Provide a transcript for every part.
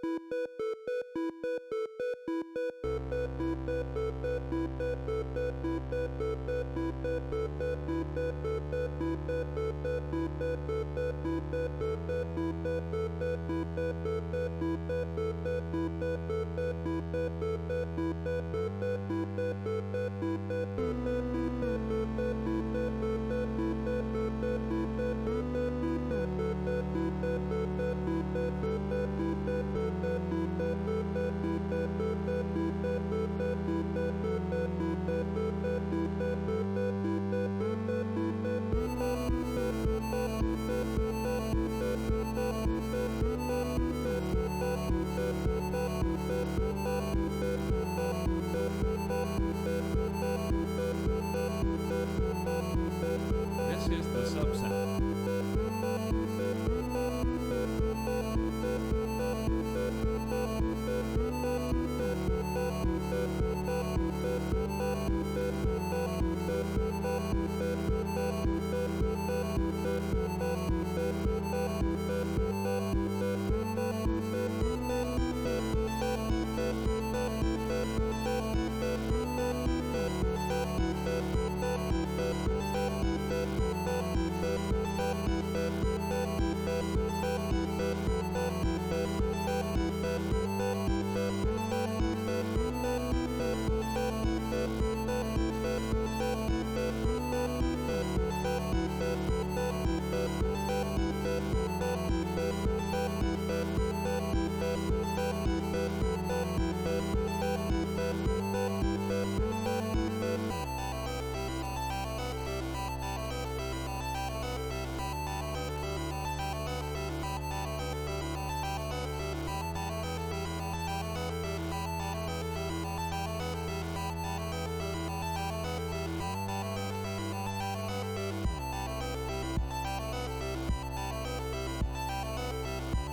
This is the subsound.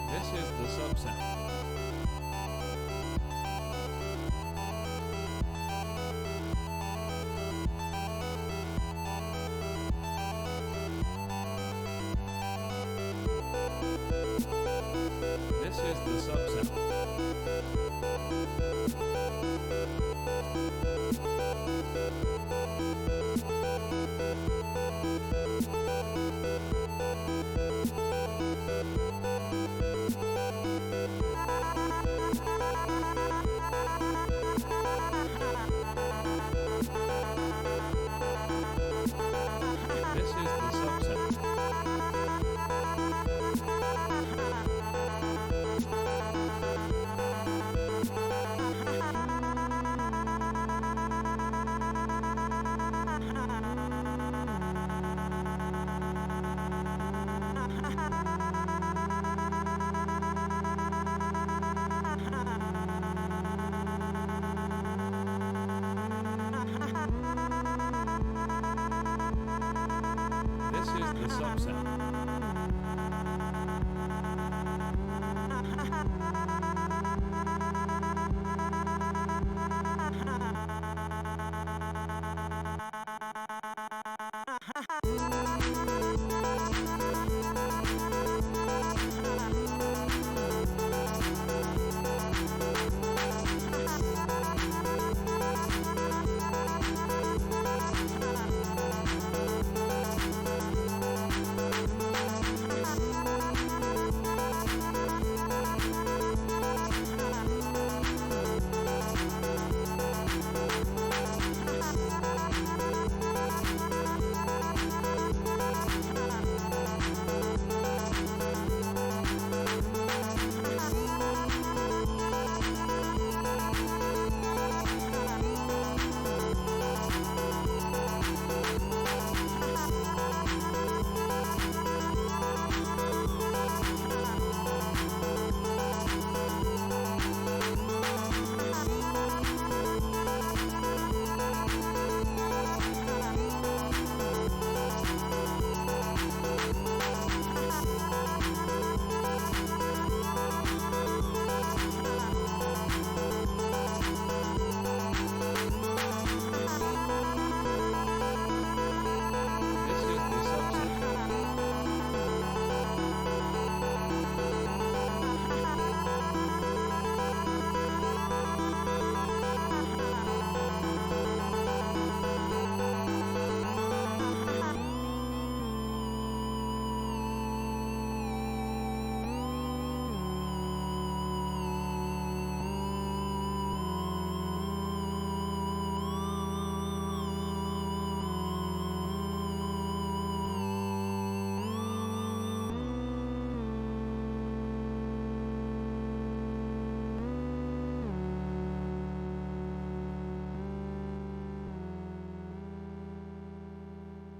This is the subsound. This is the subsound. This is the subsound.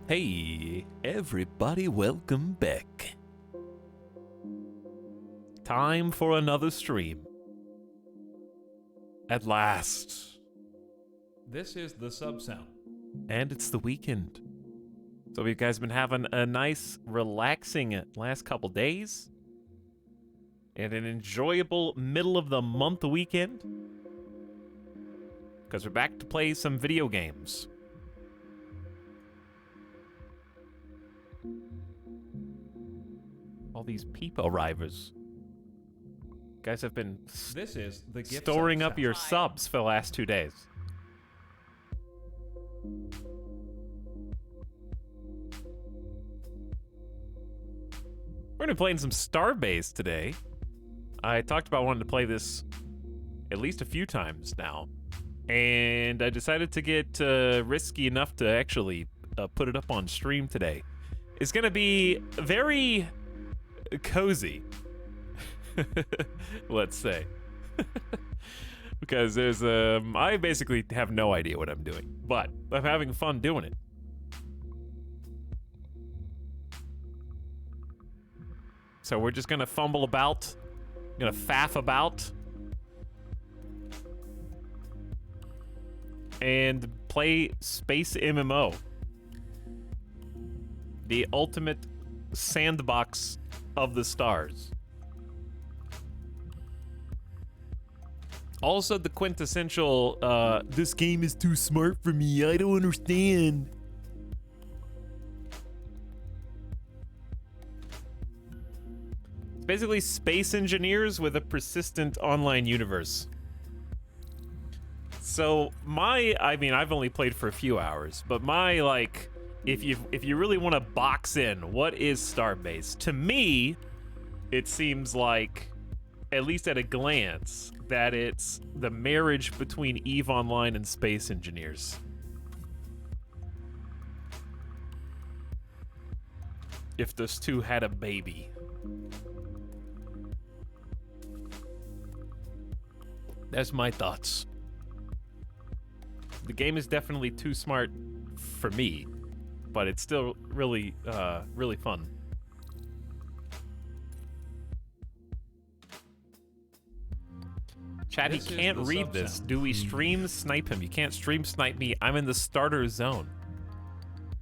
Hey, everybody, welcome back. Time for another stream. At last. This is the sub sound. And it's the weekend. So you guys been having a nice, relaxing last couple days? And an enjoyable middle of the month weekend? Because we're back to play some video games. All these people arrivers. Guys have been This is the gift storing sub up your sound. subs for the last 2 days. We're gonna be playing some Starbase today. I talked about wanting to play this at least a few times now, and I decided to get risky enough to actually put it up on stream today. It's gonna be very cozy, let's say, because there's I basically have no idea what I'm doing, but I'm having fun doing it. So we're just gonna fumble about, gonna faff about, and play Space MMO. The ultimate sandbox of the stars. Also the quintessential, this game is too smart for me, I don't understand. It's basically space engineers with a persistent online universe. So I mean, I've only played for a few hours, but my, like, if you really want to box in, what is Starbase? To me, it seems like, at least at a glance, that it's the marriage between EVE Online and space engineers. If those two had a baby. That's my thoughts. The game is definitely too smart for me, but it's still really, really fun. Chat, This he is can't the read sub this. sound. Do we stream snipe him? You can't stream snipe me. I'm in the starter zone.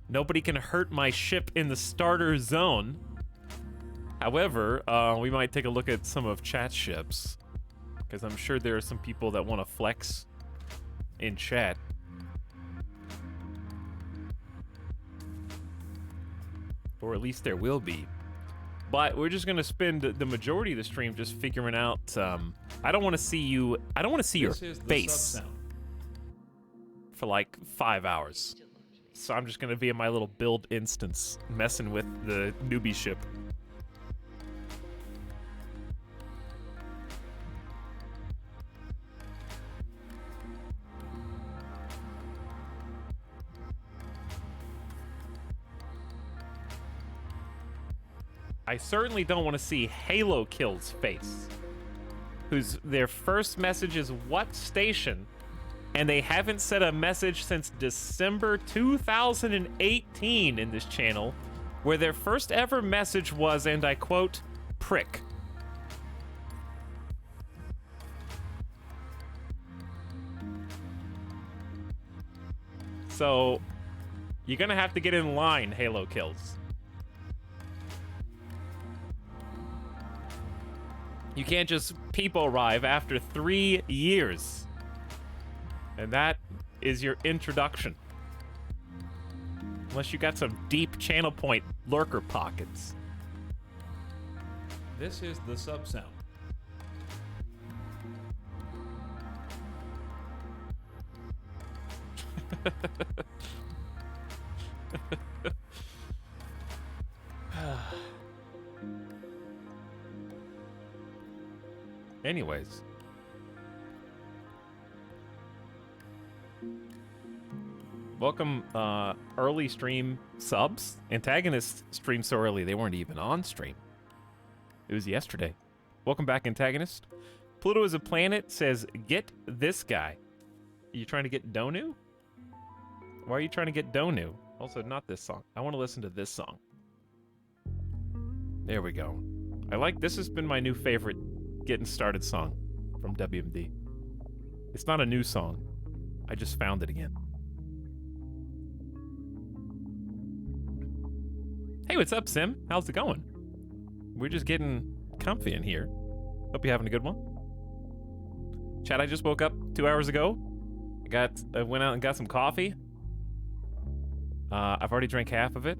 Nobody can hurt my ship in the starter zone. However, we might take a look at some of chat's ships, because I'm sure there are some people that want to flex in chat. Or at least there will be. But we're just gonna spend the majority of the stream just figuring out. I don't want to see you. I don't want to see your This is the face sub sound. for like 5 hours. So I'm just gonna be in my little build instance, messing with the newbie ship. I certainly don't want to see Halo Kill's face, whose their first message is what station, and they haven't sent a message since December 2018 in this channel, where their first ever message was, and I quote, prick. So, you're gonna have to get in line, Halo Kills. You can't just people arrive after 3 years. And that is your introduction. Unless you got some deep channel point lurker pockets. This is the sub sound. Anyways. Welcome, early stream subs. Antagonists streamed so early, they weren't even on stream. It was yesterday. Welcome back, Antagonist. Pluto is a planet says, get this guy. Are you trying to get Donu? Why are you trying to get Donu? Also, not this song. I want to listen to this song. There we go. This has been my new favorite getting started song from WMD. It's not a new song. I just found it again. Hey, what's up, Sim? How's it going? We're just getting comfy in here. Hope you're having a good one. Chat, I just woke up 2 hours ago. I went out and got some coffee. I've already drank half of it,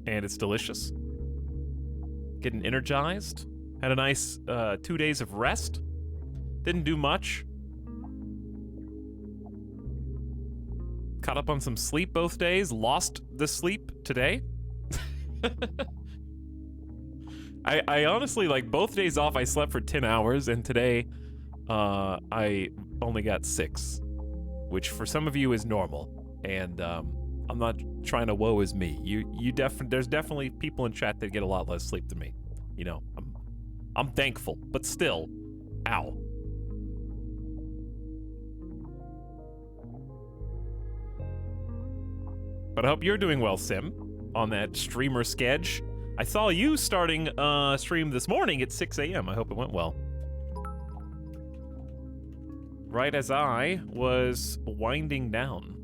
and it's delicious. Getting energized. Had a nice 2 days of rest. Didn't do much. Caught up on some sleep both days. Lost the sleep today. I honestly, like, both days off I slept for 10 hours, and today I only got 6, which for some of you is normal. And I'm not trying to woe is me. There's definitely people in chat that get a lot less sleep than me. You know, I'm thankful, but still, ow. But I hope you're doing well, Sim, on that streamer sketch. I saw you starting stream this morning at 6 a.m. I hope it went well. Right as I was winding down.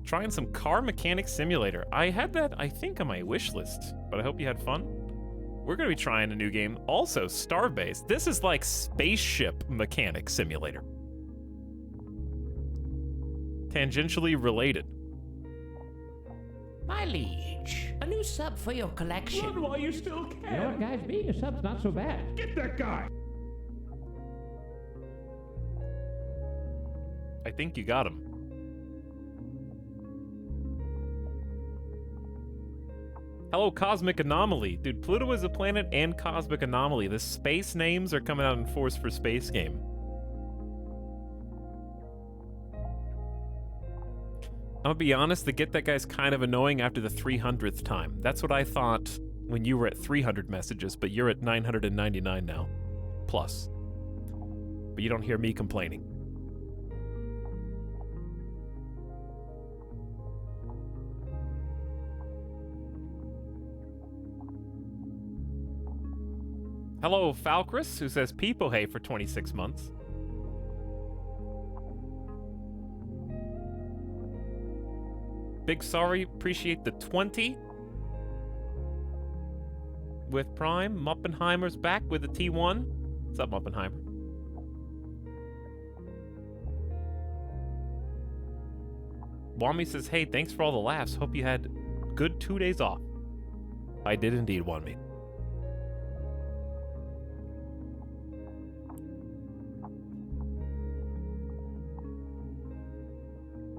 Trying some car mechanic simulator. I had that, I think, on my wish list, but I hope you had fun. We're going to be trying a new game. Also, Starbase. This is like spaceship mechanic simulator. Tangentially related. My liege, a new sub for your collection. Run while you still can. You know what, guys? Being a sub's not so bad. Get that guy. I think you got him. Hello, Cosmic Anomaly. Dude, Pluto is a planet and Cosmic Anomaly. The space names are coming out in force for Space Game. I'm gonna be honest, the Get That Guy's kind of annoying after the 300th time. That's what I thought when you were at 300 messages, but you're at 999 now. Plus. But you don't hear me complaining. Hello, Falcris, who says Peepo Hey for 26 months. Big sorry, appreciate the 20. With Prime, Muppenheimer's back with a T1. What's up, Muppenheimer? Wami says, hey, thanks for all the laughs. Hope you had good 2 days off. I did indeed, Wami.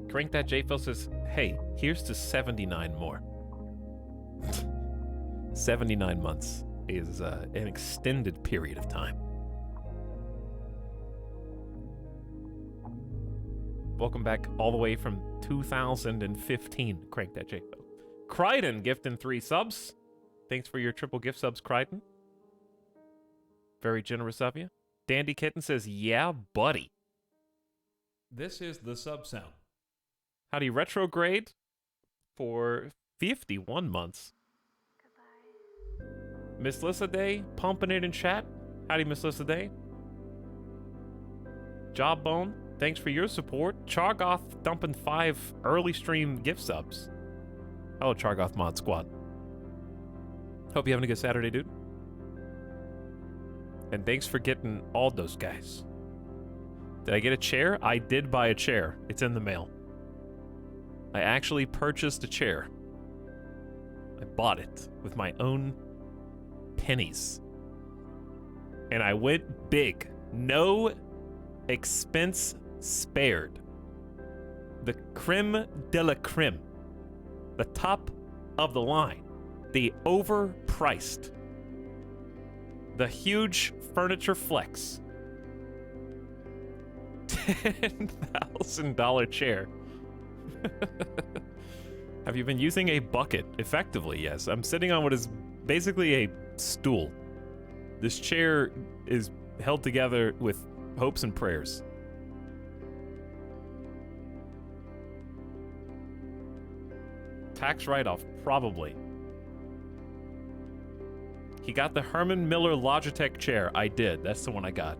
Crank That J-Phil says, hey, here's to 79 more. 79 months is an extended period of time. Welcome back all the way from 2015, Crank That J-Phil. Crichton gifting 3 subs. Thanks for your triple gift subs, Crichton. Very generous of you. Dandy Kitten says, yeah, buddy. This is the sub sound. Howdy Retrograde for 51 months. Goodbye. Miss Lissa Day pumping it in chat. Howdy, Miss Lissa Day. Jobbone, thanks for your support. Chargoth dumping 5 early stream gift subs. Hello, Chargoth Mod Squad. Hope you're having a good Saturday, dude. And thanks for getting all those guys. Did I get a chair? I did buy a chair. It's in the mail. I actually purchased a chair. I bought it with my own pennies. And I went big. No expense spared. The creme de la creme. The top of the line. The overpriced. The huge furniture flex. $10,000 chair. Have you been using a bucket effectively? Yes. I'm sitting on what is basically a stool. This chair is held together with hopes and prayers. Tax write-off, probably. He got the Herman Miller Logitech chair. I did. That's the one I got.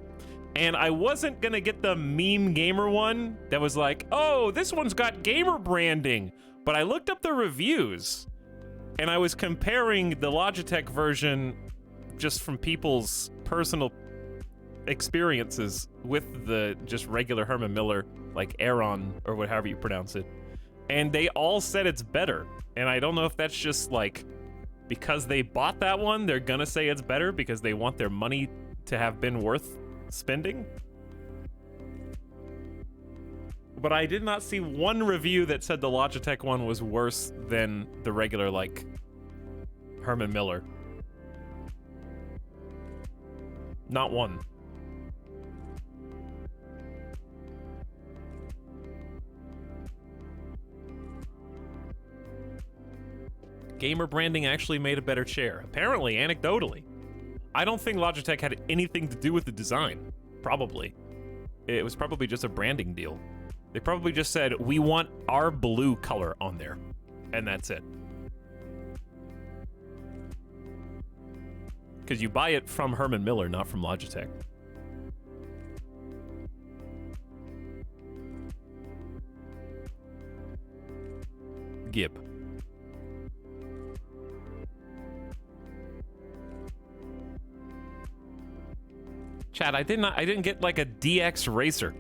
And I wasn't gonna get the meme gamer one that was like, oh, this one's got gamer branding. But I looked up the reviews, and I was comparing the Logitech version just from people's personal experiences with the just regular Herman Miller, like Aeron, or whatever you pronounce it. And they all said it's better. And I don't know if that's just like, because they bought that one, they're gonna say it's better because they want their money to have been worth spending. But I did not see one review that said the Logitech one was worse than the regular, like, Herman Miller. Not one. Gamer branding actually made a better chair. Apparently, anecdotally. I don't think Logitech had anything to do with the design. Probably. It was probably just a branding deal. They probably just said, we want our blue color on there. And that's it. Because you buy it from Herman Miller, not from Logitech. Gib. Chad, I didn't get like a DX Racer.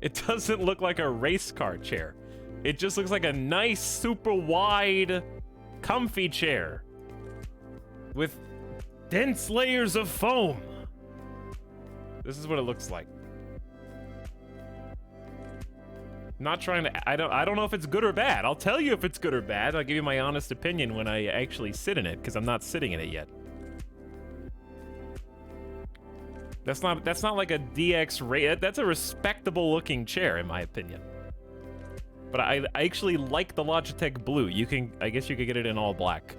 It doesn't look like a race car chair. It just looks like a nice, super wide, comfy chair with dense layers of foam. This is what it looks like. Not trying to, I don't know if it's good or bad. I'll tell you if it's good or bad. I'll give you my honest opinion when I actually sit in it, because I'm not sitting in it yet. That's not like a DX Ray. That's a respectable looking chair, in my opinion. But I actually like the Logitech blue. I guess you could get it in all black.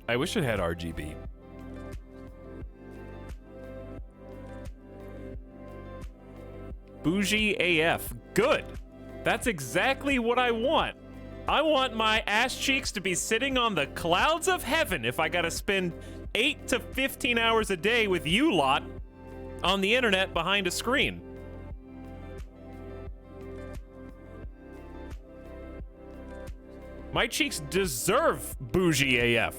I wish it had RGB. Bougie AF. Good. That's exactly what I want. I want my ass cheeks to be sitting on the clouds of heaven if I gotta spend 8 to 15 hours a day with you lot on the internet behind a screen. My cheeks deserve bougie AF.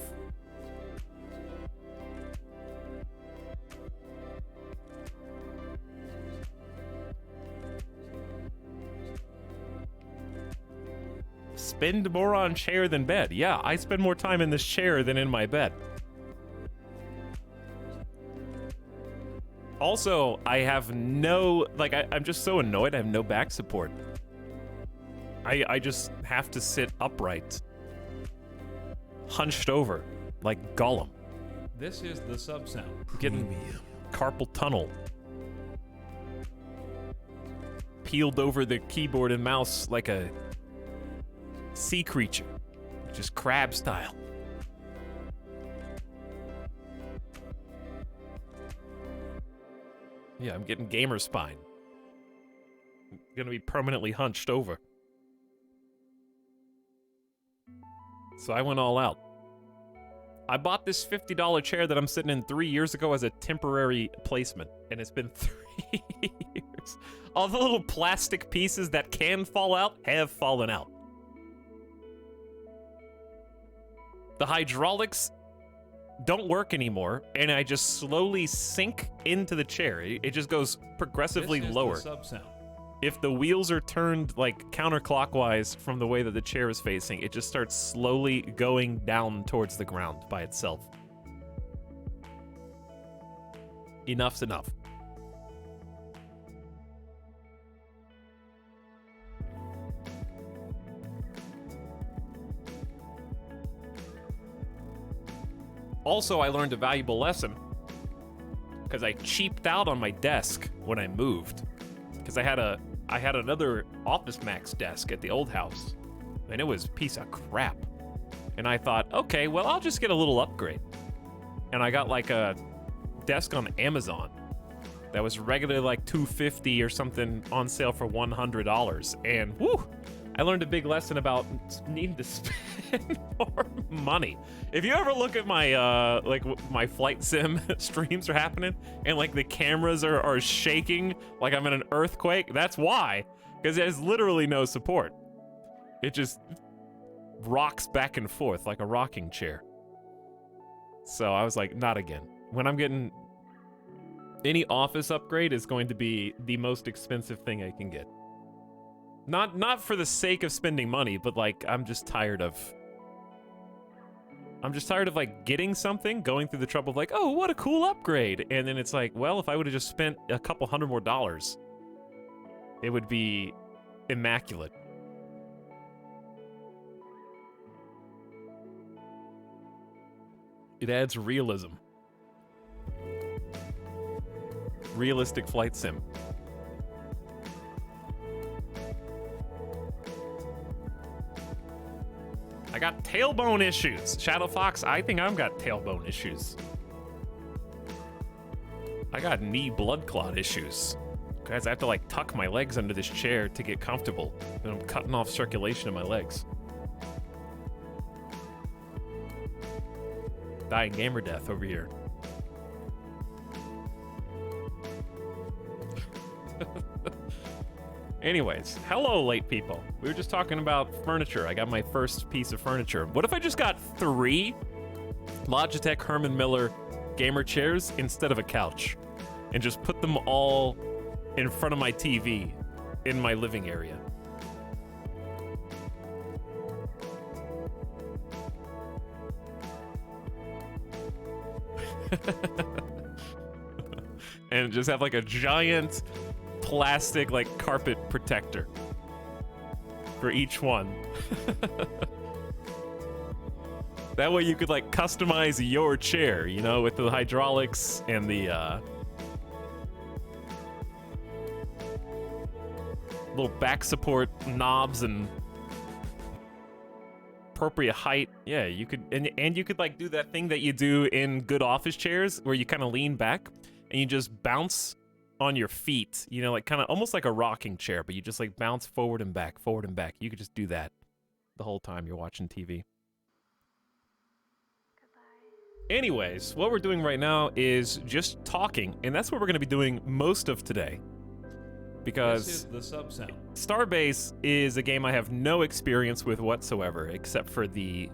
Spend more on chair than bed. Yeah, I spend more time in this chair than in my bed. Also, I have no, like, I'm just so annoyed I have no back support. I just have to sit upright. Hunched over, like Gollum. This is the sub sound. Getting carpal tunnel. Peeled over the keyboard and mouse like a sea creature, just crab style. Yeah, I'm getting gamer spine. I'm gonna be permanently hunched over. So I went all out. I bought this $50 chair that I'm sitting in 3 years ago as a temporary placement, and it's been 3 years. All the little plastic pieces that can fall out have fallen out. The hydraulics don't work anymore, and I just slowly sink into the chair. It just goes progressively lower. The sub sound. If the wheels are turned like counterclockwise from the way that the chair is facing, it just starts slowly going down towards the ground by itself. Enough's enough. Also, I learned a valuable lesson because I cheaped out on my desk when I moved. Because I had a I had another Office Max desk at the old house, and it was a piece of crap. And I thought, okay, well, I'll just get a little upgrade. And I got like a desk on Amazon that was regularly like $250 or something, on sale for $100. And whew, I learned a big lesson about needing to spend more money. If you ever look at my my flight sim streams are happening and like the cameras are shaking like I'm in an earthquake, that's why. Because there's literally no support. It just rocks back and forth like a rocking chair. So I was like, not again. When I'm getting any office upgrade is going to be the most expensive thing I can get. Not for the sake of spending money, but like I'm just tired of like getting something, going through the trouble of like, oh, what a cool upgrade. And then it's like, well, if I would have just spent a couple $100 more, it would be immaculate. It adds realism. Realistic flight sim. I got tailbone issues. Shadow Fox, I think I've got tailbone issues. I got knee blood clot issues. Guys, I have to like tuck my legs under this chair to get comfortable. And I'm cutting off circulation in my legs. Dying gamer death over here. Anyways, hello, late people. We were just talking about furniture. I got my first piece of furniture. What if I just got 3 Logitech Herman Miller gamer chairs instead of a couch? And just put them all in front of my TV in my living area. And just have like a giant plastic like carpet protector for each one. That way you could like customize your chair, you know, with the hydraulics and the little back support knobs and appropriate height. Yeah, you could, and you could like do that thing that you do in good office chairs where you kind of lean back and you just bounce on your feet, you know, like kind of almost like a rocking chair, but you just like bounce forward and back, forward and back. You could just do that the whole time you're watching TV. Anyways, what we're doing right now is just talking, and that's what we're going to be doing most of today. Because This is the Sub-Sound. Starbase is a game I have no experience with whatsoever, except for the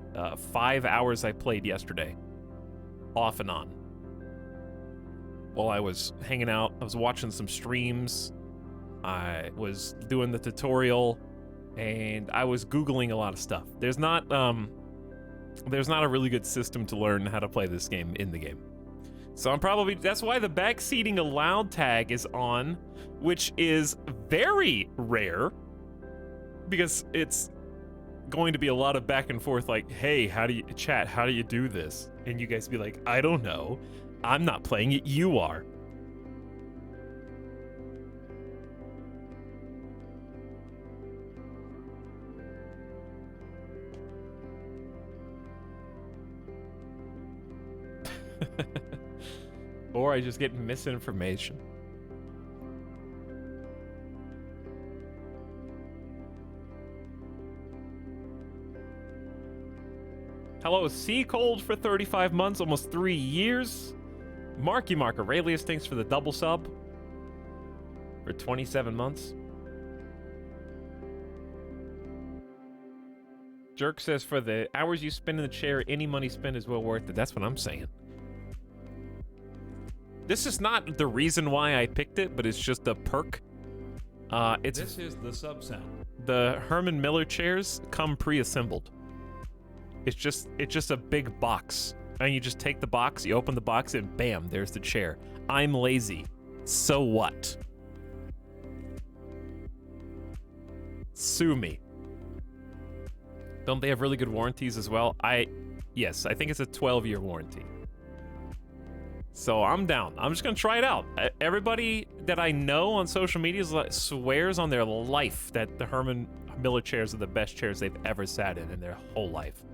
5 hours I played yesterday, off and on. While I was hanging out, I was watching some streams, I was doing the tutorial, and I was Googling a lot of stuff. There's not a really good system to learn how to play this game in the game. So that's why the backseating allowed tag is on, which is very rare, because it's going to be a lot of back and forth like, hey, how do you do this? And you guys be like, I don't know. I'm not playing it, you are. Or I just get misinformation. Hello, Sea Cold for 35 months, almost 3 years. Marky Mark Aurelius, thanks for the double sub for 27 months. Jerk says, for the hours you spend in the chair, any money spent is well worth it. That's what I'm saying. This is not the reason why I picked it, but it's just a perk. This is the Sub-Sound. The Herman Miller chairs come pre-assembled. It's just a big box. And you just take the box, you open the box, and bam, there's the chair. I'm lazy. So what? Sue me. Don't they have really good warranties as well? Yes, I think it's a 12-year warranty. So I'm down. I'm just gonna try it out. Everybody that I know on social media swears on their life that the Herman Miller chairs are the best chairs they've ever sat in their whole life.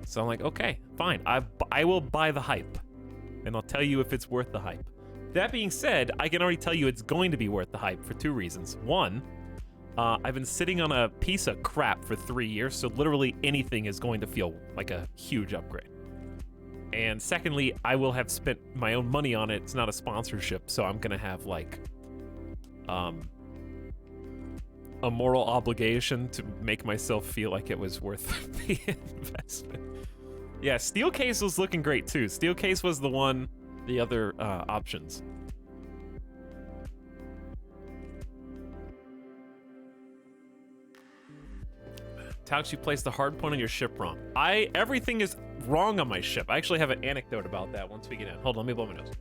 So I'm like, okay, fine. I will buy the hype, and I'll tell you if it's worth the hype. That being said, I can already tell you it's going to be worth the hype for 2 reasons. One, I've been sitting on a piece of crap for 3 years, so literally anything is going to feel like a huge upgrade. And secondly, I will have spent my own money on it. It's not a sponsorship, so I'm gonna have like a moral obligation to make myself feel like it was worth the investment. Yeah, Steelcase was looking great too. Steelcase was the other options. Etalyx, you placed the hard point on your ship wrong. Everything is wrong on my ship. I actually have an anecdote about that once we get in. Hold on, let me blow my nose.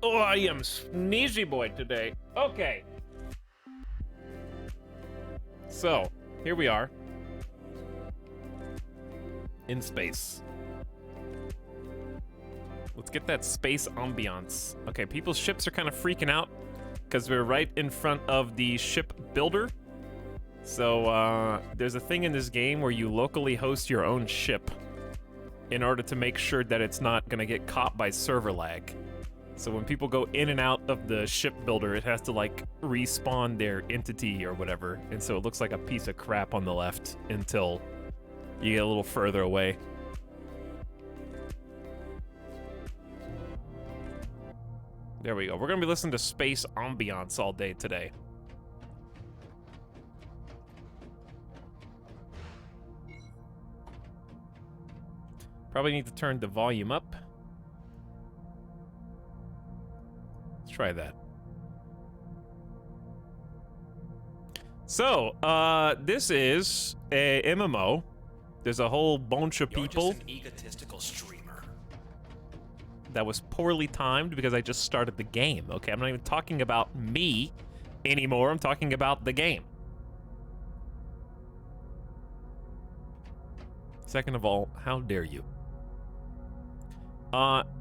Oh, I am sneezy boy today. Okay. So, here we are. In space. Let's get that space ambiance. Okay, people's ships are kind of freaking out because we're right in front of the ship builder. So, there's a thing in this game where you locally host your own ship in order to make sure that it's not going to get caught by server lag. So when people go in and out of the ship builder, it has to like respawn their entity or whatever. And so it looks like a piece of crap on the left until you get a little further away. There we go. We're going to be listening to space ambiance all day today. Probably need to turn the volume up. Try that. So, this is a MMO. There's a whole bunch of people. You're just an egotistical streamer. That was poorly timed because I just started the game. Okay, I'm not even talking about me anymore. I'm talking about the game. Second of all, how dare you?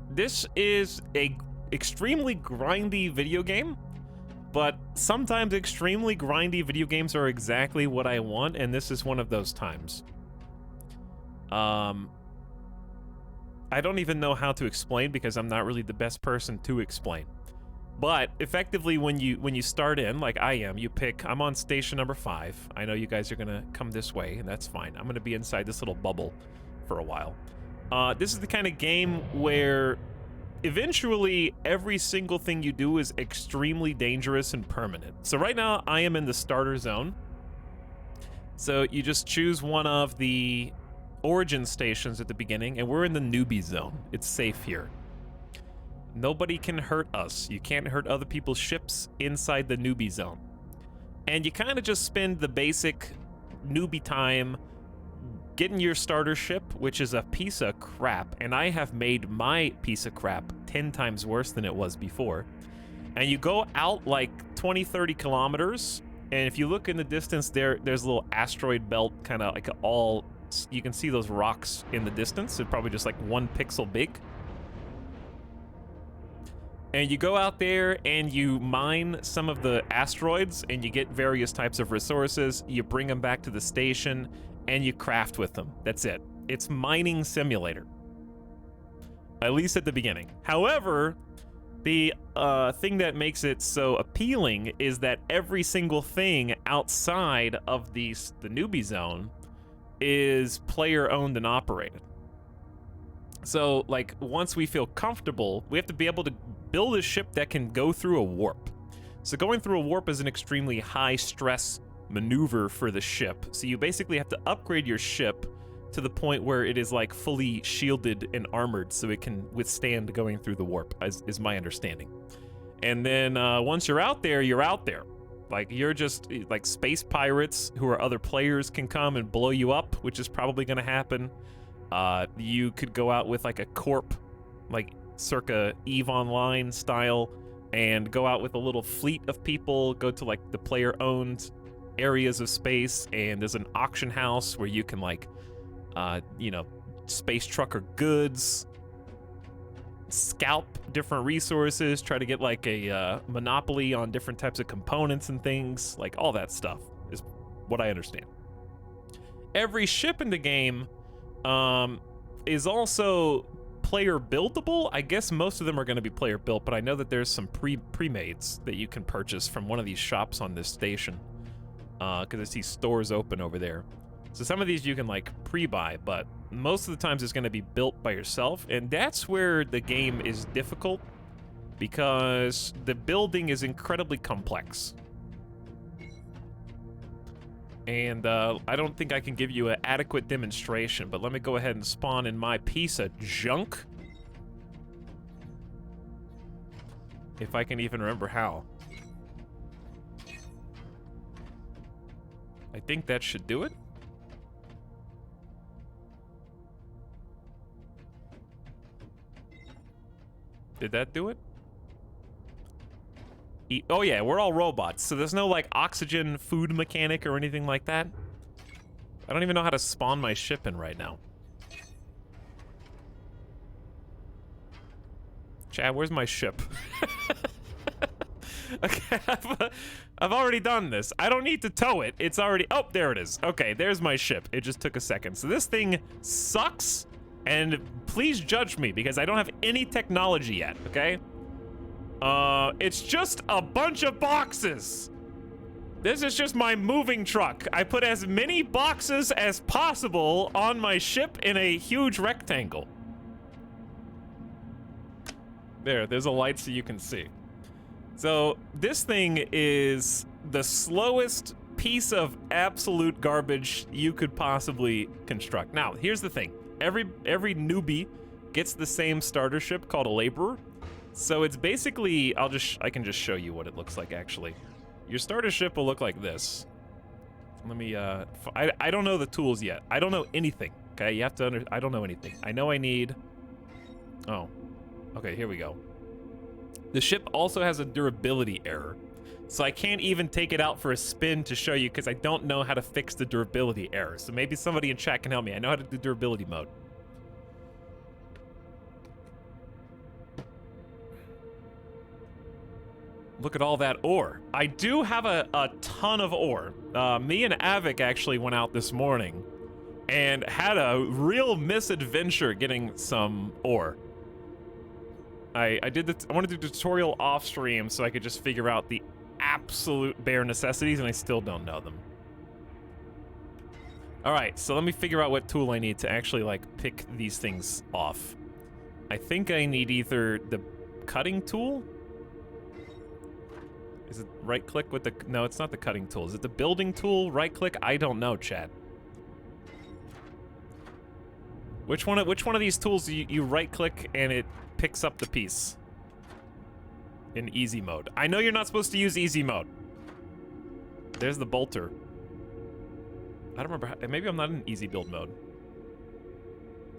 This is a extremely grindy video game, but sometimes extremely grindy video games are exactly what I want, and this is one of those times. I don't even know how to explain because I'm not really the best person to explain. But effectively, when you start in, like I am, you pick. I'm on station number 5. I know you guys are gonna come this way, and that's fine. I'm gonna be inside this little bubble for a while. This is the kind of game where eventually every single thing you do is extremely dangerous and permanent. So right now I am in the starter zone. So you just choose one of the origin stations at the beginning, and we're in the newbie zone. It's safe here. Nobody can hurt us. You can't hurt other people's ships inside the newbie zone. And you kind of just spend the basic newbie time getting your starter ship, which is a piece of crap, and I have made my piece of crap 10 times worse than it was before. And you go out like 20-30 kilometers, and if you look in the distance there's a little asteroid belt, kind of like all, you can see those rocks in the distance. They're probably just like 1 pixel big. And you go out there and you mine some of the asteroids, and you get various types of resources. You bring them back to the station, and you craft with them. That's it. It's mining simulator. At least at the beginning. However, the thing that makes it so appealing is that every single thing outside of the newbie zone is player-owned and operated. So, like, once we feel comfortable, we have to be able to build a ship that can go through a warp. So going through a warp is an extremely high-stress maneuver for the ship. So you basically have to upgrade your ship to the point where it is like fully shielded and armored so it can withstand going through the warp, is my understanding. And then once you're out there, you're out there. Like, you're just, like, space pirates who are other players can come and blow you up, which is probably going to happen. You could go out with, like, a corp, like, circa EVE Online style, and go out with a little fleet of people, go to, like, the player-owned areas of space, and there's an auction house where you can, like, you know, space trucker goods, scalp different resources, try to get like a monopoly on different types of components and things. Like, all that stuff is what I understand. Every ship in the game is also player buildable. I guess most of them are going to be player built, but I know that there's some pre-mades that you can purchase from one of these shops on this station, because I see stores open over there. So some of these you can like pre-buy, but most of the times it's going to be built by yourself, and that's where the game is difficult, because the building is incredibly complex. And I don't think I can give you an adequate demonstration, but let me go ahead and spawn in my piece of junk. If I can even remember how. I think that should do it. Did that do it? Oh yeah, we're all robots, so there's no like oxygen food mechanic or anything like that. I don't even know how to spawn my ship in right now. Chad, where's my ship? Okay, I've already done this. I don't need to tow it. It's already... Oh, there it is. Okay, there's my ship. It just took a second. So this thing sucks, and please judge me because I don't have any technology yet, okay? It's just a bunch of boxes. This is just my moving truck. I put as many boxes as possible on my ship in a huge rectangle. There's a light so you can see. So this thing is the slowest piece of absolute garbage you could possibly construct. Now, here's the thing. Every newbie gets the same starter ship called a laborer. So it's basically, I can just show you what it looks like actually. Your starter ship will look like this. Let me, I don't know the tools yet. I don't know anything, okay? You have to I don't know anything. I know I need, oh, okay, here we go. The ship also has a durability error. So I can't even take it out for a spin to show you because I don't know how to fix the durability error. So maybe somebody in chat can help me. I know how to do durability mode. Look at all that ore. I do have a ton of ore. Me and Avic actually went out this morning and had a real misadventure getting some ore. I wanted to do the tutorial off stream so I could just figure out the absolute bare necessities, and I still don't know them. All right, so let me figure out what tool I need to actually like pick these things off. I think I need either the cutting tool. Is it right click with the, no, it's not the cutting tool. Is it the building tool, right click? I don't know, chat. Which one of these tools you right click and it picks up the piece in easy mode? I know you're not supposed to use easy mode. There's the bolter. I don't remember how, maybe I'm not in easy build mode.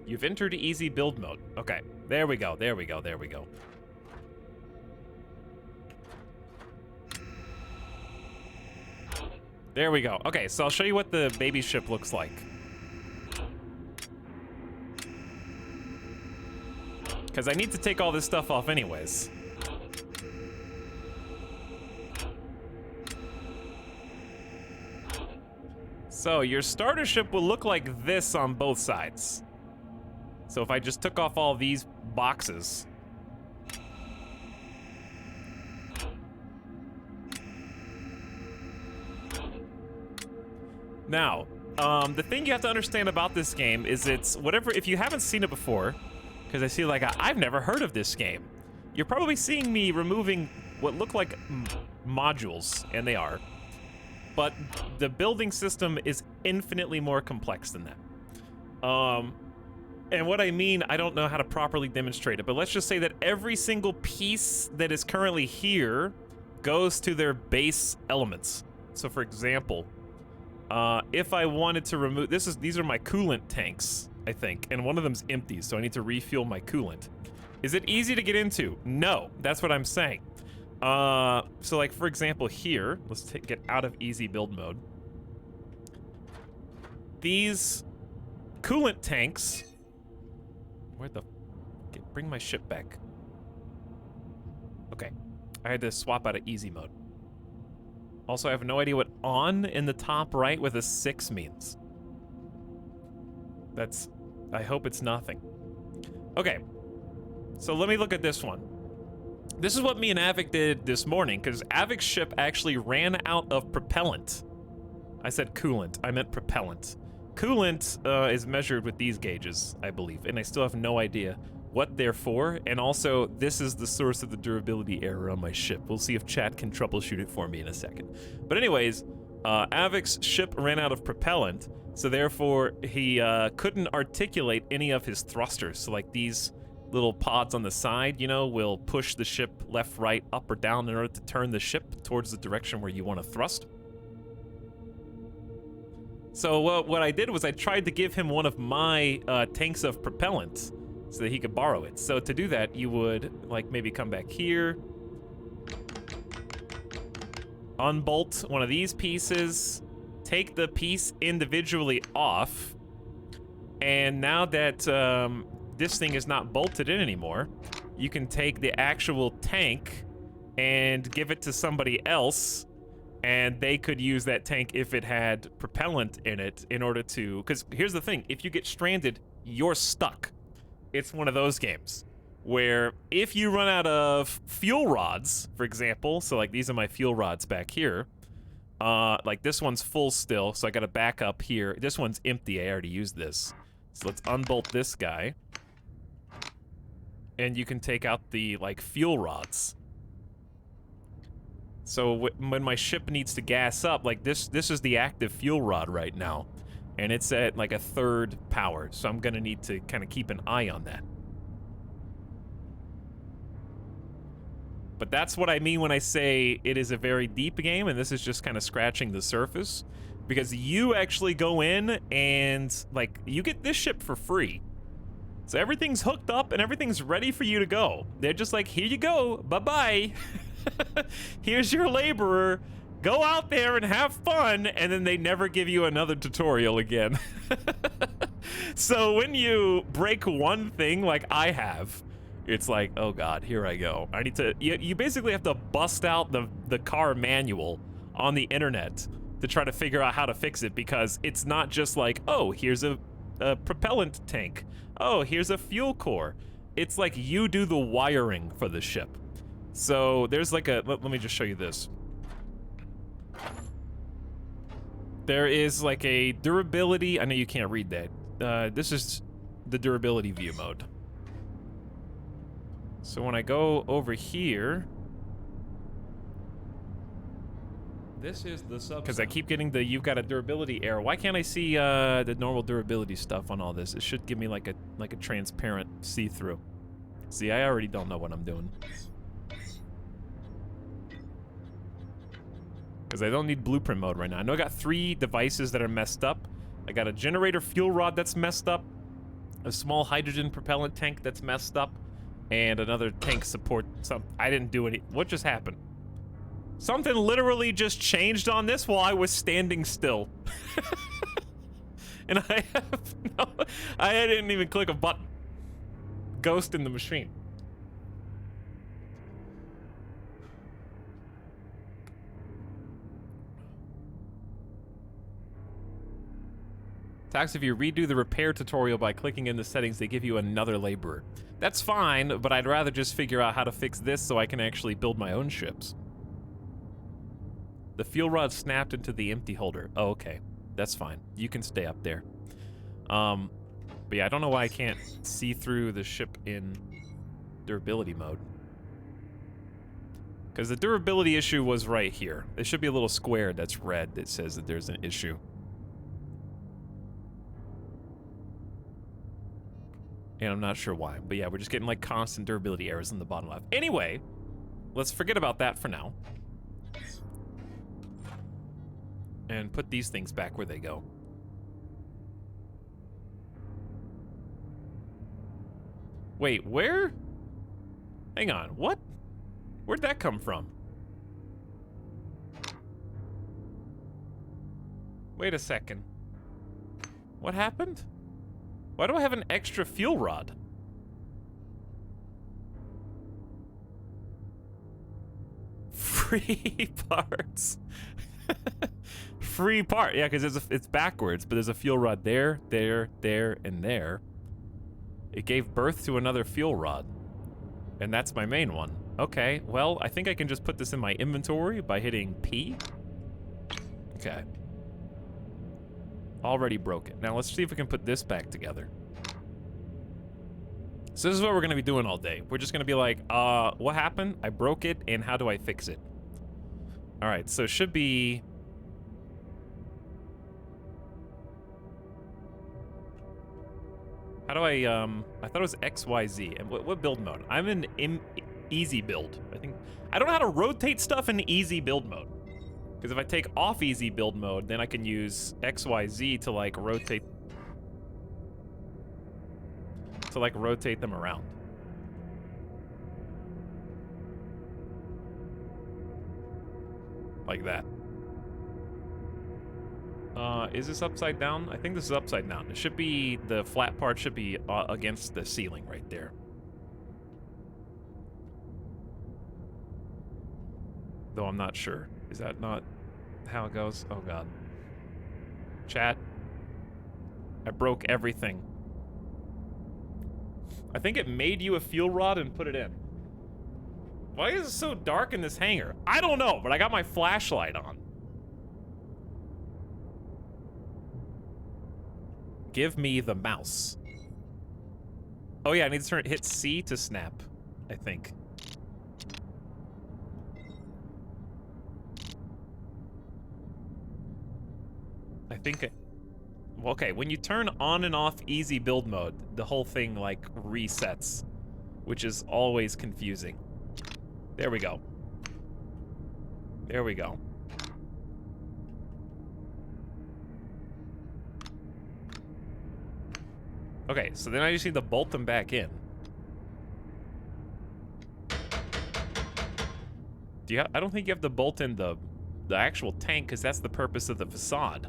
You've entered easy build mode. Okay, there we go, there we go, there we go. There we go. Okay, so I'll show you what the baby ship looks like. Because I need to take all this stuff off anyways. So your starter ship will look like this on both sides. So if I just took off all these boxes. Now, the thing you have to understand about this game is it's whatever, if you haven't seen it before, because I see like, I've never heard of this game. You're probably seeing me removing what look like modules, and they are. But the building system is infinitely more complex than that. And what I mean, I don't know how to properly demonstrate it, but let's just say that every single piece that is currently here goes to their base elements. So for example, if I wanted to remove, these are my coolant tanks, I think, and one of them's empty, so I need to refuel my coolant. Is it easy to get into? No, that's what I'm saying. So like for example here, let's get out of easy build mode. These coolant tanks, where the, bring my ship back. Okay, I had to swap out of easy mode. Also, I have no idea what on in the top right with a 6 means. That's, I hope it's nothing. Okay, so let me look at this one. This is what me and Avic did this morning, because Avic's ship actually ran out of propellant. I said coolant, I meant propellant. Coolant is measured with these gauges, I believe, and I still have no idea what they're for, and also, this is the source of the durability error on my ship. We'll see if chat can troubleshoot it for me in a second. But anyways, Avic's ship ran out of propellant, so therefore, he couldn't articulate any of his thrusters. So like these little pods on the side, you know, will push the ship left, right, up, or down in order to turn the ship towards the direction where you want to thrust. So what I did was I tried to give him one of my tanks of propellant so that he could borrow it. So to do that, you would like maybe come back here, unbolt one of these pieces, take the piece individually off, and now that this thing is not bolted in anymore, you can take the actual tank and give it to somebody else, and they could use that tank if it had propellant in it in order to, because here's the thing, if you get stranded, you're stuck. It's one of those games where if you run out of fuel rods, for example, so like these are my fuel rods back here, like this one's full still, so I gotta back up here. This one's empty, I already used this. So let's unbolt this guy. And you can take out the like fuel rods. So when my ship needs to gas up, like this is the active fuel rod right now. And it's at like a 3rd power, so I'm gonna need to kind of keep an eye on that. But that's what I mean when I say it is a very deep game, and this is just kind of scratching the surface. Because you actually go in and, like, you get this ship for free. So everything's hooked up and everything's ready for you to go. They're just like, here you go, bye-bye. Here's your laborer. Go out there and have fun, and then they never give you another tutorial again. So when you break one thing like I have, it's like, oh god, here I go. I need to, you basically have to bust out the car manual on the internet to try to figure out how to fix it, because it's not just like, oh, here's a propellant tank. Oh, here's a fuel core. It's like you do the wiring for the ship. So there's like a, let me just show you this. There is like a durability, I know you can't read that. This is the durability view mode. So when I go over here, This is the sub. because I keep getting the you've got a durability error. Why can't I see the normal durability stuff on all this? It should give me like a transparent see-through. See, I already don't know what I'm doing. Because I don't need blueprint mode right now. I know I got 3 devices that are messed up. I got a generator fuel rod that's messed up, a small hydrogen propellant tank that's messed up, and another tank support. I didn't do any. What just happened? Something literally just changed on this while I was standing still. And I didn't even click a button. Ghost in the machine. Tax, if you redo the repair tutorial by clicking in the settings, they give you another laborer. That's fine, but I'd rather just figure out how to fix this so I can actually build my own ships. The fuel rod snapped into the empty holder. Oh, okay. That's fine. You can stay up there. But yeah, I don't know why I can't see through the ship in durability mode. Because the durability issue was right here. There should be a little square that's red that says that there's an issue. And I'm not sure why. But yeah, we're just getting like constant durability errors in the bottom left. Anyway, let's forget about that for now. And put these things back where they go. Wait, where? Hang on, what? Where'd that come from? Wait a second. What happened? Why do I have an extra fuel rod? Free parts. Free part. Yeah, because it's backwards, but there's a fuel rod there, there, there, and there. It gave birth to another fuel rod. And that's my main one. Okay, well, I think I can just put this in my inventory by hitting P. Okay. Already broke it. Now let's see if we can put this back together. So this is what we're gonna be doing all day. We're just gonna be like, what happened? I broke it, and how do I fix it? All right, so it should be... How do I thought it was XYZ. And what build mode? I'm in easy build, I think. I don't know how to rotate stuff in easy build mode. Because if I take off easy build mode, then I can use XYZ to like rotate them around. Like that. Is this upside down? I think this is upside down. It should be, the flat part should be against the ceiling right there. Though I'm not sure. Is that not how it goes? Oh god. Chat. I broke everything. I think it made you a fuel rod and put it in. Why is it so dark in this hangar? I don't know, but I got my flashlight on. Give me the mouse. Oh yeah, I need to hit C to snap, I think. Well, okay, when you turn on and off easy build mode, the whole thing like resets, which is always confusing. There we go. There we go. Okay, so then I just need to bolt them back in. I don't think you have to bolt in the actual tank, because that's the purpose of the facade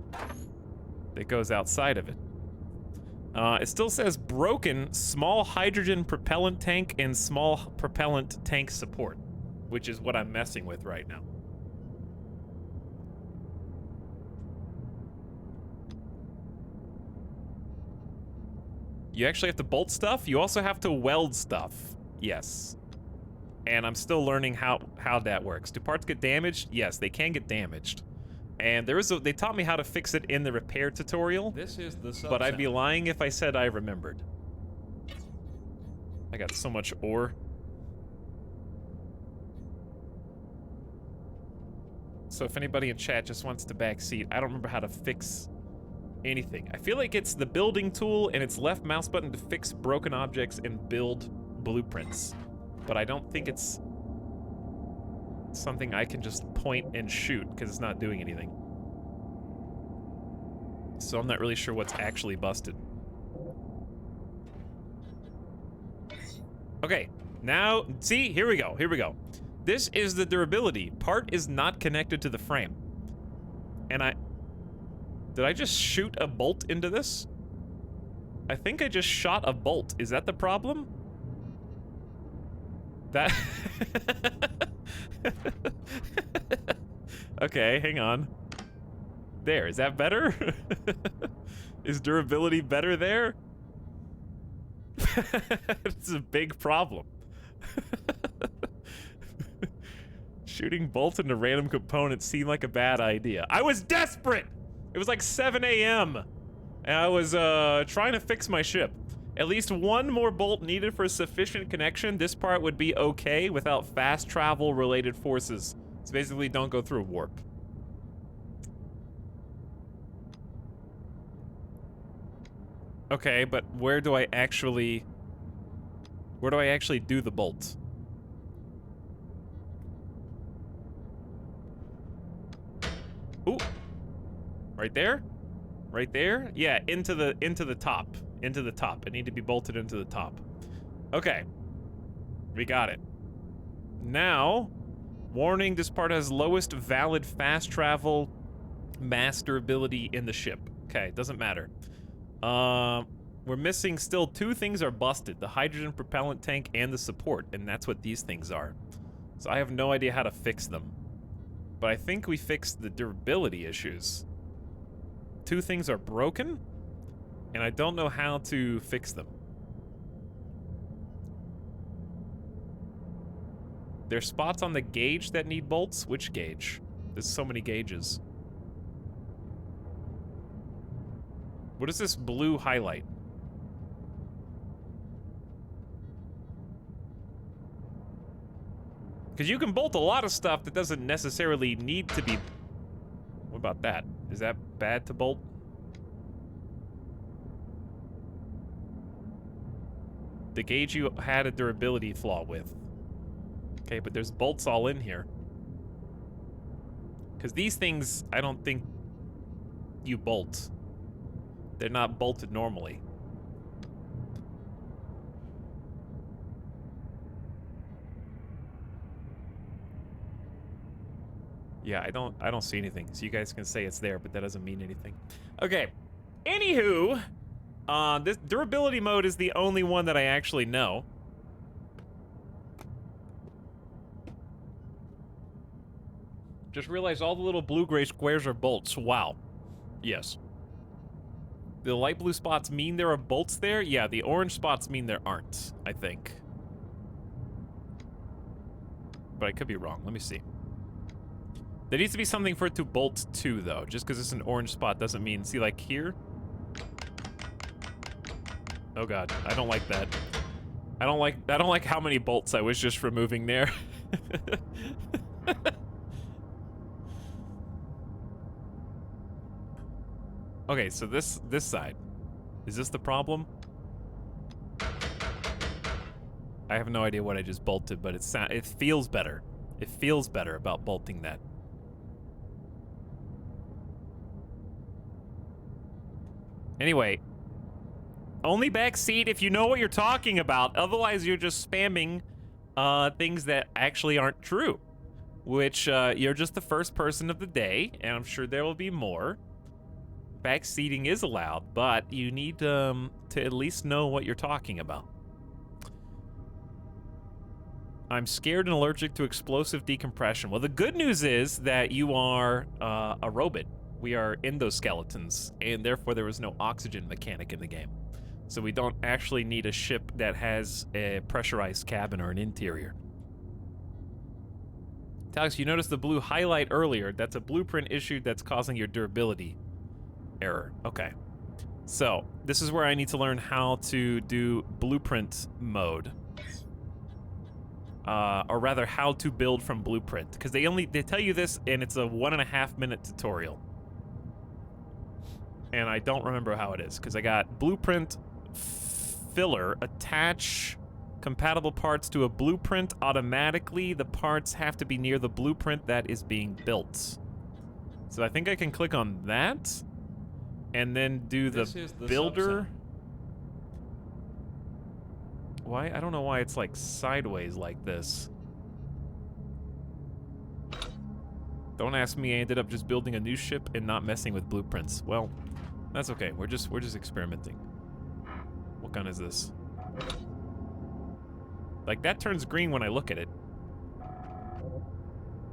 that goes outside of it. It still says broken small hydrogen propellant tank and small propellant tank support, which is what I'm messing with right now. You actually have to bolt stuff. You also have to weld stuff. Yes. And I'm still learning how that works. Do parts get damaged? Yes, they can get damaged. And they taught me how to fix it in the repair tutorial. This is the but I'd be lying if I said I remembered. I got so much ore. So if anybody in chat just wants to backseat, I don't remember how to fix anything. I feel like it's the building tool and it's left mouse button to fix broken objects and build blueprints. But I don't think it's something I can just point and shoot because it's not doing anything. So I'm not really sure what's actually busted. Okay, now, see, here we go, here we go. This is the durability. Part is not connected to the frame. And did I just shoot a bolt into this? I think I just shot a bolt. Is that the problem? That... Okay, hang on. There, is that better? Is durability better there? It's a big problem. Shooting bolts into random components seemed like a bad idea. I was desperate! It was like 7 a.m. and I was trying to fix my ship. At least one more bolt needed for sufficient connection. This part would be okay without fast travel related forces. So basically don't go through a warp. Okay, but where do I actually... Where do I actually do the bolt? Ooh. Right there? Right there? Yeah, into the top. Into the top. It need to be bolted into the top. Okay. We got it. Now, warning, this part has lowest valid fast travel master ability in the ship. Okay, doesn't matter. We're missing still 2 things are busted. The hydrogen propellant tank and the support, and that's what these things are. So I have no idea how to fix them. But I think we fixed the durability issues. 2 things are broken, and I don't know how to fix them. There's spots on the gauge that need bolts. Which gauge? There's so many gauges. What is this blue highlight? Because you can bolt a lot of stuff that doesn't necessarily need to be... What about that? Is that bad to bolt? The gauge you had a durability flaw with. Okay, but there's bolts all in here. Because these things, I don't think you bolt. They're not bolted normally. Yeah, I don't see anything. So you guys can say it's there, but that doesn't mean anything. Okay. Anywho, this durability mode is the only one that I actually know. Just realized all the little blue-gray squares are bolts. Wow. Yes. The light blue spots mean there are bolts there? Yeah, the orange spots mean there aren't, I think. But I could be wrong. Let me see. There needs to be something for it to bolt to, though. Just because it's an orange spot doesn't mean... See, like here? Oh god, I don't like that. I don't like how many bolts I was just removing there. Okay, so this side. Is this the problem? I have no idea what I just bolted, but it feels better. It feels better about bolting that. Anyway, only backseat if you know what you're talking about. Otherwise, you're just spamming things that actually aren't true. Which, you're just the first person of the day, and I'm sure there will be more. Backseating is allowed, but you need to at least know what you're talking about. I'm scared and allergic to explosive decompression. Well, the good news is that you are a robot. We are endoskeletons, and therefore there is no oxygen mechanic in the game. So we don't actually need a ship that has a pressurized cabin or an interior. Etalyx, you noticed the blue highlight earlier. That's a blueprint issue that's causing your durability error. Okay. So, this is where I need to learn how to do blueprint mode. Or rather, how to build from blueprint. Because they tell you this, and it's a 1.5 minute tutorial. And I don't remember how it is, because I got blueprint filler, attach compatible parts to a blueprint automatically. The parts have to be near the blueprint that is being built. So I think I can click on that, and then do the builder. Why? I don't know why it's like sideways like this. Don't ask me, I ended up just building a new ship and not messing with blueprints. Well, that's okay. We're just experimenting. What gun is this? Like, that turns green when I look at it.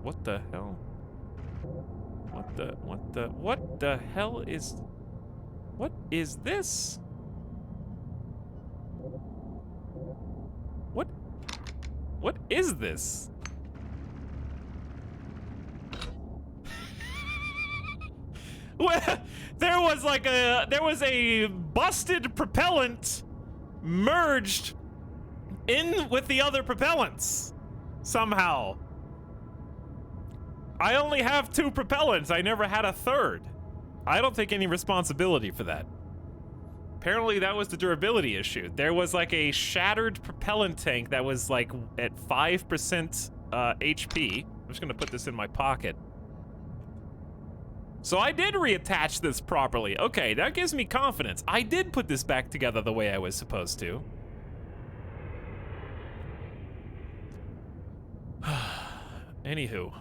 What the hell? What the hell is... What is this? What is this? There was a busted propellant merged in with the other propellants somehow. I only have 2 propellants. I never had a third. I don't take any responsibility for that. Apparently that was the durability issue. There was like a shattered propellant tank that was like at 5% HP. I'm just gonna put this in my pocket. So I did reattach this properly. Okay, that gives me confidence. I did put this back together the way I was supposed to. Anywho.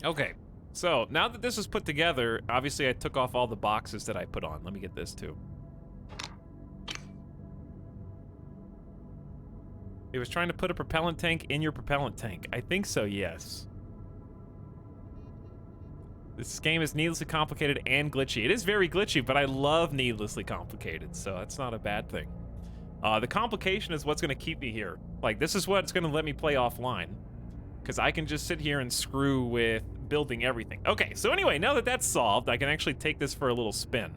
Okay, so now that this is put together, obviously I took off all the boxes that I put on. Let me get this too. It was trying to put a propellant tank in your propellant tank. I think so, yes. This game is needlessly complicated and glitchy. It is very glitchy, but I love needlessly complicated, so that's not a bad thing. The complication is what's gonna keep me here. Like, this is what's gonna let me play offline. Because I can just sit here and screw with building everything. Okay, so anyway, now that that's solved, I can actually take this for a little spin.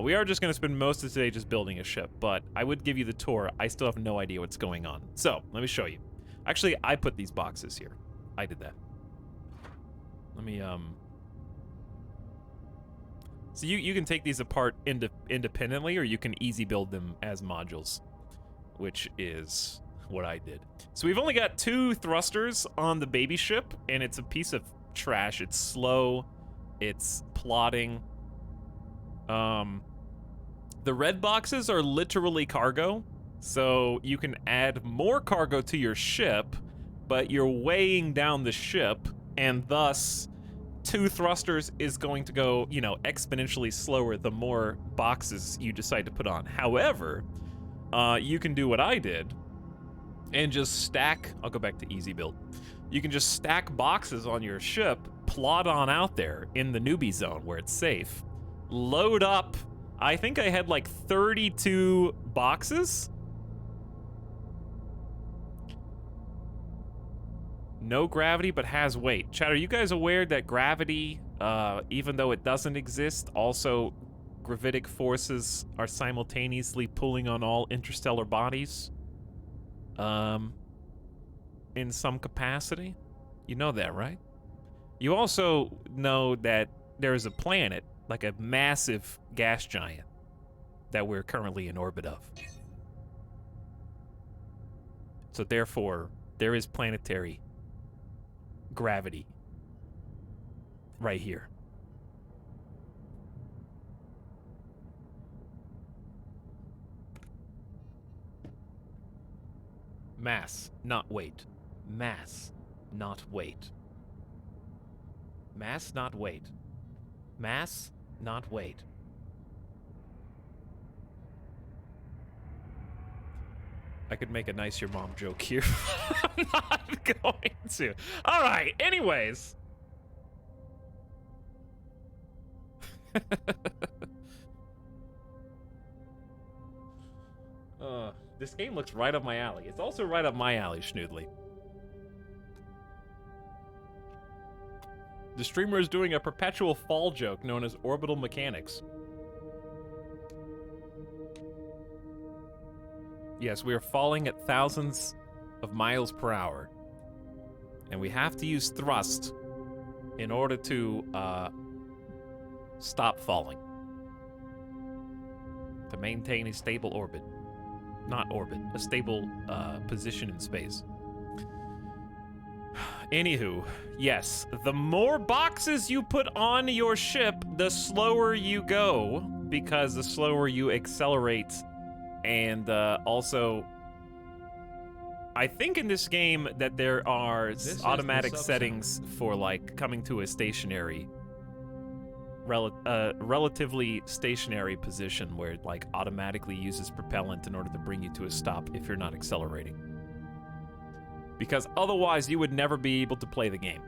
We are just gonna spend most of today just building a ship, but I would give you the tour. I still have no idea what's going on. So, let me show you. Actually, I put these boxes here. I did that. Let me, So you can take these apart independently, or you can easy build them as modules, which is what I did. So we've only got 2 thrusters on the baby ship, and it's a piece of trash. It's slow. It's plodding. The red boxes are literally cargo, so you can add more cargo to your ship, but you're weighing down the ship, and thus 2 thrusters is going to go, you know, exponentially slower the more boxes you decide to put on. However, you can do what I did and just stack. I'll go back to easy build. You can just stack boxes on your ship, plod on out there in the newbie zone where it's safe, load up. I think I had like 32 boxes. No gravity, but has weight. Chat, are you guys aware that gravity, even though it doesn't exist, also gravitic forces are simultaneously pulling on all interstellar bodies? In some capacity? You know that, right? You also know that there is a planet, like a massive gas giant, that we're currently in orbit of. So therefore, there is planetary gravity right here. Mass, not weight. Mass, not weight. Mass, not weight. Mass, not weight. I could make a nice your mom joke here. I'm not going to. All right, anyways. This game looks right up my alley. It's also right up my alley, Schnoodly. The streamer is doing a perpetual fall joke known as orbital mechanics. Yes, we are falling at thousands of miles per hour. And we have to use thrust in order to stop falling. To maintain a stable orbit. Not orbit, a stable position in space. Anywho, yes, the more boxes you put on your ship, the slower you go, because the slower you accelerate. And also, I think in this game that there are automatic settings for like coming to a stationary, relatively stationary position where it like automatically uses propellant in order to bring you to a stop if you're not accelerating. Because otherwise you would never be able to play the game.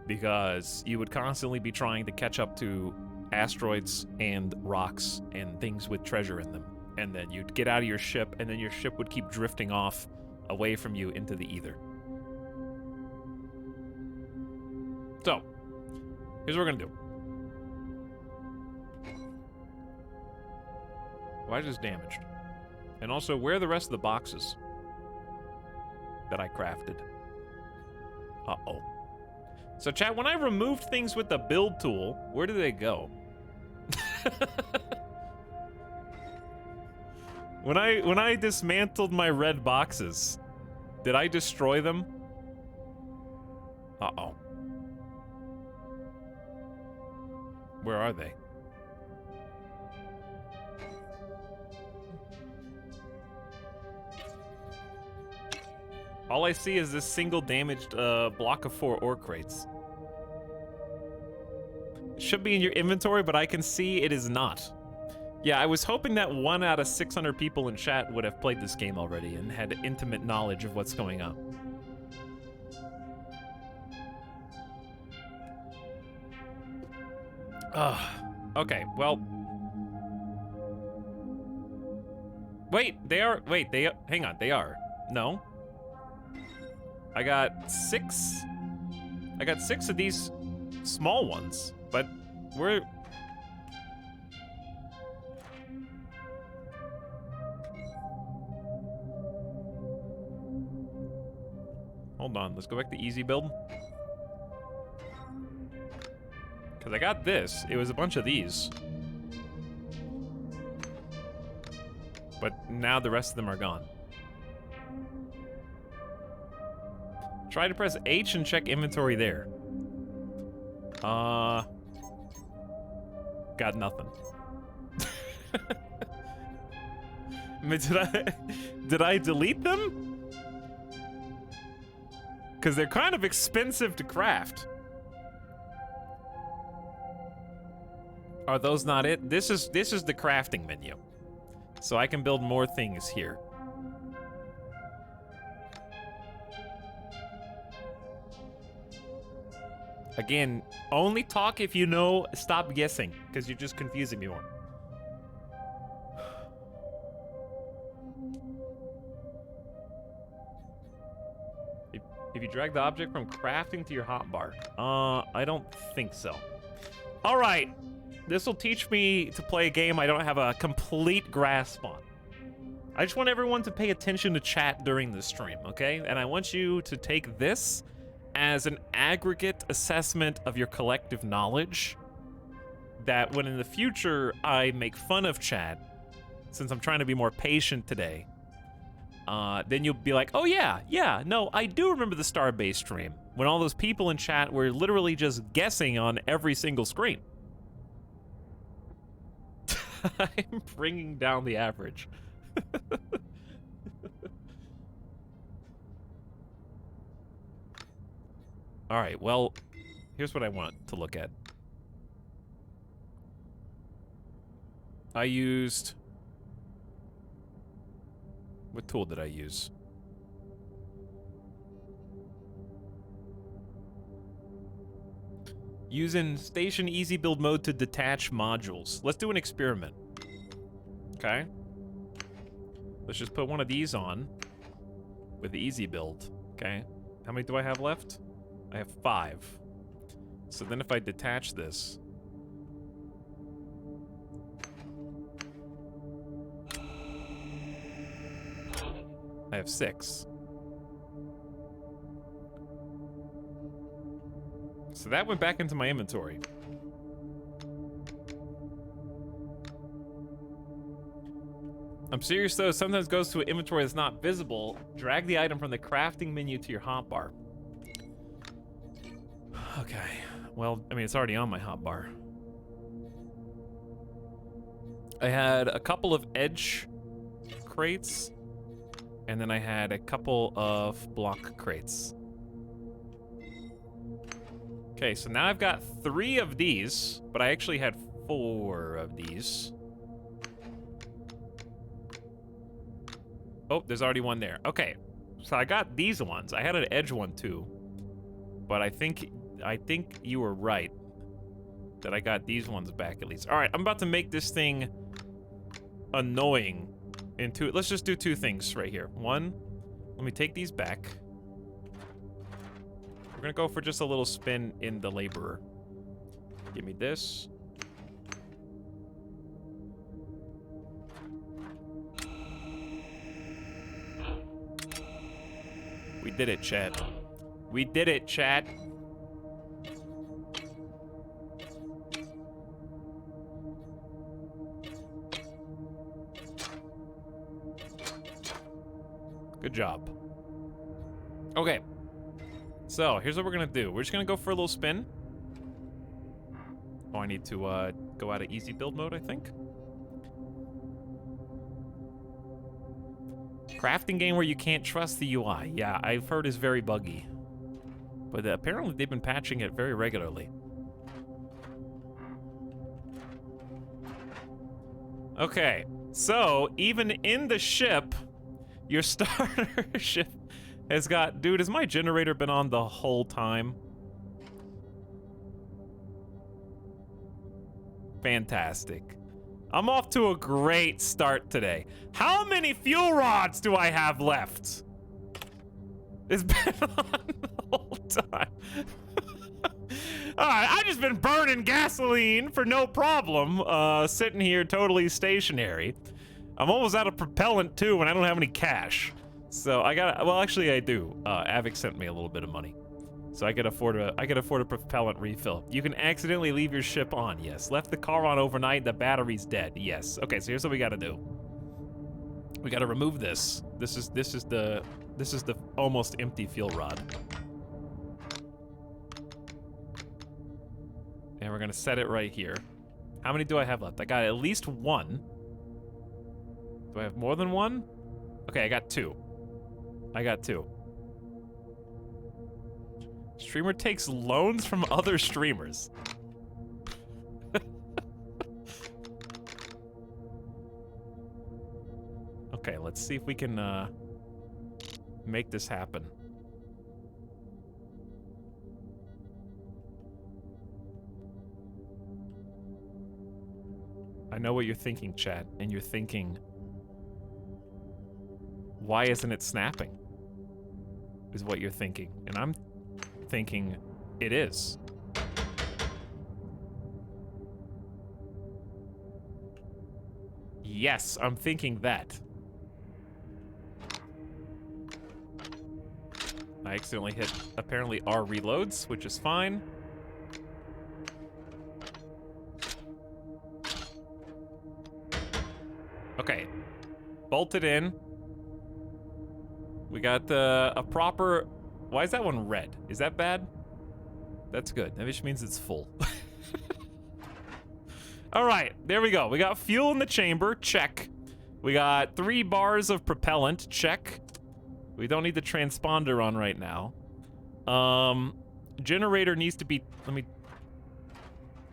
Because you would constantly be trying to catch up to asteroids and rocks and things with treasure in them. And then you'd get out of your ship, and then your ship would keep drifting off away from you into the ether. So, here's what we're gonna do. Why is this damaged? And also, where are the rest of the boxes that I crafted? Uh-oh. So, chat, when I removed things with the build tool, where do they go? When I dismantled my red boxes, did I destroy them? Uh-oh. Where are they? All I see is this single damaged block of 4 ore crates. It should be in your inventory, but I can see it is not. Yeah, I was hoping that 1 out of 600 people in chat would have played this game already and had intimate knowledge of what's going on. Okay, well. Wait, hang on, they are. No. I got 6 of these small ones, but we're... Hold on, let's go back to easy build. Because I got this. It was a bunch of these. But now the rest of them are gone. Try to press H and check inventory there. Got nothing. I mean, did I delete them? Because they're kind of expensive to craft. Are those not it? This is the crafting menu. So I can build more things here. Again, only talk if you know, stop guessing, because you're just confusing me more. If you drag the object from crafting to your hotbar. I don't think so. All right. This will teach me to play a game I don't have a complete grasp on. I just want everyone to pay attention to chat during the stream, okay? And I want you to take this as an aggregate assessment of your collective knowledge, that when in the future I make fun of chat, since I'm trying to be more patient today, then you'll be like, oh yeah, no, I do remember the Starbase stream, when all those people in chat were literally just guessing on every single screen. I'm bringing down the average. All right, well, here's what I want to look at. I used... What tool did I use? Using station easy build mode to detach modules. Let's do an experiment. Okay. Let's just put one of these on with the easy build. Okay. How many do I have left? I have 5. So then if I detach this... I have 6. So that went back into my inventory. I'm serious though, sometimes goes to an inventory that's not visible. Drag the item from the crafting menu to your hotbar. Okay, well, I mean, it's already on my hotbar. I had a couple of edge crates, and then I had a couple of block crates. Okay, so now I've got 3 of these, but I actually had 4 of these. Oh, there's already one there. Okay, so I got these ones. I had an edge one too, but I think you were right that I got these ones back at least. All right, I'm about to make this thing annoying. Let's just do 2 things right here. 1, let me take these back. We're gonna go for just a little spin in the laborer. Give me this. We did it, chat. We did it, chat. Good job. Okay. So, here's what we're gonna do. We're just gonna go for a little spin. Oh, I need to go out of easy build mode, I think. Crafting game where you can't trust the UI. Yeah, I've heard is very buggy. But apparently they've been patching it very regularly. Okay, so even in the ship, your starter ship has got... Dude, has my generator been on the whole time? Fantastic. I'm off to a great start today. How many fuel rods do I have left? It's been on the whole time. Alright, I've just been burning gasoline for no problem, sitting here totally stationary. I'm almost out of propellant too, and I don't have any cash. So I got, well, actually I do. Avic sent me a little bit of money. So I could afford a propellant refill. You can accidentally leave your ship on, yes. Left the car on overnight, the battery's dead, yes. Okay, so here's what we gotta do. We gotta remove this. This is the almost empty fuel rod. And we're gonna set it right here. How many do I have left? I got at least one. Do I have more than one? Okay, I got two. I got two. Streamer takes loans from other streamers. Okay, let's see if we can make this happen. I know what you're thinking, chat, and you're thinking, why isn't it snapping? Is what you're thinking. And I'm thinking it is. Yes, I'm thinking that. I accidentally hit, apparently, R reloads, which is fine. Okay. Bolted in. We got a proper... Why is that one red? Is that bad? That's good. That just means it's full. All right, there we go. We got fuel in the chamber. Check. We got 3 bars of propellant. Check. We don't need the transponder on right now. Generator needs to be... Let me...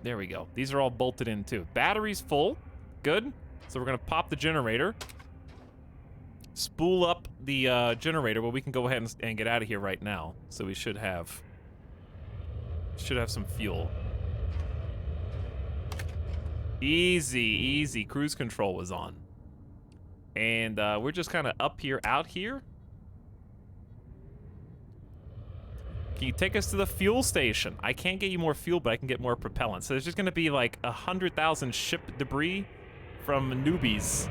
There we go. These are all bolted in too. Battery's full. Good. So we're gonna pop the generator. Spool up the generator. Well, we can go ahead and get out of here right now. So we should have some fuel. Easy, easy. Cruise control was on. And we're just kind of up here, out here. Can you take us to the fuel station? I can't get you more fuel, but I can get more propellant. So there's just gonna be like 100,000 ship debris from newbies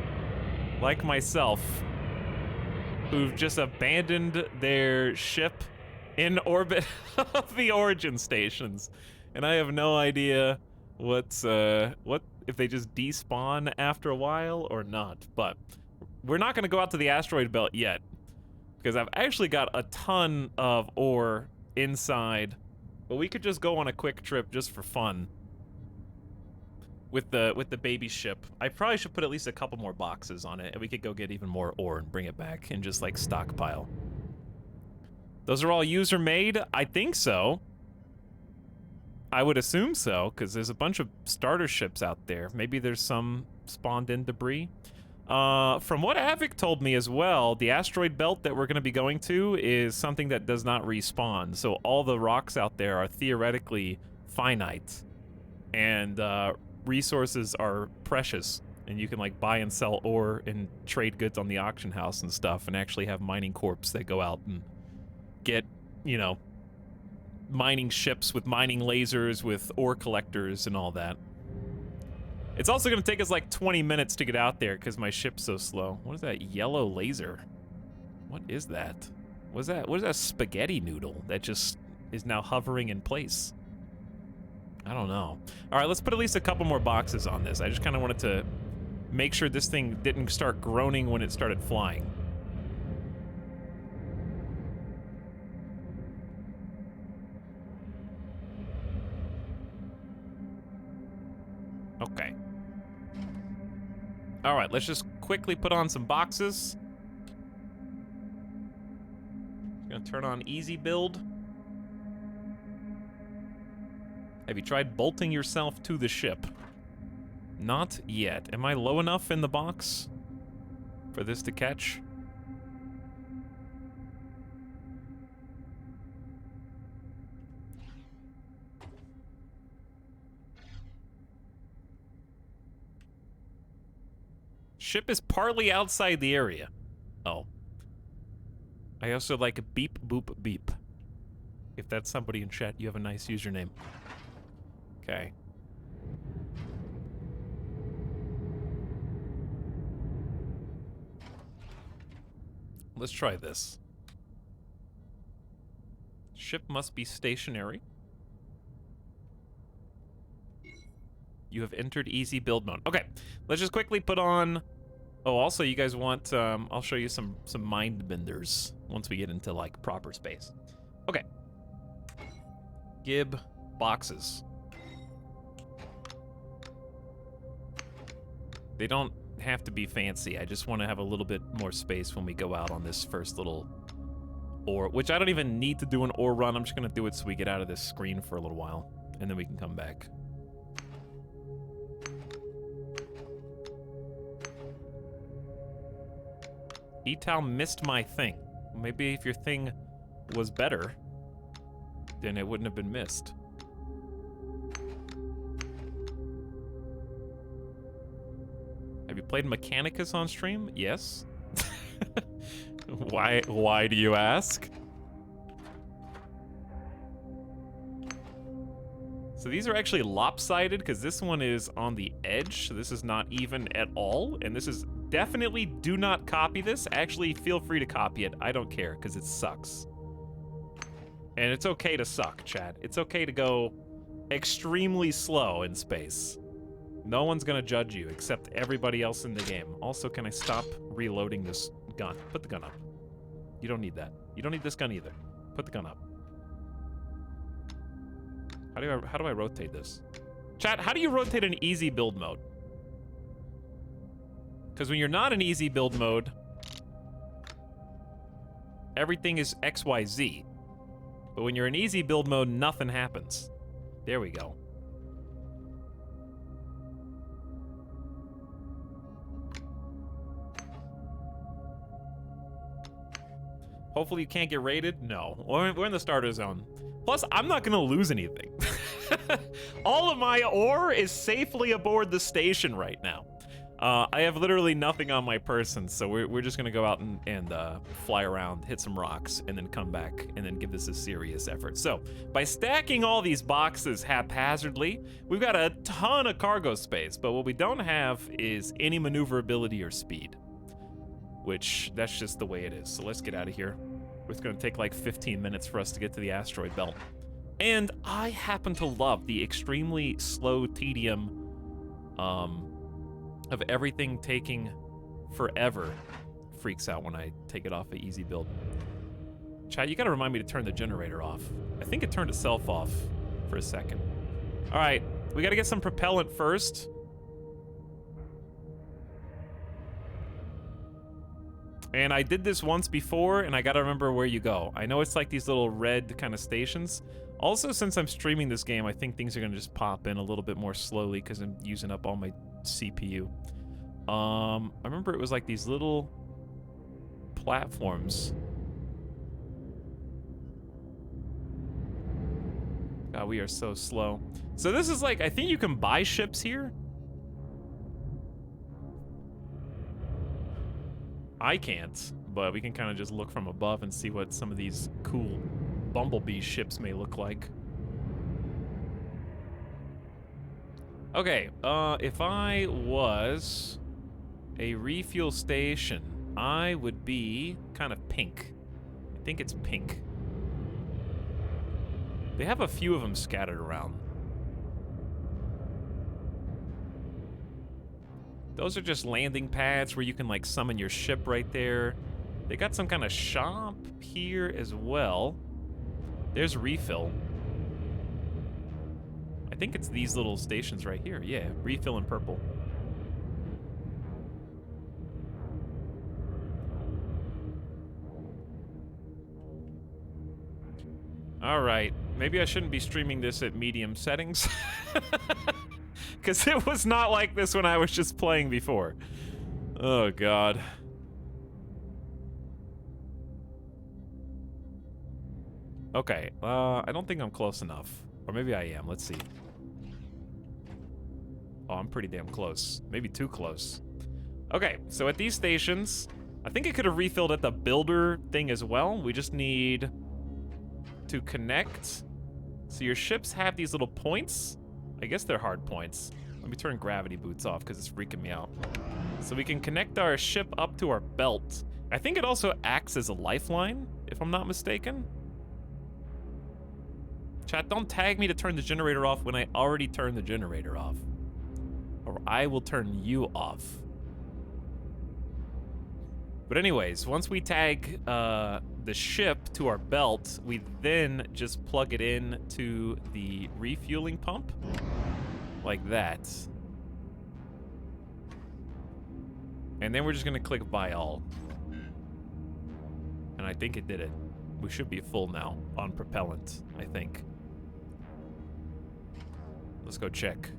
like myself who've just abandoned their ship in orbit of the origin stations. And I have no idea what if they just despawn after a while or not. But we're not gonna go out to the asteroid belt yet, because I've actually got a ton of ore inside, but we could just go on a quick trip just for fun with the baby ship. I probably should put at least a couple more boxes on it, and we could go get even more ore and bring it back and just like stockpile. Those are all user made? I think so. I would assume so, because there's a bunch of starter ships out there. Maybe there's some spawned in debris. From what Avic told me as well, the asteroid belt that we're going to be going to is something that does not respawn. So all the rocks out there are theoretically finite. And resources are precious. And you can like buy and sell ore and trade goods on the auction house and stuff, and actually have mining corps that go out and get, you know, mining ships with mining lasers, with ore collectors and all that. It's also going to take us like 20 minutes to get out there because my ship's so slow. What is that yellow laser? What is that? What is that spaghetti noodle that just is now hovering in place? I don't know. All right, let's put at least a couple more boxes on this. I just kind of wanted to make sure this thing didn't start groaning when it started flying. Okay. All right, let's just quickly put on some boxes. Gonna turn on easy build. Have you tried bolting yourself to the ship? Not yet. Am I low enough in the box for this to catch? Ship is partly outside the area. Oh. I also like a beep, boop, beep. If that's somebody in chat, you have a nice username. Okay. Let's try this. Ship must be stationary. You have entered easy build mode. Okay, let's just quickly put on... Oh, also, you guys want... I'll show you some mind benders once we get into, like, proper space. Okay. Gib boxes. They don't have to be fancy. I just want to have a little bit more space when we go out on this first little ore, which I don't even need to do an ore run. I'm just going to do it so we get out of this screen for a little while, and then we can come back. Etal missed my thing. Maybe if your thing was better, then it wouldn't have been missed. Have you played Mechanicus on stream? Yes. Why do you ask? So these are actually lopsided because this one is on the edge, so this is not even at all, and this is definitely do not copy this. Actually, feel free to copy it. I don't care because it sucks. And it's okay to suck, chat. It's okay to go extremely slow in space. No one's gonna judge you except everybody else in the game. Also, can I stop reloading this gun? Put the gun up. You don't need that. You don't need this gun either. Put the gun up. How do I rotate this? Chat, how do you rotate an easy build mode? Because when you're not in easy build mode, everything is XYZ. But when you're in easy build mode, nothing happens. There we go. Hopefully you can't get raided? No. We're in the starter zone. Plus, I'm not gonna lose anything. All of my ore is safely aboard the station right now. I have literally nothing on my person, so we're just gonna go out and fly around, hit some rocks, and then come back, and then give this a serious effort. So, by stacking all these boxes haphazardly, we've got a ton of cargo space, but what we don't have is any maneuverability or speed. Which, that's just the way it is. So let's get out of here. It's gonna take like 15 minutes for us to get to the asteroid belt. And I happen to love the extremely slow tedium of everything taking forever. Freaks out when I take it off at easy build. Chat, you gotta remind me to turn the generator off. I think it turned itself off for a second. All right, we gotta get some propellant first. And I did this once before, and I gotta remember where you go. I know it's like these little red kind of stations. Also, since I'm streaming this game, I think things are gonna just pop in a little bit more slowly because I'm using up all my CPU. I remember it was like these little platforms. God, we are so slow. So this is like, I think you can buy ships here. I can't, but we can kind of just look from above and see what some of these cool Bumblebee ships may look like. Okay, if I was a refuel station, I would be kind of pink. I think it's pink. They have a few of them scattered around. Those are just landing pads where you can like summon your ship right there. They got some kind of shop here as well. There's refill. I think it's these little stations right here. Yeah, refill in purple. All right, maybe I shouldn't be streaming this at medium settings. Because it was not like this when I was just playing before. Oh, God. Okay, I don't think I'm close enough. Or maybe I am, let's see. Oh, I'm pretty damn close. Maybe too close. Okay, so at these stations, I think it could have refilled at the builder thing as well. We just need to connect. So your ships have these little points. I guess they're hard points. Let me turn gravity boots off because it's freaking me out. So we can connect our ship up to our belt. I think it also acts as a lifeline, if I'm not mistaken. Chat, don't tag me to turn the generator off when I already turned the generator off. Or I will turn you off. But anyways, once we tag the ship to our belt, we then just plug it in to the refueling pump. Like that. And then we're just gonna click buy all. And I think it did it. We should be full now on propellant, I think. Let's go check.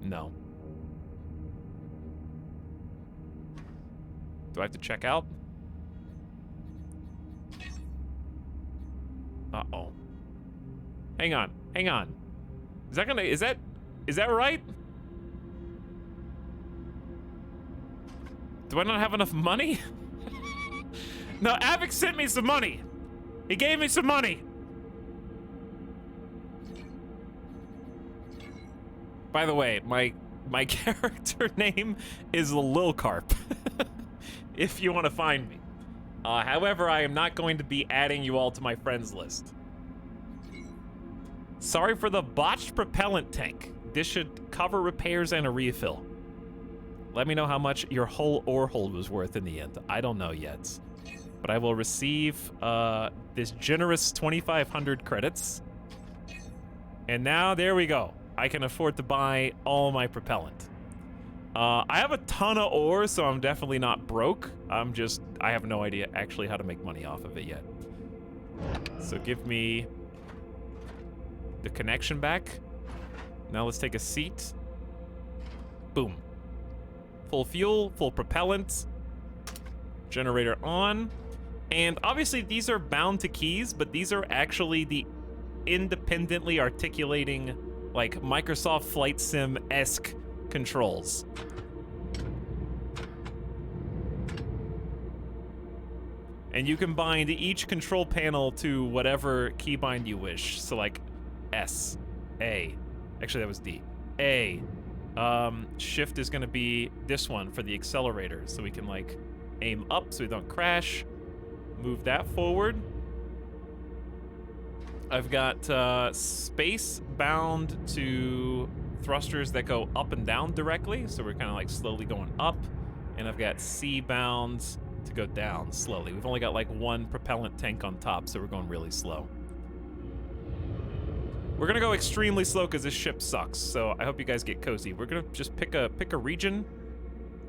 No. Do I have to check out? Uh-oh. Hang on, hang on. Is that right? Do I not have enough money? No, Avic sent me some money. He gave me some money. By the way, my character name is Lil Carp. If you want to find me. However, I am not going to be adding you all to my friends list. Sorry for the botched propellant tank. This should cover repairs and a refill. Let me know how much your whole ore hold was worth in the end. I don't know yet. But I will receive this generous 2,500 credits. And now, there we go. I can afford to buy all my propellant. I have a ton of ore, so I'm definitely not broke. I have no idea actually how to make money off of it yet. So give me the connection back. Now let's take a seat. Boom. Full fuel, full propellant. Generator on. And obviously these are bound to keys, but these are actually the independently articulating, like, Microsoft Flight Sim-esque controls. And you can bind each control panel to whatever keybind you wish. So like S, A, actually that was D, A. Shift is gonna be this one for the accelerator. So we can like aim up so we don't crash. Move that forward. I've got space bound to thrusters that go up and down directly, so we're kind of like slowly going up, and I've got C bound to go down slowly. We've only got like one propellant tank on top, so we're going really slow. We're gonna go extremely slow because this ship sucks, so I hope you guys get cozy. We're gonna just pick a region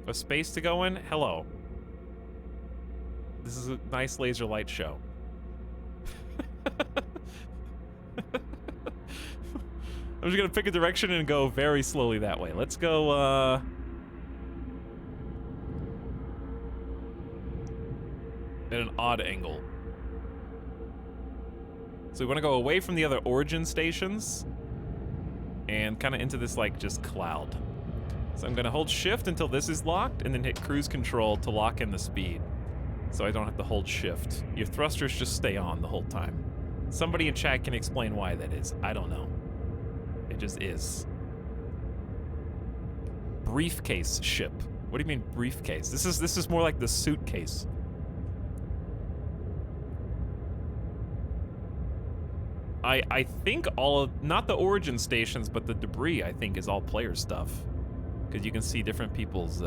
of space to go in. Hello. This is a nice laser light show. I'm just gonna pick a direction and go very slowly that way. Let's go, at an odd angle. So we wanna go away from the other origin stations and kind of into this, like, just cloud. So I'm gonna hold shift until this is locked and then hit cruise control to lock in the speed. So I don't have to hold shift. Your thrusters just stay on the whole time. Somebody in chat can explain why that is. I don't know. It just is. Briefcase ship. What do you mean briefcase? This is more like the suitcase. I think all of, not the origin stations, but the debris, I think, is all player stuff. Because you can see different people's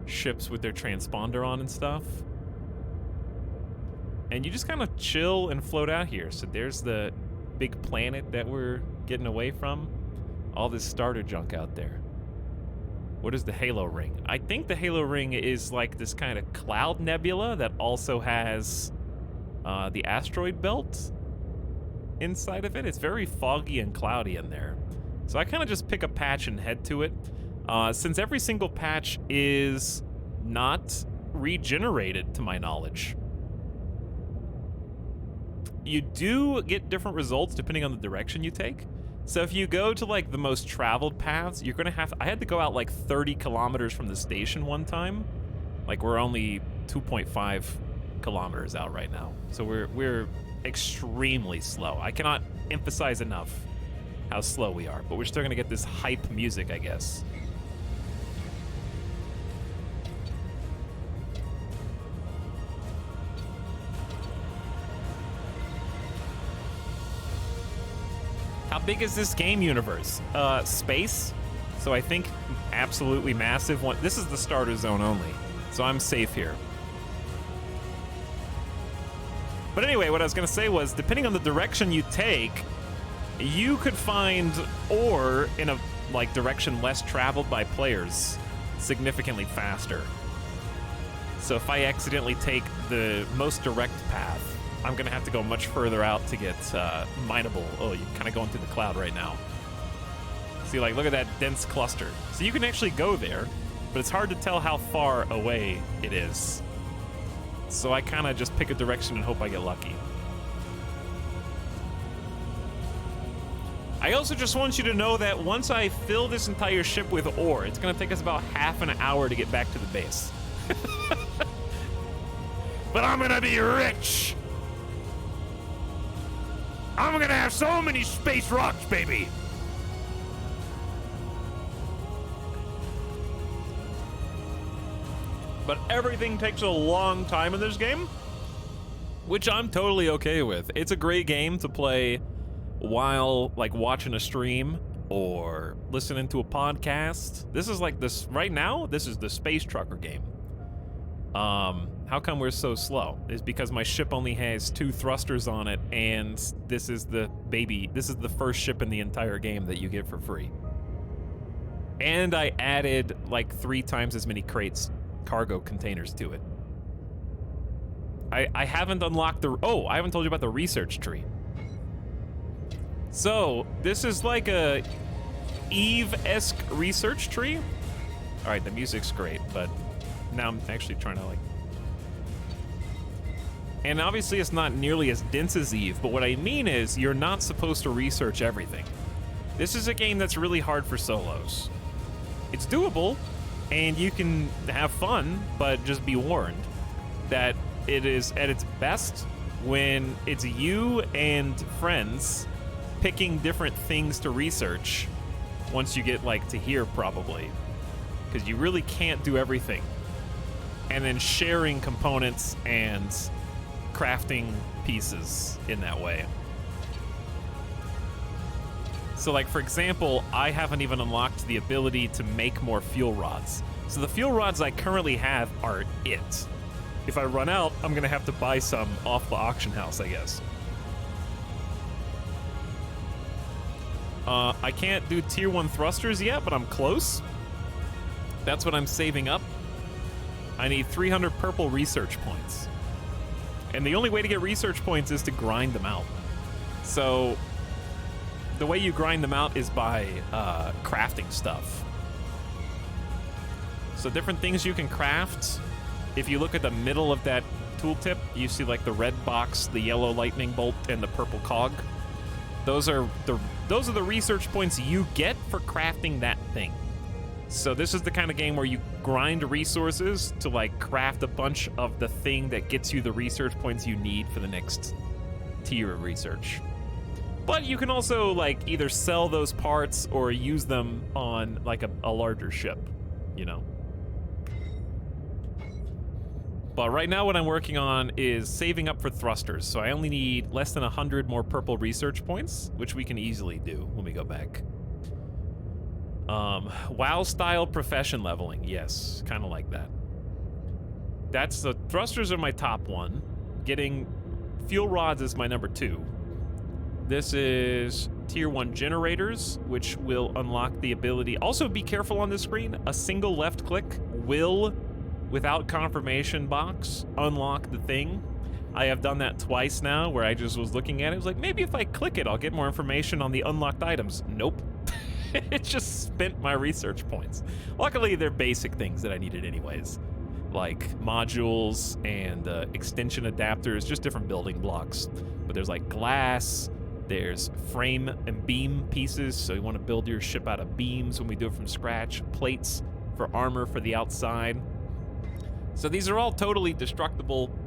ships with their transponder on and stuff. And you just kind of chill and float out here. So there's the big planet that we're getting away from. All this starter junk out there. What is the Halo Ring? I think the Halo Ring is like this kind of cloud nebula that also has the asteroid belt inside of it. It's very foggy and cloudy in there. So I kind of just pick a patch and head to it. Since every single patch is not regenerated, to my knowledge. You do get different results depending on the direction you take. So if you go to like the most traveled paths, you're gonna have, I had to go out like 30 kilometers from the station one time. Like we're only 2.5 kilometers out right now. So we're extremely slow. I cannot emphasize enough how slow we are, but we're still gonna get this hype music, I guess. How big is this game universe? Space. So I think absolutely massive one. This is the starter zone only, so I'm safe here. But anyway, what I was gonna say was, depending on the direction you take, you could find ore in a like direction less traveled by players significantly faster. So if I accidentally take the most direct path, I'm gonna have to go much further out to get mineable. Oh, you're kind of going through the cloud right now. See, like, look at that dense cluster. So you can actually go there, but it's hard to tell how far away it is. So I kind of just pick a direction and hope I get lucky. I also just want you to know that once I fill this entire ship with ore, it's gonna take us about half an hour to get back to the base. But I'm gonna be rich! I'm gonna have so many space rocks, baby! But everything takes a long time in this game, which I'm totally okay with. It's a great game to play while, like, watching a stream or listening to a podcast. This is like this, right now, this is the Space Trucker game. How come we're so slow? It's because my ship only has 2 thrusters on it, and this is the first ship in the entire game that you get for free. And I added like 3 times as many crates, cargo containers to it. I haven't unlocked I haven't told you about the research tree. So, this is like a Eve-esque research tree. All right, the music's great, but now I'm actually trying to like... And obviously it's not nearly as dense as Eve, but what I mean is you're not supposed to research everything. This is a game that's really hard for solos. It's doable, and you can have fun, but just be warned that it is at its best when it's you and friends picking different things to research once you get like to here, probably, because you really can't do everything. And then sharing components and crafting pieces in that way. So like, for example, I haven't even unlocked the ability to make more fuel rods. So the fuel rods I currently have are it. If I run out, I'm gonna have to buy some off the auction house, I guess. I can't do tier 1 thrusters yet, but I'm close. That's what I'm saving up. I need 300 purple research points. And the only way to get research points is to grind them out. So the way you grind them out is by crafting stuff. So different things you can craft. If you look at the middle of that tooltip, you see like the red box, the yellow lightning bolt, and the purple cog. Those are the research points you get for crafting that thing. So this is the kind of game where you grind resources to like craft a bunch of the thing that gets you the research points you need for the next tier of research. But you can also like either sell those parts or use them on like a larger ship, you know. But right now what I'm working on is saving up for thrusters. So I only need less than 100 more purple research points, which we can easily do when we go back. WoW style profession leveling. Yes, kind of like that. That's the thrusters are my top one. Getting fuel rods is my number 2. This is tier 1 generators, which will unlock the ability. Also, be careful on this screen. A single left click will, without confirmation box, unlock the thing. I have done that twice now, where I just was looking at it. It was like, maybe if I click it, I'll get more information on the unlocked items. Nope. It just spent my research points. Luckily, they're basic things that I needed anyways, like modules and extension adapters, just different building blocks. But there's like glass, there's frame and beam pieces, so you want to build your ship out of beams when we do it from scratch, plates for armor for the outside. So these are all totally destructible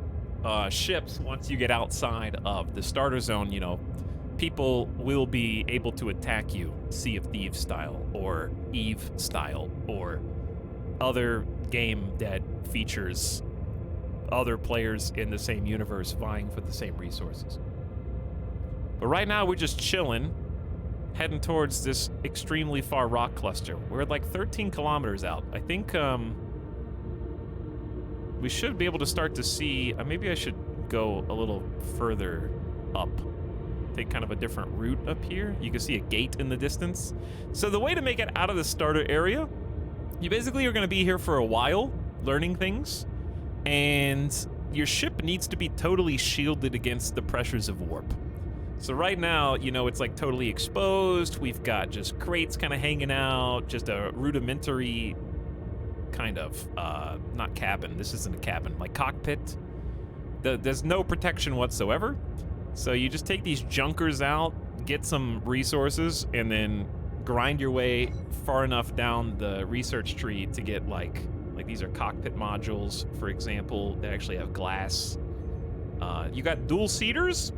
ships once you get outside of the starter zone. You know, people will be able to attack you, Sea of Thieves style, or Eve style, or other game that features other players in the same universe vying for the same resources. But right now, we're just chilling, heading towards this extremely far rock cluster. We're like 13 kilometers out. I think we should be able to start to see... maybe I should go a little further up. Take kind of a different route up here. You can see a gate in the distance. So the way to make it out of the starter area, you basically are going to be here for a while, learning things, and your ship needs to be totally shielded against the pressures of warp. So right now, you know, it's like totally exposed. We've got just crates kind of hanging out, just a rudimentary kind of, not cabin. This isn't a cabin, like cockpit. There's no protection whatsoever. So you just take these junkers out, get some resources, and then grind your way far enough down the research tree to get like these are cockpit modules, for example, that actually have glass. You got dual seaters.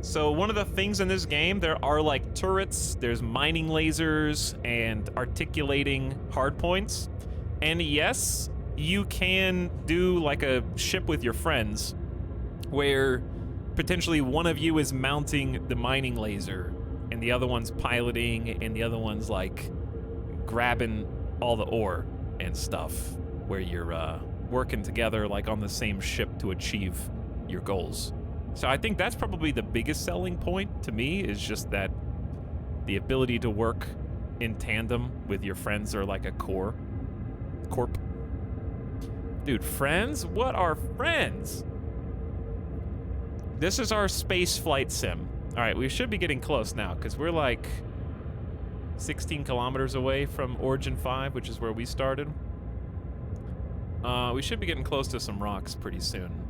So one of the things in this game, there are like turrets, there's mining lasers, and articulating hardpoints. And yes, you can do like a ship with your friends where potentially one of you is mounting the mining laser and the other one's piloting and the other one's like grabbing all the ore and stuff, where you're working together like on the same ship to achieve your goals. So I think that's probably the biggest selling point to me, is just that the ability to work in tandem with your friends or like a corp. Dude, friends? What are friends? This is our space flight sim. All right, we should be getting close now because we're like 16 kilometers away from Origin 5, which is where we started. We should be getting close to some rocks pretty soon.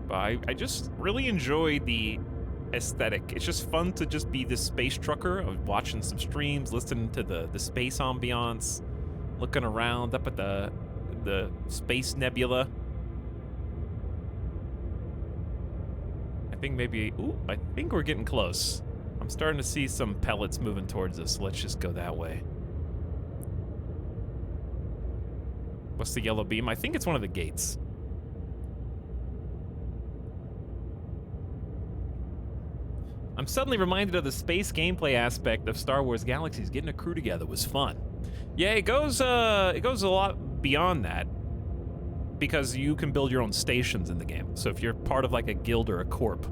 But I just really enjoy the aesthetic. It's just fun to just be this space trucker of watching some streams, listening to the space ambiance, looking around up at the space nebula. I think maybe, ooh, I think we're getting close. I'm starting to see some pellets moving towards us. Let's just go that way. What's the yellow beam? I think it's one of the gates. I'm suddenly reminded of the space gameplay aspect of Star Wars Galaxies. Getting a crew together was fun. Yeah, it goes a lot beyond that, because you can build your own stations in the game. So if you're part of like a guild or a corp,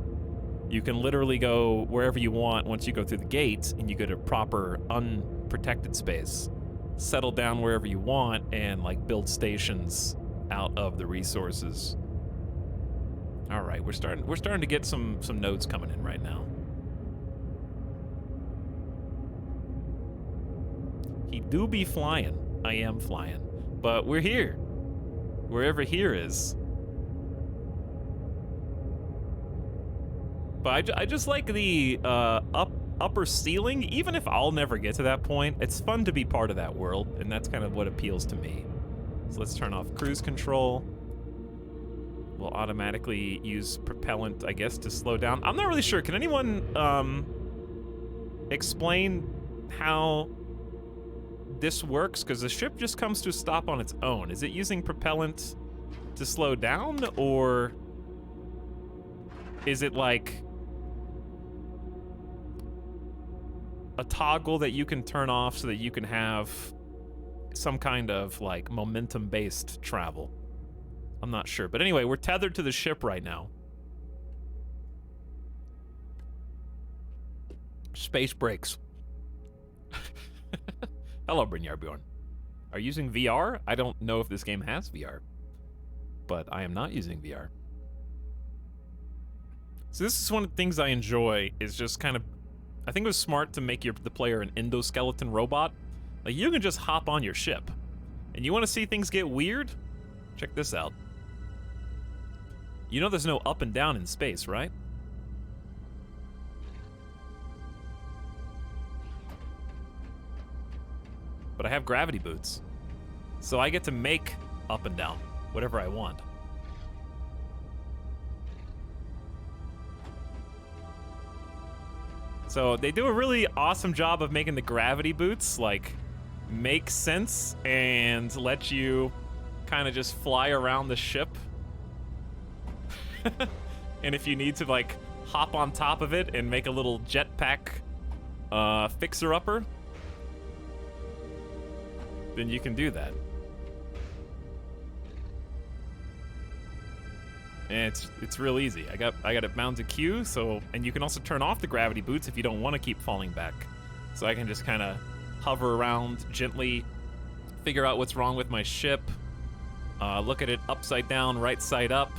you can literally go wherever you want once you go through the gates and you go to proper unprotected space, settle down wherever you want, and like build stations out of the resources. All right, we're starting to get some nodes coming in right now. He do be flying. I am flying. But we're here. Wherever here is. But I just like the upper ceiling. Even if I'll never get to that point, it's fun to be part of that world, and that's kind of what appeals to me. So let's turn off cruise control. We'll automatically use propellant, I guess, to slow down. I'm not really sure. Can anyone explain how this works? Because the ship just comes to a stop on its own. Is it using propellant to slow down, or is it like a toggle that you can turn off so that you can have some kind of like momentum-based travel? I'm not sure. But anyway, we're tethered to the ship right now. Space breaks. Hello, Brynjarbjorn. Are you using VR? I don't know if this game has VR. But I am not using VR. So this is one of the things I enjoy, is just kind of... I think it was smart to make the player an endoskeleton robot. Like, you can just hop on your ship. And you want to see things get weird? Check this out. You know there's no up and down in space, right? But I have gravity boots. So I get to make up and down, whatever I want. So they do a really awesome job of making the gravity boots, like, make sense and let you kind of just fly around the ship. And if you need to, like, hop on top of it and make a little jetpack fixer-upper, then you can do that. And it's real easy. I got it bound to Q, so, and you can also turn off the gravity boots if you don't want to keep falling back. So I can just kind of hover around gently, figure out what's wrong with my ship, look at it upside down, right side up.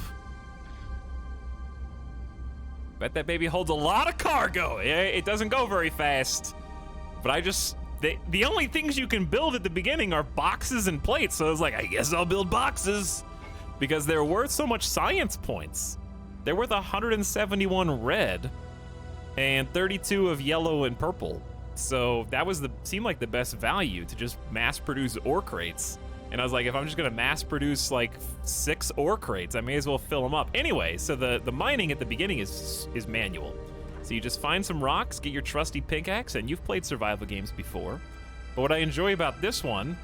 Bet that baby holds a lot of cargo. It doesn't go very fast, but I just... The only things you can build at the beginning are boxes and plates, so I was like, I guess I'll build boxes. Because they're worth so much science points. They're worth 171 red and 32 of yellow and purple. So that seemed like the best value, to just mass produce ore crates. And I was like, if I'm just gonna mass produce like 6 ore crates, I may as well fill them up. Anyway, so the mining at the beginning is manual. So you just find some rocks, get your trusty pickaxe, and you've played survival games before. But what I enjoy about this one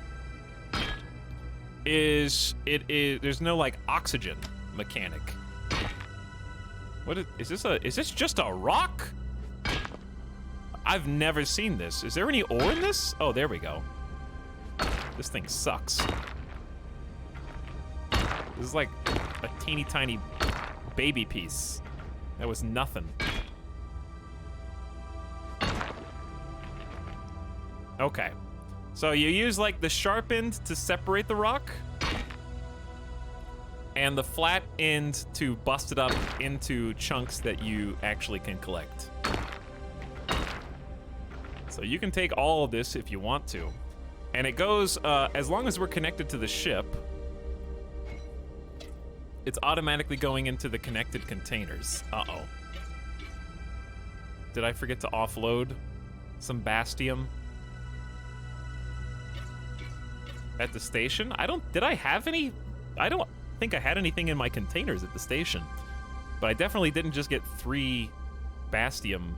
is there's no like oxygen mechanic. What is this just a rock? I've never seen this. Is there any ore in this? Oh, there we go. This thing sucks. This is like a teeny tiny baby piece. That was nothing. Okay. So you use like the sharp end to separate the rock, and the flat end to bust it up into chunks that you actually can collect. So you can take all of this if you want to. And it goes, as long as we're connected to the ship, it's automatically going into the connected containers. Uh-oh. Did I forget to offload some bastium at the station? Did I have any? I don't think I had anything in my containers at the station. But I definitely didn't just get 3 bastium.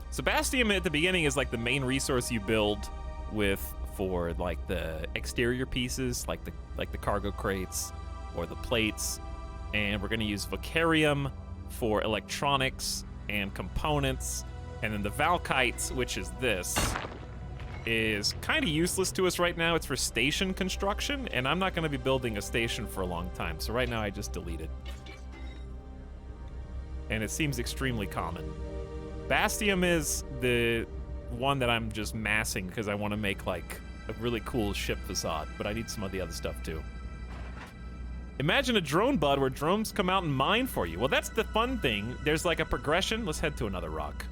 So bastium at the beginning is like the main resource you build with for like the exterior pieces, like the cargo crates or the plates. And we're gonna use Vocarium for electronics and components. And then the Valkite, which is this, is kind of useless to us right now. It's for station construction, and I'm not going to be building a station for a long time. So right now I just delete it. And it seems extremely common. Bastium is the one that I'm just massing because I want to make like a really cool ship facade, but I need some of the other stuff too. Imagine a drone bud where drones come out and mine for you. Well, that's the fun thing. There's like a progression. Let's head to another rock.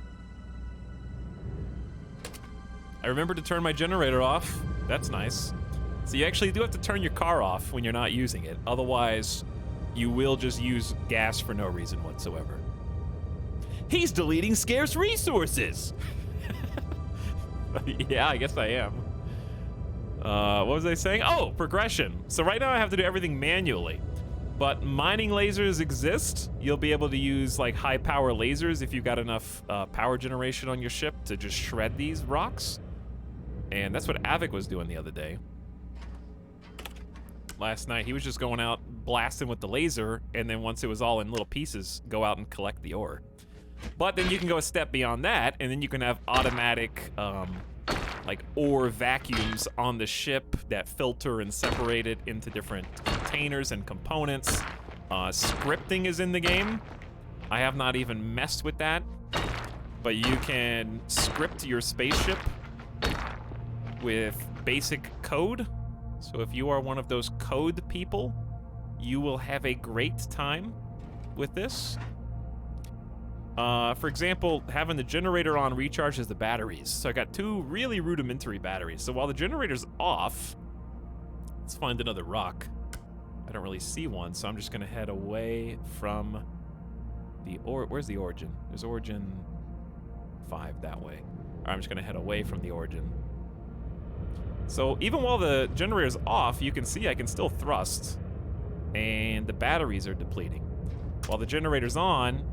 I remembered to turn my generator off. That's nice. So you actually do have to turn your car off when you're not using it. Otherwise, you will just use gas for no reason whatsoever. He's deleting scarce resources! Yeah, I guess I am. What was I saying? Oh, progression. So right now I have to do everything manually. But mining lasers exist. You'll be able to use like high power lasers if you've got enough power generation on your ship to just shred these rocks. And that's what Avik was doing the other day. Last night, he was just going out, blasting with the laser, and then once it was all in little pieces, go out and collect the ore. But then you can go a step beyond that, and then you can have automatic, like, ore vacuums on the ship that filter and separate it into different containers and components. Scripting is in the game. I have not even messed with that, but you can script your spaceship with basic code. So if you are one of those code people, you will have a great time with this. For example, having the generator on recharges the batteries. So I got 2 really rudimentary batteries. So while the generator's off, let's find another rock. I don't really see one, so I'm just gonna head away from the where's the origin? There's origin 5 that way. All right, I'm just gonna head away from the origin. So even while the generator's off, you can see I can still thrust, and the batteries are depleting. While the generator's on,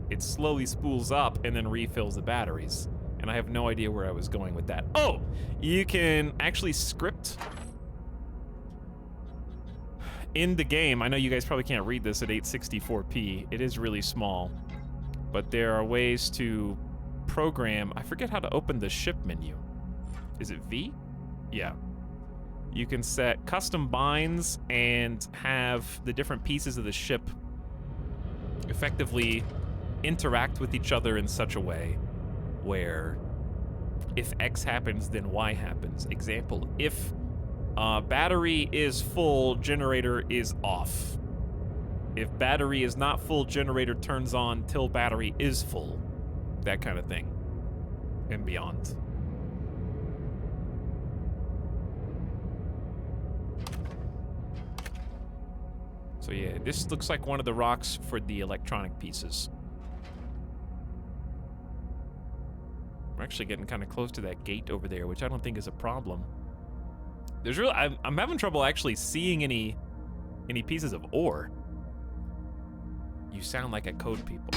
it slowly spools up and then refills the batteries. And I have no idea where I was going with that. Oh, you can actually script in the game. I know you guys probably can't read this at 864p. It is really small. But there are ways to program. I forget how to open the ship menu. Is it V? Yeah. You can set custom binds and have the different pieces of the ship effectively interact with each other in such a way where if X happens, then Y happens. Example, if battery is full, generator is off. If battery is not full, generator turns on till battery is full. That kind of thing. And beyond. So yeah, this looks like one of the rocks for the electronic pieces. We're actually getting kind of close to that gate over there, which I don't think is a problem. There's really, I'm having trouble actually seeing any pieces of ore. You sound like a code people.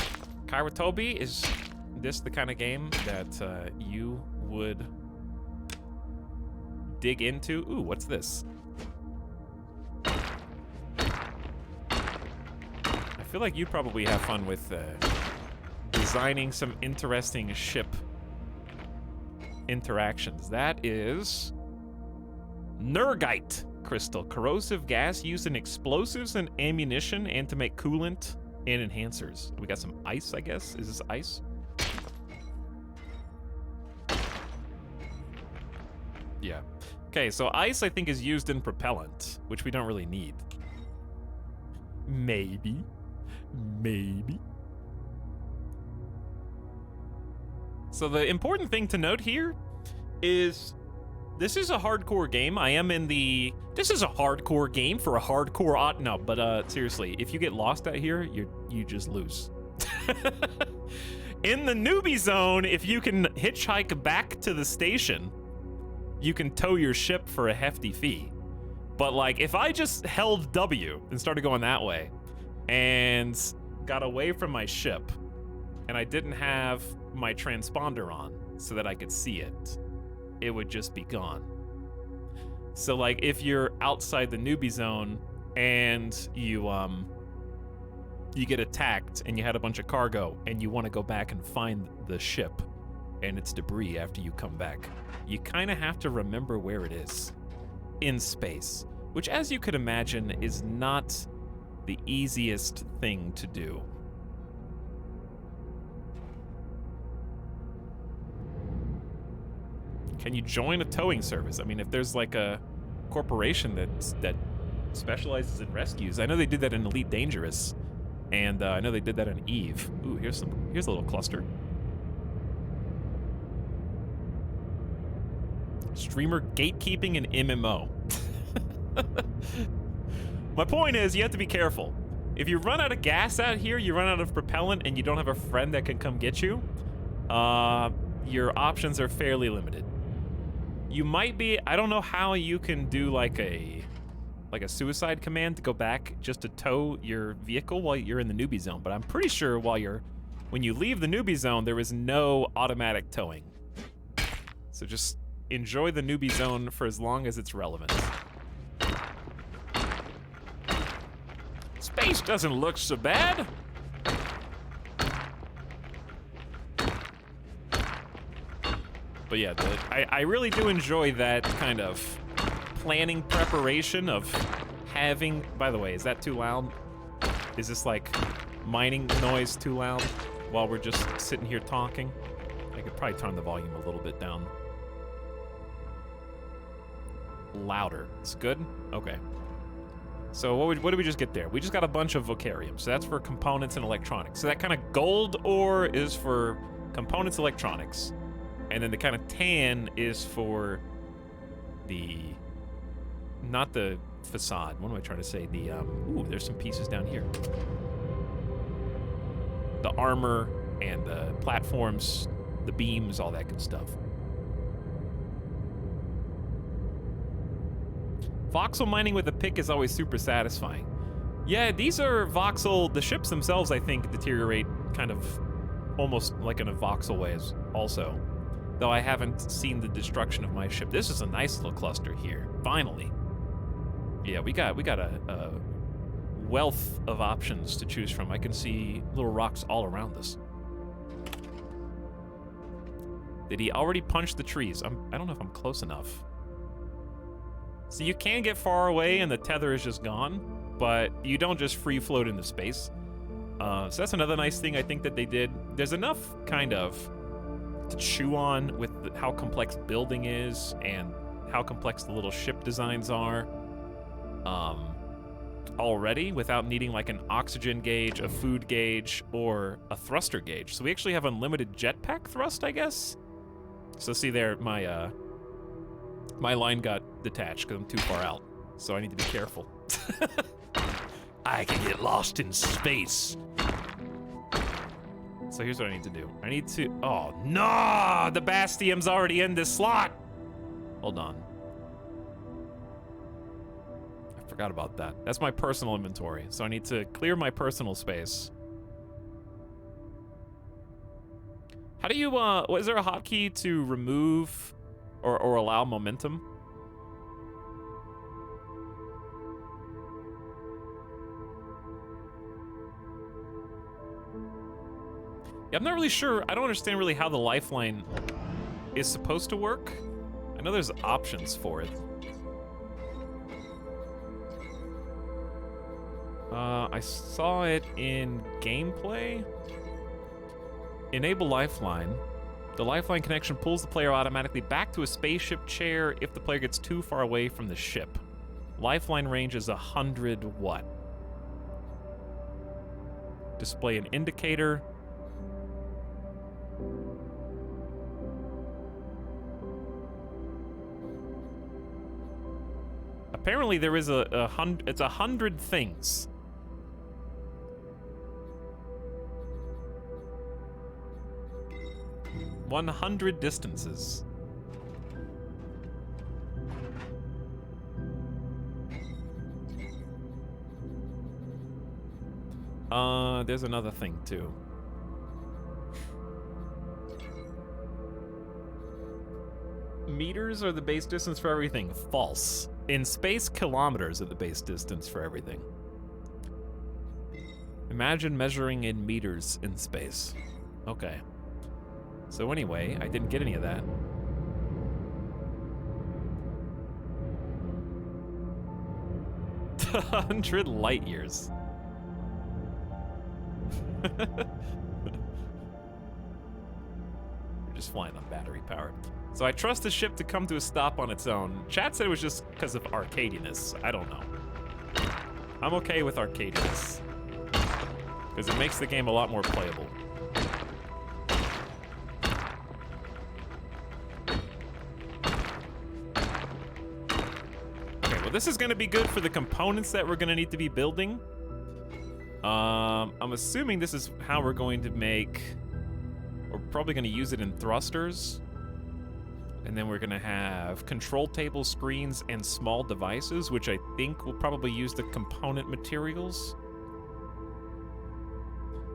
Kairatobi, is this the kind of game that you would dig into? Ooh, what's this? I feel like you'd probably have fun with designing some interesting ship interactions. That is Nergite crystal, corrosive gas used in explosives and ammunition and to make coolant and enhancers. We got some ice, I guess. Is this ice? Yeah. Okay, so ice I think is used in propellant, which we don't really need. Maybe. Maybe. So the important thing to note here is this is a hardcore game. I am in the... This is a hardcore game for a hardcore... No, but seriously, if you get lost out here, you just lose. In the newbie zone, if you can hitchhike back to the station, you can tow your ship for a hefty fee. But like, if I just held W and started going that way and got away from my ship and I didn't have my transponder on so that I could see it, it would just be gone. So like, if you're outside the newbie zone and you get attacked and you had a bunch of cargo and you want to go back and find the ship and its debris after you come back, you kind of have to remember where it is in space, which, as you could imagine, is not the easiest thing to do. Can you join a towing service? I mean, if there's like a corporation that specializes in rescues, I know they did that in Elite Dangerous, and I know they did that in Eve. Ooh, here's a little cluster. Streamer gatekeeping and MMO. My point is, you have to be careful. If you run out of gas out here, you run out of propellant, and you don't have a friend that can come get you, your options are fairly limited. You might be, I don't know how you can do like a suicide command to go back just to tow your vehicle while you're in the newbie zone, but I'm pretty sure when you leave the newbie zone, there is no automatic towing. So just enjoy the newbie zone for as long as it's relevant. Space doesn't look so bad. But yeah, I really do enjoy that kind of planning preparation of having... By the way, is that too loud? Is this, like, mining noise too loud while we're just sitting here talking? I could probably turn the volume a little bit down. Louder. It's good? Okay. So what did we just get there? We just got a bunch of vocarium. So that's for components and electronics. So that kind of gold ore is for components, electronics. And then the kind of tan is for the... Not the facade. What am I trying to say? The, ooh, there's some pieces down here. The armor and the platforms, the beams, all that good stuff. Voxel mining with a pick is always super satisfying. Yeah, these are voxel... The ships themselves, I think, deteriorate kind of almost like in a voxel way also. Though I haven't seen the destruction of my ship. This is a nice little cluster here. Finally. Yeah, we got a wealth of options to choose from. I can see little rocks all around us. Did he already punch the trees? I don't know if I'm close enough. So you can get far away and the tether is just gone, but you don't just free float into space. So that's another nice thing I think that they did. There's enough, kind of, to chew on with how complex building is and how complex the little ship designs are already without needing like an oxygen gauge, a food gauge, or a thruster gauge. So we actually have unlimited jetpack thrust, I guess? So see there, my line got detached because I'm too far out, so I need to be careful. I can get lost in space. So here's what I need to do. I need to... Oh, no! The Bastium's already in this slot! Hold on. I forgot about that. That's my personal inventory, so I need to clear my personal space. How do you, is there a hotkey to remove or allow momentum? Yeah, I'm not really sure. I don't understand really how the lifeline is supposed to work. I know there's options for it. I saw it in gameplay. Enable lifeline. The lifeline connection pulls the player automatically back to a spaceship chair if the player gets too far away from the ship. Lifeline range is 100 watt. Display an indicator. Apparently there is it's 100 things. "100 distances. There's another thing too. Meters are the base distance for everything. False. In space, kilometers are the base distance for everything. Imagine measuring in meters in space. Okay. So anyway, I didn't get any of that. "100 light years." You're just flying on battery power. So I trust the ship to come to a stop on its own. Chat said it was just because of arcadiness. I don't know. I'm okay with arcadiness, because it makes the game a lot more playable. Okay, well this is going to be good for the components that we're going to need to be building. I'm assuming this is how we're going to make... We're probably going to use it in thrusters. And then we're going to have control table screens and small devices, which I think will probably use the component materials.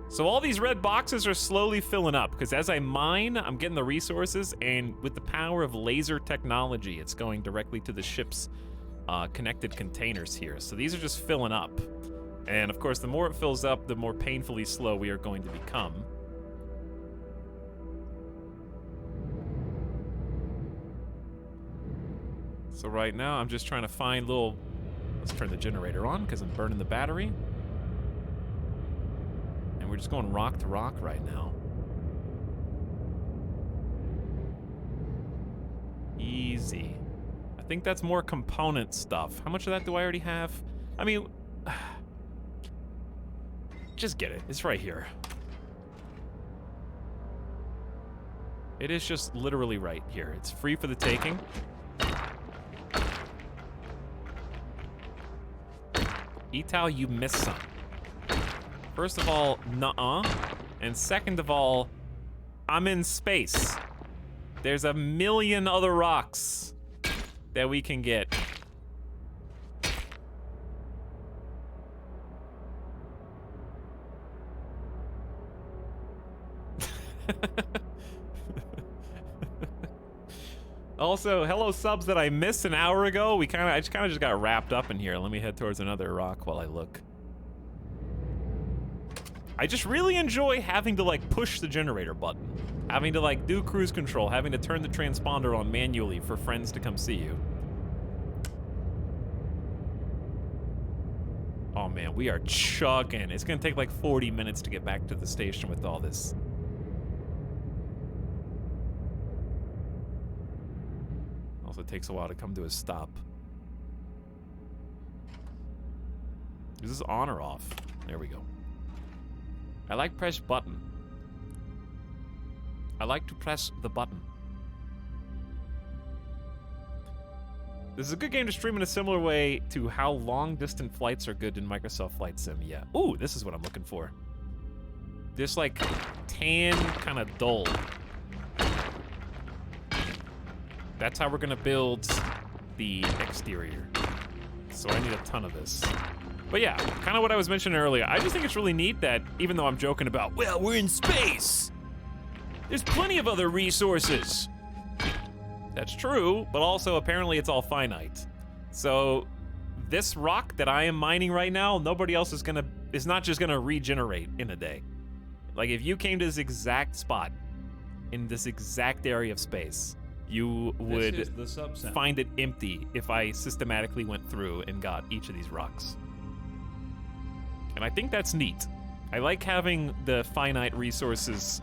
So all these red boxes are slowly filling up, because as I mine, I'm getting the resources, and with the power of laser technology, it's going directly to the ship's connected containers here. So these are just filling up. And of course, the more it fills up, the more painfully slow we are going to become. So right now, I'm just trying to find little Let's turn the generator on because I'm burning the battery. And we're just going rock to rock right now. Easy. I think that's more component stuff. How much of that do I already have? I mean, just get it. It's right here. It is just literally right here. It's free for the taking. Etal, you missed some. First of all, nuh-uh. And second of all, I'm in space. There's a million other rocks that we can get. Also, hello subs that I missed an hour ago. I just kind of got wrapped up in here. Let me head towards another rock while I look. I just really enjoy having to like push the generator button, having to like do cruise control, having to turn the transponder on manually for friends to come see you. Oh man, we are chugging. It's gonna take like 40 minutes to get back to the station with all this. Also, it takes a while to come to a stop. Is this on or off? There we go. I like press button. I like to press the button. This is a good game to stream in a similar way to how long-distance flights are good in Microsoft Flight Sim, yeah. Ooh, this is what I'm looking for. This, like, tan, kind of dull. That's how we're gonna build the exterior. So I need a ton of this. But yeah, kind of what I was mentioning earlier. I just think it's really neat that, even though I'm joking about, well, we're in space, there's plenty of other resources. That's true, but also apparently it's all finite. So this rock that I am mining right now, nobody else is not just gonna regenerate in a day. Like if you came to this exact spot, in this exact area of space, you would find it empty if I systematically went through and got each of these rocks. And I think that's neat. I like having the finite resources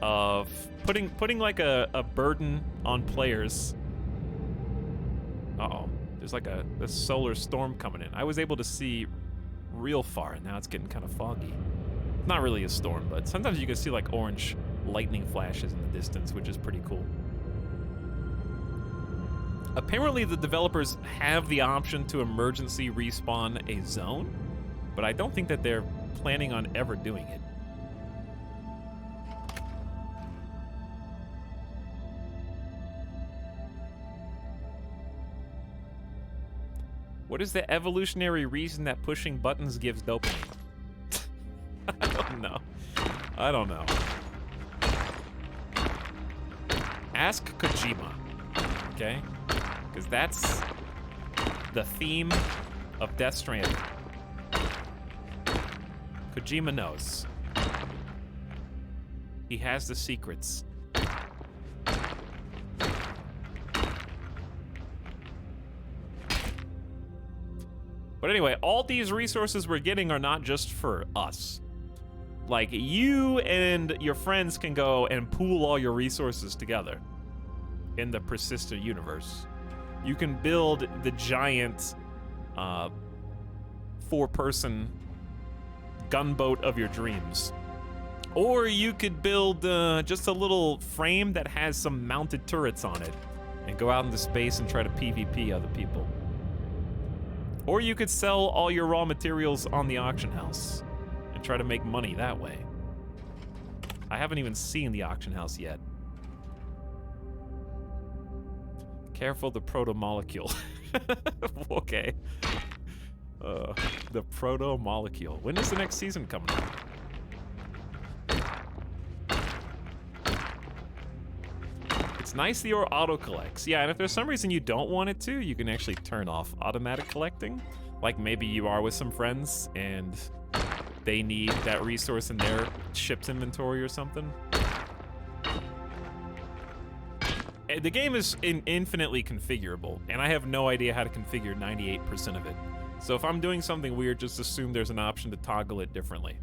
of putting like a burden on players. Uh-oh. There's like a solar storm coming in. I was able to see real far, and now it's getting kind of foggy. Not really a storm, but sometimes you can see like orange lightning flashes in the distance, which is pretty cool. Apparently the developers have the option to emergency respawn a zone, but I don't think that they're planning on ever doing it. What is the evolutionary reason that pushing buttons gives dopamine? I don't know. I don't know. Ask Kojima, okay? Because that's the theme of Death Stranding. Kojima knows. He has the secrets. But anyway, all these resources we're getting are not just for us. Like, you and your friends can go and pool all your resources together in the Persistent universe. You can build the giant 4-person gunboat of your dreams. Or you could build just a little frame that has some mounted turrets on it and go out into space and try to PvP other people. Or you could sell all your raw materials on the auction house and try to make money that way. I haven't even seen the auction house yet. Careful the proto-molecule. Okay. The proto-molecule. When is the next season coming out? It's nice the auto collects. Yeah, and if there's some reason you don't want it to, you can actually turn off automatic collecting. Like maybe you are with some friends and they need that resource in their ship's inventory or something. The game is infinitely configurable, and I have no idea how to configure 98% of it. So if I'm doing something weird, just assume there's an option to toggle it differently.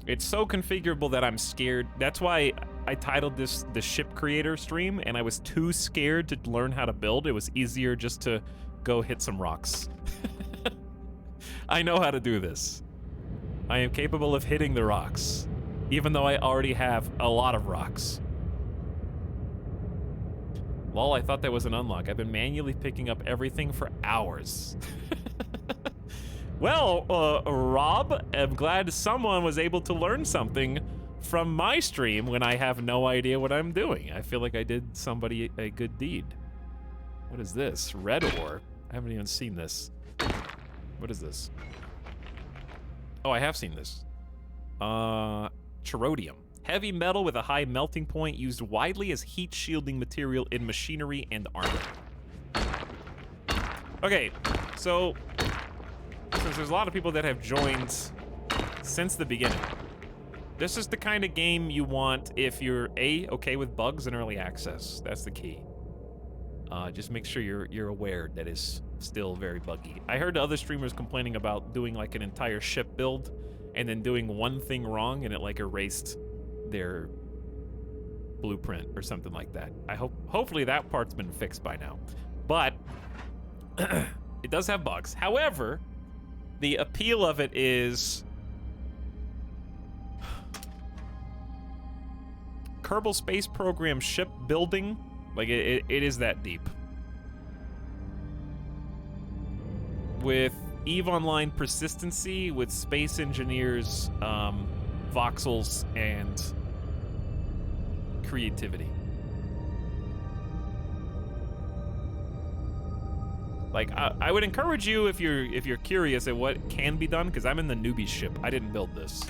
It's so configurable that I'm scared. That's why I titled this the Ship Creator stream, and I was too scared to learn how to build. It was easier just to go hit some rocks. I know how to do this. I am capable of hitting the rocks, even though I already have a lot of rocks. Lol, I thought that was an unlock. I've been manually picking up everything for hours. Well, Rob, I'm glad someone was able to learn something from my stream when I have no idea what I'm doing. I feel like I did somebody a good deed. What is this? Red ore? I haven't even seen this. What is this? Oh, I have seen this. Cherodium. Heavy metal with a high melting point used widely as heat shielding material in machinery and armor. Okay, so since there's a lot of people that have joined since the beginning, this is the kind of game you want if you're okay with bugs and early access. That's the key. Just make sure you're aware that it's still very buggy. I heard other streamers complaining about doing like an entire ship build and then doing one thing wrong and it like erased their blueprint or something like that. Hopefully that part's been fixed by now. But it does have bugs. However, the appeal of it is Kerbal Space Program ship building. Like it is that deep. With EVE Online persistency, with Space Engineers, voxels, and creativity. Like I would encourage you if you're curious at what can be done, because I'm in the newbie ship. I didn't build this.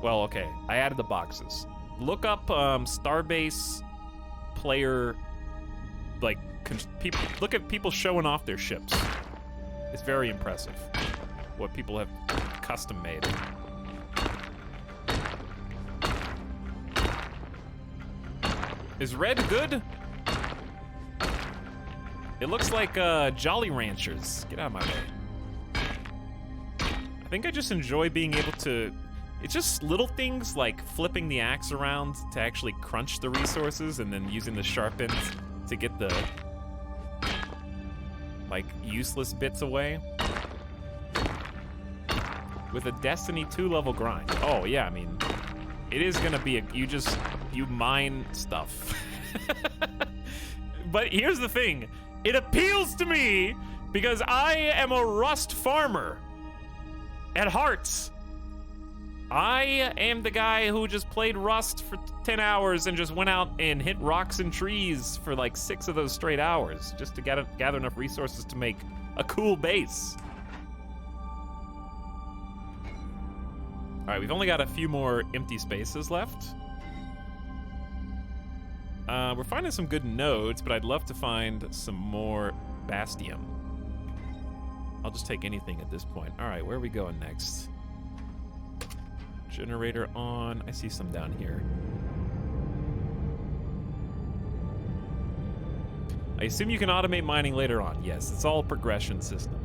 Well, okay, I added the boxes. Look up Starbase player, like people. Look at people showing off their ships. It's very impressive what people have custom made. Is red good? It looks like Jolly Ranchers. Get out of my way. I think I just enjoy being able to... It's just little things like flipping the axe around to actually crunch the resources and then using the sharp end to get the, like, useless bits away. With a Destiny 2 level grind. Oh, yeah, I mean, it is gonna be you mine stuff. But here's the thing. It appeals to me because I am a Rust farmer at heart. I am the guy who just played Rust for 10 hours and just went out and hit rocks and trees for like 6 of those straight hours just to gather enough resources to make a cool base. All right, we've only got a few more empty spaces left. We're finding some good nodes, but I'd love to find some more Bastium. I'll just take anything at this point. All right, where are we going next? Generator on. I see some down here. I assume you can automate mining later on. Yes, it's all a progression system.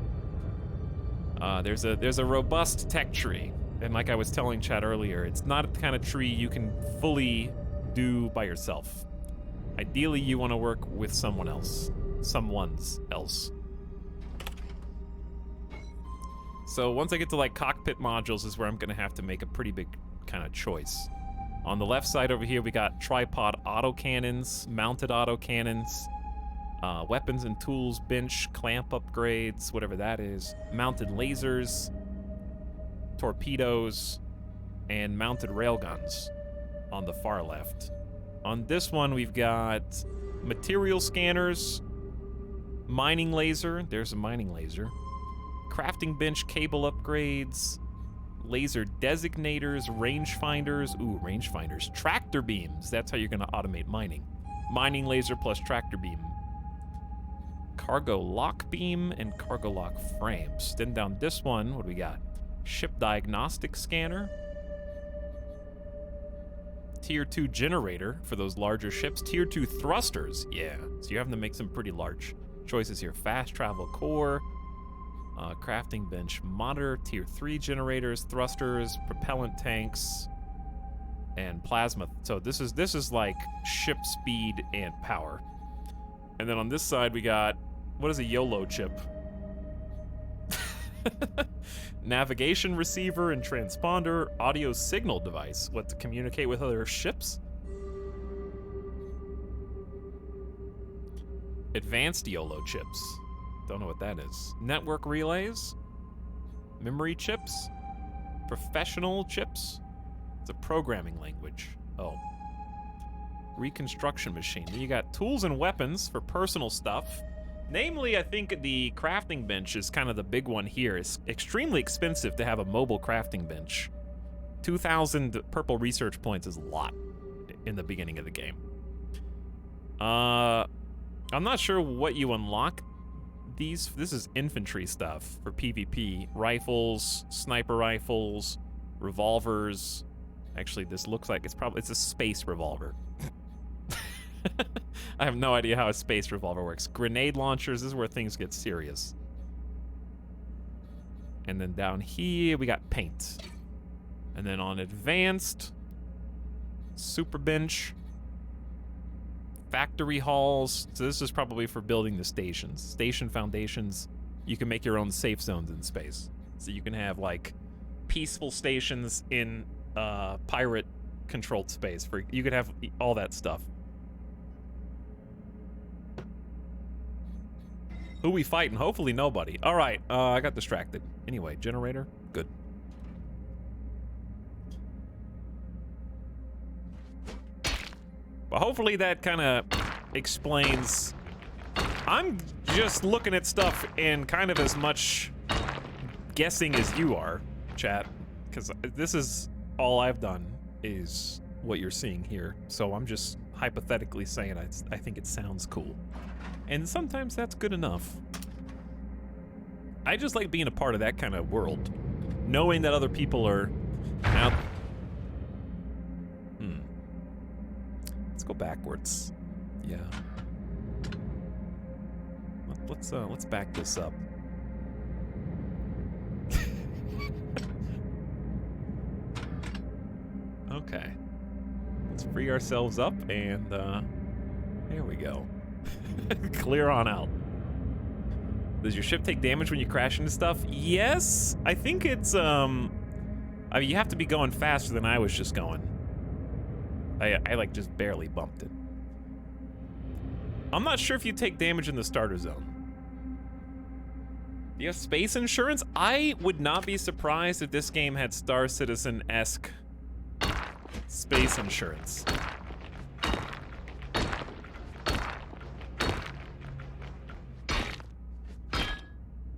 There's a robust tech tree, and like I was telling Chad earlier, it's not the kind of tree you can fully do by yourself. Ideally, you want to work with someone else. Someone's else. So once I get to like cockpit modules is where I'm gonna have to make a pretty big kind of choice. On the left side over here, we got tripod autocannons, mounted autocannons, weapons and tools, bench, clamp upgrades, whatever that is, mounted lasers, torpedoes, and mounted railguns on the far left. On this one, we've got material scanners, mining laser, there's a mining laser, crafting bench cable upgrades, laser designators, rangefinders, ooh, rangefinders, tractor beams, that's how you're gonna automate mining. Mining laser plus tractor beam. Cargo lock beam and cargo lock frames. Then down this one, what do we got? Ship diagnostic scanner. Tier 2 generator for those larger ships. Tier 2 thrusters, yeah. So you're having to make some pretty large choices here. Fast travel core, crafting bench monitor, Tier 3 generators, thrusters, propellant tanks, and plasma. So this is like ship speed and power. And then on this side we got, what is a YOLO chip? Navigation receiver and transponder, audio signal device. What, to communicate with other ships? Advanced YOLO chips. Don't know what that is. Network relays, memory chips, professional chips. It's a programming language. Oh. Reconstruction machine. You got tools and weapons for personal stuff. Namely, I think the crafting bench is kind of the big one here. It's extremely expensive to have a mobile crafting bench. 2,000 purple research points is a lot in the beginning of the game. I'm not sure what you unlock. This is infantry stuff for PvP. Rifles, sniper rifles, revolvers. Actually, this looks like it's a space revolver. I have no idea how a space revolver works. Grenade launchers, this is where things get serious. And then down here, we got paint. And then on advanced, super bench, factory halls. So this is probably for building the stations. Station foundations. You can make your own safe zones in space. So you can have like peaceful stations in pirate controlled space. You could have all that stuff. Who we fighting? Hopefully nobody. All right, I got distracted. Anyway, generator, good. Well, hopefully that kind of explains. I'm just looking at stuff in kind of as much guessing as you are, chat, because this is all I've done is what you're seeing here. So I'm just hypothetically saying I think it sounds cool. And sometimes that's good enough. I just like being a part of that kind of world. Knowing that other people are out. Let's go backwards. Yeah. Let's back this up. Okay. Let's free ourselves up and there we go. Clear on out. Does your ship take damage when you crash into stuff? Yes. I think it's I mean, you have to be going faster than I was just going. I like just barely bumped it. I'm not sure if you take damage in the starter zone. Do you have space insurance? I would not be surprised if this game had Star Citizen-esque space insurance.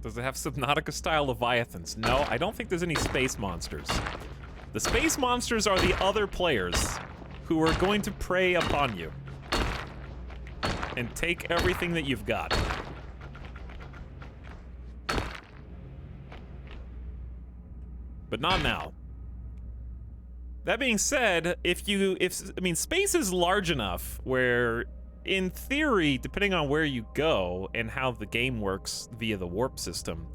Does it have Subnautica-style Leviathans? No, I don't think there's any space monsters. The space monsters are the other players who are going to prey upon you and take everything that you've got. But not now. That being said, I mean, space is large enough where, in theory, depending on where you go and how the game works via the warp system,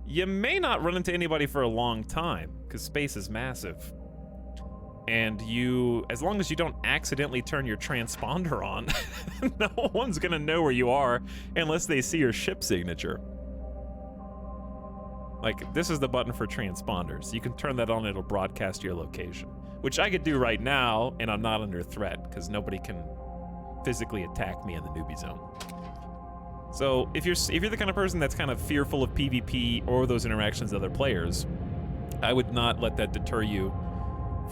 you may not run into anybody for a long time, because space is massive. And as long as you don't accidentally turn your transponder on, no one's gonna know where you are unless they see your ship signature. Like, this is the button for transponders. You can turn that on, it'll broadcast your location. Which I could do right now, and I'm not under threat, because nobody can physically attack me in the newbie zone. So if you're the kind of person that's kind of fearful of PvP or those interactions with other players, I would not let that deter you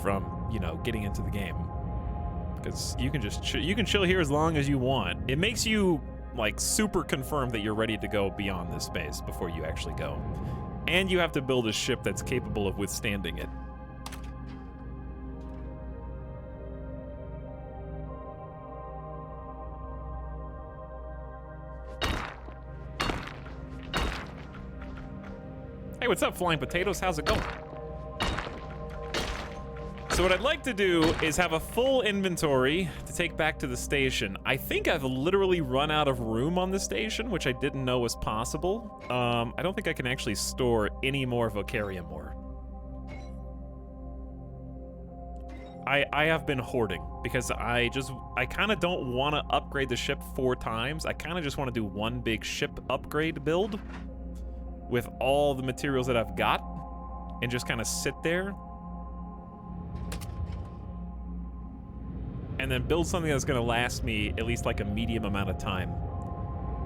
from, you know, getting into the game. Because you can just you can chill here as long as you want. It makes you like super confirm that you're ready to go beyond this space before you actually go. And you have to build a ship that's capable of withstanding it. Hey, what's up, Flying Potatoes? How's it going? So what I'd like to do is have a full inventory to take back to the station. I think I've literally run out of room on the station, which I didn't know was possible. I don't think I can actually store any more Vocarium ore. I have been hoarding because I kind of don't want to upgrade the ship 4 times. I kind of just want to do one big ship upgrade build with all the materials that I've got and just kind of sit there and then build something that's going to last me at least like a medium amount of time,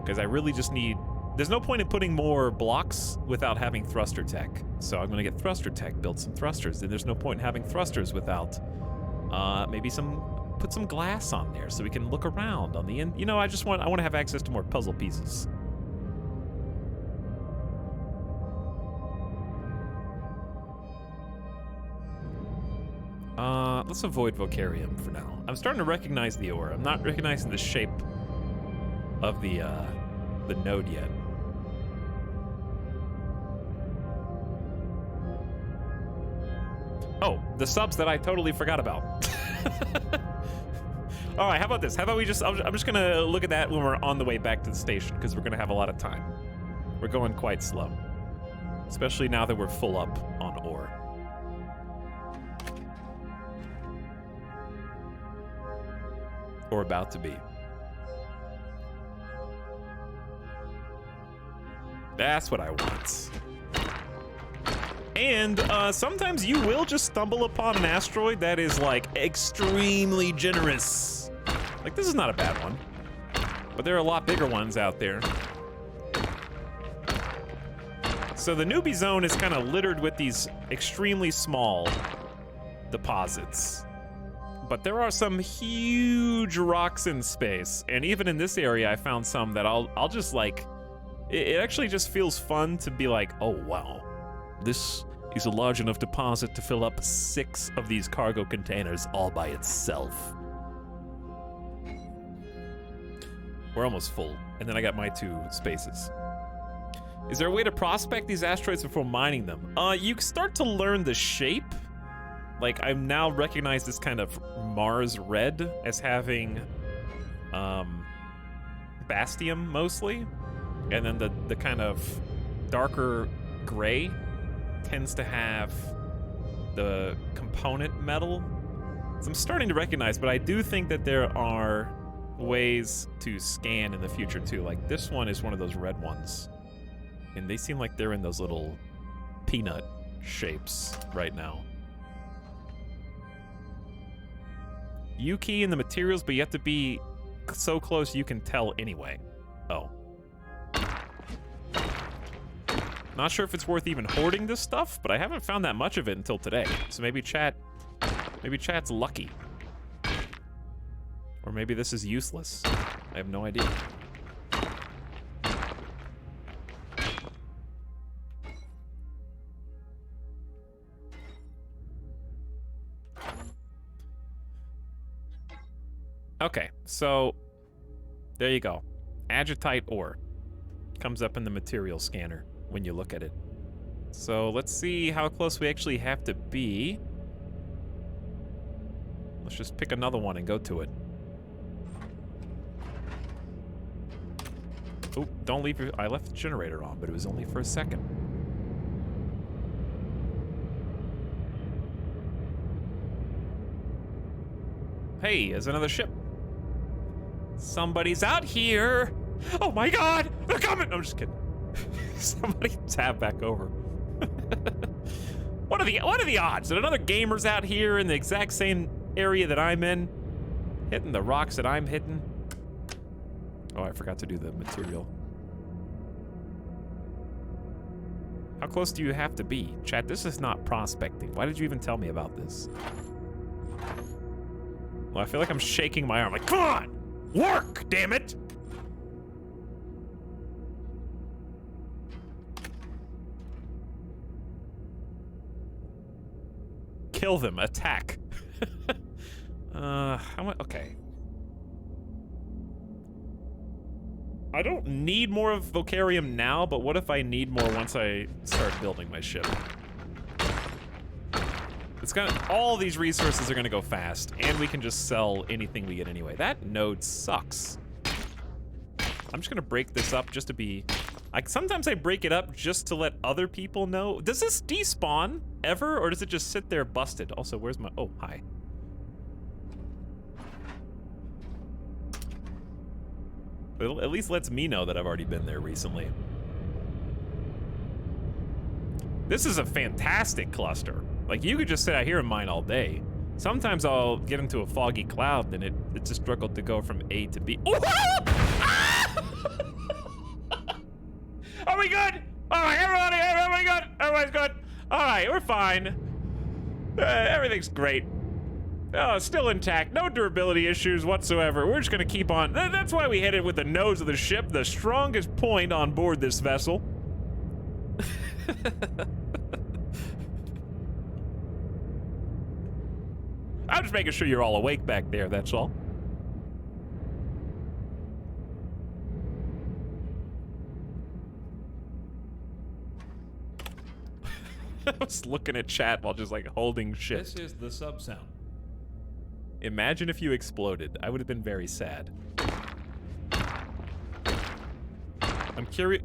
because I really just need... There's no point in putting more blocks without having thruster tech. So I'm going to get thruster tech, build some thrusters. Then there's no point in having thrusters without maybe put some glass on there so we can look around on the end. You know, I want to have access to more puzzle pieces. Let's avoid Vocarium for now. I'm starting to recognize the ore. I'm not recognizing the shape of the node yet. Oh, the subs that I totally forgot about. All right, how about this? How about we just... I'm just gonna look at that when we're on the way back to the station, because we're gonna have a lot of time. We're going quite slow, especially now that we're full up on ore. Or about to be. That's what I want. And sometimes you will just stumble upon an asteroid that is like extremely generous. Like, this is not a bad one, but there are a lot bigger ones out there. So the newbie zone is kind of littered with these extremely small deposits. But there are some huge rocks in space, and even in this area I found some that I'll just like... It actually just feels fun to be like, oh wow, this is a large enough deposit to fill up 6 of these cargo containers all by itself. We're almost full, and then I got my 2 spaces. Is there a way to prospect these asteroids before mining them? You start to learn the shape. Like, I've now recognized this kind of Mars red as having bastium mostly, and then the kind of darker gray tends to have the component metal. So I'm starting to recognize, but I do think that there are ways to scan in the future too. Like, this one is one of those red ones, and they seem like they're in those little peanut shapes right now. You key in the materials, but you have to be so close you can tell anyway. Oh. Not sure if it's worth even hoarding this stuff, but I haven't found that much of it until today. So maybe chat's lucky. Or maybe this is useless. I have no idea. Okay, so there you go. Agitite ore comes up in the material scanner when you look at it. So let's see how close we actually have to be. Let's just pick another one and go to it. Oh, don't leave your... I left the generator on, but it was only for a second. Hey, there's another ship. Somebody's out here. Oh my God, they're coming. I'm just kidding. Somebody tab back over. What are the odds that another gamer's out here in the exact same area that I'm in, hitting the rocks that I'm hitting? Oh, I forgot to do the material. How close do you have to be? Chat, this is not prospecting. Why did you even tell me about this? Well, I feel like I'm shaking my arm. Like, come on! Work, damn it! Kill them. Attack. How much? Okay. I don't need more of Vocarium now, but what if I need more once I start building my ship? It's gonna, all these resources are gonna go fast, and we can just sell anything we get anyway. That node sucks. I'm just gonna break this up just to be, sometimes I break it up just to let other people know. Does this despawn ever, or does it just sit there busted? Also, where's my, oh, hi. It at least lets me know that I've already been there recently. This is a fantastic cluster. Like, you could just sit out here and mine all day. Sometimes I'll get into a foggy cloud, and it's a struggle to go from A to B. Oh! Ah! Are we good? All right, everybody good? Everybody's good? All right, we're fine. Everything's great. Still intact. No durability issues whatsoever. We're just gonna keep on. That's why we hit it with the nose of the ship, the strongest point on board this vessel. I'm just making sure you're all awake back there, that's all. I was looking at chat while just like holding shit. This is the sub sound. Imagine if you exploded. I would have been very sad. I'm curious.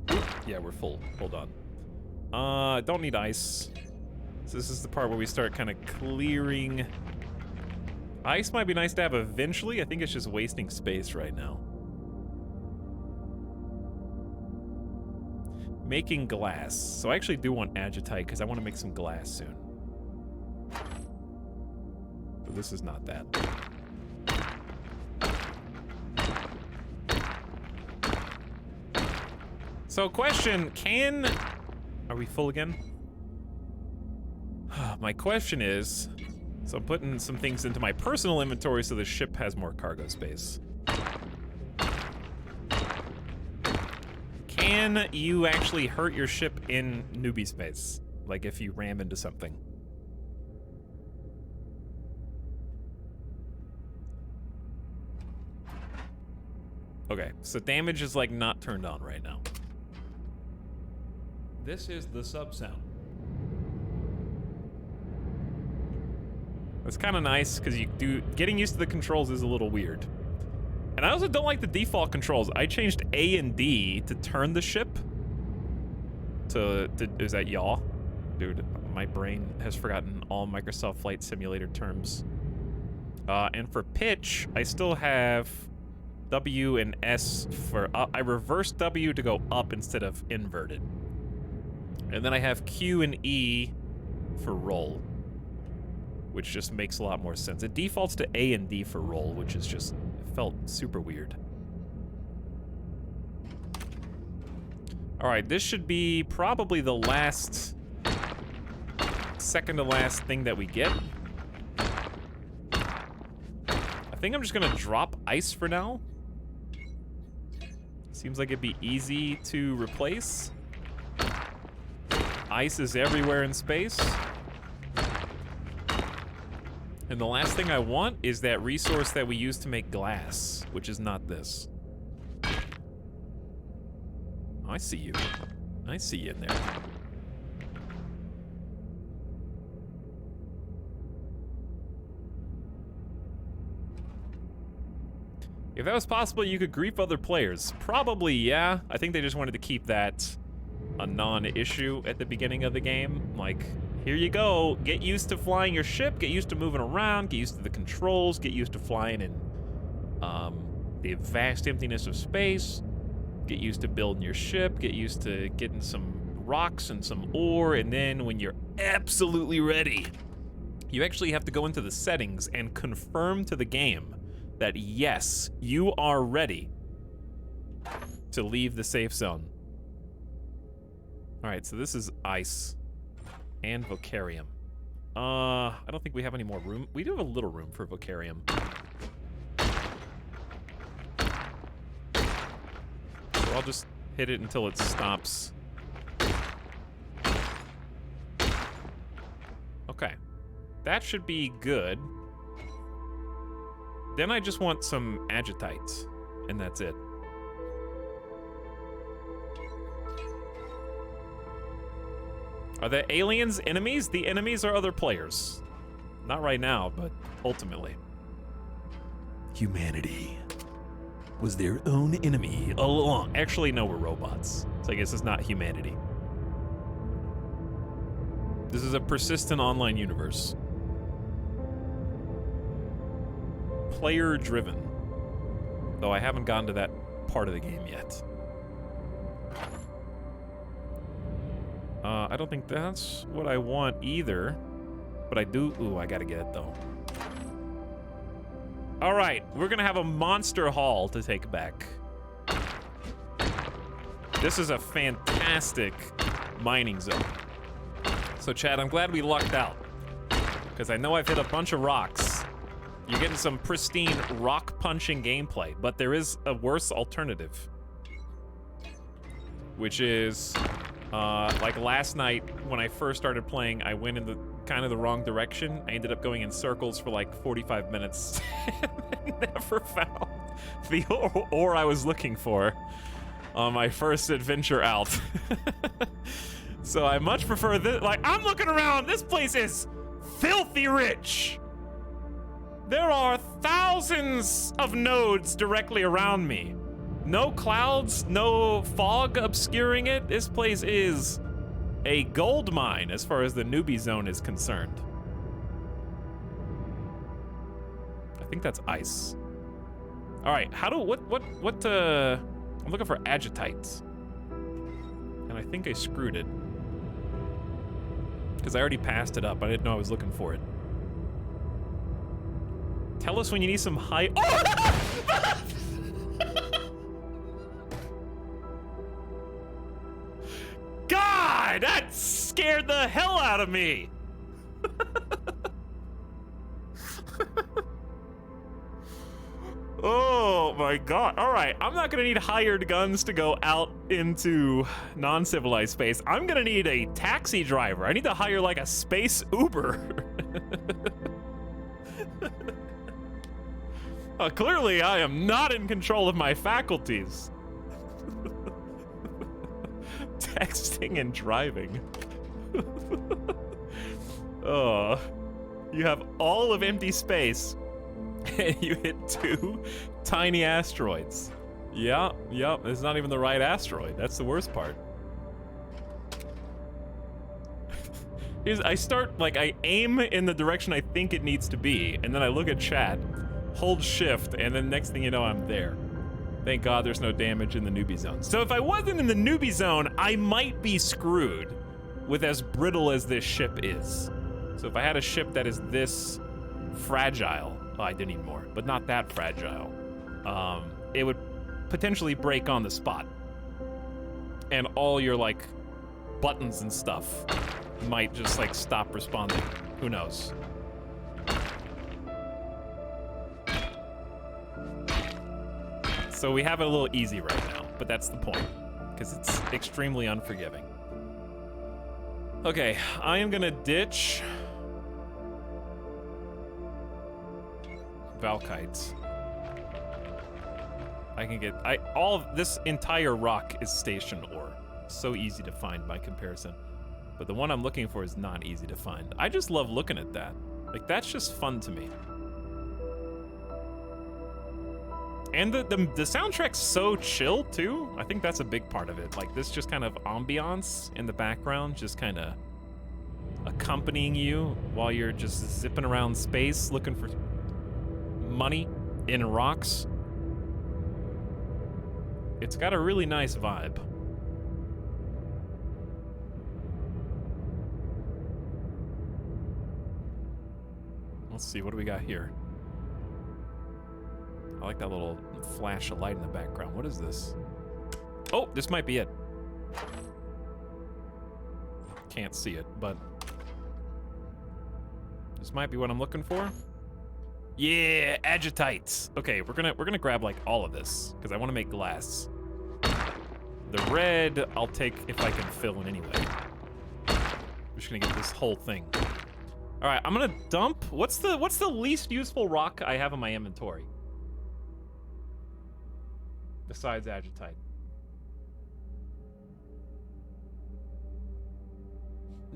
Yeah, we're full. Hold on. Don't need ice. So this is the part where we start kind of clearing. Ice might be nice to have eventually. I think it's just wasting space right now. Making glass. So I actually do want agitite because I want to make some glass soon. But this is not that. So question, are we full again? My question is, so I'm putting some things into my personal inventory so the ship has more cargo space. Can you actually hurt your ship in newbie space? Like if you ram into something? Okay, so damage is like not turned on right now. This is the sub sound. It's kind of nice because getting used to the controls is a little weird. And I also don't like the default controls. I changed A and D to turn the ship to is that yaw? Dude, my brain has forgotten all Microsoft Flight Simulator terms. And for pitch, I still have W and S for up. I reversed W to go up instead of inverted. And then I have Q and E for roll, which just makes a lot more sense. It defaults to A and D for roll, which is just, it felt super weird. All right, this should be probably the last, second to last thing that we get. I think I'm just gonna drop ice for now. Seems like it'd be easy to replace. Ice is everywhere in space. And the last thing I want is that resource that we use to make glass, which is not this. Oh, I see you. I see you in there. If that was possible, you could grief other players. Probably, yeah. I think they just wanted to keep that a non-issue at the beginning of the game. Like, here you go. Get used to flying your ship. Get used to moving around. Get used to the controls. Get used to flying in the vast emptiness of space. Get used to building your ship. Get used to getting some rocks and some ore. And then when you're absolutely ready, you actually have to go into the settings and confirm to the game that, yes, you are ready to leave the safe zone. All right, so this is ice and vocarium. I don't think we have any more room. We do have a little room for vocarium. So I'll just hit it until it stops. Okay, that should be good. Then I just want some agitites, and that's it. Are the aliens enemies? The enemies are other players. Not right now, but ultimately. Humanity was their own enemy all along. Actually, no, we're robots. So I guess it's not humanity. This is a persistent online universe. Player-driven. Though I haven't gotten to that part of the game yet. I don't think that's what I want either. But I do... Ooh, I gotta get it, though. Alright, we're gonna have a monster haul to take back. This is a fantastic mining zone. So, Chad, I'm glad we lucked out. Because I know I've hit a bunch of rocks. You're getting some pristine rock-punching gameplay, but there is a worse alternative. Which is... like last night, when I first started playing, I went in the kind of the wrong direction. I ended up going in circles for like 45 minutes and never found the ore I was looking for on my first adventure out. So I much prefer this. Like, I'm looking around. This place is filthy rich. There are thousands of nodes directly around me. No clouds, no fog obscuring it. This place is a gold mine as far as the newbie zone is concerned. I think that's ice. All right, how do, I'm looking for agitites. And I think I screwed it. Because I already passed it up. I didn't know I was looking for it. Tell us when you need some high, oh! God, that scared the hell out of me. Oh my God. All right, I'm not gonna need hired guns to go out into non-civilized space. I'm gonna need a taxi driver. I need to hire like a space Uber. Clearly, I am not in control of my faculties. Texting and driving. Oh, you have all of empty space and you hit 2 tiny asteroids. Yeah, it's not even the right asteroid. That's the worst part. I aim in the direction I think it needs to be, and then I look at chat, hold shift, and then next thing you know, I'm there. Thank God there's no damage in the newbie zone. So if I wasn't in the newbie zone, I might be screwed with as brittle as this ship is. So if I had a ship that is this fragile, I do need more, but not that fragile, it would potentially break on the spot. And all your, like, buttons and stuff might just, like, stop responding. Who knows? So we have it a little easy right now, but that's the point, because it's extremely unforgiving. Okay, I am gonna ditch Valkites. I can get, all of this entire rock is station ore. So easy to find by comparison. But the one I'm looking for is not easy to find. I just love looking at that. Like, that's just fun to me. And the soundtrack's so chill, too. I think that's a big part of it. Like, this just kind of ambiance in the background, just kind of accompanying you while you're just zipping around space looking for money in rocks. It's got a really nice vibe. Let's see, what do we got here? I like that little flash of light in the background. What is this? Oh, this might be it. Can't see it, but this might be what I'm looking for. Yeah, agitites. Okay, we're gonna grab like all of this because I want to make glass. The red I'll take if I can fill in anyway. I'm just gonna get this whole thing. All right, I'm gonna dump. What's the least useful rock I have in my inventory? Besides agitite.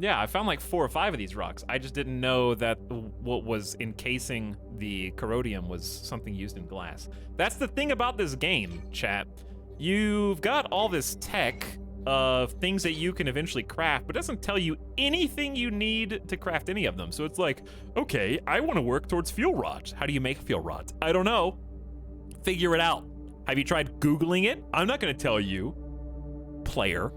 Yeah, I found like 4 or 5 of these rocks. I just didn't know that what was encasing the corrodium was something used in glass. That's the thing about this game, chat. You've got all this tech of things that you can eventually craft, but it doesn't tell you anything you need to craft any of them. So it's like, okay, I want to work towards fuel rods. How do you make fuel rods? I don't know. Figure it out. Have you tried Googling it? I'm not going to tell you, player.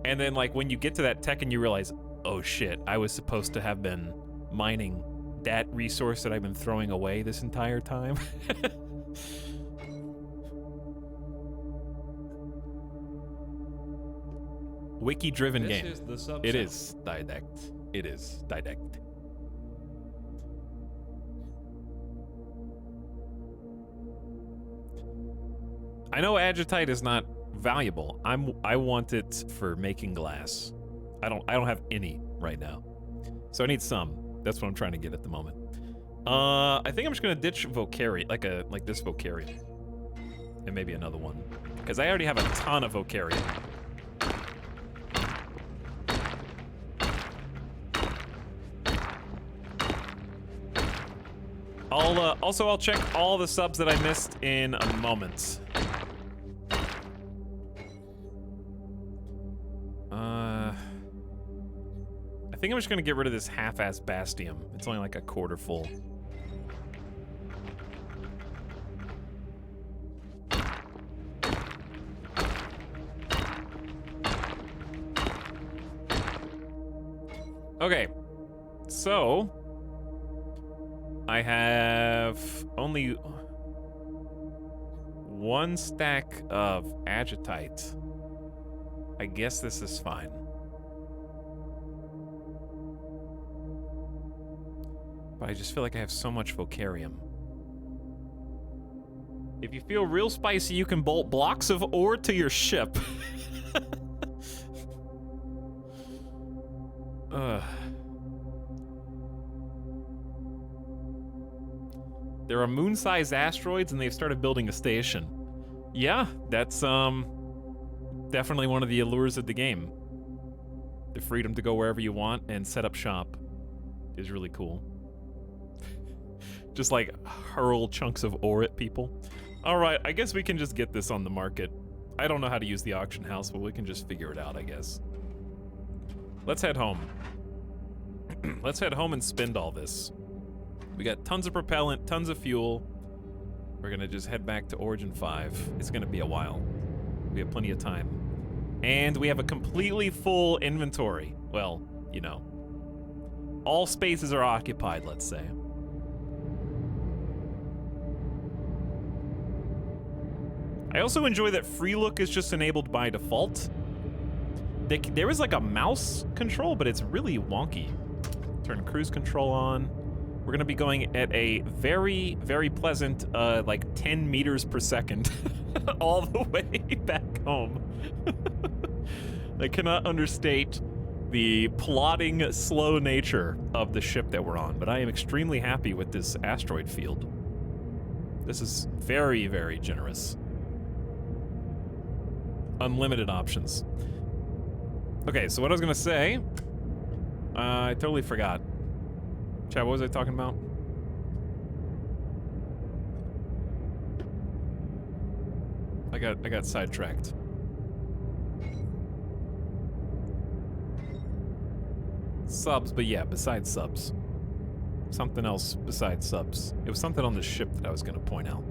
And then, like, when you get to that tech and you realize, oh shit, I was supposed to have been mining that resource that I've been throwing away this entire time. Wiki-driven game. This is the sub It sound. is direct. It is direct. I know agitite is not valuable. I want it for making glass. I don't have any right now. So I need some. That's what I'm trying to get at the moment. I think I'm just gonna ditch Vocarium, like this Vocarium. And maybe another one. Because I already have a ton of Vocarium. I'll check all the subs that I missed in a moment. I think I'm just gonna get rid of this half-ass Bastium. It's only like a quarter full. Okay, so I have only 1 stack of agitite. I guess this is fine. But I just feel like I have so much Vocarium. If you feel real spicy, you can bolt blocks of ore to your ship. There are moon-sized asteroids, and they've started building a station. Yeah, that's definitely one of the allures of the game. The freedom to go wherever you want and set up shop is really cool. Just like hurl chunks of ore at people. All right, I guess we can just get this on the market. I don't know how to use the auction house, but we can just figure it out, I guess. Let's head home. Let's head home and spend all this. We got tons of propellant, tons of fuel. We're gonna just head back to Origin 5. It's gonna be a while. We have plenty of time. And we have a completely full inventory. Well, you know. All spaces are occupied, let's say. I also enjoy that free look is just enabled by default. There is like a mouse control, but it's really wonky. Turn cruise control on. We're gonna be going at a very, very pleasant, like 10 meters per second all the way back home. I cannot understate the plodding, slow nature of the ship that we're on, but I am extremely happy with this asteroid field. This is very, very generous. Unlimited options. Okay, so what I was gonna say, I totally forgot. Chad, what was I talking about? I got sidetracked. Subs, but yeah, besides subs. Something else besides subs. It was something on the ship that I was gonna point out.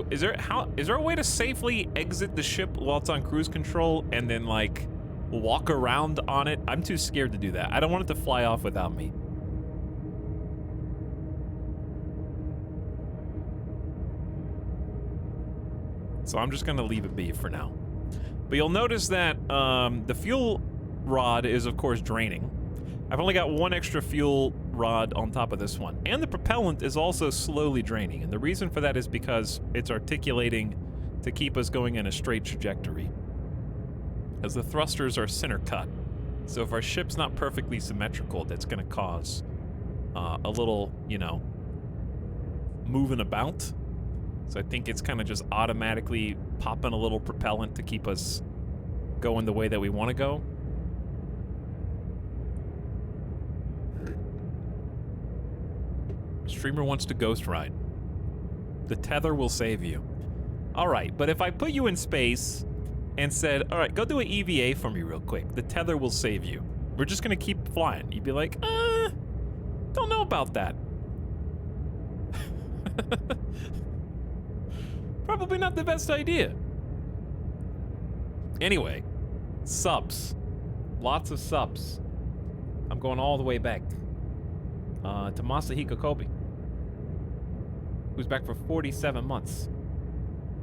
Is there a way to safely exit the ship while it's on cruise control and then like walk around on it? I'm too scared to do that. I don't want it to fly off without me. So I'm just gonna leave it be for now. But you'll notice that the fuel rod is of course draining. I've only got 1 extra fuel rod on top of this one. And the propellant is also slowly draining. And the reason for that is because it's articulating to keep us going in a straight trajectory. As the thrusters are center cut. So if our ship's not perfectly symmetrical, that's gonna cause a little, you know, moving about. So I think it's kind of just automatically popping a little propellant to keep us going the way that we want to go. Streamer wants to ghost ride. The tether will save you. All right, but if I put you in space and said, all right, go do an EVA for me real quick, the tether will save you. We're just gonna keep flying. You'd be like, don't know about that. Probably not the best idea. Anyway, subs. Lots of subs. I'm going all the way back to Masahiko Kobe, who's back for 47 months.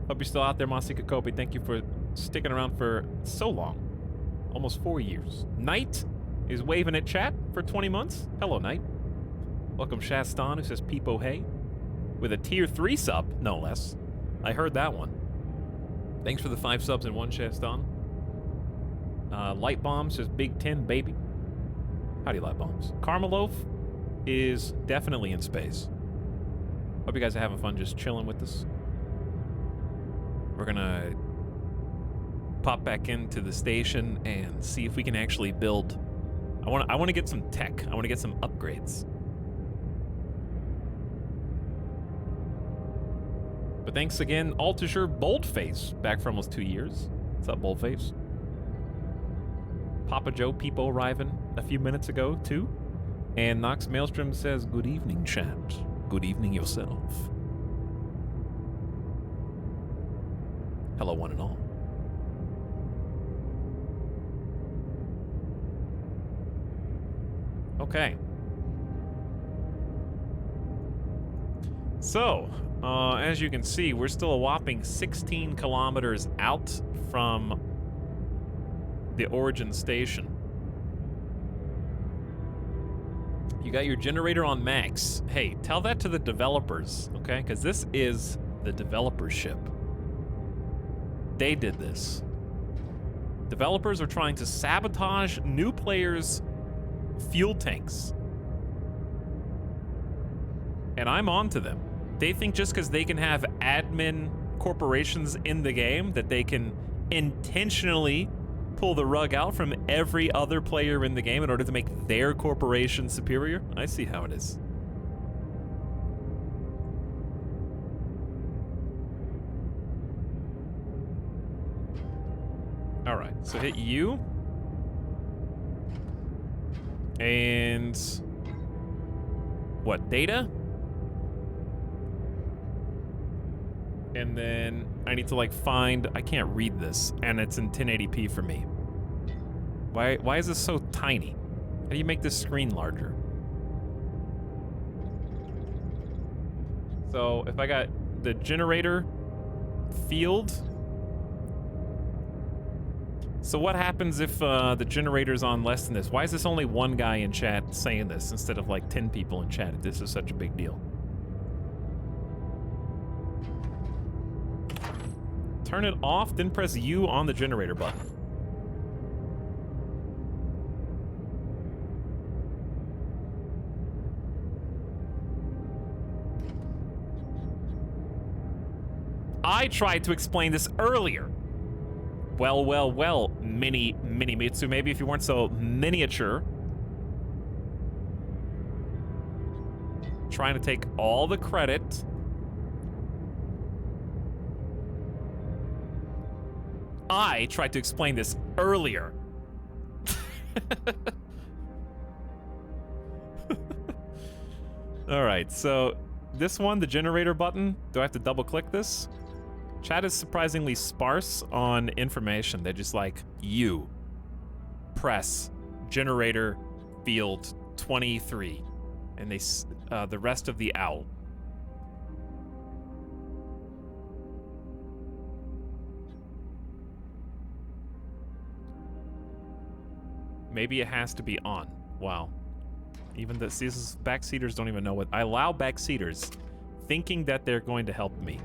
Hope you're still out there, Masahiko Kobe. Thank you for sticking around for so long. Almost 4 years. Knight is waving at chat for 20 months. Hello, Knight. Welcome, Shastan, who says Peepo Hey. With a tier 3 sub, no less. I heard that one. Thanks for the 5 subs in one, Shastan. Light Bomb says Big 10, baby. Howdy, Light Bombs. Karmalov is definitely in space. Hope you guys are having fun just chilling with us. We're gonna pop back into the station and see if we can actually build. I want to get some tech. I want to get some upgrades. But thanks again, Altisher Boldface, back for almost 2 years. What's up, Boldface? Papa Joe Peepo arriving a few minutes ago, too. And Nox Maelstrom says, good evening, chat. Good evening yourself. Hello, one and all. Okay. So, as you can see, we're still a whopping 16 kilometers out from the origin station. You got your generator on max. Hey, tell that to the developers, okay? Because this is the developer ship. They did this. Developers are trying to sabotage new players' fuel tanks. And I'm on to them. They think just because they can have admin corporations in the game that they can intentionally pull the rug out from every other player in the game in order to make their corporation superior. I see how it is. All right, so hit U. And what, data? And then I need to like find, I can't read this, and it's in 1080p for me. Why is this so tiny? How do you make this screen larger? So if I got the generator field. So what happens if the generator's on less than this? Why is this only one guy in chat saying this instead of like 10 people in chat if this is such a big deal? Turn it off, then press U on the generator button. I tried to explain this earlier. Well, Mini Mitsu, maybe if you weren't so miniature. Trying to take all the credit. I tried to explain this earlier. All right, so this one, the generator button, do I have to double click this? Chat is surprisingly sparse on information. They're just like, you press generator field 23, and they the rest of the owl. Maybe it has to be on. Wow. Even these backseaters don't even know what. I allow backseaters thinking that they're going to help me.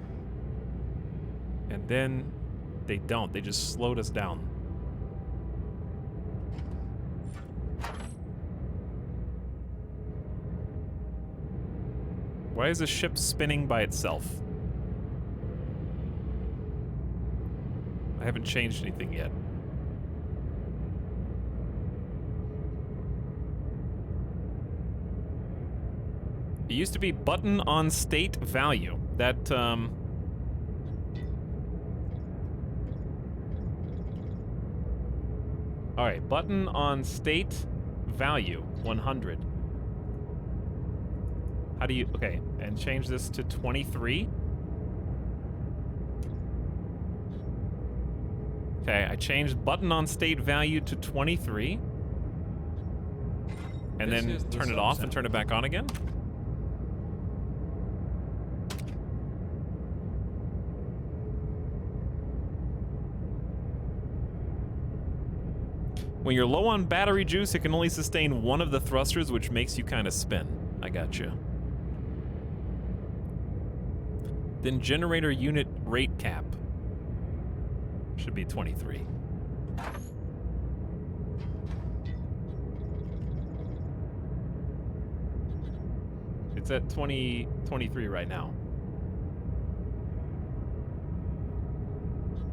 And then they don't. They just slowed us down. Why is the ship spinning by itself? I haven't changed anything yet. It used to be button on state value. That, Alright, button on state value, 100. How do you... Okay, and change this to 23. Okay, I changed button on state value to 23. And This then is the turn it off sub and turn it back on again. When you're low on battery juice, it can only sustain one of the thrusters, which makes you kind of spin. I gotcha. Then generator unit rate cap. Should be 23. It's at 23 right now.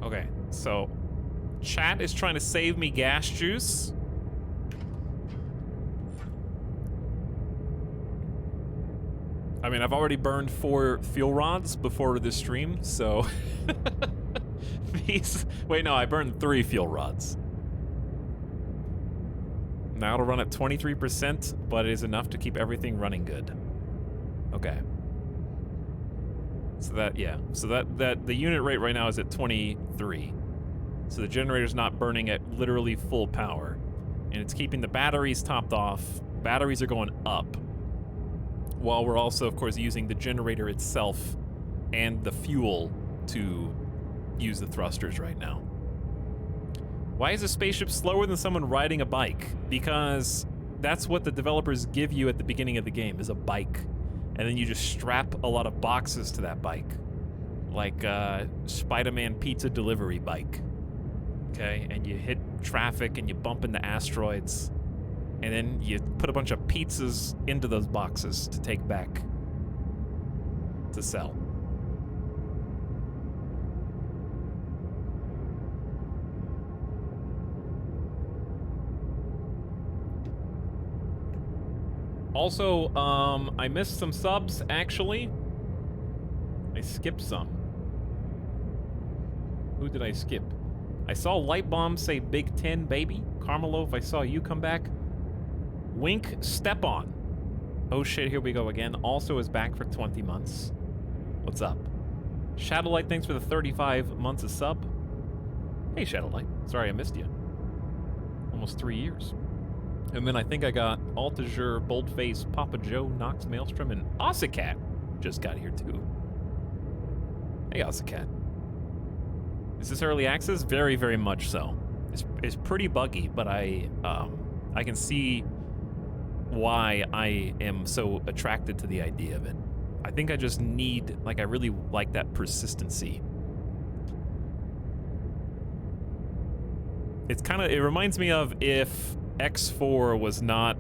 Okay, so chat is trying to save me gas juice. I mean, I've already burned 4 fuel rods before this stream, so... These... Wait, no, I burned 3 fuel rods. Now it'll run at 23%, but it is enough to keep everything running good. Okay. So that, yeah. So that the unit rate right now is at 23. So the generator's not burning at literally full power. And it's keeping the batteries topped off. Batteries are going up. While we're also, of course, using the generator itself and the fuel to use the thrusters right now. Why is a spaceship slower than someone riding a bike? Because that's what the developers give you at the beginning of the game, is a bike. And then you just strap a lot of boxes to that bike. Like a Spider-Man pizza delivery bike. Okay, and you hit traffic and you bump into asteroids. And then you put a bunch of pizzas into those boxes to take back to sell. Also, I missed some subs, actually. I skipped some. Who did I skip? I saw Light Bomb say Big 10, baby. Carmeloaf, I saw you come back. Wink Step On. Oh shit, here we go again. Also is back for 20 months. What's up? Shadowlight, thanks for the 35 months of sub. Hey, Shadowlight. Sorry I missed you. Almost 3 years. And then I think I got Altager, Boldface, Papa Joe, Nox Maelstrom, and Ossicat just got here too. Hey, Ossicat. Is this early access? Very, very much so. It's pretty buggy, but I can see why I am so attracted to the idea of it. I think I just need, like, I really like that persistency. It's kind of, it reminds me of if X4 was not,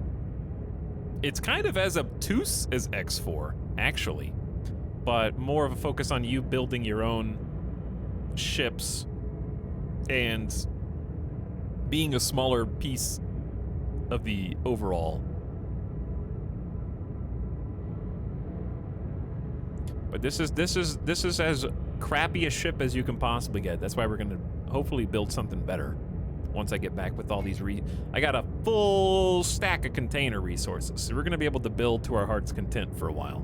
it's kind of as obtuse as X4, actually, but more of a focus on you building your own ships and being a smaller piece of the overall. But this is as crappy a ship as you can possibly get. That's why we're gonna hopefully build something better once I get back with all these I got a full stack of container resources, so we're gonna be able to build to our heart's content for a while.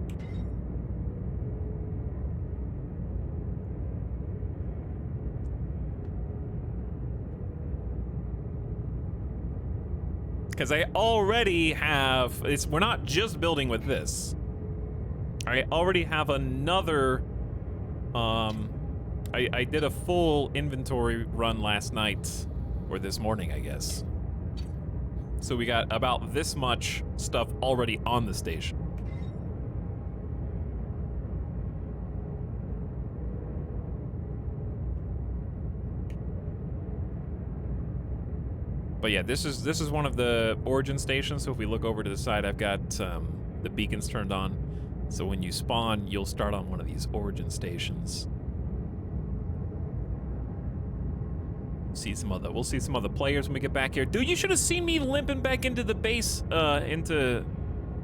Because I already have, we're not just building with this. I already have another, I did a full inventory run last night, or this morning, I guess. So we got about this much stuff already on the station. But yeah, this is one of the origin stations. So if we look over to the side, I've got the beacons turned on. So when you spawn, you'll start on one of these origin stations. We'll see some other players when we get back here. Dude, you should have seen me limping back into the base, into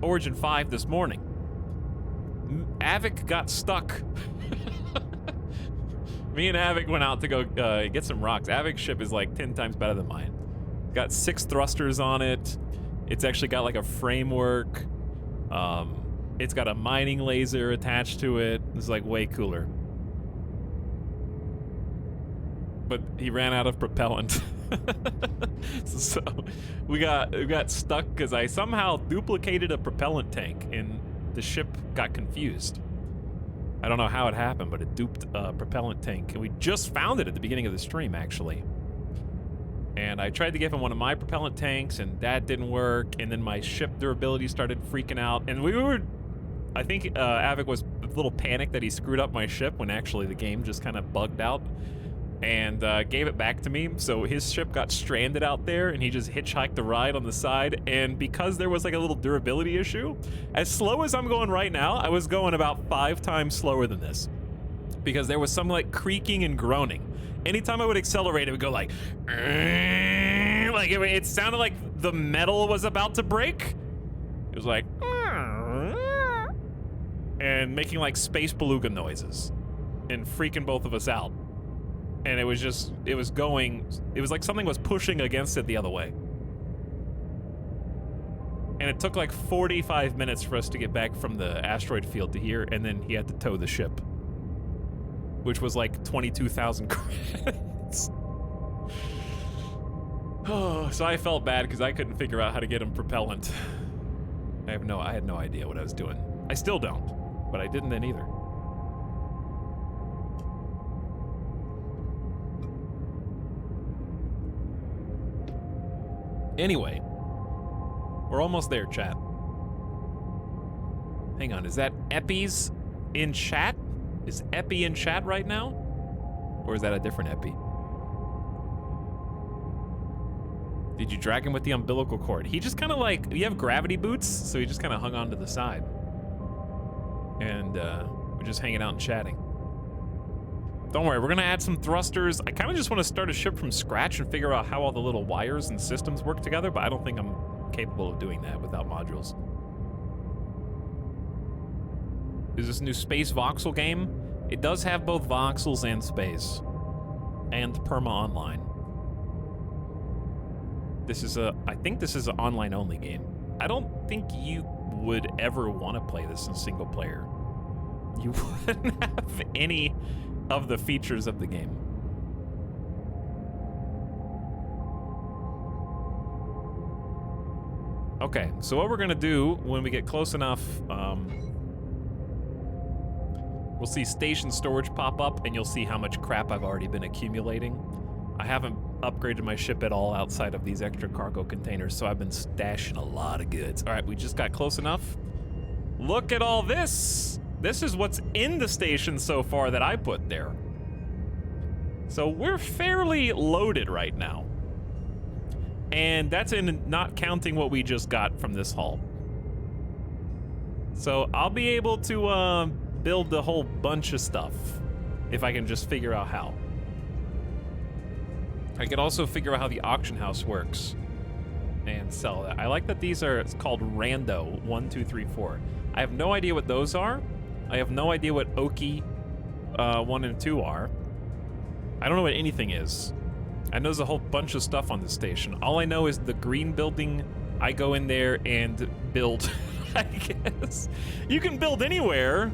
Origin 5 this morning. Avic got stuck. Me and Avic went out to go get some rocks. Avic's ship is like 10 times better than mine. Got 6 thrusters on it. It's actually got like a framework. It's got a mining laser attached to it. It's like way cooler. But he ran out of propellant. So we got stuck because I somehow duplicated a propellant tank and the ship got confused. I don't know how it happened, but it duped a propellant tank, and we just found it at the beginning of the stream, actually. And I tried to give him one of my propellant tanks, and that didn't work, and then my ship durability started freaking out, and we were... I think Avic was a little panicked that he screwed up my ship when actually the game just kind of bugged out, and gave it back to me. So his ship got stranded out there, and he just hitchhiked the ride on the side. And because there was like a little durability issue, as slow as I'm going right now, I was going about 5 times slower than this, because there was some like creaking and groaning. Anytime I would accelerate, it would go like it sounded like the metal was about to break. It was like and making like space beluga noises and freaking both of us out. And it was like something was pushing against it the other way. And it took like 45 minutes for us to get back from the asteroid field to here, and then he had to tow the ship, which was like 22,000 credits. Oh, so I felt bad because I couldn't figure out how to get him propellant. I had no idea what I was doing. I still don't, but I didn't then either. Anyway, we're almost there, chat. Hang on, is that Epi's in chat? Is Epi in chat right now? Or is that a different Epi? Did you drag him with the umbilical cord? He just kind of like, you have gravity boots, so he just kind of hung on to the side. And we're just hanging out and chatting. Don't worry, we're gonna add some thrusters. I kind of just want to start a ship from scratch and figure out how all the little wires and systems work together, but I don't think I'm capable of doing that without modules. Is this new space voxel game? It does have both voxels and space. And perma online. I think this is an online only game. I don't think you would ever want to play this in single player. You wouldn't have any of the features of the game. Okay, so what we're gonna do when we get close enough, we'll see station storage pop up, and you'll see how much crap I've already been accumulating. I haven't upgraded my ship at all outside of these extra cargo containers, so I've been stashing a lot of goods. All right, we just got close enough. Look at all this. This is what's in the station so far that I put there. So we're fairly loaded right now. And that's in not counting what we just got from this haul. So I'll be able to build a whole bunch of stuff if I can just figure out how. I could also figure out how the auction house works and sell that. I like that these are, it's called Rando 1, 2, 3, 4. I have no idea what those are. I have no idea what Oki 1 and 2 are. I don't know what anything is. I know there's a whole bunch of stuff on this station. All I know is the green building, I go in there and build, I guess. You can build anywhere,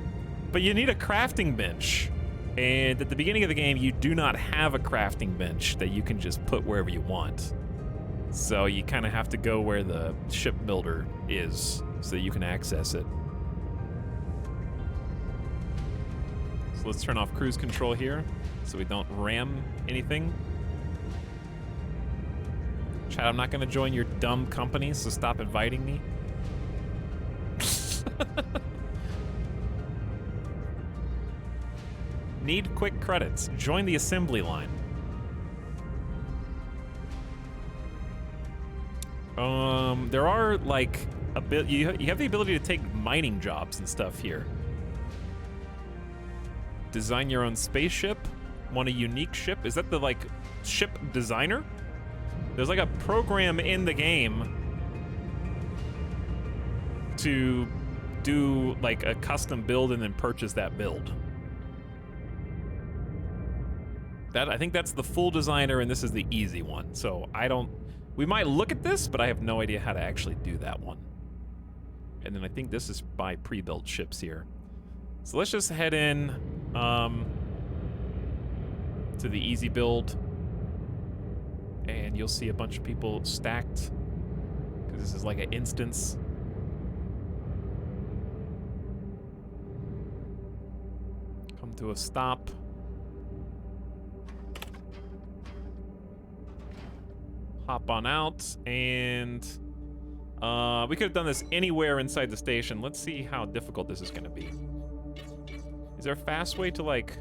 but you need a crafting bench. And at the beginning of the game, you do not have a crafting bench that you can just put wherever you want. So you kind of have to go where the ship builder is so that you can access it. So let's turn off cruise control here so we don't ram anything. Chad, I'm not going to join your dumb company, so stop inviting me. Need quick credits. Join the assembly line. There are, like, you have the ability to take mining jobs and stuff here. Design your own spaceship. Want a unique ship? Is that the like ship designer? There's like a program in the game to do like a custom build and then purchase that build. I think that's the full designer and this is the easy one. So we might look at this, but I have no idea how to actually do that one. And then I think this is by pre-built ships here. So let's just head in to the easy build. And you'll see a bunch of people stacked, because this is like an instance. Come to a stop. Hop on out, and we could have done this anywhere inside the station. Let's see how difficult this is going to be. Is there a fast way to, like...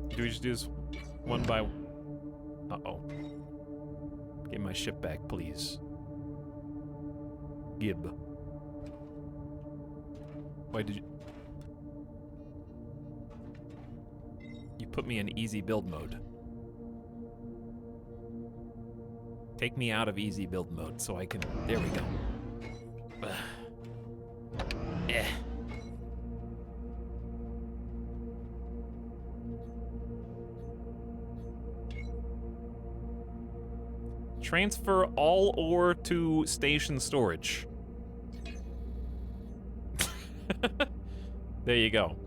Do we just do this one by... Uh-oh. Give my ship back, please. Gib. Why did you... You put me in easy build mode. Take me out of easy build mode so I can... There we go. Eh. Transfer all ore to station storage. There you go.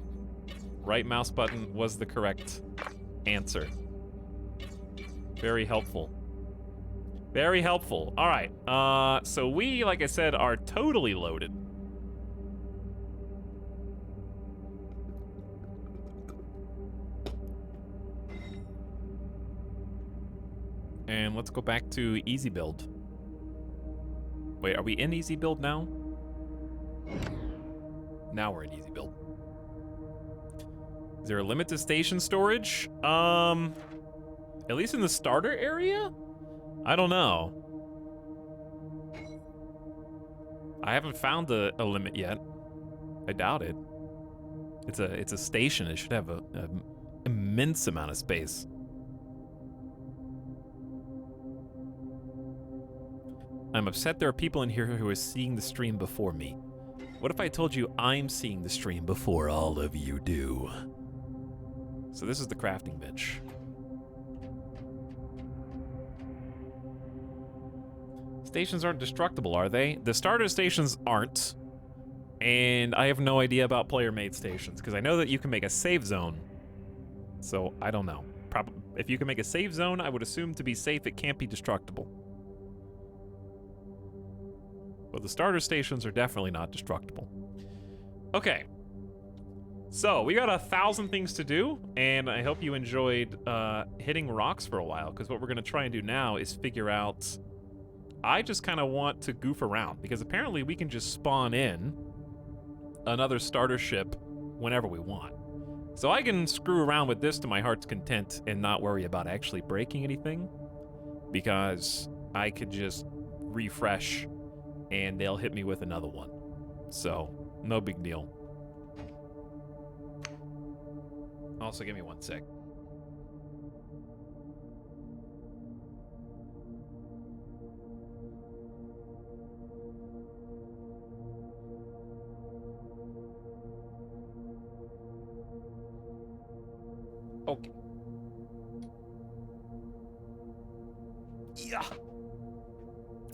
Right mouse button was the correct answer. Very helpful. Very helpful. All right. So we, like I said, are totally loaded. And let's go back to easy build. Wait, are we in easy build now? Now we're in easy build. Is there a limit to station storage? At least in the starter area? I don't know. I haven't found a limit yet. I doubt it. It's a station. It should have an immense amount of space. I'm upset there are people in here who are seeing the stream before me. What if I told you I'm seeing the stream before all of you do? So this is the crafting bench. Stations aren't destructible, are they? The starter stations aren't. And I have no idea about player-made stations, because I know that you can make a save zone. So, I don't know. If you can make a save zone, I would assume to be safe it can't be destructible. But the starter stations are definitely not destructible. Okay. So, we got 1,000 things to do, and I hope you enjoyed hitting rocks for a while, because what we're going to try and do now is figure out... I just kind of want to goof around, because apparently we can just spawn in another starter ship whenever we want. So I can screw around with this to my heart's content and not worry about actually breaking anything, because I could just refresh and they'll hit me with another one. So, no big deal. Also, give me 1 sec. Okay. Yeah.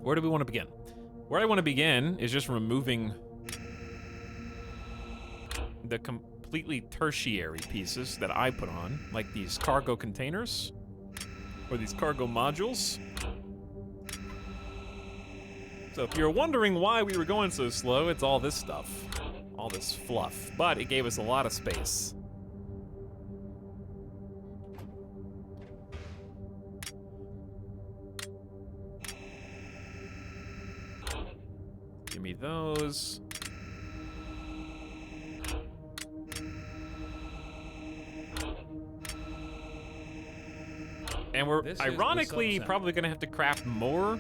Where do we want to begin? Where I want to begin is just removing the completely tertiary pieces that I put on, like these cargo containers, or these cargo modules. So if you're wondering why we were going so slow, it's all this stuff, all this fluff, but it gave us a lot of space. Give me those. And we're This is the ironically sub-sound. probably going to have to craft more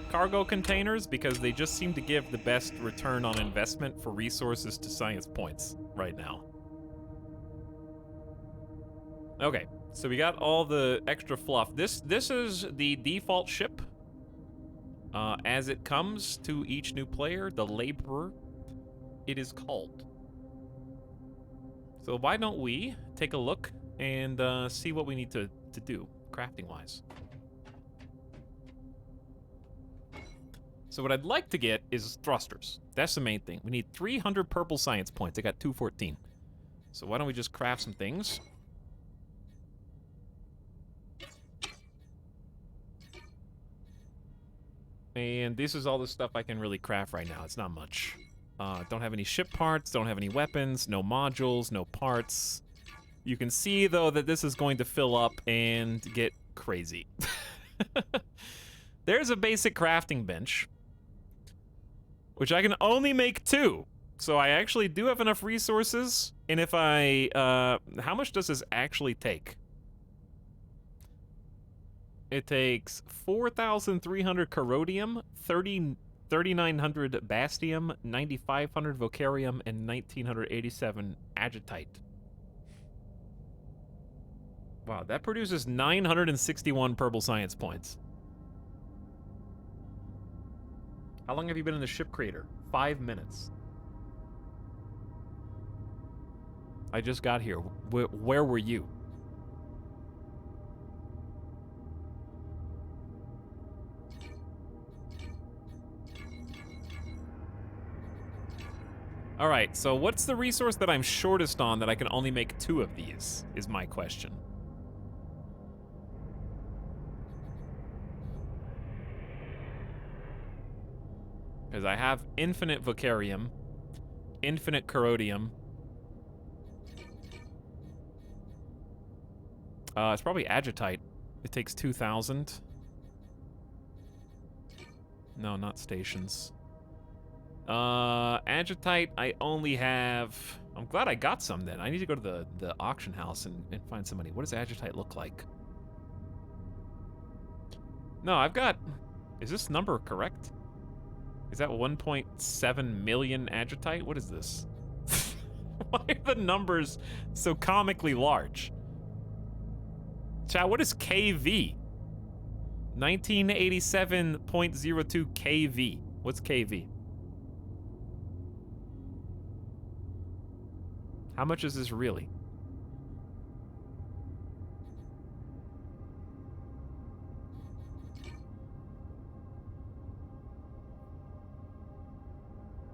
cargo containers because they just seem to give the best return on investment for resources to science points right now. Okay, so we got all the extra fluff. This is the default ship. As it comes to each new player, the Laborer, it is called. So why don't we take a look and see what we need to do, crafting-wise. So what I'd like to get is thrusters. That's the main thing. We need 300 purple science points. I got 214. So why don't we just craft some things? And this is all the stuff I can really craft right now. It's not much. Don't have any ship parts, don't have any weapons, no modules, no parts. You can see, though, that this is going to fill up and get crazy. There's a basic crafting bench, which I can only make 2. So I actually do have enough resources. And if I... how much does this actually take? It takes 4,300 corrodium, 3,900 bastium, 9,500 vocarium, and 1,987 agitite. Wow, that produces 961 purple science points. How long have you been in the ship creator? 5 minutes. I just got here. Where were you? All right, so what's the resource that I'm shortest on that I can only make 2 of these, is my question. Because I have infinite vocarium, infinite corrodium. It's probably agitite. It takes 2,000. No, not stations. Agitite, I only have... I'm glad I got some then. I need to go to the auction house and find somebody. What does agitite look like? No, I've got... Is this number correct? Is that 1.7 million agitite? What is this? Why are the numbers so comically large? Chat, what is KV? 1987.02 KV. What's KV? How much is this really?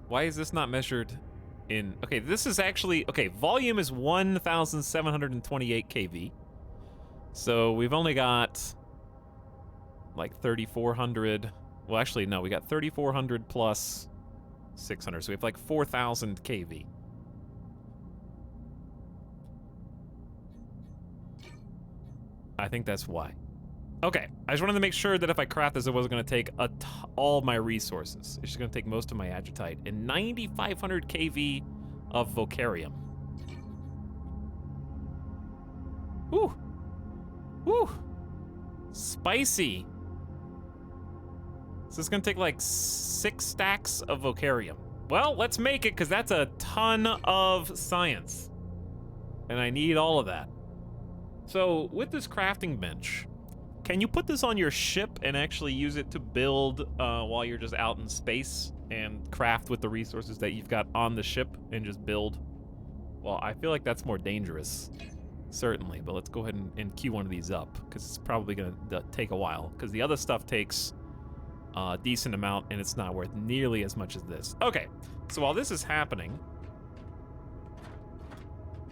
Why is this not measured in... Okay, this is actually... Okay, volume is 1,728 kV. So we've only got... like 3,400... Well, actually, no, we got 3,400 plus 600. So we have like 4,000 kV. I think that's why. Okay, I just wanted to make sure that if I craft this, it wasn't going to take all my resources. It's just going to take most of my agitite. And 9,500 kV of vocarium. Woo! Woo! Spicy! So it's going to take like 6 stacks of vocarium. Well, let's make it, because that's a ton of science. And I need all of that. So, with this crafting bench, can you put this on your ship and actually use it to build while you're just out in space and craft with the resources that you've got on the ship and just build? Well, I feel like that's more dangerous, certainly, but let's go ahead and queue one of these up, because it's probably going to take a while, because the other stuff takes a decent amount, and it's not worth nearly as much as this. Okay, so while this is happening,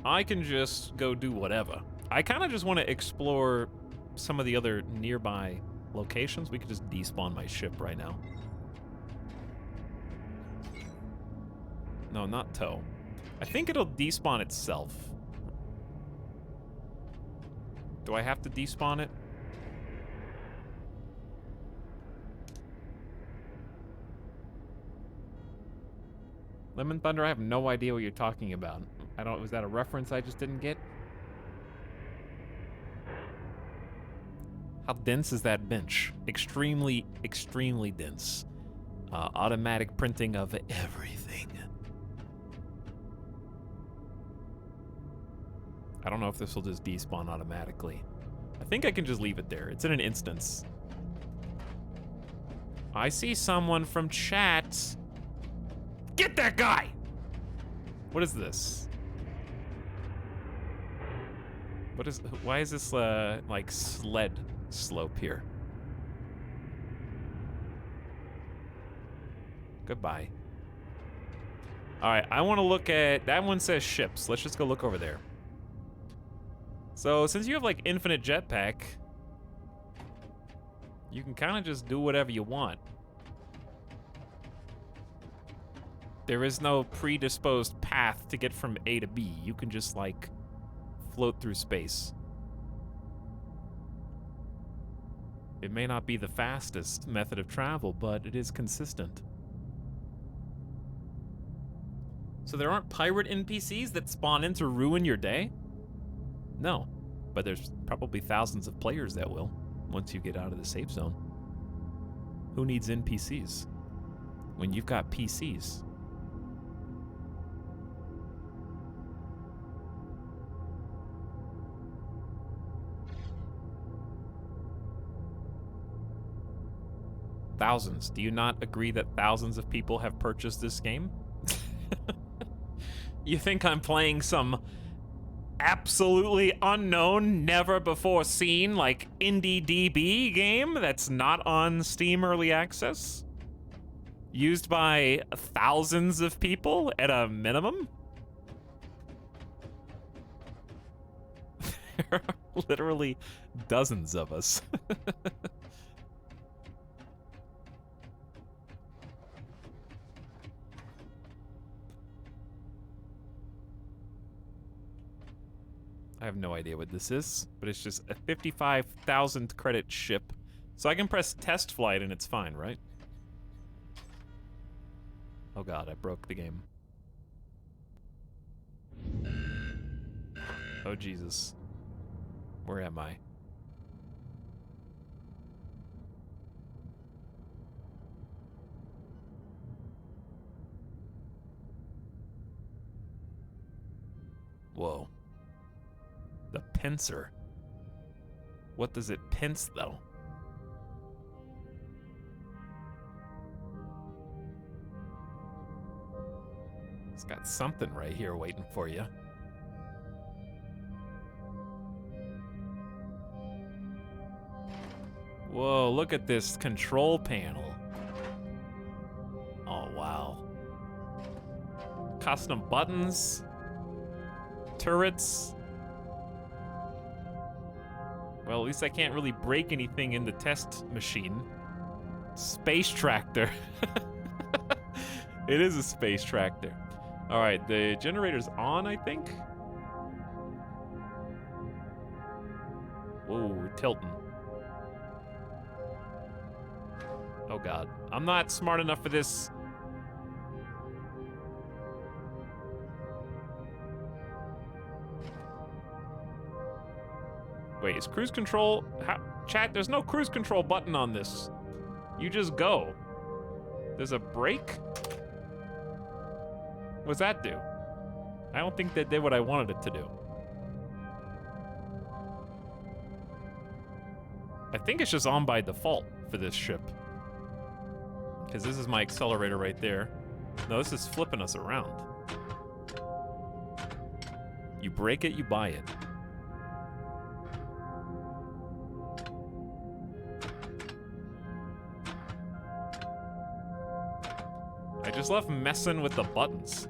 I can just go do whatever. I kind of just want to explore some of the other nearby locations. We could just despawn my ship right now. No, not tow. I think it'll despawn itself. Do I have to despawn it? Lemon Thunder, I have no idea what you're talking about. I don't... Was that a reference I just didn't get? How dense is that bench? Extremely, extremely dense. Automatic printing of everything. I don't know if this will just despawn automatically. I think I can just leave it there. It's in an instance. I see someone from chat. Get that guy! What is this? Why is this, like, sled slope here? Goodbye. Alright, I want to look at... That one says ships. Let's just go look over there. So, since you have, like, infinite jetpack, you can kind of just do whatever you want. There is no predisposed path to get from A to B. You can just, like, float through space. It may not be the fastest method of travel, but it is consistent. So there aren't pirate NPCs that spawn in to ruin your day? No, but there's probably thousands of players that will, once you get out of the safe zone. Who needs NPCs when you've got PCs? Thousands. Do you not agree that thousands of people have purchased this game? You think I'm playing some absolutely unknown, never before seen, like, indie DB game that's not on Steam Early Access? Used by thousands of people at a minimum? There are literally dozens of us. I have no idea what this is, but it's just a 55,000 credit ship. So I can press test flight and it's fine, right? Oh god, I broke the game. Oh Jesus. Where am I? Whoa. The pincer. What does it pinch, though? It's got something right here waiting for you. Whoa, look at this control panel. Oh, wow. Custom buttons. Turrets. Well, at least I can't really break anything in the test machine. Space tractor. It is a space tractor. All right, the generator's on, I think. Whoa, we're tilting. Oh god, I'm not smart enough for this. Wait, is cruise control... Chat, there's no cruise control button on this. You just go. There's a brake? What's that do? I don't think that did what I wanted it to do. I think it's just on by default for this ship. Because this is my accelerator right there. No, this is flipping us around. You break it, you buy it. I just love messing with the buttons.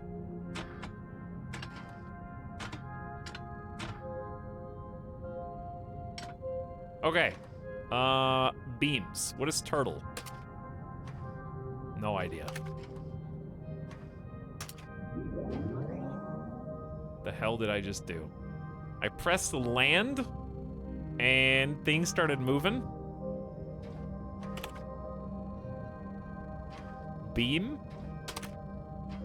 Okay. Beams. What is turtle? No idea. The hell did I just do? I pressed land, and things started moving. Beam.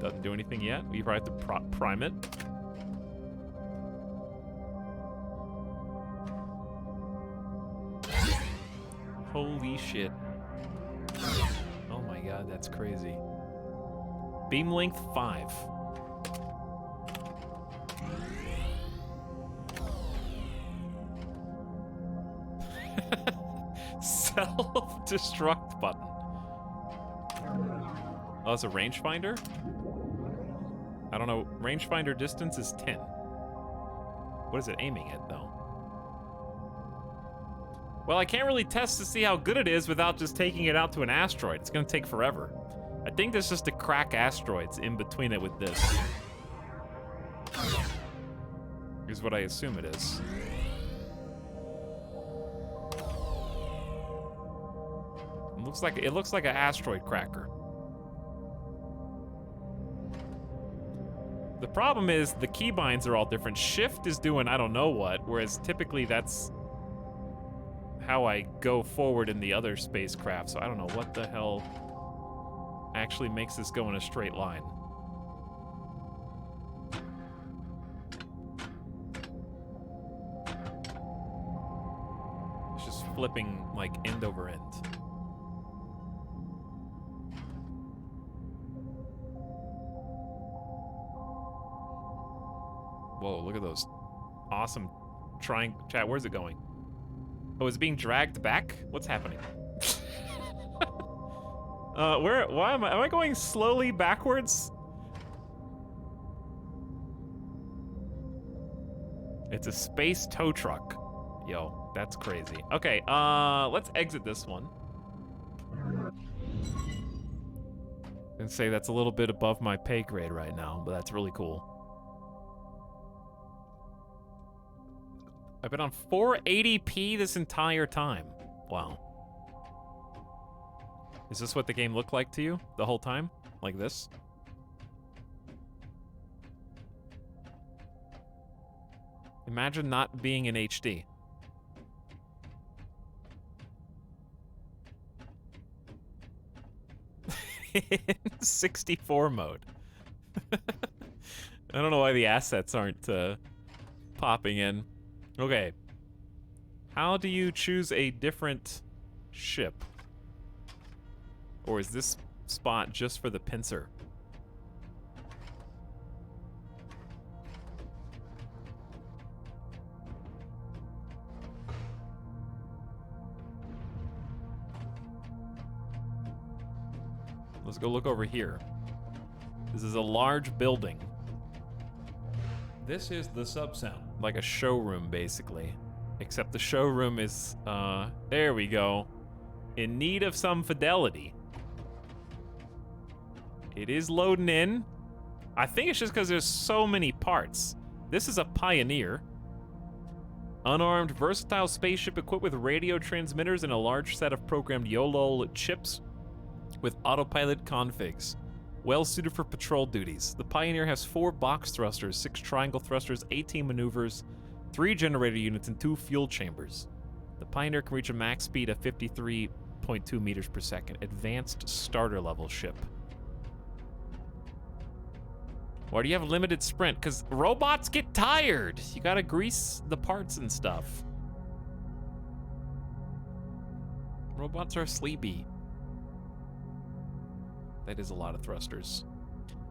Doesn't do anything yet. We probably have to prime it. Holy shit. Oh my god, that's crazy. Beam length 5. Self-destruct button. Oh, it's a rangefinder? I don't know. Rangefinder distance is 10. What is it aiming at, though? Well, I can't really test to see how good it is without just taking it out to an asteroid. It's gonna take forever. I think there's just to crack asteroids in between it with this. Here's what I assume it is. It looks like an asteroid cracker. The problem is the keybinds are all different. Shift is doing I don't know what, whereas typically that's how I go forward in the other spacecraft, so I don't know what the hell actually makes this go in a straight line. It's just flipping like end over end. Whoa, look at those awesome chat, where's it going? Oh, is it being dragged back? What's happening? Why am I going slowly backwards? It's a space tow truck. Yo, that's crazy. Okay, let's exit this one. And say that's a little bit above my pay grade right now, but that's really cool. I've been on 480p this entire time. Wow. Is this what the game looked like to you the whole time? Like this? Imagine not being in HD. In 64 mode. I don't know why the assets aren't popping in. Okay. How do you choose a different ship? Or is this spot just for the pincer? Let's go look over here. This is a large building. This is the subsound. Like a showroom, basically. Except the showroom is, there we go. In need of some fidelity. It is loading in. I think it's just because there's so many parts. This is a Pioneer. Unarmed, versatile spaceship equipped with radio transmitters and a large set of programmed YOLO chips with autopilot configs. Well suited for patrol duties. The Pioneer has 4 box thrusters, 6 triangle thrusters, 18 maneuvers, 3 generator units, and 2 fuel chambers. The Pioneer can reach a max speed of 53.2 meters per second. Advanced starter level ship. Why do you have limited sprint? Because robots get tired. You gotta grease the parts and stuff. Robots are sleepy. That is a lot of thrusters.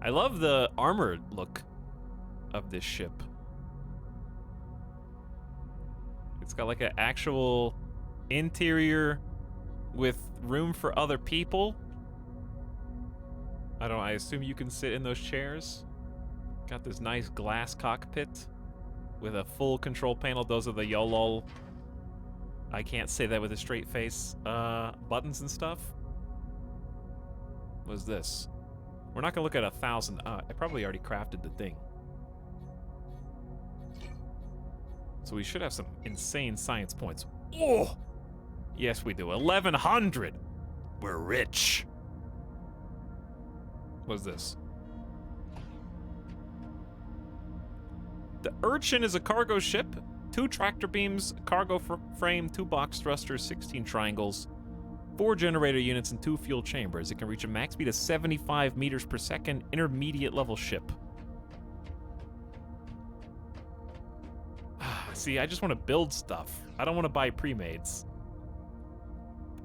I love the armor look of this ship. It's got like an actual interior with room for other people. I assume you can sit in those chairs. Got this nice glass cockpit with a full control panel. Those are the YOLO. I can't say that with a straight face. Buttons and stuff. What is this? We're not gonna look at 1,000. I probably already crafted the thing. So we should have some insane science points. Oh! Yes, we do. 1,100! We're rich. What is this? The Urchin is a cargo ship. 2 tractor beams, cargo frame, 2 box thrusters, 16 triangles, 4 generator units, and 2 fuel chambers. It can reach a max speed of 75 meters per second, intermediate level ship. See, I just want to build stuff. I don't want to buy pre-mades.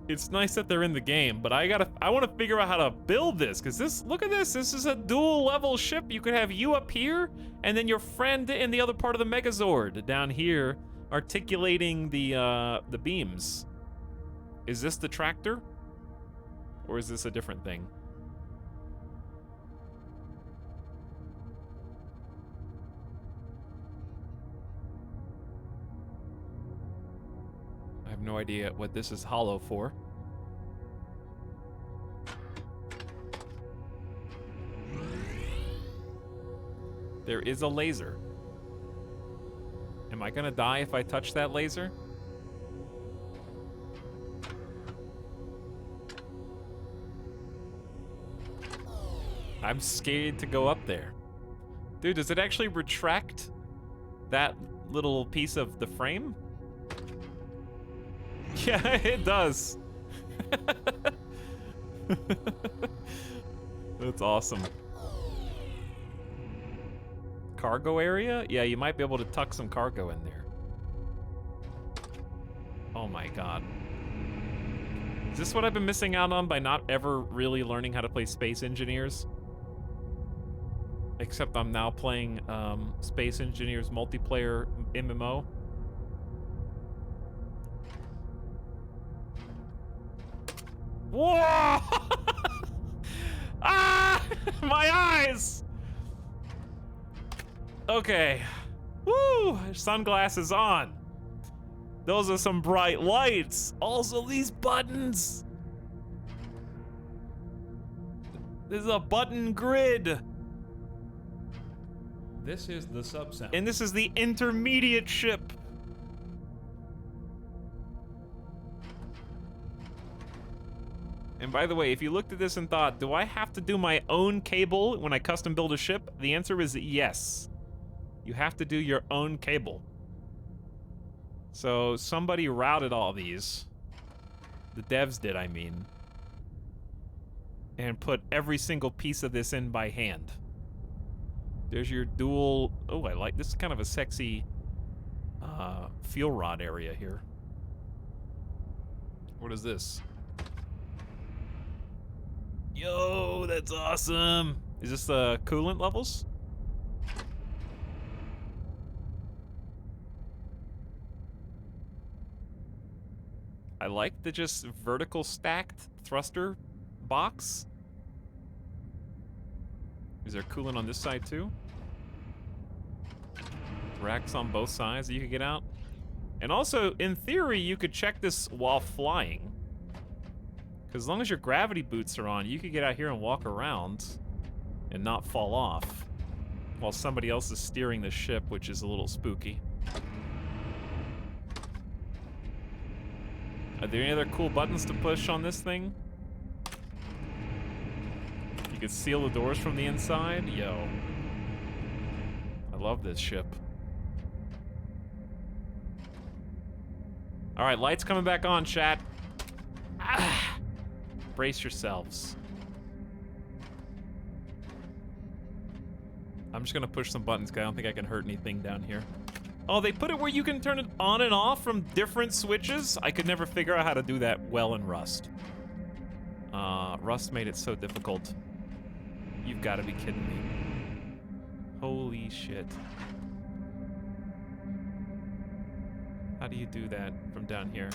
It's nice that they're in the game, but I want to figure out how to build this, because this, look at this. This is a dual level ship. You could have you up here, and then your friend in the other part of the Megazord down here, articulating the beams. Is this the tractor? Or is this a different thing? I have no idea what this is hollow for. There is a laser. Am I gonna die if I touch that laser? I'm scared to go up there. Dude, does it actually retract that little piece of the frame? Yeah, it does. That's awesome. Cargo area? Yeah, you might be able to tuck some cargo in there. Oh my god. Is this what I've been missing out on by not ever really learning how to play Space Engineers? Except I'm now playing Space Engineers multiplayer MMO. Whoa! Ah! My eyes! Okay. Woo! Sunglasses on. Those are some bright lights. Also, these buttons. This is a button grid. This is the sub-sound. And this is the intermediate ship. And by the way, if you looked at this and thought, do I have to do my own cable when I custom build a ship? The answer is yes. You have to do your own cable. So somebody routed all these. The devs did, I mean. And put every single piece of this in by hand. There's your dual... Oh, I like... This is kind of a sexy fuel rod area here. What is this? Yo, that's awesome! Is this the coolant levels? I like the just vertical stacked thruster box. Is there coolant on this side too? Racks on both sides that you could get out. And also, in theory, you could check this while flying. Because as long as your gravity boots are on, you could get out here and walk around and not fall off while somebody else is steering the ship, which is a little spooky. Are there any other cool buttons to push on this thing? You could seal the doors from the inside? Yo. I love this ship. Alright, lights coming back on, chat. Ah! Brace yourselves. I'm just gonna push some buttons because I don't think I can hurt anything down here. Oh, they put it where you can turn it on and off from different switches? I could never figure out how to do that well in Rust. Rust made it so difficult. You've got to be kidding me. Holy shit. How do you do that from down here?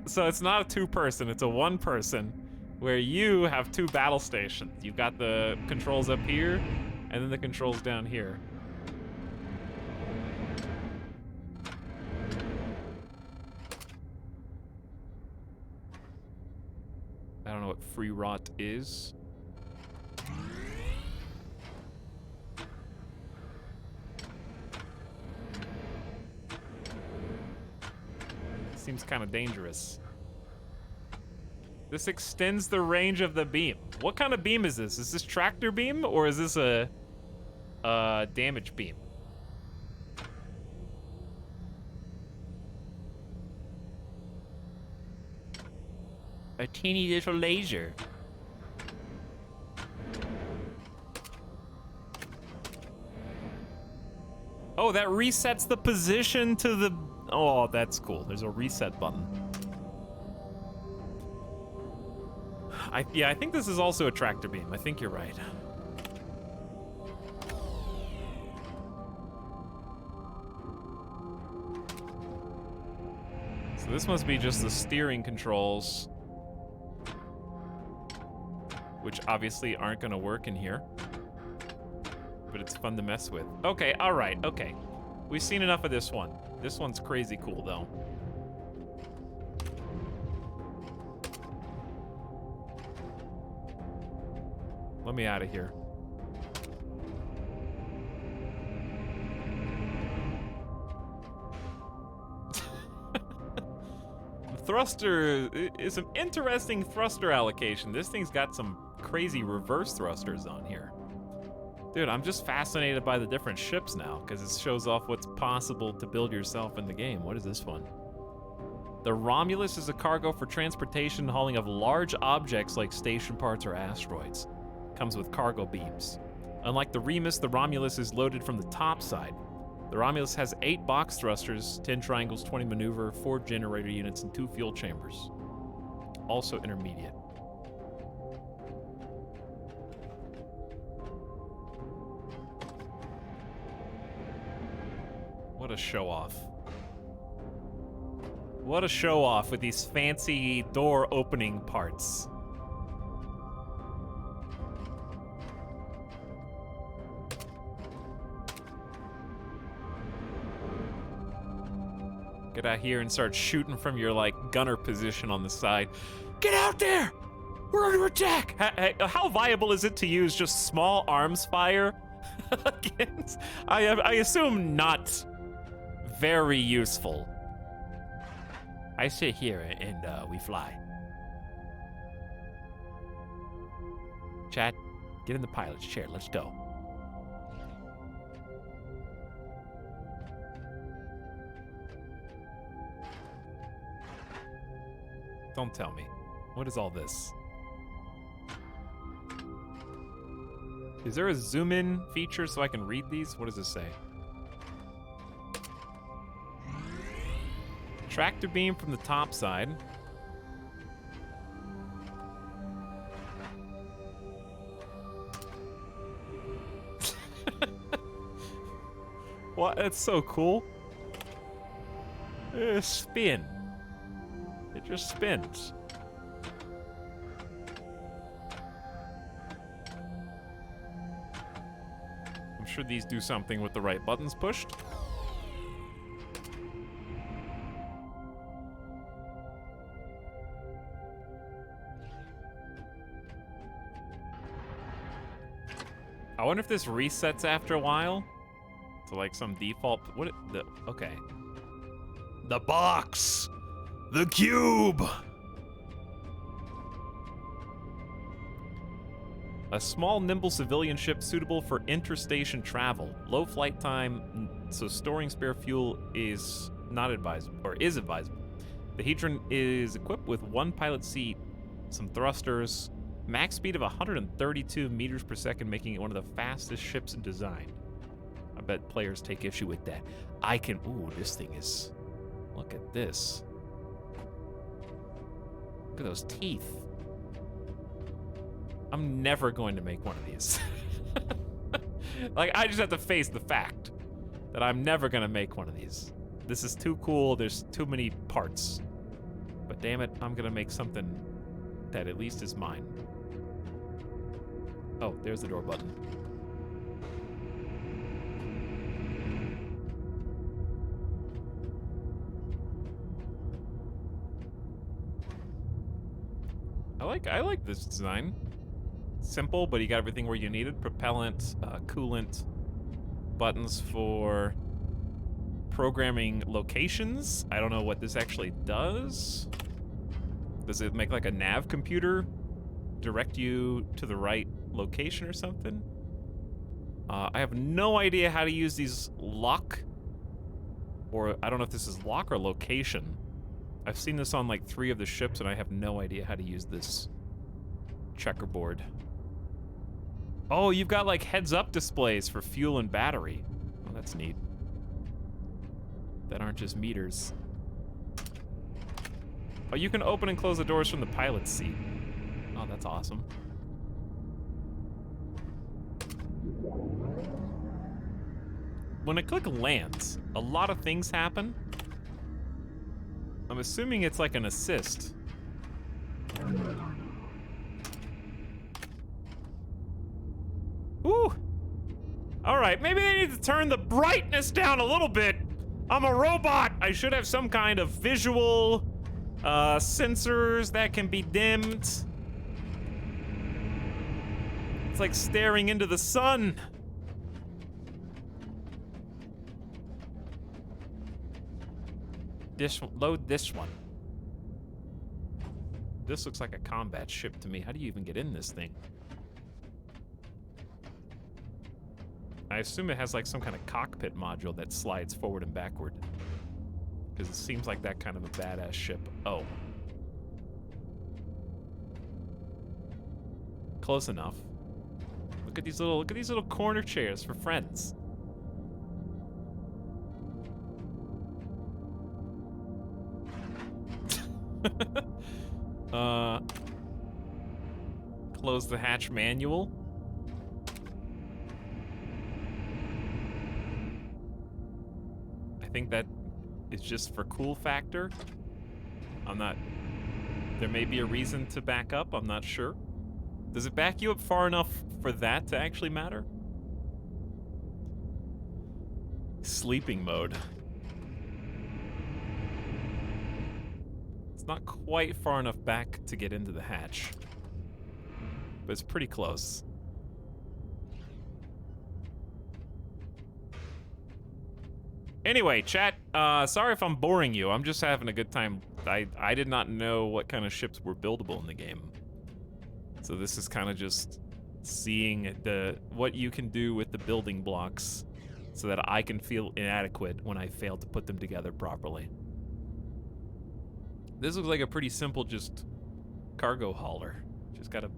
So it's not a two-person, it's a one-person, where you have two battle stations. You've got the controls up here, and then the controls down here. I don't know what free rot is. Seems kind of dangerous. This extends the range of the beam. What kind of beam is this? Is this tractor beam or is this a damage beam? A teeny little laser. Oh, that resets the position to the... Oh, that's cool. There's a reset button. Yeah, I think this is also a tractor beam. I think you're right. So this must be just the steering controls, which obviously aren't gonna work in here, but it's fun to mess with. Okay, all right, okay. We've seen enough of this one. This one's crazy cool, though. Let me out of here. The thruster is an interesting thruster allocation. This thing's got some crazy reverse thrusters on here. Dude, I'm just fascinated by the different ships now, because it shows off what's possible to build yourself in the game. What is this one? The Romulus is a cargo for transportation and hauling of large objects like station parts or asteroids. Comes with cargo beams. Unlike the Remus, the Romulus is loaded from the top side. The Romulus has 8 box thrusters, 10 triangles, 20 maneuver, 4 generator units, and 2 fuel chambers. Also intermediate. What a show off. What a show off with these fancy door opening parts. Get out here and start shooting from your, like, gunner position on the side. Get out there! We're under attack! How viable is it to use just small arms fire against? I assume not very useful. I sit here and we fly. Chad, get in the pilot's chair. Let's go. Don't tell me. What is all this? Is there a zoom in feature so I can read these? What does this say? Tractor beam from the top side. What? That's so cool. Spin. It just spins. I'm sure these do something with the right buttons pushed. I wonder if this resets after a while to like some default. Okay. The box. The cube. A small, nimble civilian ship suitable for interstation travel. Low flight time, so storing spare fuel is not advisable, or is advisable. The Hedron is equipped with 1 pilot seat, some thrusters, max speed of 132 meters per second, making it one of the fastest ships in design. I bet players take issue with that. Ooh, this thing is, look at this. Look at those teeth. I'm never going to make one of these. Like, I just have to face the fact that I'm never gonna make one of these. This is too cool, there's too many parts. But damn it, I'm gonna make something that at least is mine. Oh, there's the door button. I like this design. Simple, but you got everything where you need it. Propellant, coolant, buttons for programming locations. I don't know what this actually does. Does it make like a nav computer direct you to the right location or something? I have no idea how to use these lock, or I don't know if this is lock or location. I've seen this on like 3 of the ships and I have no idea how to use this checkerboard. Oh, you've got like heads up displays for fuel and battery. Oh, that's neat. that aren't just meters. Oh, you can open and close the doors from the pilot's seat. Oh, that's awesome. When I click lands, a lot of things happen. I'm assuming it's like an assist. Ooh. All right, maybe they need to turn the brightness down a little bit. I'm a robot. I should have some kind of visual sensors that can be dimmed. It's like staring into the sun. Load this one. This looks like a combat ship to me. How do you even get in this thing? I assume it has like some kind of cockpit module that slides forward and backward. Because it seems like that kind of a badass ship. Oh. Close enough. Look at these little corner chairs for friends. Close the hatch manual. I think that is just for cool factor. I'm not... There may be a reason to back up, I'm not sure. Does it back you up far enough for that to actually matter? Sleeping mode. It's not quite far enough back to get into the hatch, but it's pretty close. Anyway, chat, sorry if I'm boring you. I'm just having a good time. I did not know what kind of ships were buildable in the game. So this is kind of just seeing what you can do with the building blocks so that I can feel inadequate when I fail to put them together properly. This looks like a pretty simple just cargo hauler. Just got a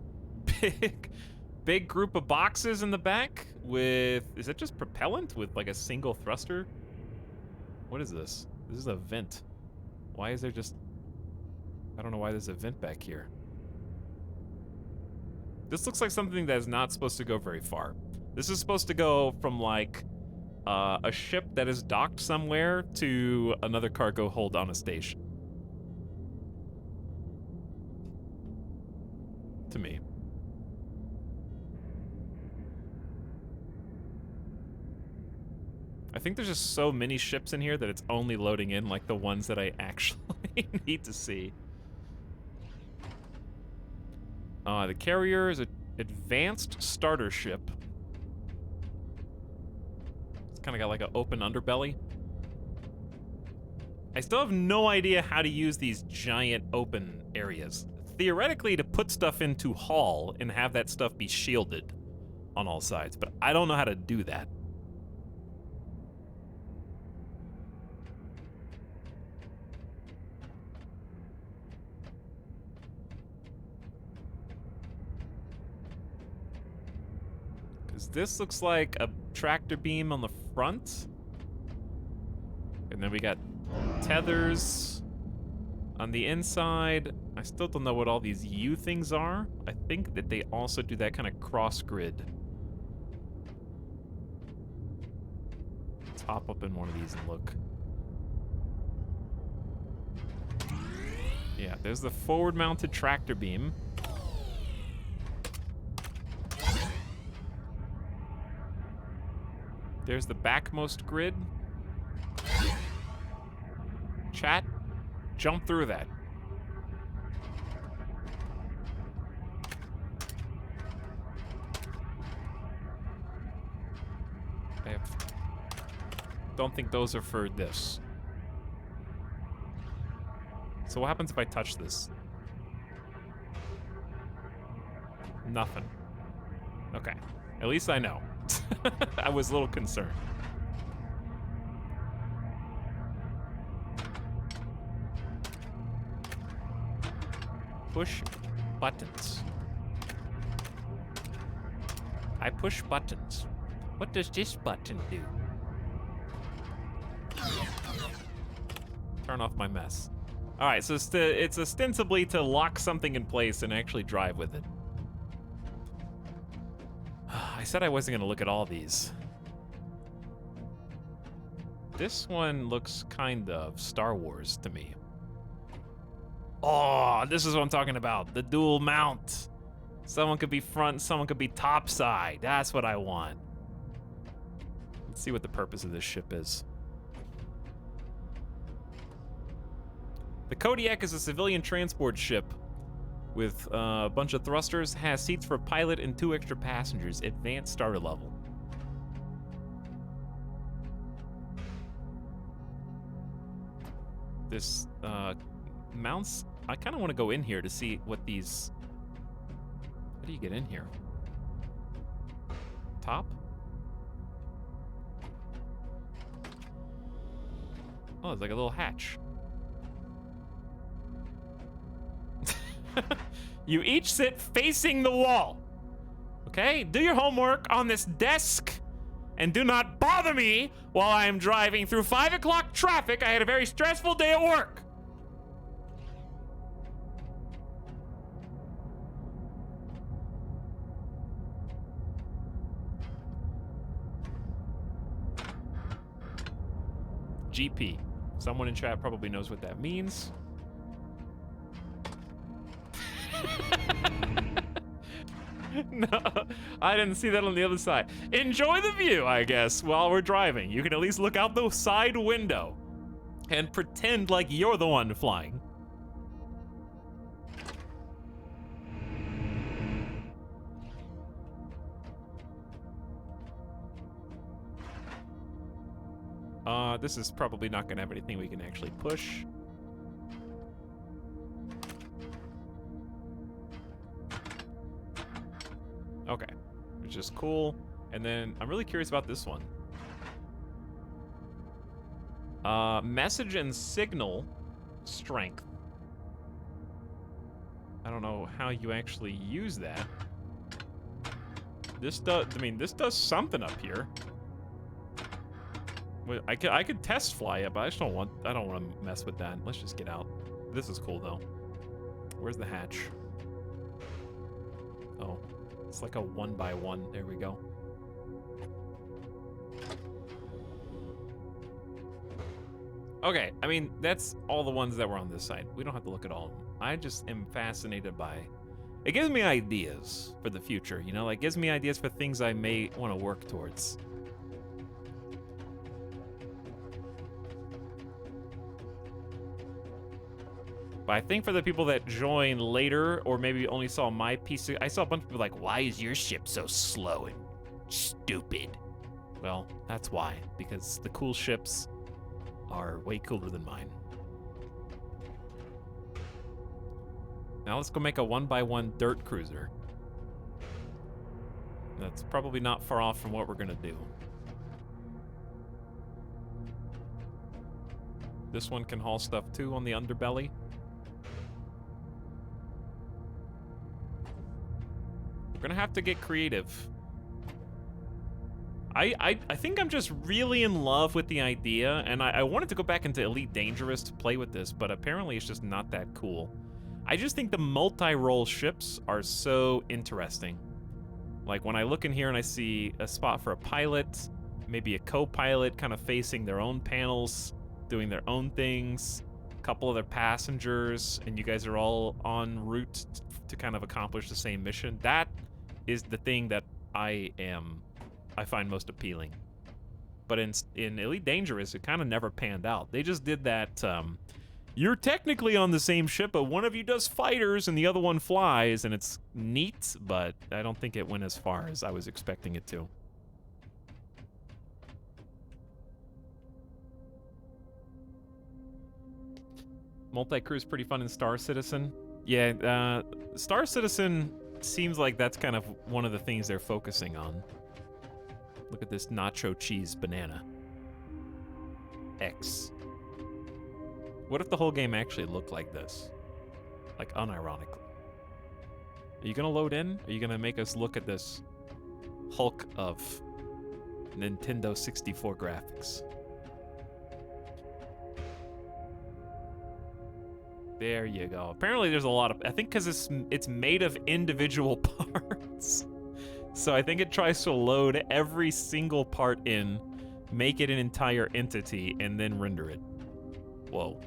big group of boxes in the back with, is that just propellant with like a single thruster? What is this? This is a vent. Why is there just, I don't know why there's a vent back here. This looks like something that is not supposed to go very far. This is supposed to go from like a ship that is docked somewhere to another cargo hold on a station. To me. I think there's just so many ships in here that it's only loading in like the ones that I actually need to see. The carrier is an advanced starter ship. It's kind of got like an open underbelly. I still have no idea how to use these giant open areas. Theoretically, to put stuff into haul and have that stuff be shielded on all sides, but I don't know how to do that. Because this looks like a tractor beam on the front. And then we got tethers on the inside. I still don't know what all these U things are. I think that they also do that kind of cross grid. Let's hop up in one of these and look. Yeah, there's the forward mounted tractor beam. There's the backmost grid. Chat, jump through that. Don't think those are for this. So what happens if I touch this? Nothing. Okay. At least I know. I was a little concerned. Push buttons. I push buttons. What does this button do? Turn off my mess. All right, so it's ostensibly to lock something in place and actually drive with it. I said I wasn't gonna look at all these. This one looks kind of Star Wars to me. Oh, this is what I'm talking about. The dual mount. Someone could be front, someone could be topside. That's what I want. Let's see what the purpose of this ship is. The Kodiak is a civilian transport ship with a bunch of thrusters, has seats for a pilot and 2 extra passengers, advanced starter level. This mounts, I kind of want to go in here to see what these, how do you get in here? Top? Oh, it's like a little hatch. You each sit facing the wall. Okay? Do your homework on this desk and do not bother me while I am driving through 5 o'clock traffic. I had a very stressful day at work. GP. Someone in chat probably knows what that means. No, I didn't see that on the other side. Enjoy the view, I guess, while we're driving. You can at least look out the side window and pretend like you're the one flying. This is probably not gonna have anything we can actually push. Okay, which is cool. And then I'm really curious about this one. Message and signal strength. I don't know how you actually use that. This does, I mean, this does something up here. I could test fly it, but I don't want to mess with that. Let's just get out. This is cool though. Where's the hatch? Oh, it's like a 1x1. There we go. Okay, I mean, that's all the ones that were on this side. We don't have to look at all of them. I just am fascinated by... It gives me ideas for the future, you know? Like, it gives me ideas for things I may want to work towards. But I think for the people that join later, or maybe only saw my piece, I saw a bunch of people like, why is your ship so slow and stupid? Well, that's why. Because the cool ships are way cooler than mine. Now let's go make a 1x1 dirt cruiser. That's probably not far off from what we're gonna do. This one can haul stuff too on the underbelly. We're gonna have to get creative. I think I'm just really in love with the idea, and I wanted to go back into Elite Dangerous to play with this, but apparently it's just not that cool. I just think the multi-role ships are so interesting. Like when I look in here and I see a spot for a pilot, maybe a co-pilot kind of facing their own panels, doing their own things, a couple other passengers, and you guys are all en route to kind of accomplish the same mission. That is the thing that I find most appealing. But in Elite Dangerous, it kind of never panned out. They just did that, you're technically on the same ship, but one of you does fighters and the other one flies, and it's neat, but I don't think it went as far as I was expecting it to. Multi-crew is pretty fun in Star Citizen. Yeah, Star Citizen seems like that's kind of one of the things they're focusing on. Look at this nacho cheese banana. X. What if the whole game actually looked like this? Like, unironically. Are you gonna load in? Are you gonna make us look at this Hulk of Nintendo 64 graphics? There you go. Apparently there's a lot of, I think because it's made of individual parts. So I think it tries to load every single part in, make it an entire entity, and then render it. Whoa.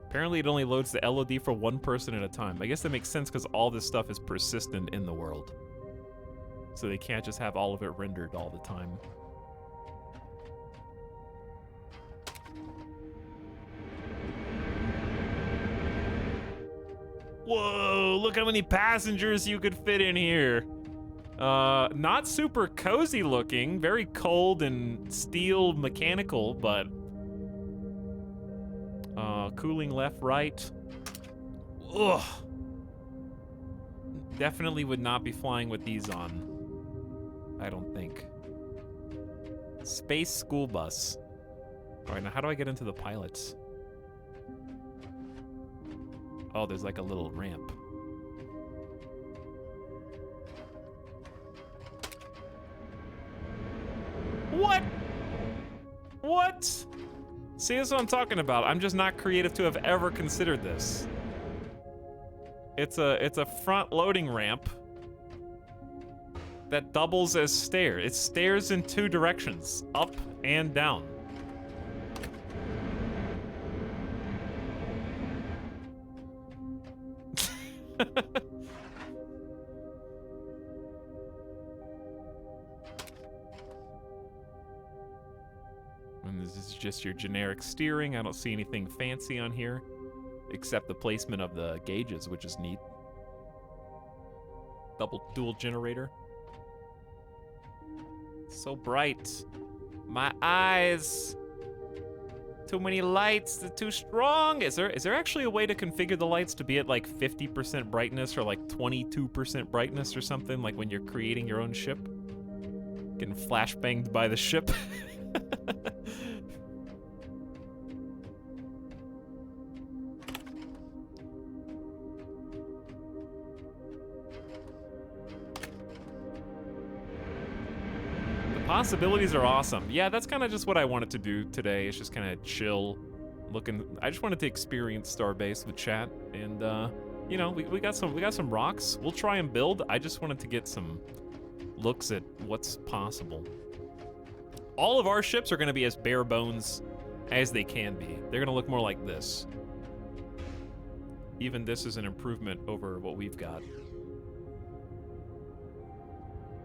Apparently it only loads the LOD for one person at a time. I guess that makes sense because all this stuff is persistent in the world. So they can't just have all of it rendered all the time. Whoa, look how many passengers you could fit in here. Not super cozy looking, very cold and steel mechanical, but cooling left, right. Ugh. Definitely would not be flying with these on. I don't think. Space school bus. All right, now how do I get into the pilots? Oh, there's like a little ramp. What? What? See, that's what I'm talking about. I'm just not creative to have ever considered this. It's a front loading ramp that doubles as stair. It stairs in two directions, up and down. And this is just your generic steering. I don't see anything fancy on here, except the placement of the gauges, which is neat. Dual generator. So bright. My eyes. Too many lights, they're too strong. Is there actually a way to configure the lights to be at like 50% brightness or like 22% brightness or something, like when you're creating your own ship? Getting flashbanged by the ship. Possibilities are awesome. Yeah, that's kind of just what I wanted to do today. It's just kind of chill, looking. I just wanted to experience Starbase with chat, and you know, we got some rocks. We'll try and build. I just wanted to get some looks at what's possible. All of our ships are going to be as bare bones as they can be. They're going to look more like this. Even this is an improvement over what we've got.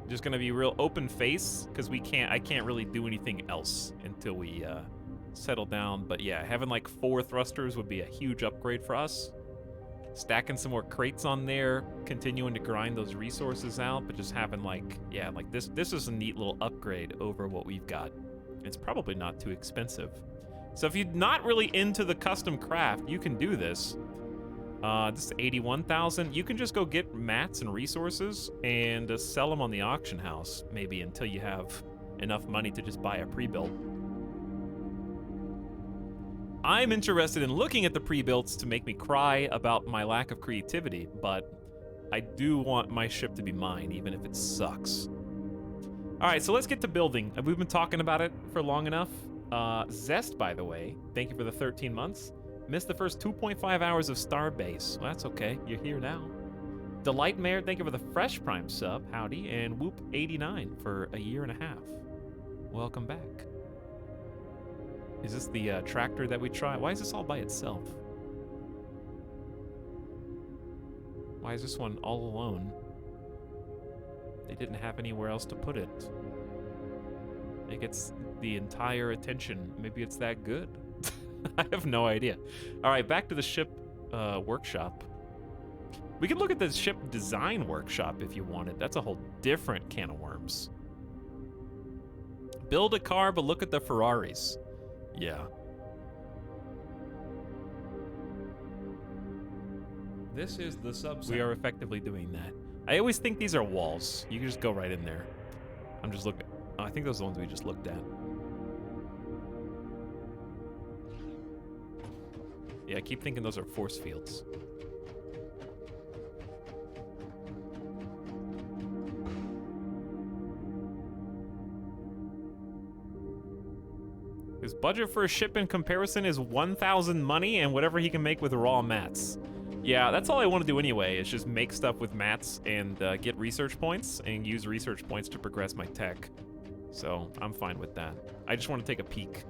Just gonna be real open face because I can't really do anything else until we settle down. But yeah, having like 4 thrusters would be a huge upgrade for us. Stacking some more crates on there, continuing to grind those resources out, but just having like, yeah, like this is a neat little upgrade over what we've got. It's probably not too expensive. So if you're not really into the custom craft, you can do this. This is 81,000. You can just go get mats and resources and sell them on the auction house, maybe until you have enough money to just buy a pre-built. I'm interested in looking at the pre-builts to make me cry about my lack of creativity, but I do want my ship to be mine, even if it sucks. All right, so let's get to building. We've been talking about it for long enough. Zest, by the way, thank you for the 13 months. Missed the first 2.5 hours of Starbase. Well, that's okay. You're here now. Delightmare, thank you for the Fresh Prime sub. Howdy. And Whoop89 for a year and a half. Welcome back. Is this the tractor that we try? Why is this all by itself? Why is this one all alone? They didn't have anywhere else to put it. It gets the entire attention. Maybe it's that good. I have no idea. All right, back to the ship workshop. We could look at the ship design workshop if you wanted. That's a whole different can of worms. Build a car, but look at the Ferraris. Yeah. This is the subsound. We are effectively doing that. I always think these are walls. You can just go right in there. I'm just looking. Oh, I think those are the ones we just looked at. Yeah, I keep thinking those are force fields. His budget for a ship in comparison is 1,000 money and whatever he can make with raw mats. Yeah, that's all I want to do anyway, is just make stuff with mats and get research points and use research points to progress my tech. So I'm fine with that. I just want to take a peek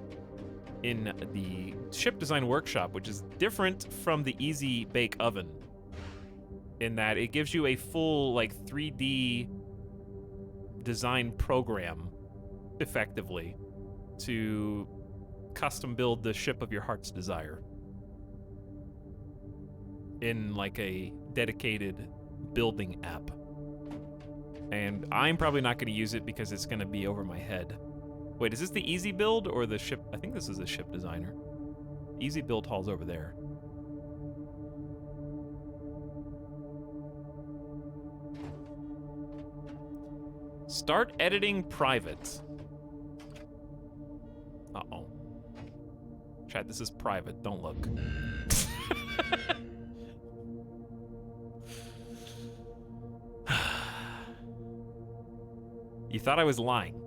in the ship design workshop, which is different from the Easy Bake Oven in that it gives you a full like 3D design program effectively to custom build the ship of your heart's desire in like a dedicated building app. And I'm probably not going to use it because it's going to be over my head. Wait, is this the easy build or the ship? I think this is the ship designer. Easy build hall's over there. Start editing private. Uh-oh. Chat, this is private. Don't look. You thought I was lying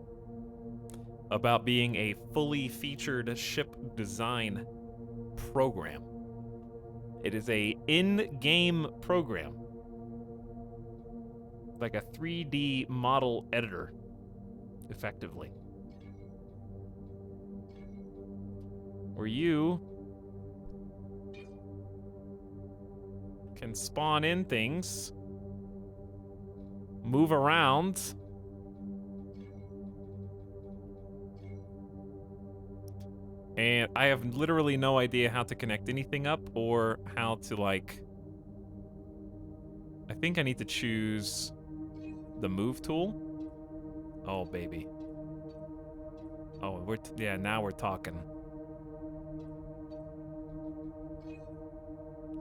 about being a fully featured ship design program. It is a in-game program. Like a 3D model editor, effectively. Where you can spawn in things, move around, and I have literally no idea how to connect anything up or how to, like... I think I need to choose the move tool. Oh, baby. Oh, yeah, now we're talking.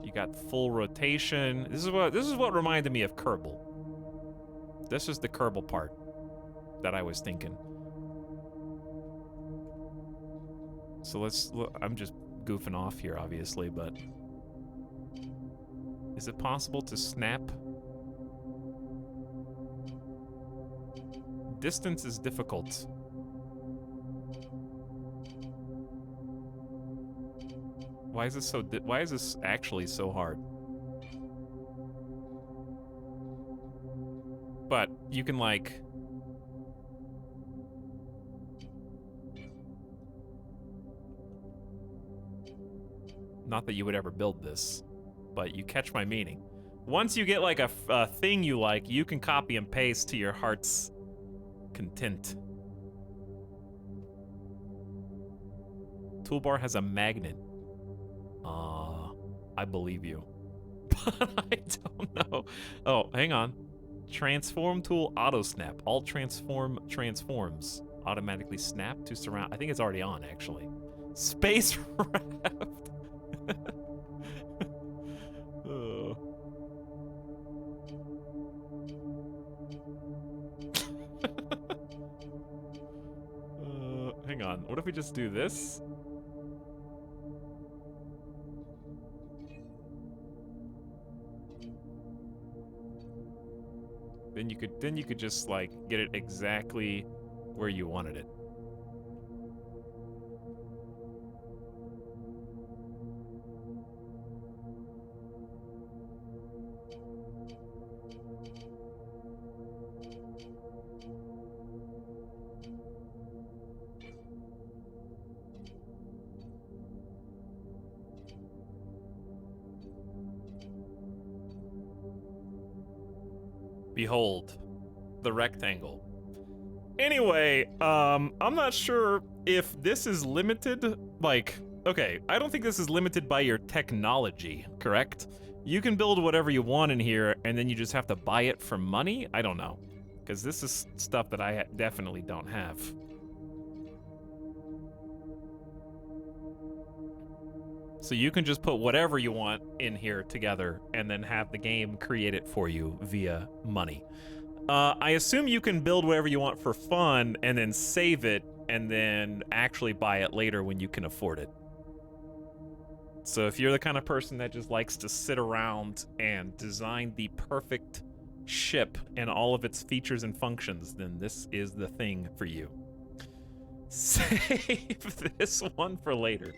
You got full rotation. This is what reminded me of Kerbal. This is the Kerbal part that I was thinking. So I'm just goofing off here, obviously, but is it possible to snap? Distance is difficult. Why is this actually so hard? But you can, like... Not that you would ever build this, but you catch my meaning. Once you get, like, a thing you like, you can copy and paste to your heart's content. Toolbar has a magnet. I believe you. But I don't know. Oh, hang on. Transform tool auto snap. All transforms. Automatically snap to surround. I think it's already on, actually. Space raft. Hang on. What if we just do this? Then you could just, like, get it exactly where you wanted it. Behold, the rectangle. Anyway, I'm not sure if this is limited, like, okay, I don't think this is limited by your technology, correct? You can build whatever you want in here, and then you just have to buy it for money? I don't know, because this is stuff that I definitely don't have. So you can just put whatever you want in here together and then have the game create it for you via money. I assume you can build whatever you want for fun and then save it and then actually buy it later when you can afford it. So if you're the kind of person that just likes to sit around and design the perfect ship and all of its features and functions, then this is the thing for you. Save this one for later.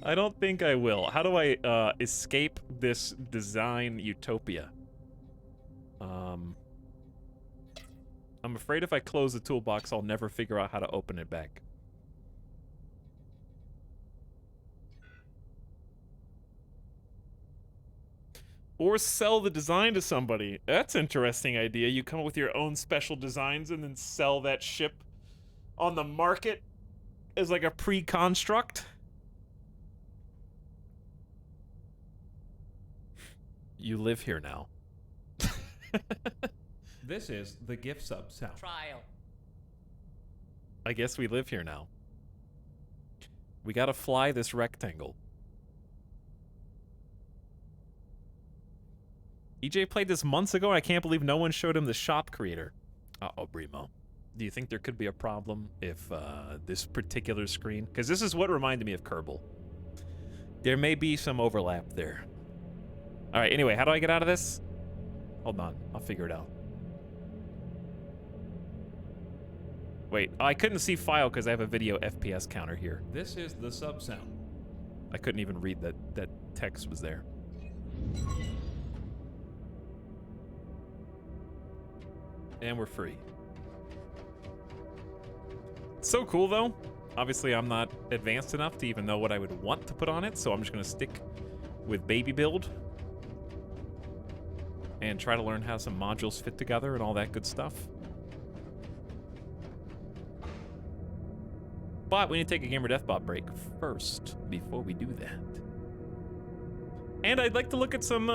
I don't think I will. How do I escape this design utopia? I'm afraid if I close the toolbox, I'll never figure out how to open it back. Or sell the design to somebody. That's an interesting idea. You come up with your own special designs and then sell that ship on the market as like a pre-construct. You live here now. This is the gift sub sound. Trial. I guess we live here now. We gotta fly this rectangle. EJ played this months ago, and I can't believe no one showed him the shop creator. Uh-oh, Brimo. Do you think there could be a problem if this particular screen... Because this is what reminded me of Kerbal. There may be some overlap there. Alright, anyway, how do I get out of this? Hold on, I'll figure it out. Wait, I couldn't see file because I have a video FPS counter here. This is the sub sound. I couldn't even read that text was there. And we're free. So cool, though. Obviously, I'm not advanced enough to even know what I would want to put on it, so I'm just going to stick with baby build and try to learn how some modules fit together and all that good stuff. But we need to take a Gamer Deathbot break first before we do that. And I'd like to look at some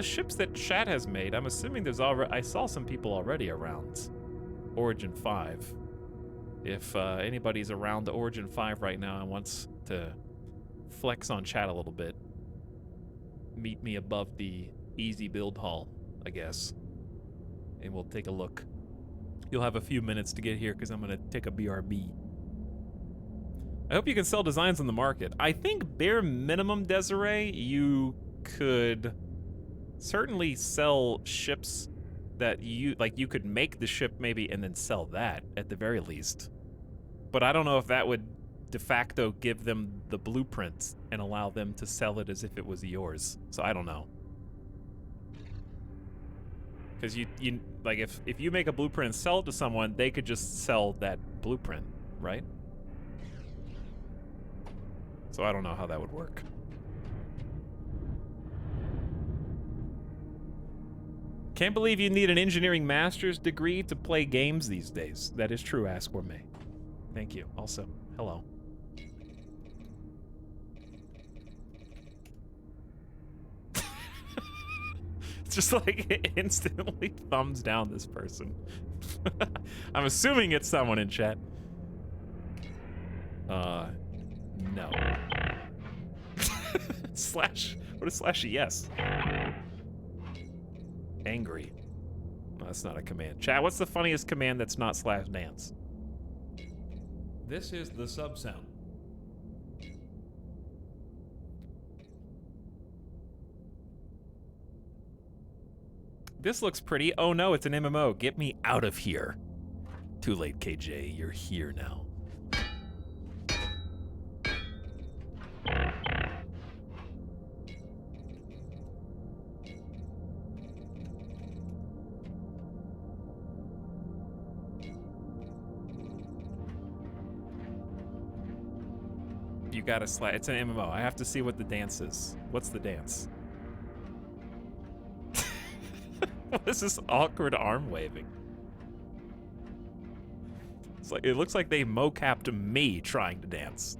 ships that chat has made. I'm assuming there's already... I saw some people already around Origin 5. If anybody's around the Origin 5 right now and wants to flex on chat a little bit, meet me above the easy build hall, I guess. And we'll take a look. You'll have a few minutes to get here because I'm going to take a BRB. I hope you can sell designs on the market. I think bare minimum, Desiree, you could certainly sell ships that you could make the ship maybe and then sell that at the very least. But I don't know if that would de facto give them the blueprints and allow them to sell it as if it was yours. So I don't know. Because you like if you make a blueprint and sell it to someone, they could just sell that blueprint, right? So I don't know how that would work. Can't believe you need an engineering master's degree to play games these days. That is true, Ask Gourmet. Thank you. Also, hello. It's just like instantly thumbs down this person. I'm assuming it's someone in chat. No. Slash. What is slash yes? Angry. No, that's not a command. Chat, what's the funniest command that's not slash dance? This is the sub sound. This looks pretty. Oh no, it's an MMO. Get me out of here. Too late, KJ. You're here now. You gotta slide. It's an MMO. I have to see what the dance is. What's the dance? What is this awkward arm waving? It's like, it looks like they mocapped me trying to dance.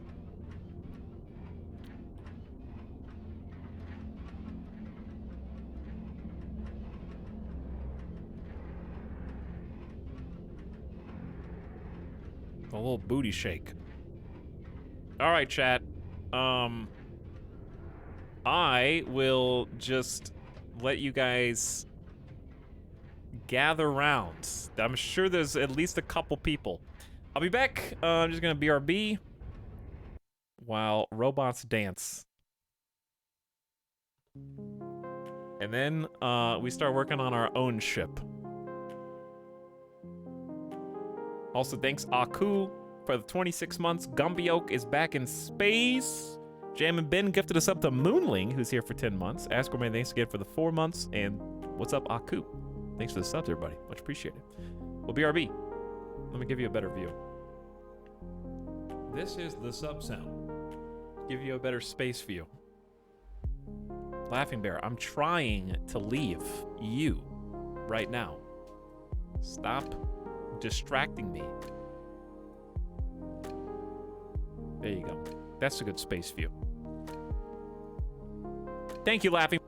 A little booty shake. All right, chat. I will just let you guys gather round. I'm sure there's at least a couple people. I'll be back. I'm just gonna BRB while robots dance. And then we start working on our own ship. Also, thanks Aku for the 26 months. Gumbioke is back in space. Jam and Ben gifted us up to Moonling, who's here for 10 months. Askerman, thanks again for the 4 months. And what's up, Aku? Thanks for the subs, everybody. Much appreciated. Well, BRB, let me give you a better view. This is the sub sound. Give you a better space view. Laughing Bear, I'm trying to leave you right now. Stop distracting me. There you go. That's a good space view. Thank you, Laughing.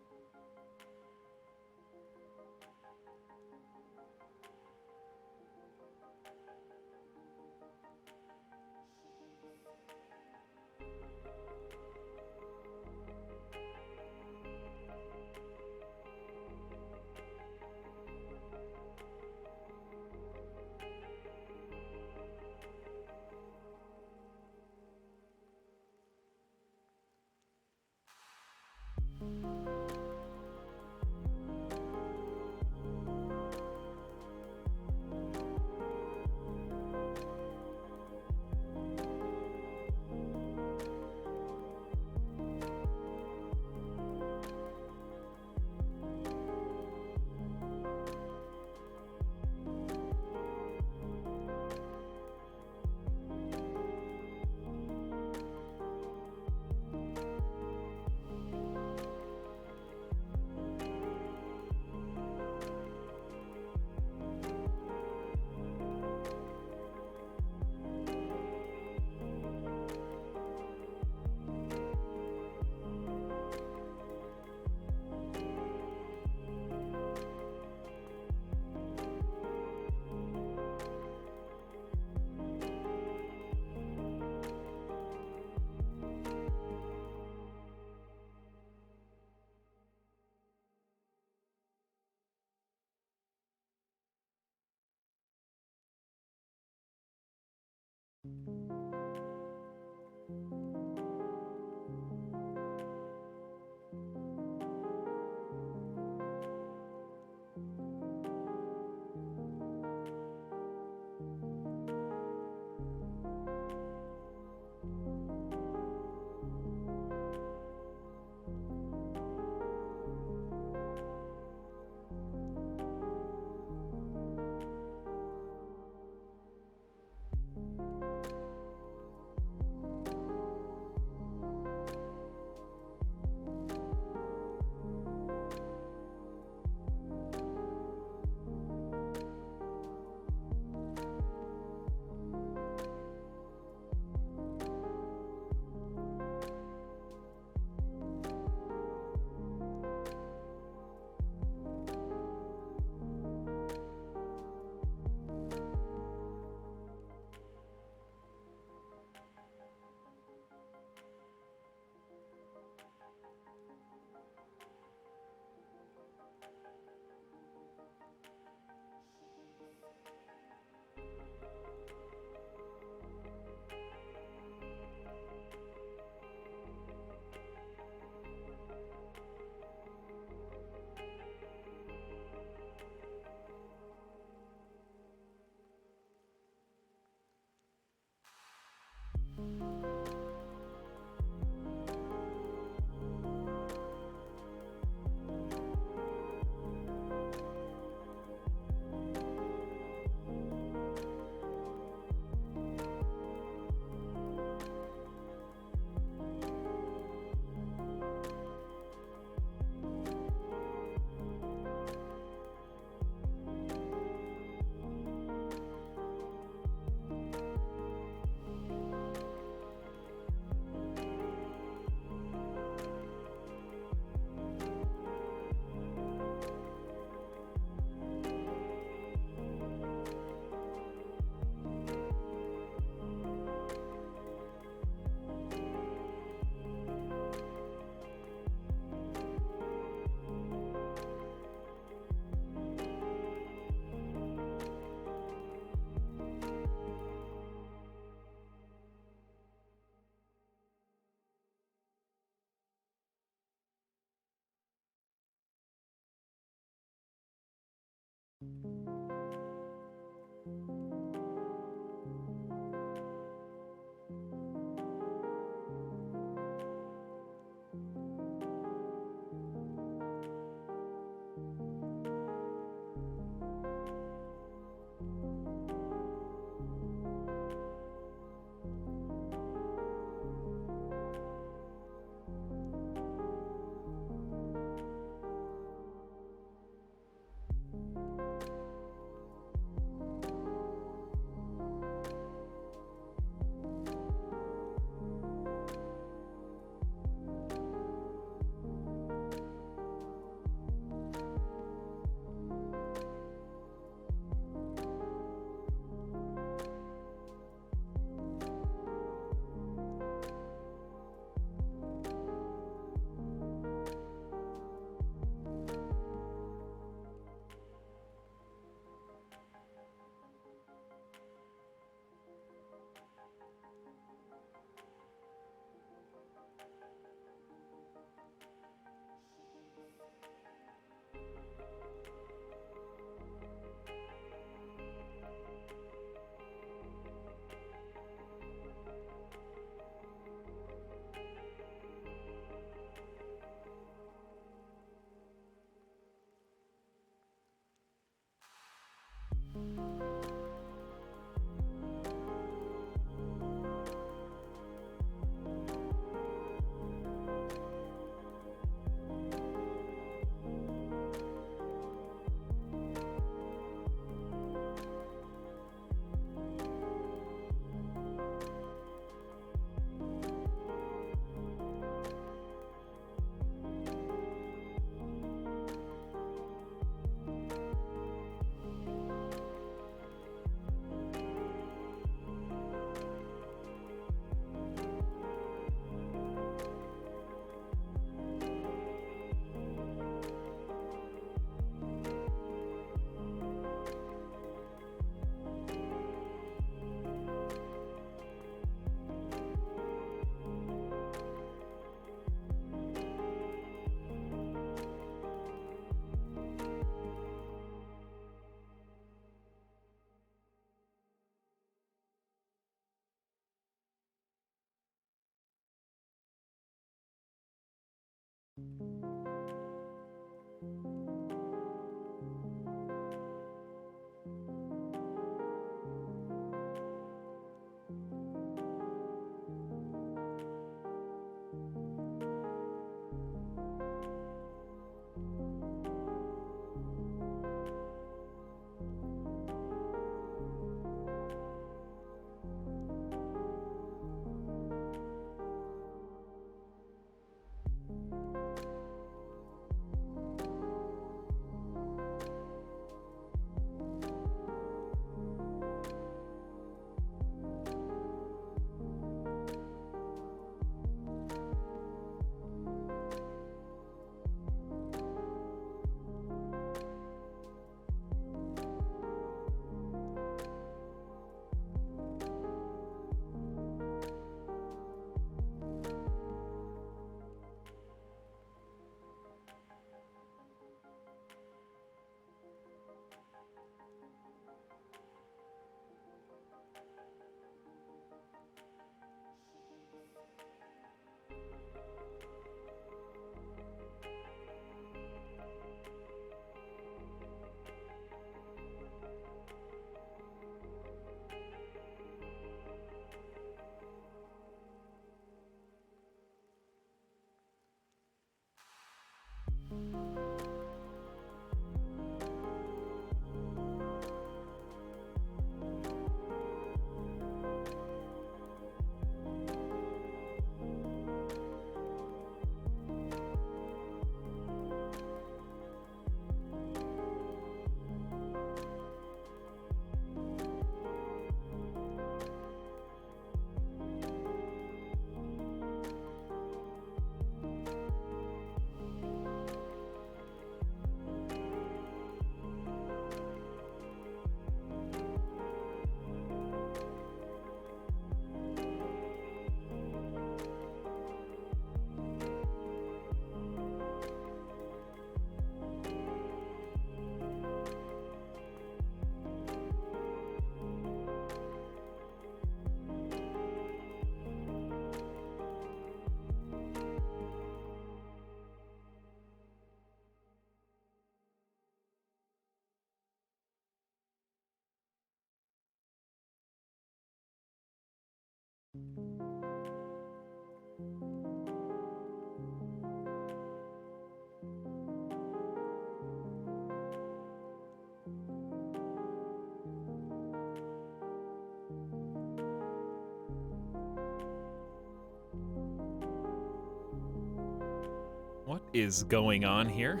What is going on here?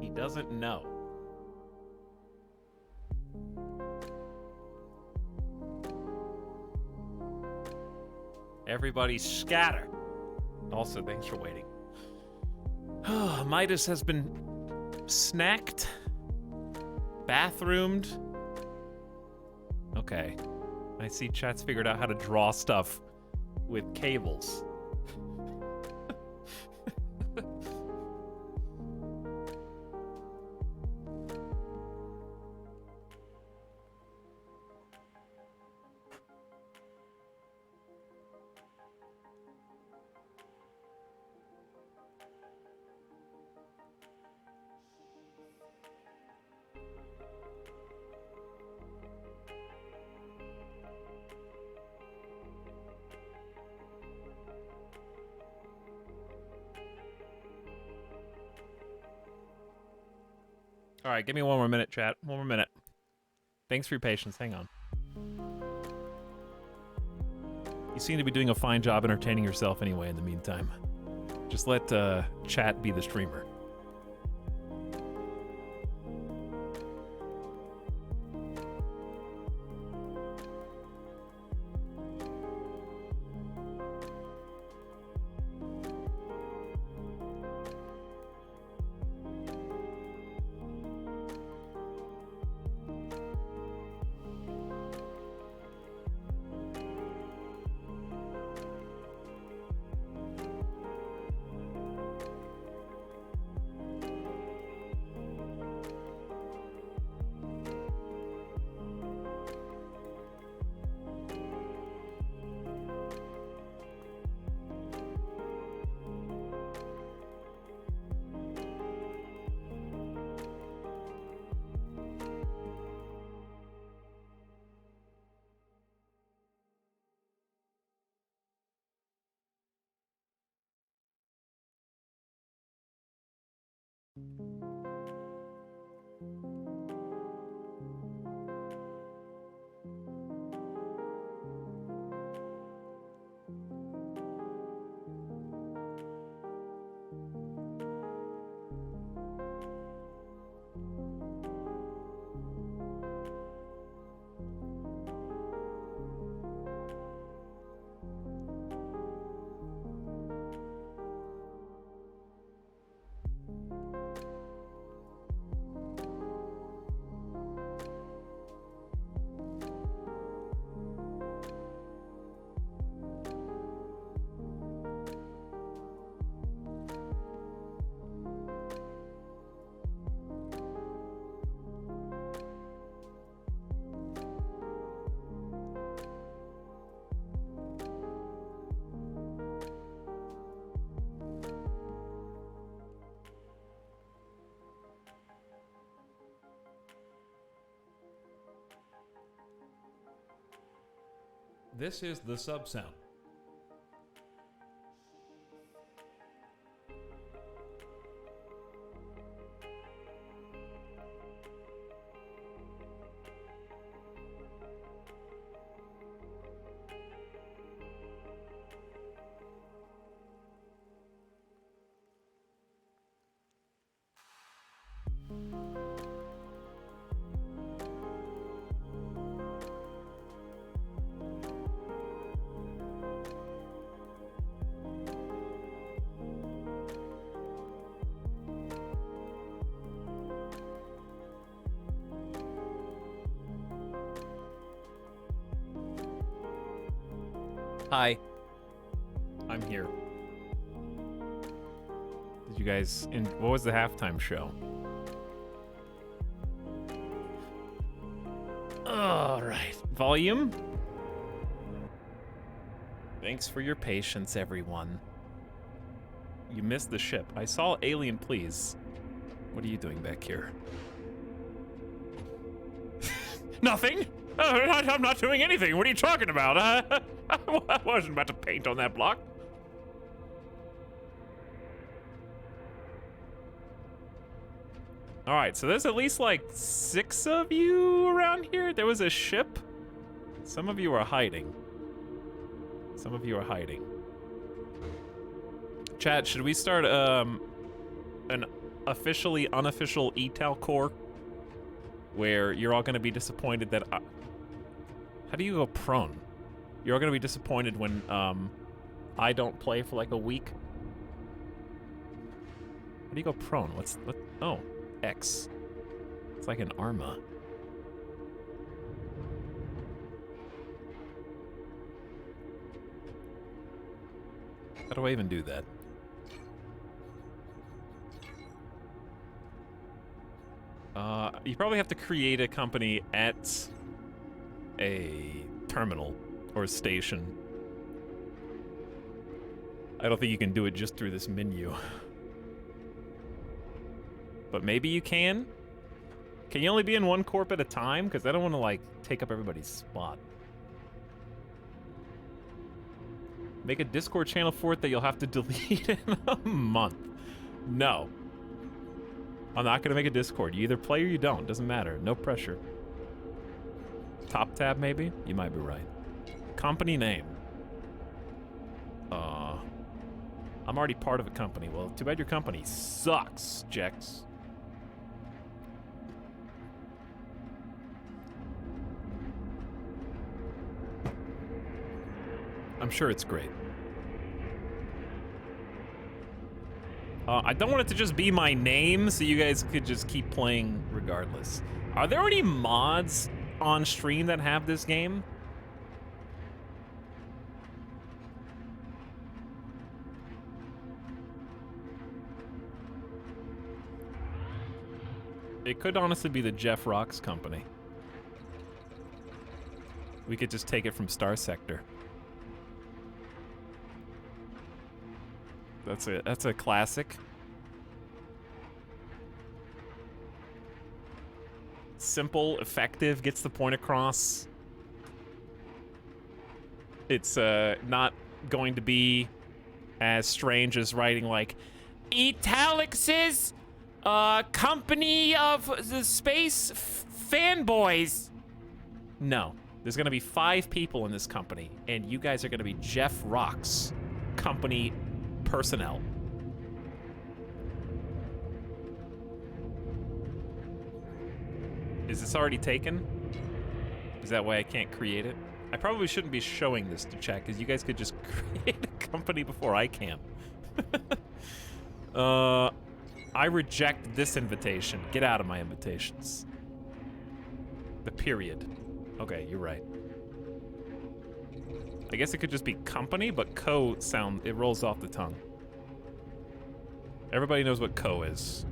He doesn't know. Everybody scatter. Also, thanks for waiting. Midas has been snacked, bathroomed. Okay. I see chat's figured out how to draw stuff with cables. All right, give me one more minute, chat. One more minute. Thanks for your patience. Hang on. You seem to be doing a fine job entertaining yourself anyway in the meantime. Just let chat be the streamer. This is the sub sound. Hi. I'm here. Did you guys... what was the halftime show? Alright. Volume? Thanks for your patience, everyone. You missed the ship. I saw Alien, please. What are you doing back here? Nothing! I'm not doing anything. What are you talking about? I wasn't about to paint on that block. All right, so there's at least like 6 of you around here. There was a ship. Some of you are hiding. Some of you are hiding. Chat, should we start an officially unofficial etal core where you're all going to be disappointed that how do you go prone? You're all going to be disappointed when I don't play for like a week. How do you go prone? What? Oh, X. It's like an Arma. How do I even do that? You probably have to create a company at a terminal or a station. I don't think you can do it just through this menu. But maybe you can? Can you only be in one corp at a time? Because I don't want to, like, take up everybody's spot. Make a Discord channel for it that you'll have to delete in a month. No. I'm not going to make a Discord. You either play or you don't. Doesn't matter. No pressure. Top tab, maybe? You might be right. Company name. I'm already part of a company. Well, too bad your company sucks, Jex. I'm sure it's great. I don't want it to just be my name, so you guys could just keep playing regardless. Are there any mods on stream that have this game? It could honestly be the Jeff Rocks company. We could just take it from Star Sector. That's a classic. Simple, effective, gets the point across. It's not going to be as strange as writing like Etalyx's company of the space fanboys. No, there's gonna be 5 people in this company, and you guys are gonna be Jeff Rocks company personnel. Is this already taken? Is that why I can't create it? I probably shouldn't be showing this to chat, because you guys could just create a company before I can. I reject this invitation. Get out of my invitations. The period. Okay, you're right. I guess it could just be company, but co sound, it rolls off the tongue. Everybody knows what co is.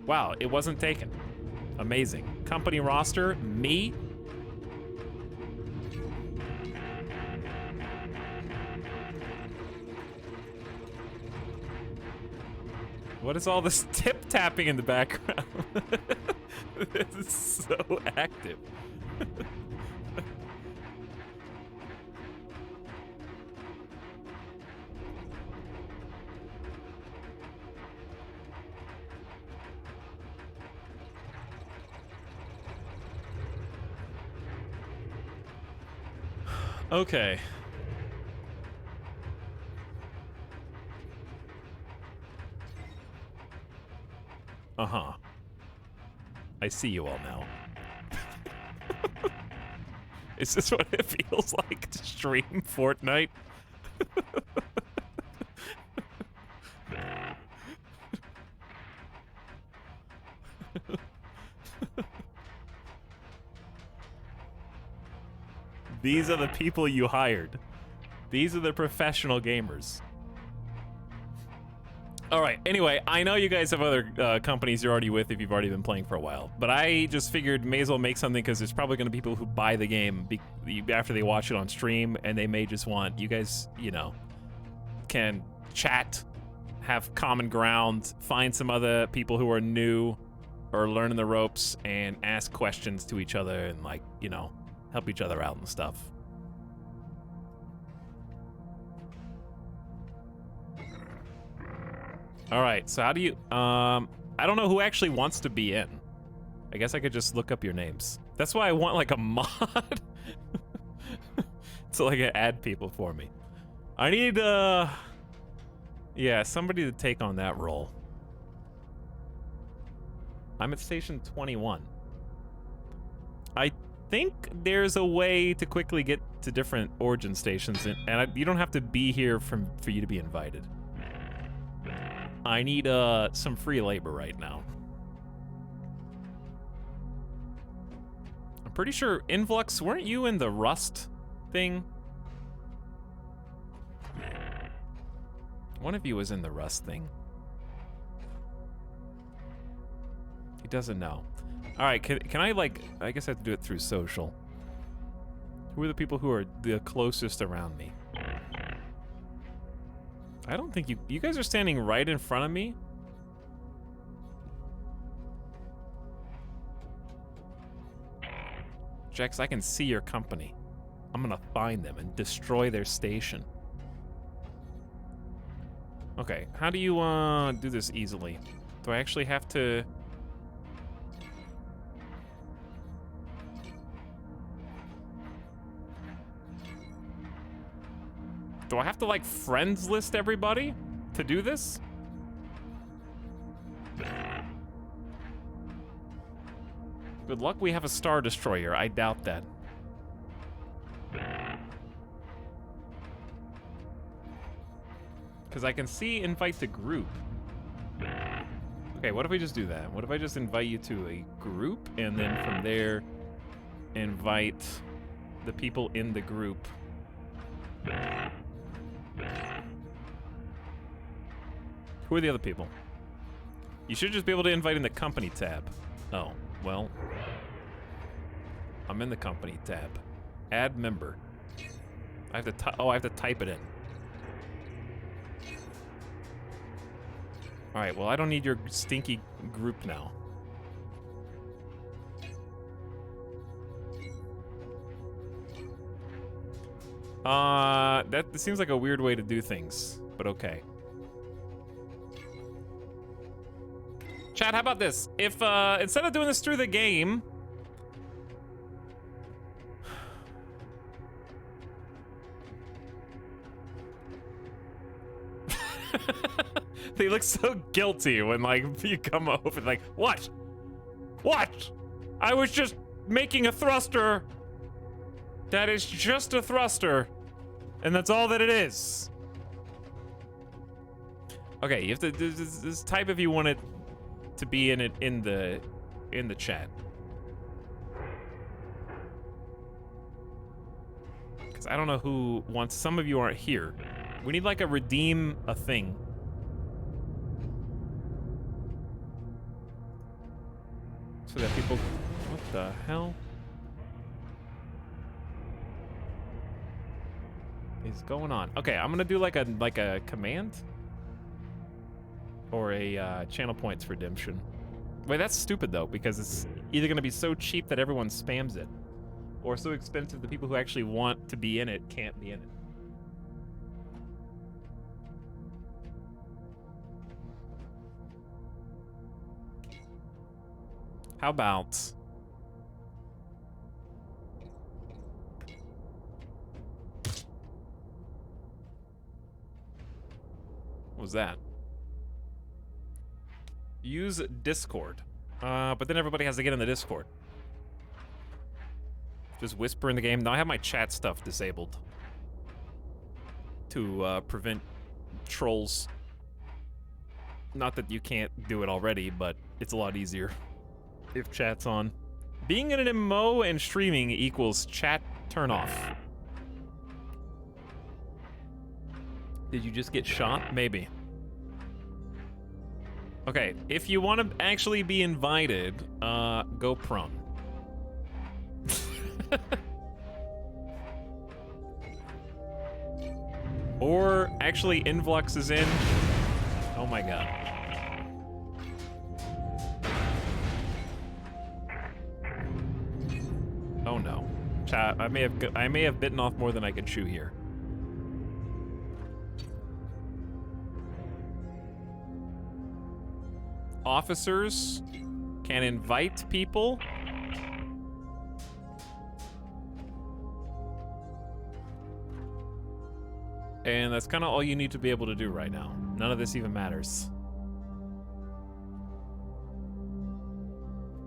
Wow, it wasn't taken. Amazing. Company roster, me. What is all this tip tapping in the background? This is so active. Okay. Uh-huh. I see you all now. Is this what it feels like to stream Fortnite? These are the people you hired. These are the professional gamers. All right, anyway, I know you guys have other companies you're already with if you've already been playing for a while, but I just figured may as well make something because there's probably going to be people who buy the game after they watch it on stream, and they may just want, you guys, you know, can chat, have common ground, find some other people who are new or learning the ropes, and ask questions to each other and, like, you know, help each other out and stuff. All right, so how do you, I don't know who actually wants to be in. I guess I could just look up your names. That's why I want like a mod. So I can add people for me. I need, yeah, somebody to take on that role. I'm at station 21. I think there's a way to quickly get to different origin stations, and you don't have to be here for you to be invited. I need some free labor right now. I'm pretty sure Influx, weren't you in the Rust thing? One of you was in the Rust thing. He doesn't know. All right, can I, like, I guess I have to do it through social. Who are the people who are the closest around me? I don't think you guys are standing right in front of me. Jax, I can see your company. I'm gonna find them and destroy their station. Okay, how do you do this easily? Do I actually have to... Do I have to, like, friends list everybody to do this? Good luck we have a Star Destroyer. I doubt that. Because I can see invite to group. Okay, what if we just do that? What if I just invite you to a group, and then from there, invite the people in the group? Who are the other people? You should just be able to invite in the company tab. Oh, well. I'm in the company tab. Add member. I have to I have to type it in. All right, well, I don't need your stinky group now. That seems like a weird way to do things, but okay. Chat, how about this? If, instead of doing this through the game... They look so guilty when, like, you come over, like, what? What? I was just making a thruster. That is just a thruster. And that's all that it is. Okay, you have to this type if you want it to be in it in the chat. Because I don't know who wants. Some of you aren't here. We need like a redeem a thing. So that people. What the hell is going on? Okay, I'm gonna do like a command. Or a channel points redemption. Wait, that's stupid though, because it's either gonna be so cheap that everyone spams it, or so expensive the people who actually want to be in it can't be in it. How about... What was that? Use Discord. But then everybody has to get in the Discord. Just whisper in the game. Now I have my chat stuff disabled. To prevent trolls. Not that you can't do it already, but it's a lot easier if chat's on. Being in an MMO and streaming equals chat turn off. Did you just get shot? Maybe. Okay, if you want to actually be invited, go prone. Or actually Influx is in. Oh my god. Oh no. Chat, I may have bitten off more than I could chew here. officers can invite people. And that's kind of all you need to be able to do right now. None of this even matters.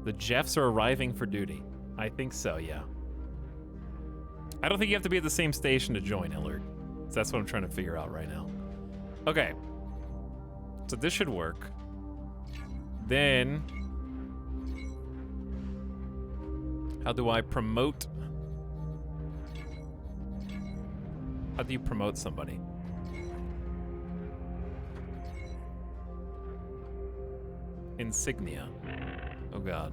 The Jeffs are arriving for duty. I think so, yeah. I don't think you have to be at the same station to join, Illard. So that's what I'm trying to figure out right now. Okay. So this should work. Then... how do I promote... how do you promote somebody? Insignia. Oh god.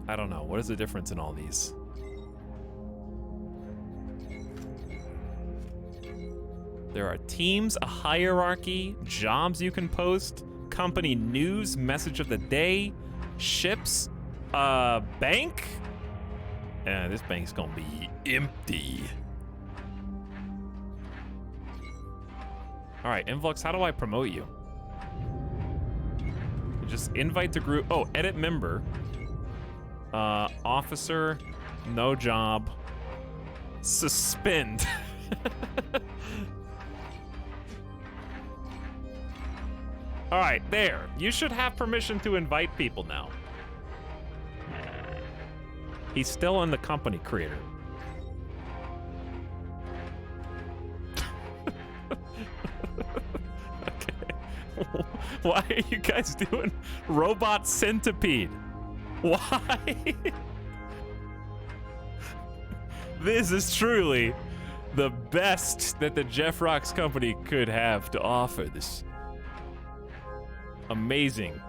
I don't know. What is the difference in all these? There are teams, a hierarchy, jobs you can post, company news, message of the day, ships, bank? Yeah, this bank's gonna be empty. All right, Influx, how do I promote you? Just invite the group. Oh, edit member. Officer, no job. Suspend. All right, there. You should have permission to invite people now. He's still in the company creator. Okay. Why are you guys doing robot centipede? Why? This is truly the best that the Jeff Rocks company could have to offer. This amazing,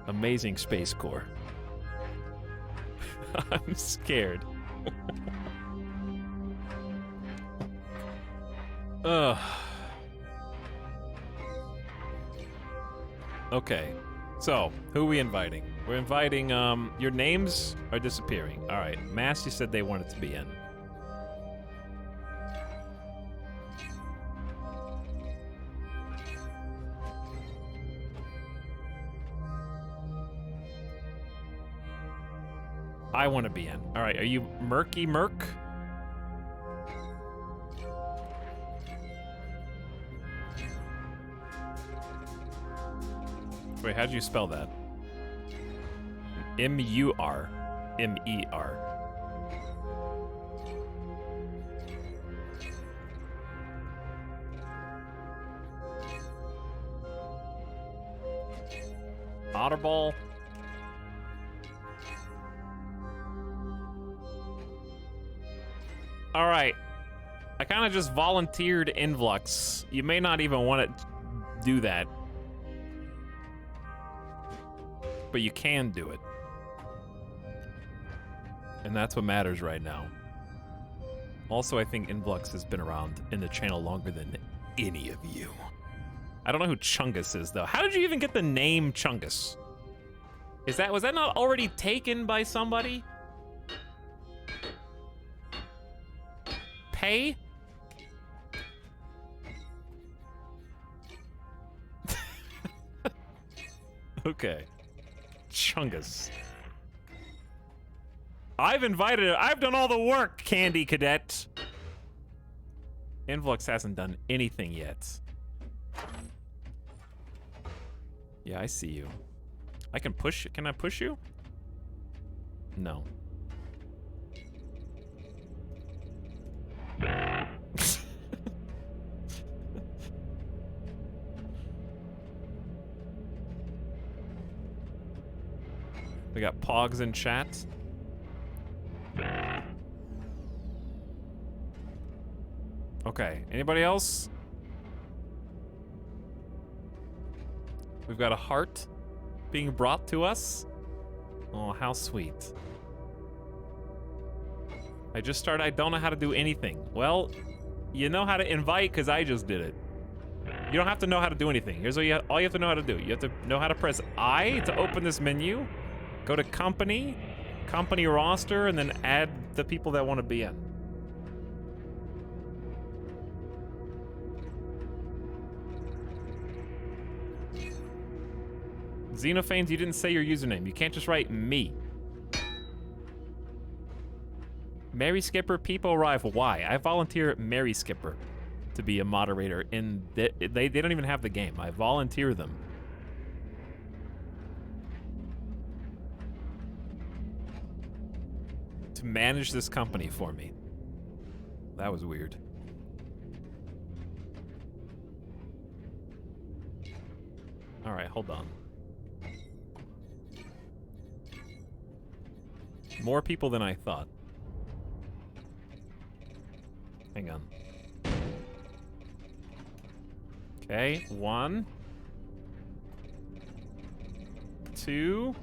amazing Space Corps. I'm scared. Ugh. Okay, so who are we inviting? We're inviting, your names are disappearing. All right, Massey said they wanted to be in. I want to be in. All right, are you Murky Merc? Wait, how'd you spell that? M-U-R. M-E-R. Otterball. All right. I kind of just volunteered Influx. You may not even want to do that. But you can do it. And that's what matters right now. Also, I think Influx has been around in the channel longer than any of you. I don't know who Chungus is, though. How did you even get the name Chungus? Was that not already taken by somebody? Pay? Okay. Chungus. I've done all the work, Candy Cadet. Influx hasn't done anything yet. Yeah, I see you. I can push. Can I push you? No. We got Pogs in chat. Okay, anybody else? We've got a heart being brought to us. Oh, how sweet. I just started, I don't know how to do anything. Well, you know how to invite because I just did it. You don't have to know how to do anything. Here's all you have to know how to do. You have to know how to press I to open this menu. Go to company, company roster, and then add the people that want to be in. Xenophanes, you didn't say your username. You can't just write me. Mary Skipper, people arrive. Why? I volunteer Mary Skipper to be a moderator in they don't even have the game. I volunteer them. To manage this company for me. That was weird. All right, hold on. More people than I thought. Hang on. Okay, 1, 2.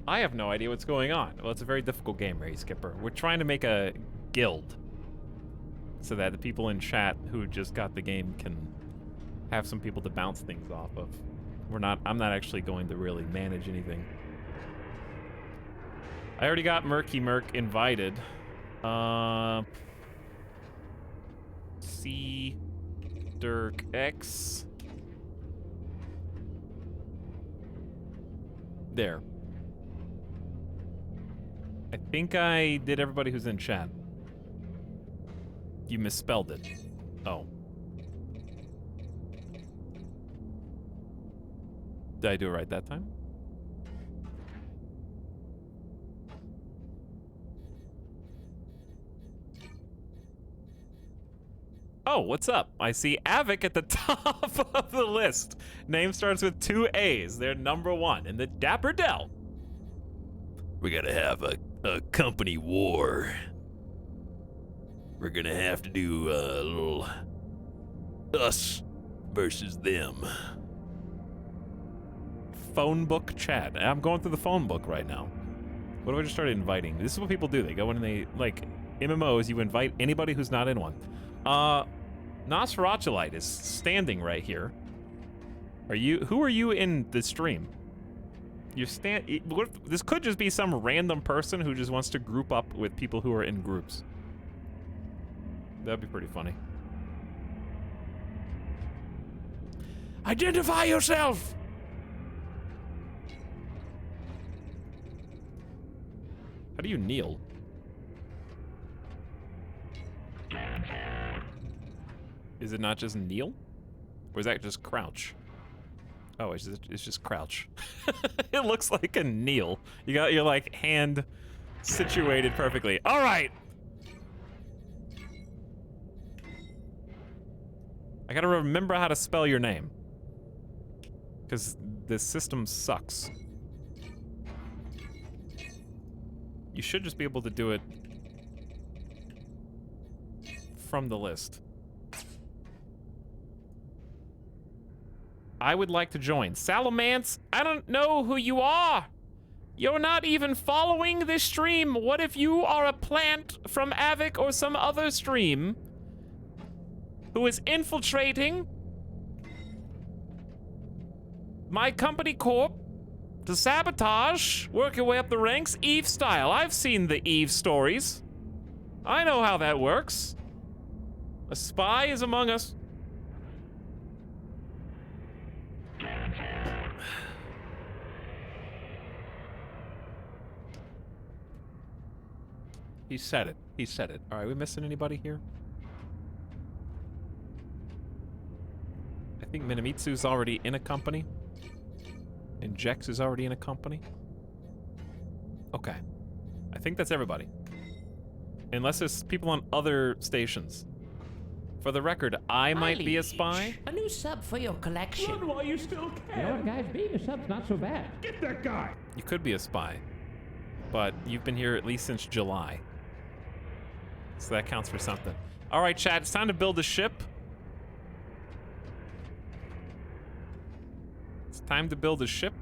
I have no idea what's going on. Well, it's a very difficult game, Mary Skipper. We're trying to make a guild so that the people in chat who just got the game can have some people to bounce things off of. I'm not actually going to really manage anything. I already got Murky Merc invited. C Dirk X. There. I think I did everybody who's in chat. You misspelled it. Oh. Did I do it right that time? Oh, what's up? I see Avic at the top of the list. Name starts with 2 A's. They're #1 in the Dapper Dell. We gotta have a company war. We're gonna have to do a little us versus them. Phone book chat. I'm going through the phone book right now. What do I just started inviting? This is what people do. They go in and they, like, MMOs, you invite anybody who's not in one. Nosferatulite is standing right here. Who are you in the stream? This could just be some random person who just wants to group up with people who are in groups. That'd be pretty funny. Identify yourself! How do you kneel? Is it not just kneel? Or is that just crouch? Oh, it's just crouch. It looks like a kneel. You got your, like, hand situated perfectly. All right. I gotta remember how to spell your name. Because this system sucks. You should just be able to do it from the list. I would like to join. Salamance, I don't know who you are. You're not even following this stream. What if you are a plant from Avic or some other stream who is infiltrating my company corp to sabotage, work your way up the ranks, Eve style. I've seen the Eve stories. I know how that works. A spy is among us. He said it. He said it. All right, we missing anybody here? I think Minamitsu's already in a company. And Jex is already in a company. Okay. I think that's everybody. Unless there's people on other stations. For the record, I might be a spy. A new sub for your collection. Run while you still You know what, can. guys? Being a sub's not so bad. Get that guy. You could be a spy. But you've been here at least since July. So that counts for something. All right, chat, it's time to build a ship. It's time to build a ship.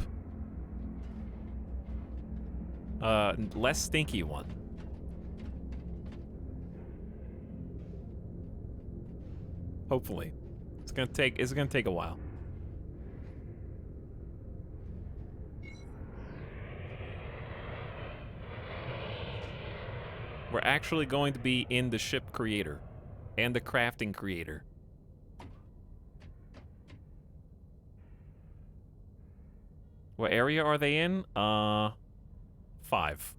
Less stinky one. Hopefully. It's gonna take a while. We're actually going to be in the ship creator and the crafting creator. What area are they in? 5.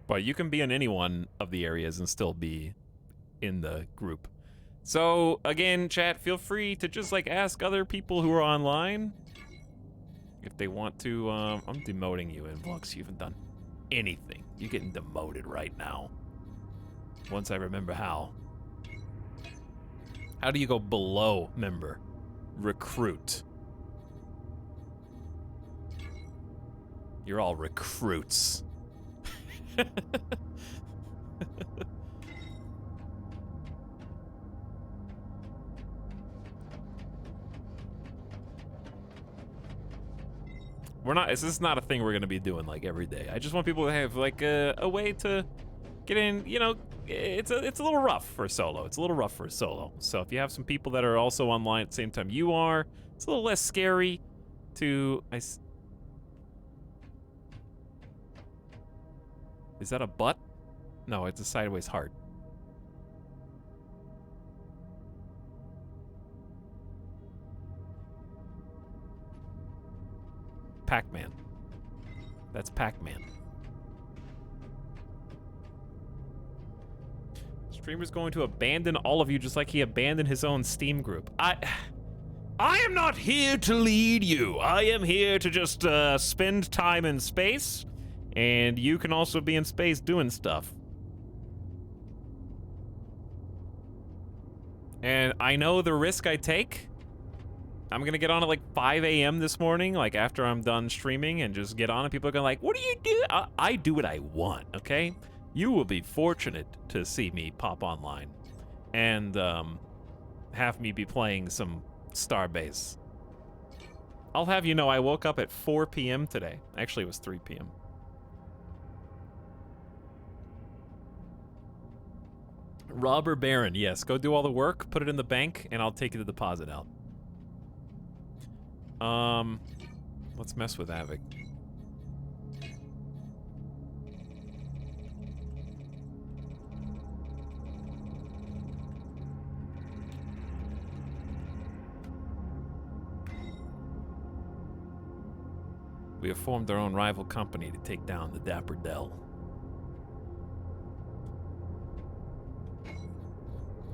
But you can be in any one of the areas and still be in the group. So, again, chat, feel free to just, like, ask other people who are online if they want to. I'm demoting you, Invlux. You haven't done anything. You're getting demoted right now. Once I remember how. How do you go below member? Recruit. You're all recruits. This is not a thing we're gonna be doing like every day. I just want people to have like a way to get in, you know, it's a little rough for a solo. It's a little rough for a solo. So if you have some people that are also online at the same time you are, it's a little less scary to... Is that a butt? No, it's a sideways heart. Pac-Man. That's Pac-Man. Streamer's going to abandon all of you just like he abandoned his own Steam group. I am not here to lead you. I am here to just spend time in space, and you can also be in space doing stuff. And I know the risk I take. I'm gonna get on at like 5 a.m. this morning, like after I'm done streaming, and just get on, and people are gonna like, what do you do? I do what I want, okay? You will be fortunate to see me pop online and have me be playing some Starbase. I'll have you know I woke up at 4 p.m. today. Actually, it was 3 p.m. Robber Baron, yes. Go do all the work, put it in the bank, and I'll take the deposit out. Let's mess with Avic. We have formed our own rival company to take down the Dapper Dell.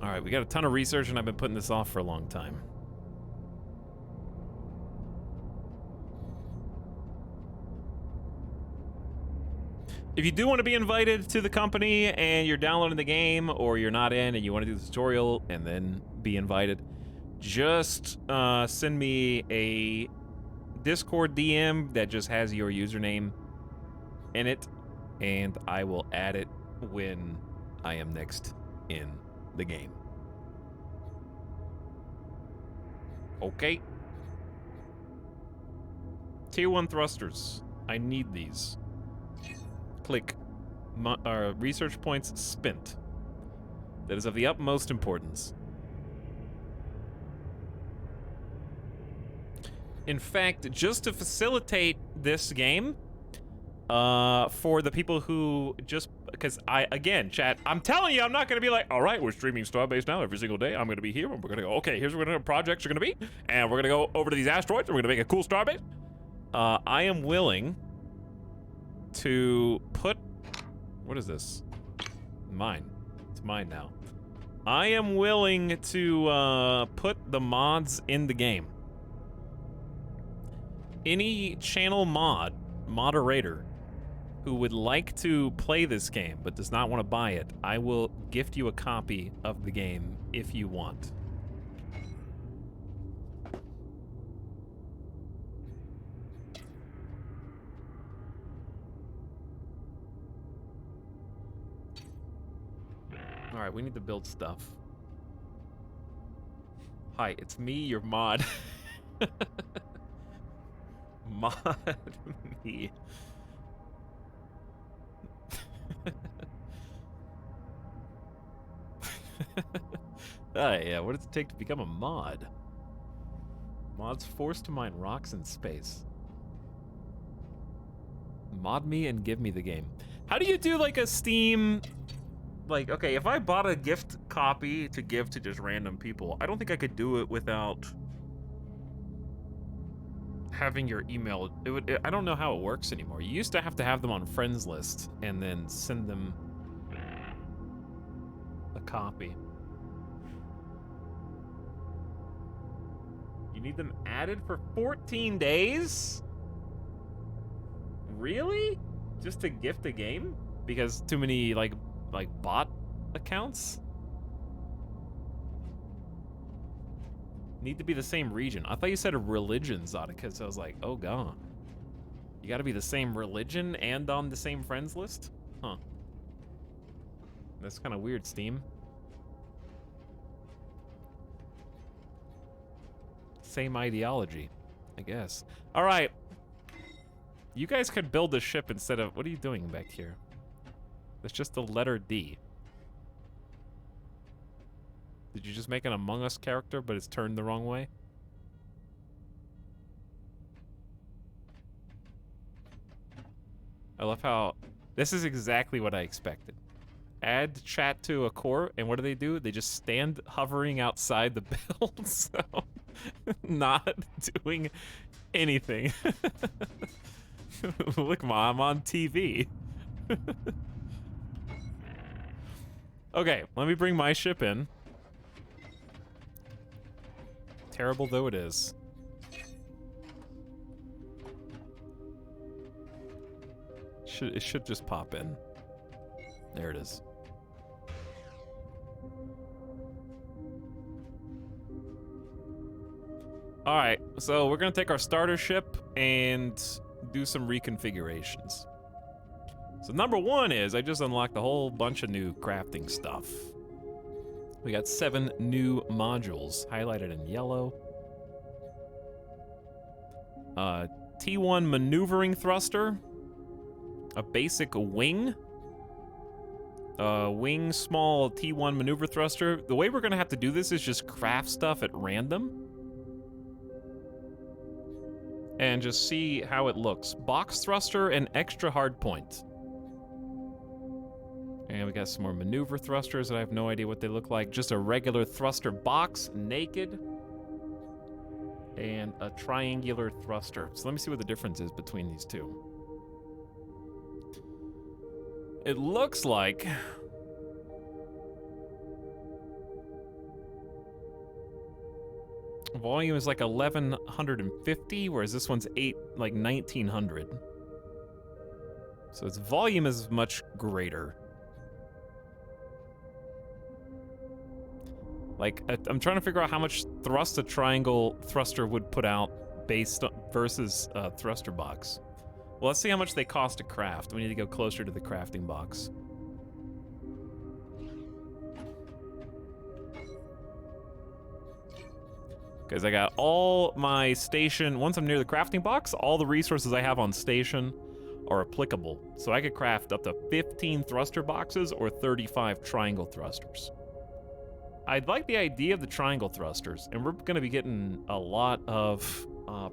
Alright, we got a ton of research, and I've been putting this off for a long time. If you do want to be invited to the company and you're downloading the game, or you're not in and you want to do the tutorial and then be invited, just send me a Discord DM that just has your username in it, and I will add it when I am next in the game. Okay. Tier 1 thrusters. I need these. Click. Research points spent. That is of the utmost importance. In fact, just to facilitate this game, for the people who just, because again, chat, I'm telling you, I'm not going to be like, all right, we're streaming Starbase now every single day. I'm going to be here, and we're going to go, okay, here's what our projects are going to be, and we're going to go over to these asteroids, and we're going to make a cool Starbase. I am willing to put, what is this? Mine. It's mine now. I am willing to put the mods in the game. Any channel moderator who would like to play this game but does not want to buy it, I will gift you a copy of the game if you want. Alright, we need to build stuff. Hi, it's me, your mod. Mod me. Yeah, what does it take to become a mod? Mods forced to mine rocks in space. Mod me and give me the game. How do you do like a Steam... Like, okay, if I bought a gift copy to give to just random people, I don't think I could do it without... having your email, I don't know how it works anymore. You used to have them on friends list and then send them a copy. You need them added for 14 days? Really? Just to gift a game? Because too many like bot accounts? Need to be the same region. I thought you said a religion, Zodica, so I was like, oh god. You gotta be the same religion and on the same friends list? Huh. That's kind of weird, Steam. Same ideology, I guess. All right. You guys could build a ship instead of... What are you doing back here? That's just the letter D. Did you just make an Among Us character, but it's turned the wrong way? I love how... This is exactly what I expected. Add chat to a core, and what do? They just stand hovering outside the build, so... not doing anything. Look, Ma, I'm on TV. Okay, let me bring my ship in. Terrible though it is. It should just pop in. There it is. All right, so we're gonna take our starter ship and do some reconfigurations. So number one is I just unlocked a whole bunch of new crafting stuff. We got 7 new modules highlighted in yellow. T1 maneuvering thruster, a basic wing, wing small T1 maneuver thruster. The way we're gonna have to do this is just craft stuff at random and just see how it looks. Box thruster and extra hard point. And we got some more maneuver thrusters that I have no idea what they look like. Just a regular thruster box, naked. And a triangular thruster. So let me see what the difference is between these two. It looks like... volume is like 1150, whereas this one's 1900. So its volume is much greater. Like, I'm trying to figure out how much thrust a triangle thruster would put out based on, versus a thruster box. Well, let's see how much they cost to craft. We need to go closer to the crafting box. Because I got all my station, once I'm near the crafting box, all the resources I have on station are applicable. So I could craft up to 15 thruster boxes or 35 triangle thrusters. I'd like the idea of the triangle thrusters, and we're going to be getting a lot of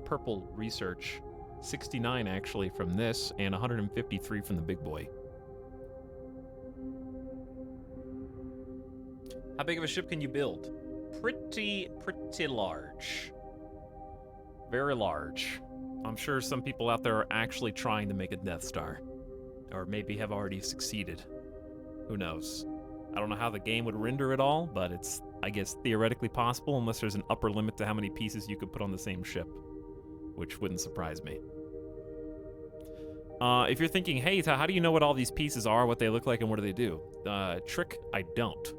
purple research. 69 actually from this, and 153 from the big boy. How big of a ship can you build? Pretty large. Very large. I'm sure some people out there are actually trying to make a Death Star. Or maybe have already succeeded. Who knows? I don't know how the game would render it all, but it's, I guess, theoretically possible unless there's an upper limit to how many pieces you could put on the same ship, which wouldn't surprise me. If you're thinking, hey, how do you know what all these pieces are, what they look like, and what do they do? Trick, I don't.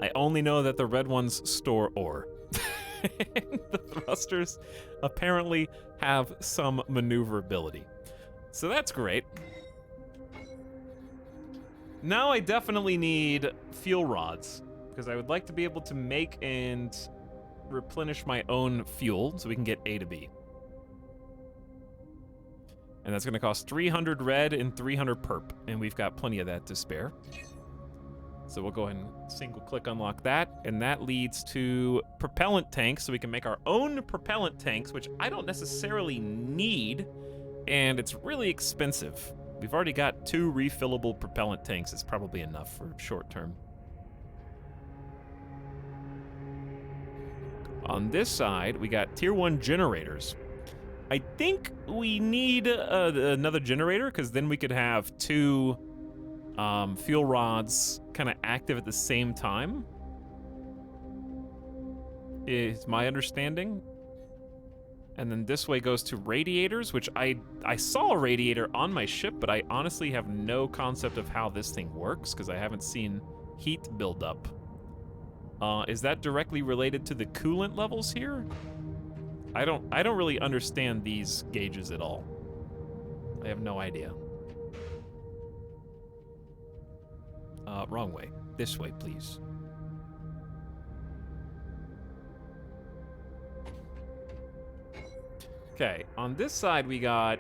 I only know that the red ones store ore. The thrusters apparently have some maneuverability. So that's great. Now I definitely need fuel rods, because I would like to be able to make and replenish my own fuel so we can get A to B. And that's going to cost 300 red and 300 perp, and we've got plenty of that to spare. So we'll go ahead and single-click unlock that, and that leads to propellant tanks, so we can make our own propellant tanks, which I don't necessarily need, and it's really expensive. We've already got 2 refillable propellant tanks. It's probably enough for short term. On this side, we got tier 1 generators. I think we need another generator, because then we could have two fuel rods kind of active at the same time. Is my understanding. And then this way goes to radiators, which I saw a radiator on my ship, but I honestly have no concept of how this thing works because I haven't seen heat build up. Is that directly related to the coolant levels here? I don't really understand these gauges at all. I have no idea. Wrong way. This way, please. Okay, on this side we got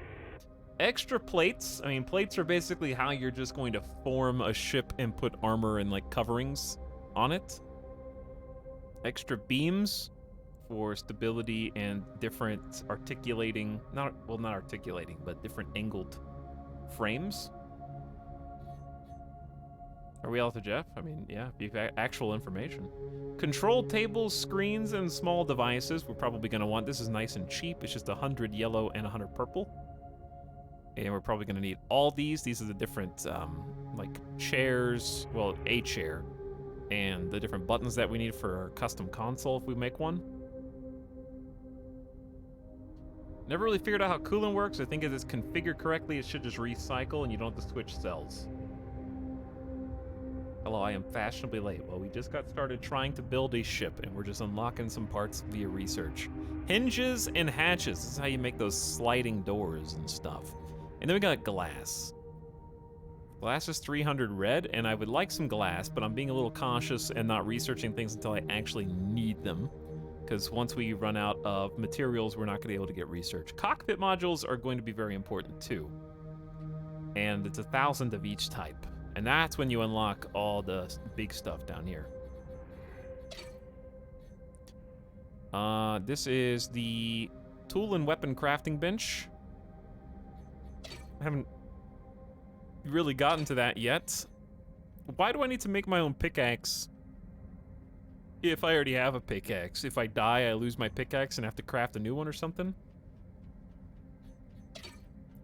extra plates. I mean, plates are basically how you're just going to form a ship and put armor and like coverings on it. Extra beams for stability and different articulating, not articulating, but different angled frames. Are we all to Jeff? I mean, yeah, if you've actual information. Control tables, screens, and small devices we're probably going to want. This is nice and cheap. It's just 100 yellow and 100 purple. And we're probably going to need all these. These are the different, like, chairs. Well, a chair. And the different buttons that we need for our custom console if we make one. Never really figured out how coolant works. I think if it's configured correctly, it should just recycle and you don't have to switch cells. Hello, I am fashionably late. Well, we just got started trying to build a ship, and we're just unlocking some parts via research. Hinges and hatches. This is how you make those sliding doors and stuff. And then we got glass. Glass is 300 red, and I would like some glass, but I'm being a little cautious and not researching things until I actually need them. Because once we run out of materials, we're not going to be able to get research. Cockpit modules are going to be very important, too. And it's 1,000 of each type. And that's when you unlock all the big stuff down here. This is the tool and weapon crafting bench. I haven't really gotten to that yet. Why do I need to make my own pickaxe if I already have a pickaxe? If I die, I lose my pickaxe and have to craft a new one or something?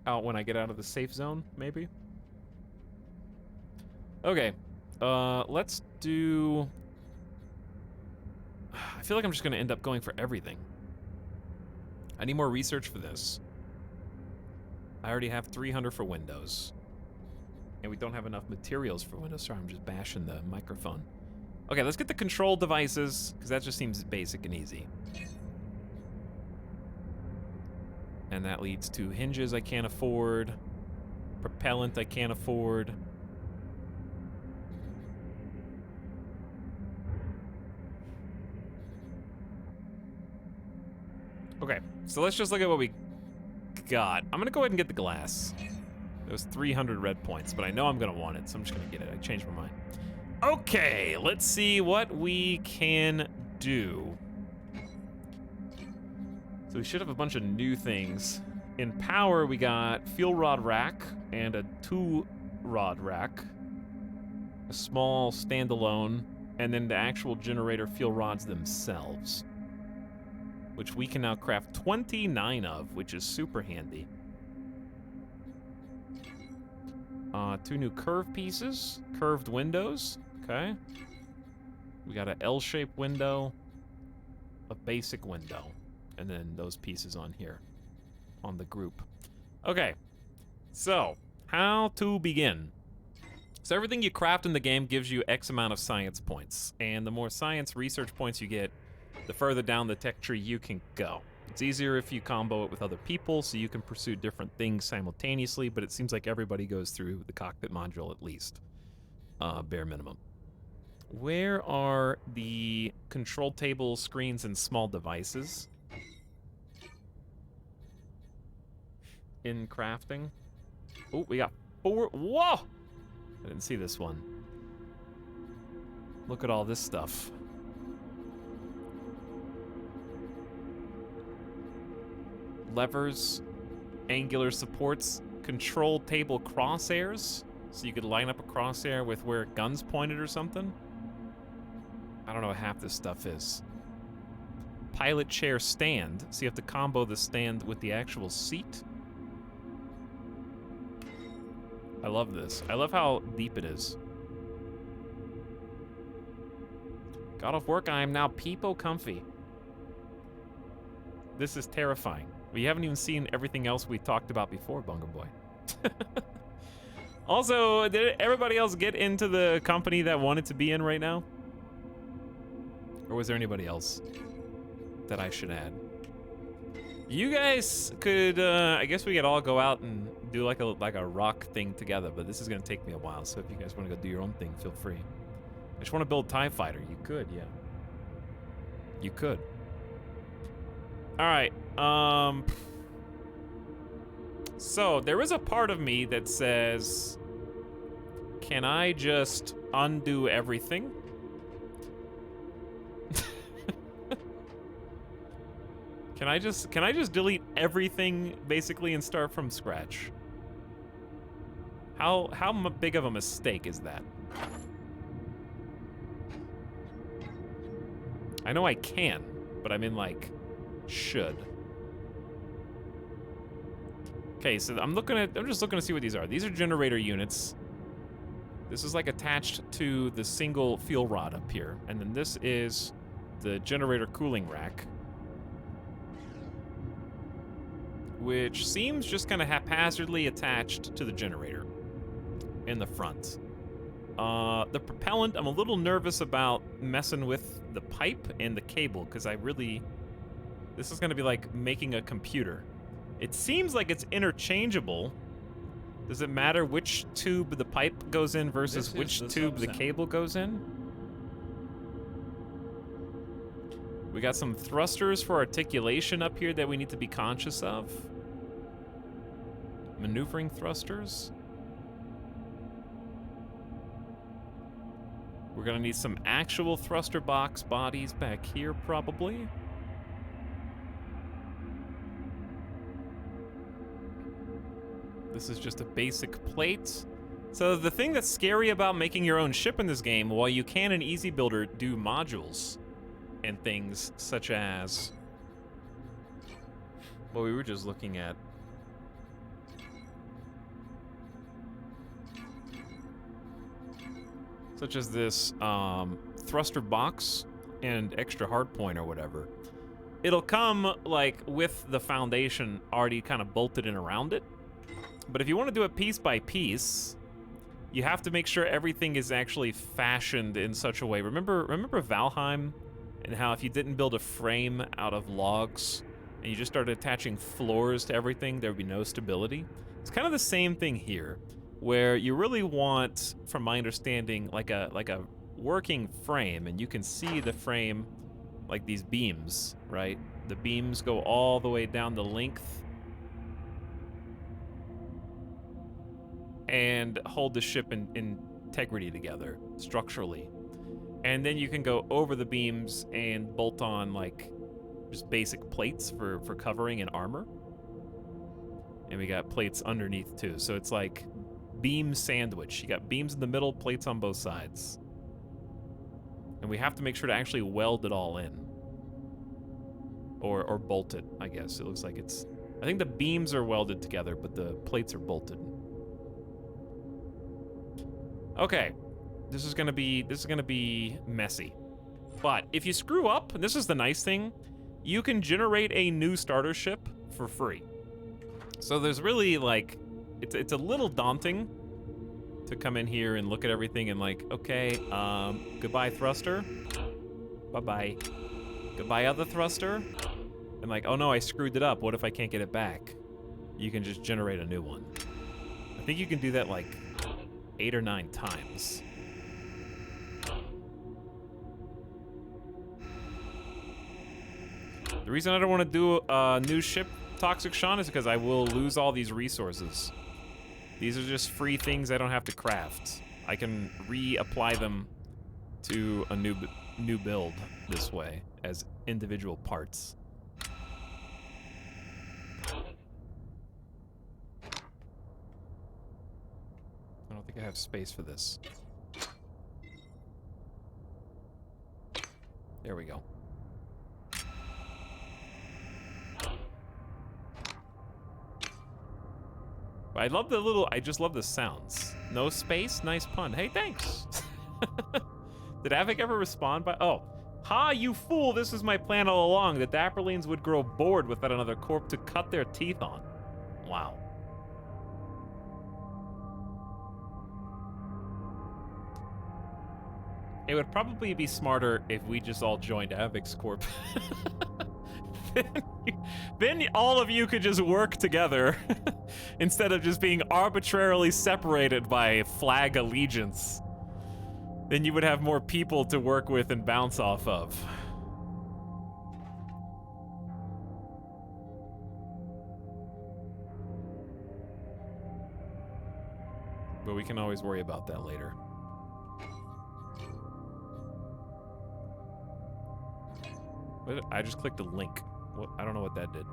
Out when I get out of the safe zone, maybe? Okay, let's do... I feel like I'm just gonna end up going for everything. I need more research for this. I already have 300 for Windows. And we don't have enough materials for Windows. Sorry, I'm just bashing the microphone. Okay, let's get the control devices, because that just seems basic and easy. And that leads to hinges I can't afford. Propellant I can't afford. Okay, so let's just look at what we got. I'm gonna go ahead and get the glass. It was 300 red points, but I know I'm gonna want it, so I'm just gonna get it. I changed my mind. Okay, let's see what we can do. So we should have a bunch of new things. In power, we got fuel rod rack and a 2-rod rack. A small standalone, and then the actual generator fuel rods themselves, which we can now craft 29 of, which is super handy. 2 new curved pieces, curved windows, okay. We got an L-shaped window, a basic window, and then those pieces on here, on the group. Okay, so how to begin? So everything you craft in the game gives you X amount of science points, and the more science research points you get, the further down the tech tree you can go. It's easier if you combo it with other people, so you can pursue different things simultaneously, but it seems like everybody goes through the cockpit module at least, bare minimum. Where are the control tables, screens, and small devices? In crafting. Oh, we got 4. Whoa! I didn't see this one. Look at all this stuff. Levers, angular supports, control table crosshairs, so you could line up a crosshair with where a gun's pointed or something. I don't know what half this stuff is. pilot chair stand. So you have to combo the stand with the actual seat. I love this. I love how deep it is. Got off work, I am now peepo comfy. This is terrifying. We haven't even seen everything else we talked about before, Bunga Boy. Also, did everybody else get into the company that wanted to be in right now? Or was there anybody else that I should add? You guys could, I guess we could all go out and do like a rock thing together, but this is gonna take me a while, so if you guys wanna go do your own thing, feel free. I just wanna build a TIE fighter. You could, yeah. You could. All right, so there is a part of me that says, can I just undo everything? Can I just delete everything basically and start from scratch? How big of a mistake is that? I know I can, but I mean like should. Okay, so I'm just looking to see what these are. These are generator units. This is like attached to the single fuel rod up here. And then this is the generator cooling rack, which seems just kind of haphazardly attached to the generator in the front. The propellant, I'm a little nervous about messing with the pipe and the cable, because this is going to be like making a computer. It seems like it's interchangeable. Does it matter which tube the pipe goes in versus which tube the cable goes in? We got some thrusters for articulation up here that we need to be conscious of. Maneuvering thrusters. We're gonna need some actual thruster box bodies back here, probably. This is just a basic plate. So the thing that's scary about making your own ship in this game, while you can in Easy Builder do modules and things such as what we were just looking at. Such as this thruster box and extra hardpoint or whatever. It'll come like with the foundation already kind of bolted in around it. But if you want to do it piece by piece, you have to make sure everything is actually fashioned in such a way. Remember Valheim and how if you didn't build a frame out of logs and you just started attaching floors to everything, there would be no stability? It's kind of the same thing here, where you really want, from my understanding, like a working frame, and you can see the frame like these beams, right? The beams go all the way down the length and hold the ship in integrity together structurally. And then you can go over the beams and bolt on like just basic plates for covering and armor. And we got plates underneath too. So it's like beam sandwich. You got beams in the middle, plates on both sides. And we have to make sure to actually weld it all in. Or bolt it, I guess. It looks like it's... I think the beams are welded together, but the plates are bolted. Okay. This is gonna be messy. But if you screw up, and this is the nice thing, you can generate a new starter ship for free. So there's really like... It's a little daunting to come in here and look at everything and like, okay, goodbye thruster. Bye-bye. Goodbye other thruster. And like, oh no, I screwed it up. What if I can't get it back? You can just generate a new one. I think you can do that like 8 or 9 times. The reason I don't want to do a new ship, Toxic Sean, is because I will lose all these resources. These are just free things I don't have to craft. I can reapply them to a new build this way as individual parts. I don't think I have space for this. There we go. I love I just love the sounds. No space, nice pun. Hey, thanks. Did Avik ever respond by, oh. Ha, you fool, this was my plan all along. The Dapperlings would grow bored without another corp to cut their teeth on. Wow. It would probably be smarter if we just all joined Avik's corp. Then all of you could just work together instead of just being arbitrarily separated by flag allegiance. Then you would have more people to work with and bounce off of. But we can always worry about that later. What? I just clicked a link. What? I don't know what that did.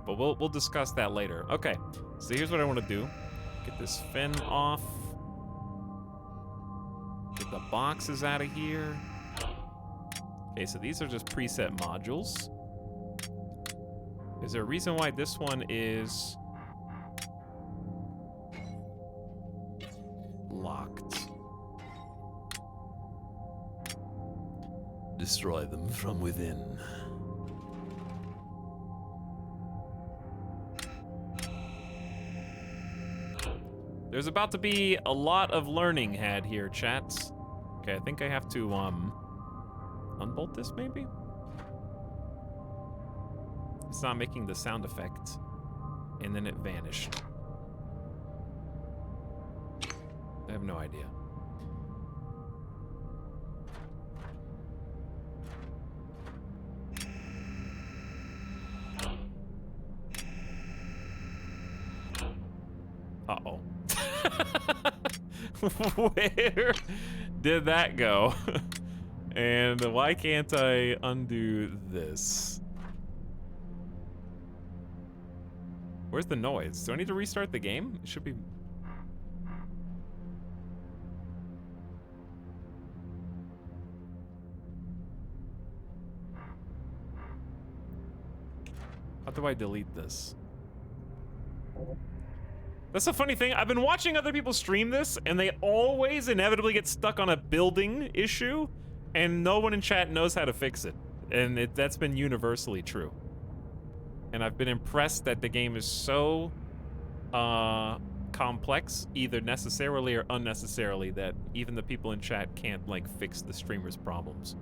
But we'll discuss that later. Okay, so here's what I want to do. Get this fin off. Get the boxes out of here. Okay, so these are just preset modules. Is there a reason why this one is locked? Destroy them from within. There's about to be a lot of learning had here, chats. Okay, I think I have to, unbolt this, maybe? It's not making the sound effect. And then it vanished. I have no idea. Uh-oh. Where did that go? And why can't I undo this? Where's the noise? Do I need to restart the game? It should be... How do I delete this? That's a funny thing. I've been watching other people stream this, and they always inevitably get stuck on a building issue, and no one in chat knows how to fix it. And that's been universally true. And I've been impressed that the game is so complex, either necessarily or unnecessarily, that even the people in chat can't, like, fix the streamer's problems.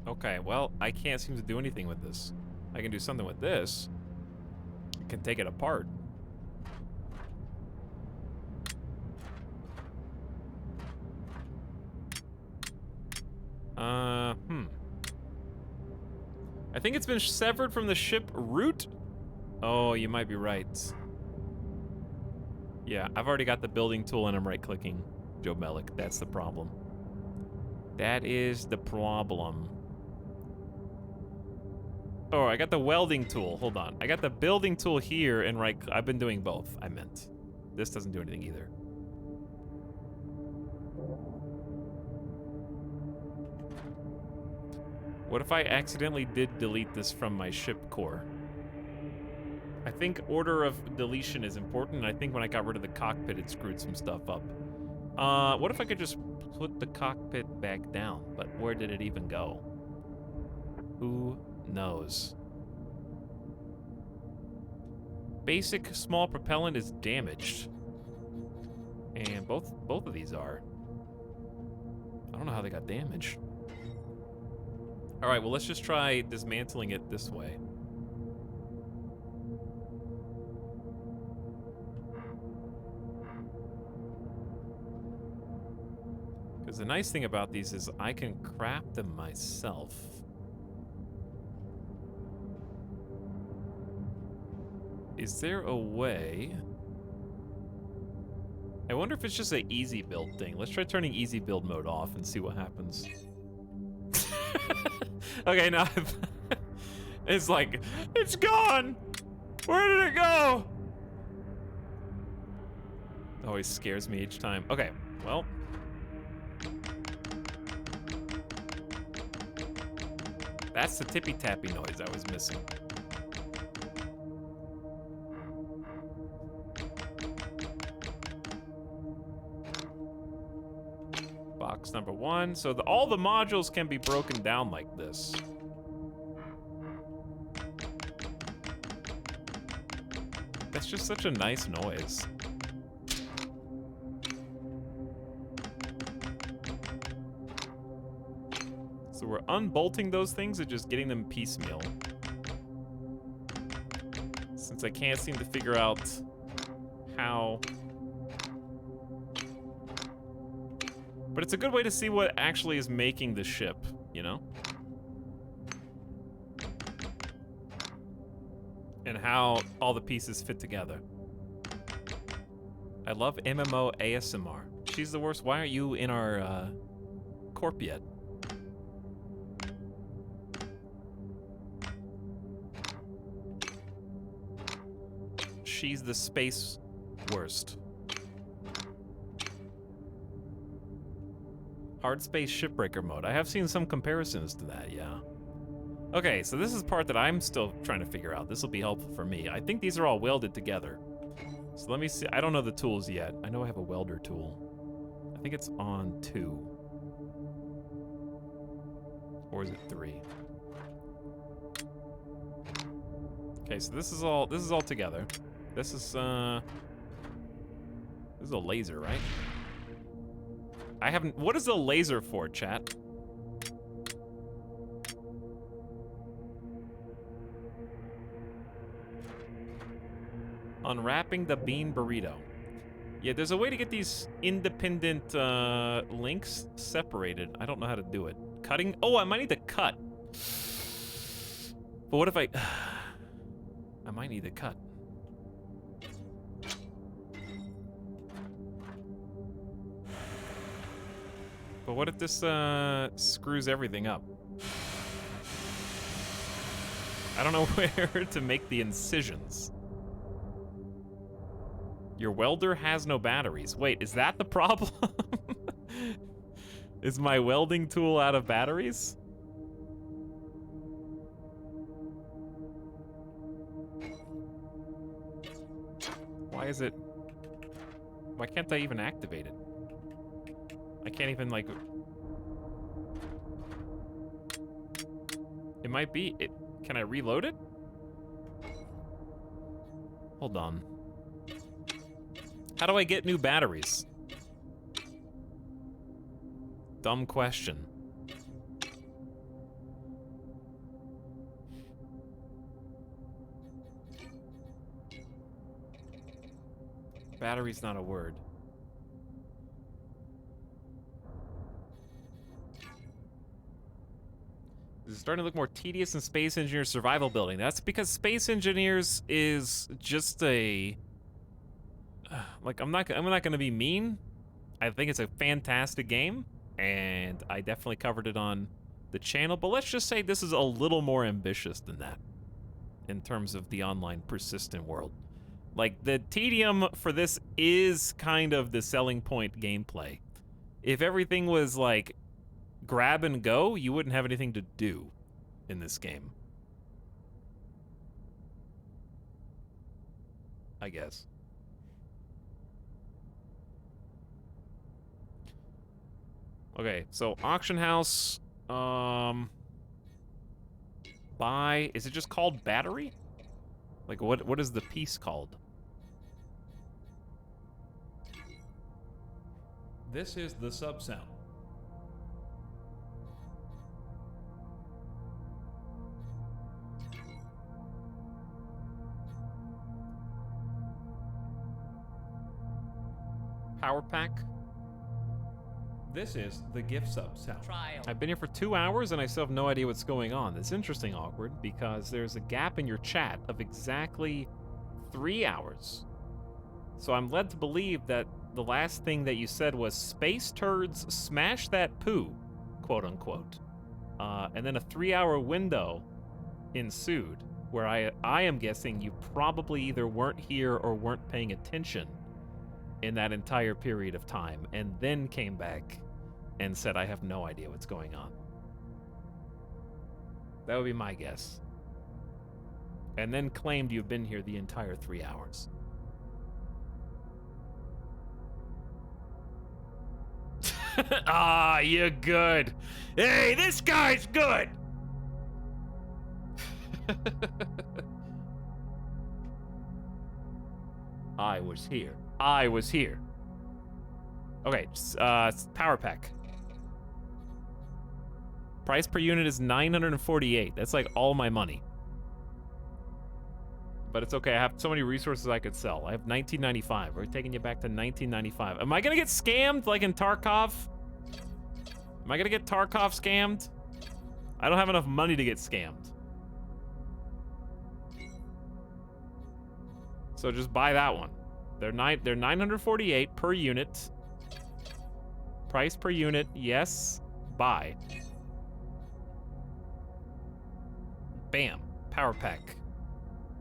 Okay, well, I can't seem to do anything with this. I can do something with this. I can take it apart. I think it's been severed from the ship route. Oh, you might be right. Yeah, I've already got the building tool and I'm right-clicking. Joe Melick, that's the problem. That is the problem. Oh, I got the welding tool. Hold on. I got the building tool here and right... I've been doing both, I meant. This doesn't do anything either. What if I accidentally did delete this from my ship core? I think order of deletion is important, and I think when I got rid of the cockpit, it screwed some stuff up. What if I could just put the cockpit back down? But where did it even go? Who knows? Basic small propellant is damaged. And both of these are. I don't know how they got damaged. All right, well, let's just try dismantling it this way. Because the nice thing about these is I can craft them myself. Is there a way? I wonder if it's just an easy build thing. Let's try turning easy build mode off and see what happens. Okay, now It's like, it's gone! Where did it go? Always scares me each time. Okay, well. That's the tippy-tappy noise I was missing. Box number 1. So all the modules can be broken down like this. That's just such a nice noise. So we're unbolting those things and just getting them piecemeal. Since I can't seem to figure out how. But it's a good way to see what actually is making the ship, you know? And how all the pieces fit together. I love MMO ASMR. She's the worst. Why aren't you in our corp yet? She's the space worst. Hard space shipbreaker mode. I have seen some comparisons to that, yeah. Okay, so this is the part that I'm still trying to figure out. This will be helpful for me. I think these are all welded together. So let me see. I don't know the tools yet. I know I have a welder tool. I think it's on 2. Or is it 3? Okay, so this is all together. This is a laser, right? I haven't. What is a laser for, chat? Unwrapping the bean burrito. Yeah, there's a way to get these independent links separated. I don't know how to do it. Cutting? Oh, I might need to cut. But what if I might need to cut. But what if this screws everything up? I don't know where to make the incisions. Your welder has no batteries. Wait, is that the problem? Is my welding tool out of batteries? Why is it... Why can't I even activate it? I can't even, like... It might be... Can I reload it? Hold on. How do I get new batteries? Dumb question. Battery's not a word. This is starting to look more tedious than Space Engineers survival building. That's because Space Engineers is just a... Like, I'm not gonna be mean. I think it's a fantastic game, and I definitely covered it on the channel, but let's just say this is a little more ambitious than that in terms of the online persistent world. Like, the tedium for this is kind of the selling point gameplay. If everything was, like, grab and go, you wouldn't have anything to do in this game. I guess. Okay, so auction house, buy, is it just called battery? Like, what is the piece called? This is the sub sound. Power pack? This is the gift sub sound. I've been here for 2 hours and I still have no idea what's going on. It's interesting, Awkward, because there's a gap in your chat of exactly 3 hours. So I'm led to believe that the last thing that you said was space turds smash that poo, quote unquote. And then a 3 hour window ensued, where I am guessing you probably either weren't here or weren't paying attention in that entire period of time, and then came back and said, I have no idea what's going on. That would be my guess. And then claimed you've been here the entire 3 hours. Ah, you're good. Hey, this guy's good. I was here. I was here. Okay, power pack. Price per unit is 948. That's like all my money. But it's okay. I have so many resources I could sell. I have 1995. We're taking you back to 1995. Am I gonna get scammed like in Tarkov? Am I gonna get Tarkov scammed? I don't have enough money to get scammed. So just buy that one. They're 948 per unit. Price per unit, yes. Buy. Bam. Power pack.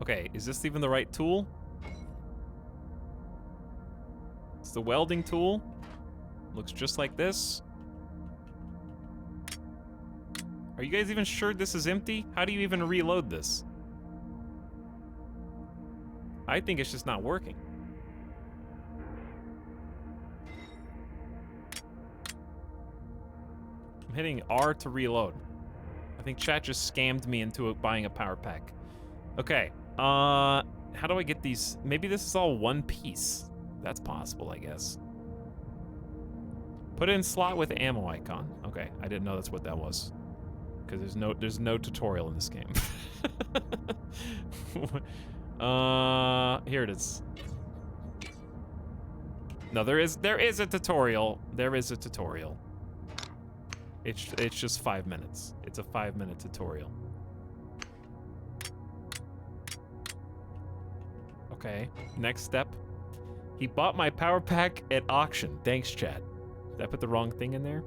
Okay, is this even the right tool? It's the welding tool. Looks just like this. Are you guys even sure this is empty? How do you even reload this? I think it's just not working. I'm hitting R to reload. I think chat just scammed me into buying a power pack. Okay, how do I get these? Maybe this is all one piece. That's possible, I guess. Put it in slot with ammo icon. Okay, I didn't know that's what that was. Because there's no tutorial in this game. Here it is. No, there is a tutorial. There is a tutorial. It's just 5 minutes. It's a 5-minute tutorial. Okay, next step. He bought my power pack at auction. Thanks, chat. Did I put the wrong thing in there?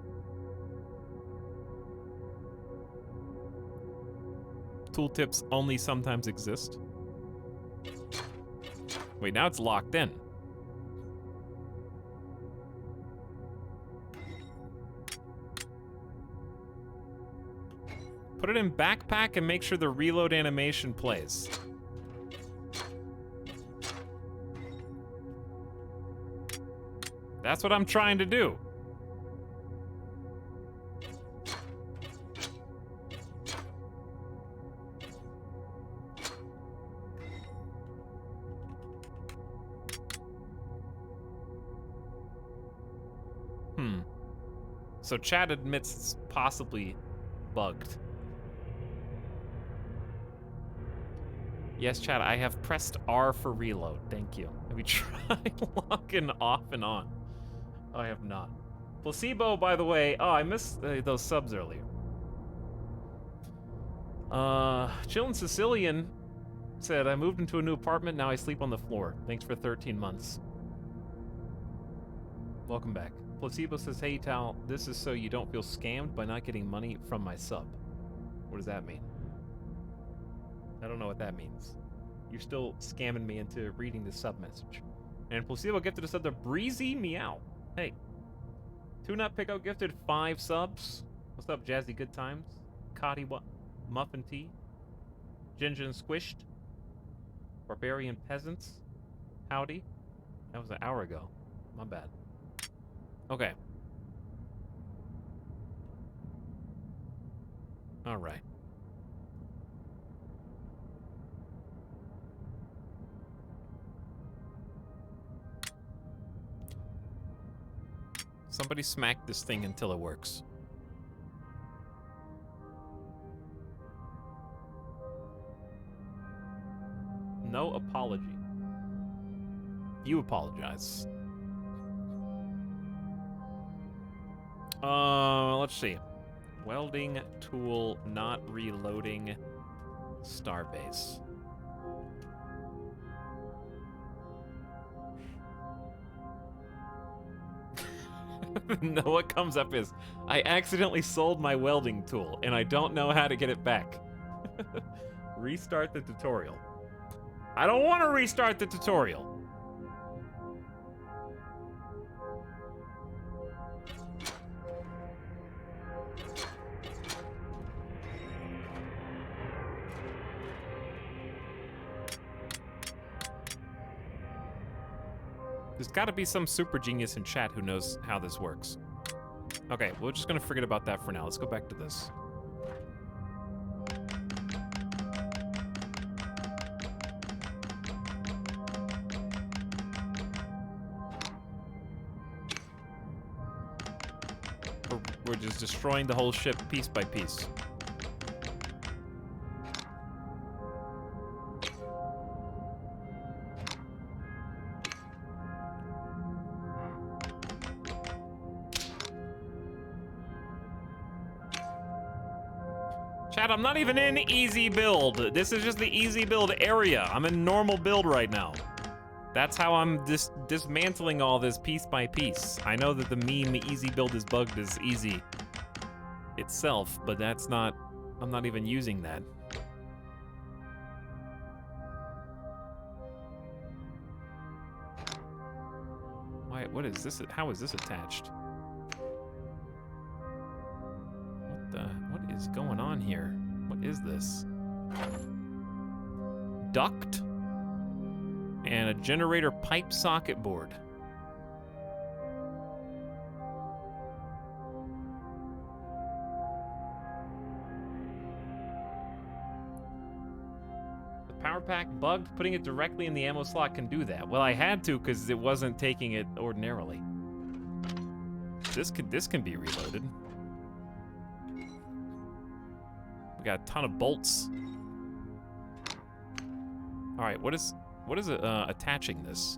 Tooltips only sometimes exist. Wait, now it's locked in. Put it in backpack and make sure the reload animation plays. That's what I'm trying to do. So chat admits it's possibly bugged. Yes, chat, I have pressed R for reload. Thank you. Have you tried logging off and on? I have not. Placebo, by the way. Oh, I missed those subs earlier. Chillin' Sicilian said, I moved into a new apartment, now I sleep on the floor. Thanks for 13 months. Welcome back. Placebo says, hey, Tal, this is so you don't feel scammed by not getting money from my sub. What does that mean? I don't know what that means. You're still scamming me into reading the sub message. And Placebo gifted a sub to Breezy Meow. Hey. Tune-Up Pickup gifted 5 subs. What's up, Jazzy Good Times? Cotty Muffin Tea. Ginger Squished. Barbarian Peasants. Howdy. That was an hour ago. My bad. Okay. All right. Somebody smack this thing until it works. No apology. You apologize. Let's see. Welding tool not reloading Starbase. No, what comes up is, I accidentally sold my welding tool, and I don't know how to get it back. Restart the tutorial. I don't want to restart the tutorial. There's got to be some super genius in chat who knows how this works. Okay, we're just gonna forget about that for now. Let's go back to this. We're just destroying the whole ship piece by piece. Chat, I'm not even in easy build. This is just the easy build area. I'm in normal build right now. That's how I'm dismantling all this piece by piece. I know that the meme easy build is bugged as easy itself, but that's not, I'm not even using that. Why, what is this? How is this attached? What is going on here? What is this? Duct and a generator pipe socket board. The power pack bugged. Putting it directly in the ammo slot can do that. Well, I had to because it wasn't taking it ordinarily. This can be reloaded. We got a ton of bolts. All right, what is it attaching this?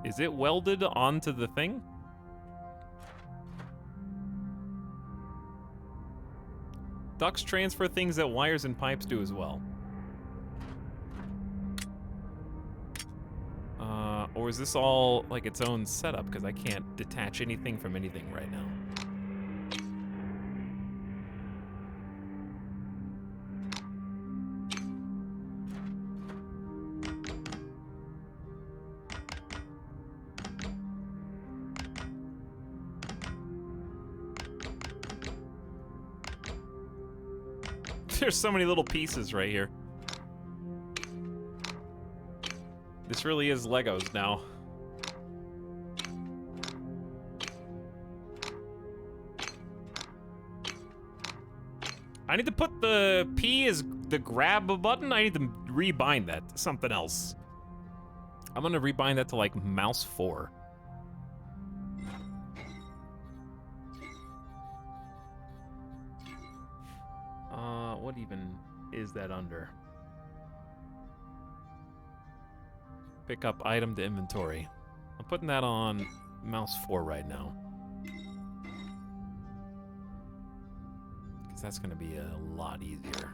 Is it welded onto the thing? Ducts transfer things that wires and pipes do as well. Or is this all like its own setup? Because I can't detach anything from anything right now. There's so many little pieces right here. This really is Legos now. I need to put the P as the grab button. I need to rebind that to something else. I'm gonna rebind that to like mouse 4. What even is that under? Pick up item to inventory. I'm putting that on mouse 4 right now. Because that's going to be a lot easier.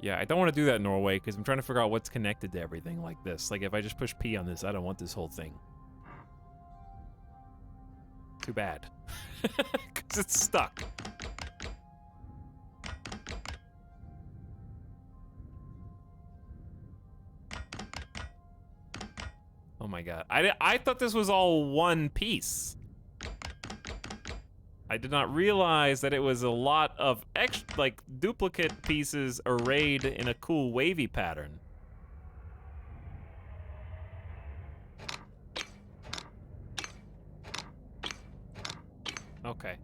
Yeah, I don't want to do that in Norway because I'm trying to figure out what's connected to everything like this. Like if I just push P on this, I don't want this whole thing. Too bad. Because it's stuck. Oh my god. I thought this was all one piece. I did not realize that it was a lot of like duplicate pieces arrayed in a cool wavy pattern. Okay.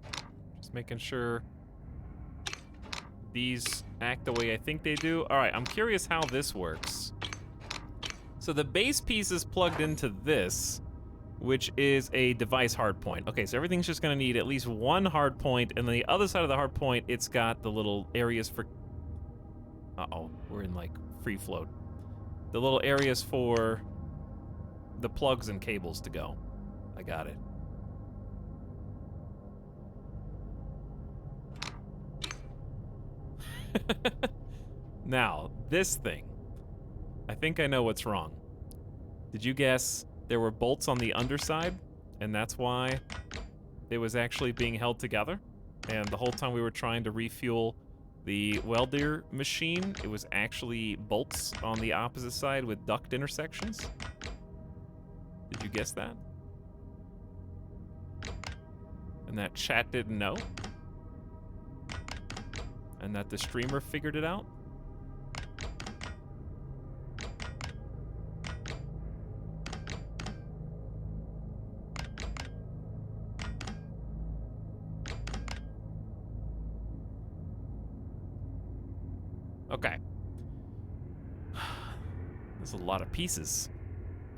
Just making sure these act the way I think they do. All right, I'm curious how this works. So the base piece is plugged into this, which is a device hardpoint. Okay, so everything's just gonna need at least one hardpoint, and on the other side of the hardpoint, it's got the little areas for... Uh-oh, we're in like free float. The little areas for the plugs and cables to go. I got it. Now, this thing. I think I know what's wrong. Did you guess there were bolts on the underside? And that's why it was actually being held together? And the whole time we were trying to refuel The welder machine, it was actually bolts on the opposite side with duct intersections. Did you guess that? And that chat didn't know? And that the streamer figured it out? Okay. There's a lot of pieces.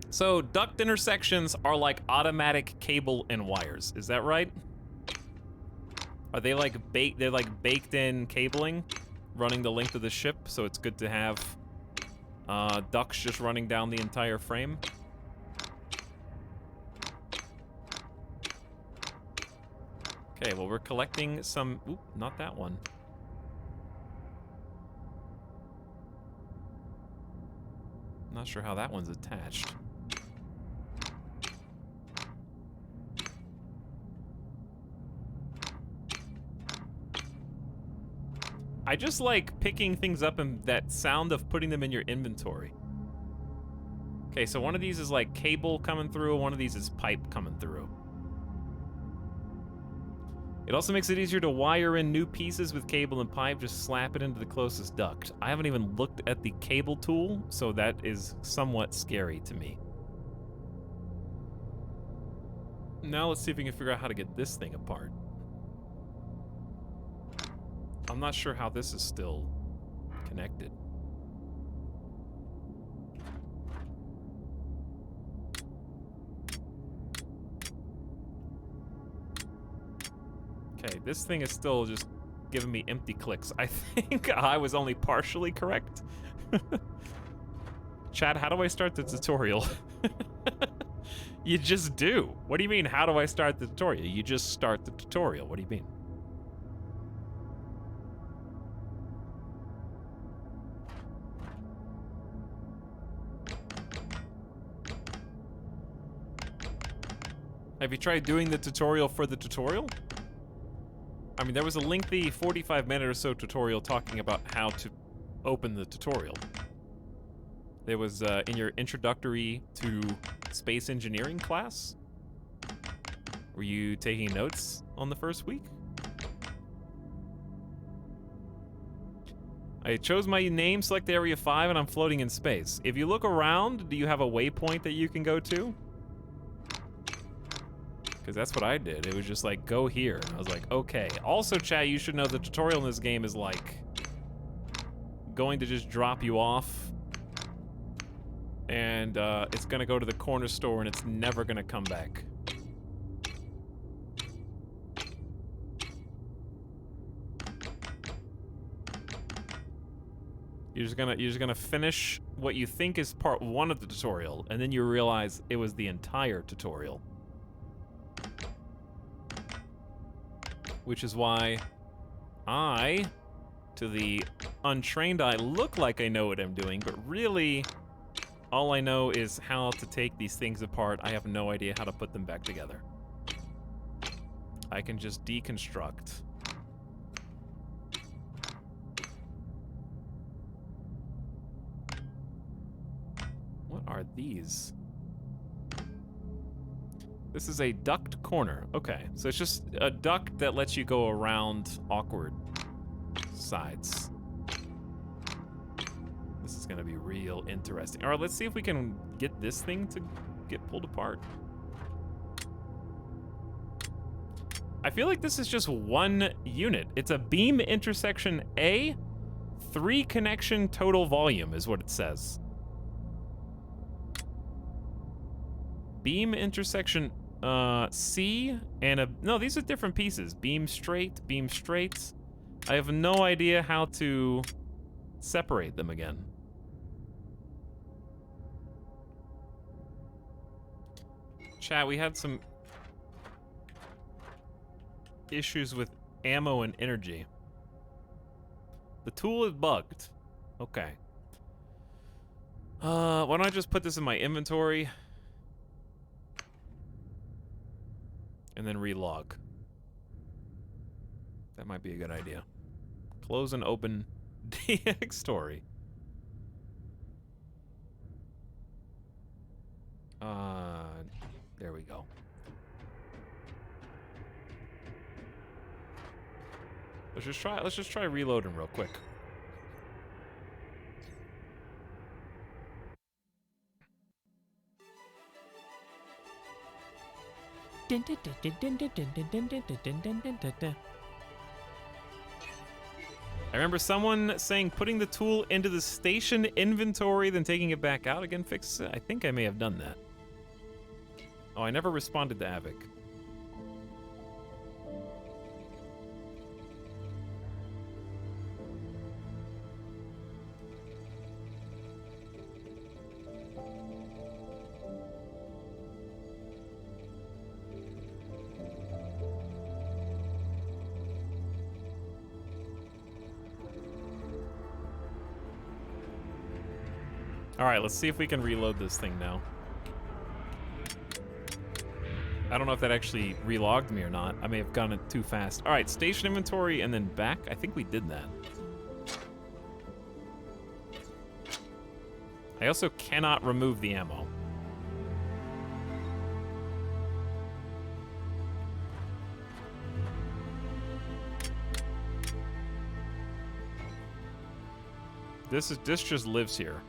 So, duct intersections are like automatic cable and wires. Is that right? Are they like they're like baked in cabling running the length of the ship, so it's good to have ducts just running down the entire frame? Okay, well, we're collecting some... Oop, not that one. Not sure how that one's attached. I just like picking things up and that sound of putting them in your inventory. Okay, so one of these is like cable coming through, one of these is pipe coming through. It also makes it easier to wire in new pieces with cable and pipe, just slap it into the closest duct. I haven't even looked at the cable tool, so that is somewhat scary to me. Now let's see if we can figure out how to get this thing apart. I'm not sure how this is still connected. Okay, this thing is still just giving me empty clicks. I think I was only partially correct. Chad, how do I start the tutorial? You just do. What do you mean, how do I start the tutorial? You just start the tutorial. What do you mean? Have you tried doing the tutorial for the tutorial? I mean, there was a lengthy 45-minute or so tutorial talking about how to open the tutorial. There was in your introductory to space engineering class. Were you taking notes on the first week? I chose my name, select Area 5, and I'm floating in space. If you look around, do you have a waypoint that you can go to? Because that's what I did. It was just like, go here. I was like, okay. Also, chat, you should know the tutorial in this game is like going to just drop you off. And it's going to go to the corner store and it's never going to come back. You're just gonna finish what you think is part 1 of the tutorial, and then you realize it was the entire tutorial. Which is why I, to the untrained eye, look like I know what I'm doing, but really, all I know is how to take these things apart. I have no idea how to put them back together. I can just deconstruct. What are these? This is a duct corner. Okay, so it's just a duct that lets you go around awkward sides. This is gonna be real interesting. All right, let's see if we can get this thing to get pulled apart. I feel like this is just one unit. It's a beam intersection A, 3 connection total volume is what it says. Beam intersection C and a... No, these are different pieces. Beam straight, beam straight. I have no idea how to separate them again. Chat, we had some issues with ammo and energy. The tool is bugged. Okay. Why don't I just put this in my inventory? And then relog. That might be a good idea. Close and open DX story. There we go. Let's just try reloading real quick. I remember someone saying putting the tool into the station inventory, then taking it back out again fixes it. I think I may have done that. Oh, I never responded to Avic. All right, let's see if we can reload this thing now. I don't know if that actually relogged me or not. I may have gone it too fast. All right, station inventory and then back. I think we did that. I also cannot remove the ammo. This just lives here.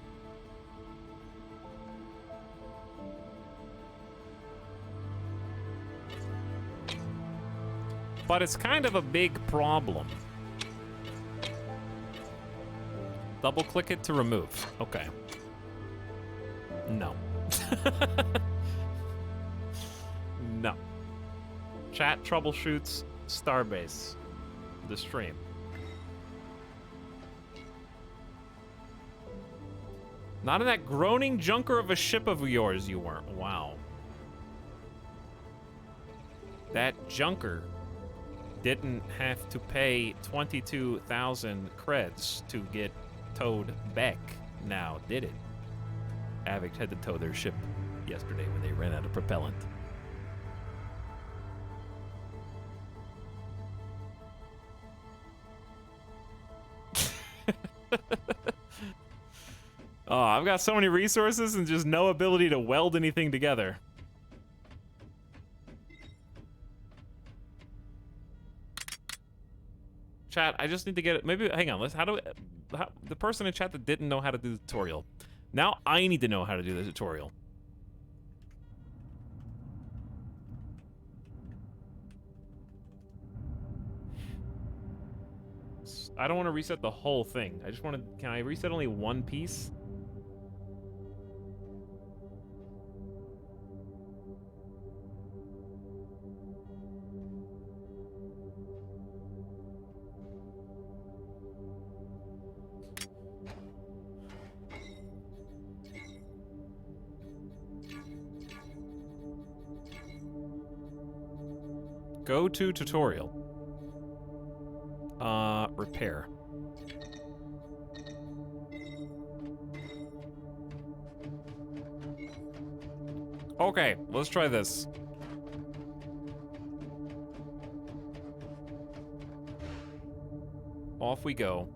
But it's kind of a big problem. Double click it to remove. Okay. No. No. Chat troubleshoots Starbase. The stream. Not in that groaning junker of a ship of yours, you weren't. Wow. That junker didn't have to pay 22,000 creds to get towed back now, did it? Avic had to tow their ship yesterday when they ran out of propellant. Oh, I've got so many resources and just no ability to weld anything together. Chat, I just need to get it. Maybe, hang on, the person in chat that didn't know how to do the tutorial. Now I need to know how to do the tutorial. I don't want to reset the whole thing. I just want to, can I reset only one piece? Go to tutorial. Repair. Okay, let's try this. Off we go.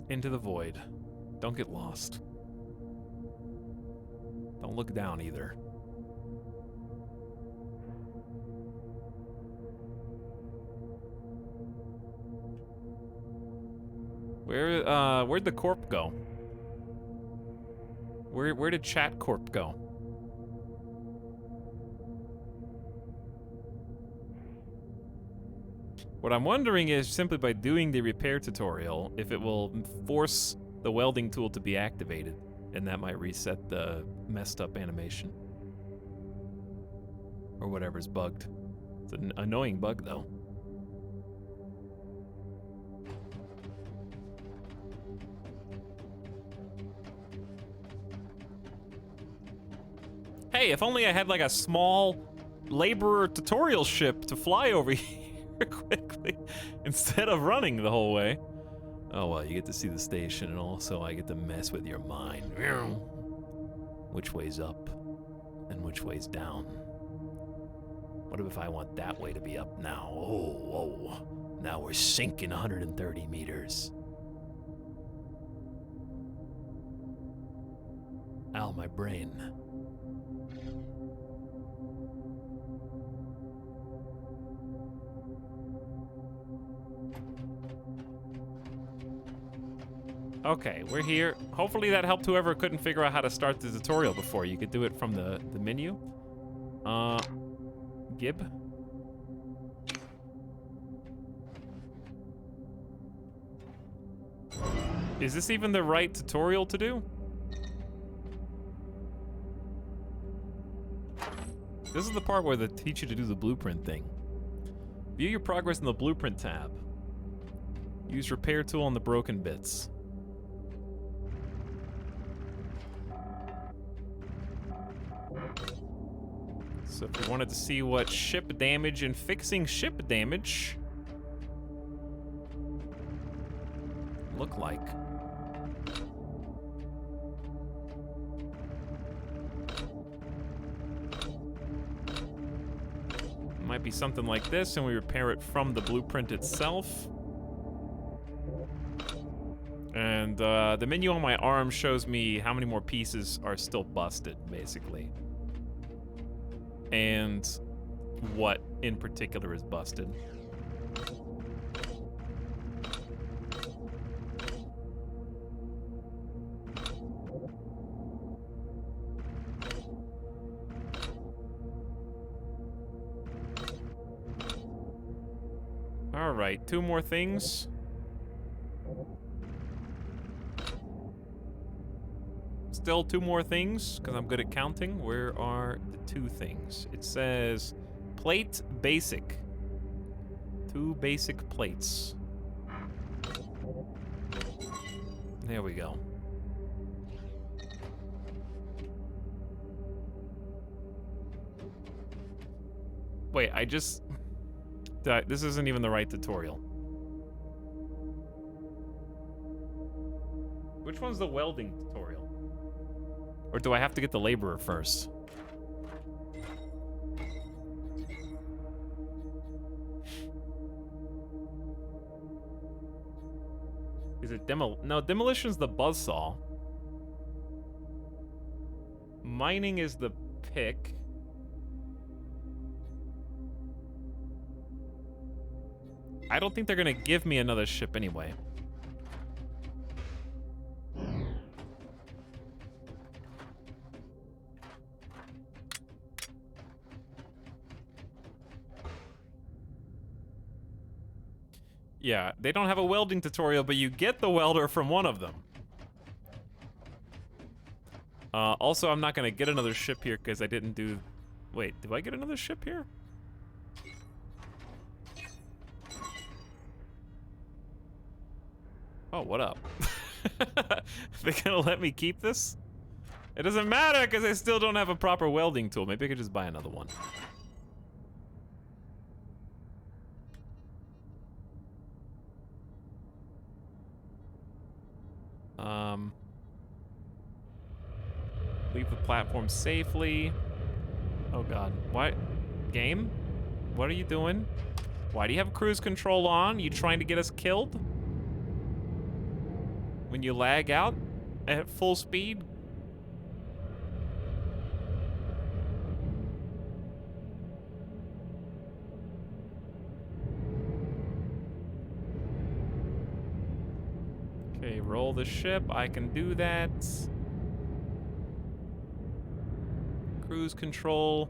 Into the void. Don't get lost. Don't look down either. Where'd the corp go? Where did chat corp go? What I'm wondering is simply by doing the repair tutorial, if it will force the welding tool to be activated, and that might reset the messed up animation. Or whatever's bugged. It's an annoying bug though. Hey, if only I had like a small laborer tutorial ship to fly over here quickly instead of running the whole way. Oh well, you get to see the station and also I get to mess with your mind. Which way's up and which way's down? What if I want that way to be up now? Oh, whoa. Now we're sinking 130 meters. Ow, my brain. Okay, we're here. Hopefully that helped whoever couldn't figure out how to start the tutorial before. You could do it from the menu. Gib? Is this even the right tutorial to do? This is the part where they teach you to do the blueprint thing. View your progress in the blueprint tab. Use repair tool on the broken bits. So if you wanted to see what ship damage and fixing ship damage look like. Might be something like this, and we repair it from the blueprint itself. And the menu on my arm shows me how many more pieces are still busted, basically. And what in particular is busted. All right, 2 more things. Still 2 more things, because I'm good at counting. Where are the 2 things? It says plate basic. 2 basic plates. There we go. Wait, I just... This isn't even the right tutorial. Which one's the welding tutorial? Or do I have to get the laborer first? Is it no, demolition's the buzzsaw. Mining is the pick. I don't think they're gonna give me another ship anyway. Yeah, they don't have a welding tutorial, but you get the welder from one of them. Also, I'm not gonna get another ship here because I didn't do... Wait, do I get another ship here? Oh, what up? They gonna let me keep this? It doesn't matter because I still don't have a proper welding tool. Maybe I could just buy another one. Leave the platform safely. Oh god. What? Game? What are you doing? Why do you have cruise control on? You trying to get us killed? When you lag out at full speed? Okay, roll the ship. I can do that. Cruise control.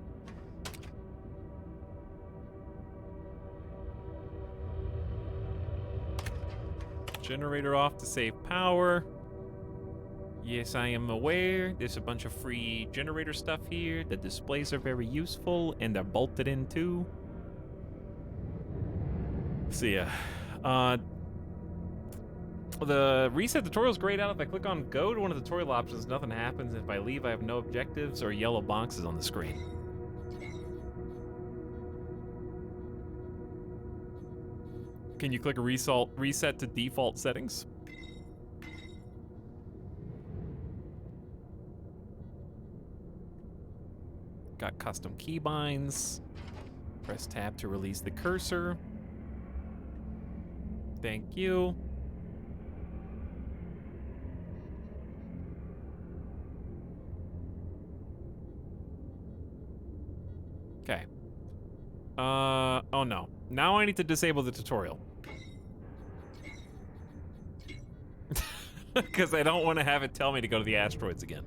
Generator off to save power. Yes, I am aware. There's a bunch of free generator stuff here. The displays are very useful, and they're bolted in too. So yeah. The reset tutorial is grayed out. If I click on go to one of the tutorial options, nothing happens. If I leave, I have no objectives or yellow boxes on the screen. Can you click a reset to default settings? Got custom keybinds. Press tab to release the cursor. Thank you. Okay. Oh no. Now I need to disable the tutorial. Because I don't want to have it tell me to go to the asteroids again.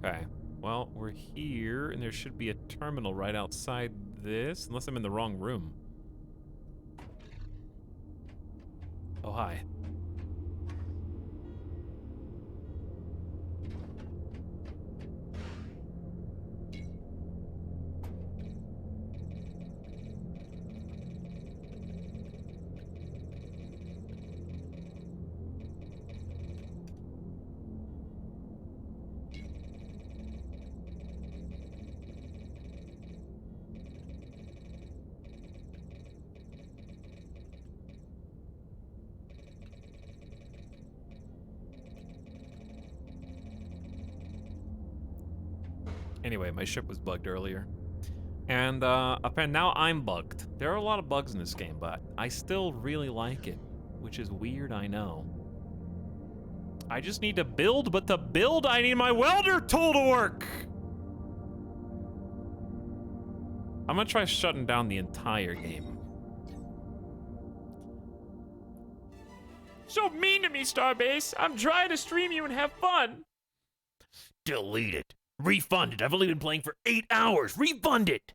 Okay. Well, we're here, and there should be a terminal right outside this, unless I'm in the wrong room. Oh, hi. Anyway, my ship was bugged earlier. And apparently now I'm bugged. There are a lot of bugs in this game, but I still really like it. Which is weird, I know. I just need to build, but to build, I need my welder tool to work! I'm gonna try shutting down the entire game. So mean to me, Starbase. I'm trying to stream you and have fun. Delete it. Refund it. I've only been playing for 8 hours. Refund it.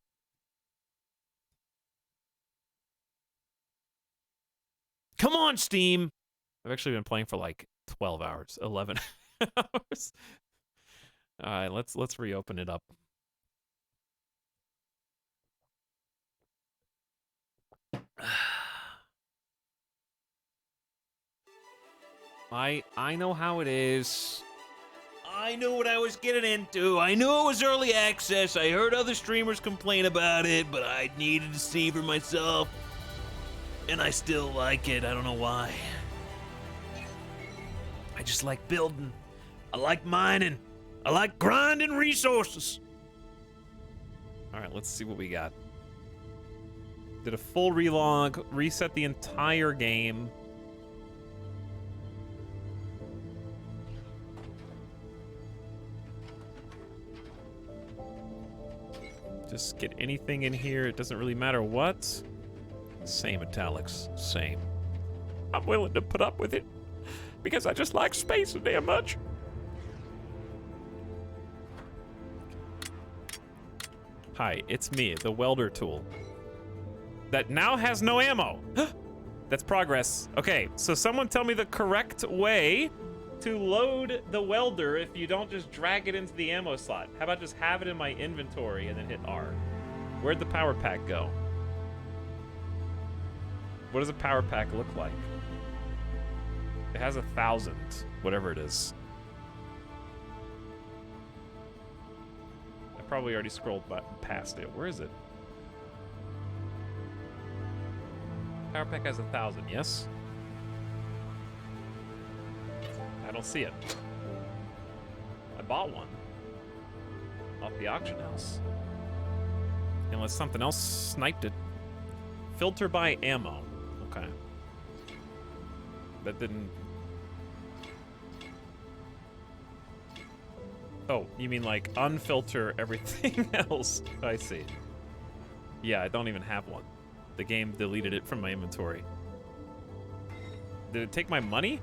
Come on, Steam. I've actually been playing for like 12 hours, 11 hours. All right, let's reopen it up. I know how it is. I knew what I was getting into. I knew it was early access. I heard other streamers complain about it, but I needed to see for myself. And I still like it. I don't know why. I just like building. I like mining. I like grinding resources. All right, let's see what we got. Did a full relog, reset the entire game. Just get anything in here. It doesn't really matter what. Same Etalyx. Same. I'm willing to put up with it because I just like space so damn much. Hi, it's me, the welder tool. That now has no ammo. That's progress. Okay, so someone tell me the correct way to load the welder if you don't just drag it into the ammo slot. How about just have it in my inventory and then hit R? Where'd the power pack go? What does a power pack look like? It has 1,000, whatever it is. I probably already scrolled past it. Where is it? Power pack has 1,000, yes? I don't see it. I bought one off the auction house. Unless something else sniped it. Filter by ammo. Okay. That didn't... Oh, you mean like unfilter everything else? I see. Yeah, I don't even have one. The game deleted it from my inventory. Did it take my money?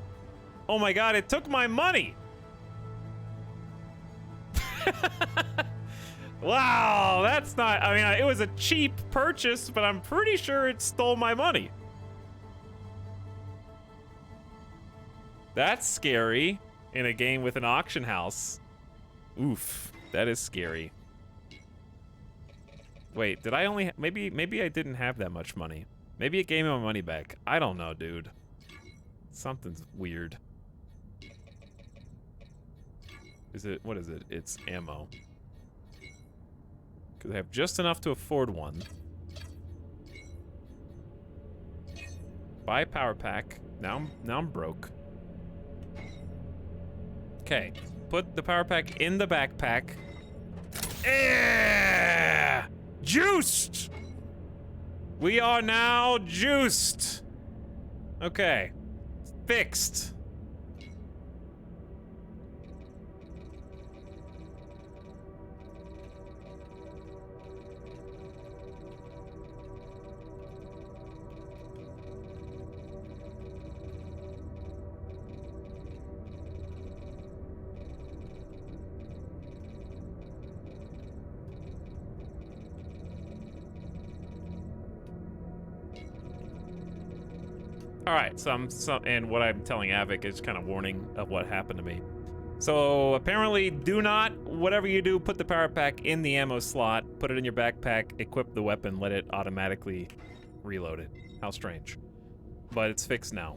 Oh my god, it took my money! Wow, that's not... I mean, it was a cheap purchase, but I'm pretty sure it stole my money. That's scary in a game with an auction house. Oof, that is scary. Wait, did I only... Maybe I didn't have that much money. Maybe it gave me my money back. I don't know, dude. Something's weird. Is it... What is it? It's ammo. Because I have just enough to afford one. Buy a power pack. Now I'm broke. Okay. Put the power pack in the backpack. Juiced! We are now juiced. Okay. Fixed. All right, and what I'm telling Avic is kind of warning of what happened to me. So apparently, do not, whatever you do, put the power pack in the ammo slot, put it in your backpack, equip the weapon, let it automatically reload it. How strange. But it's fixed now.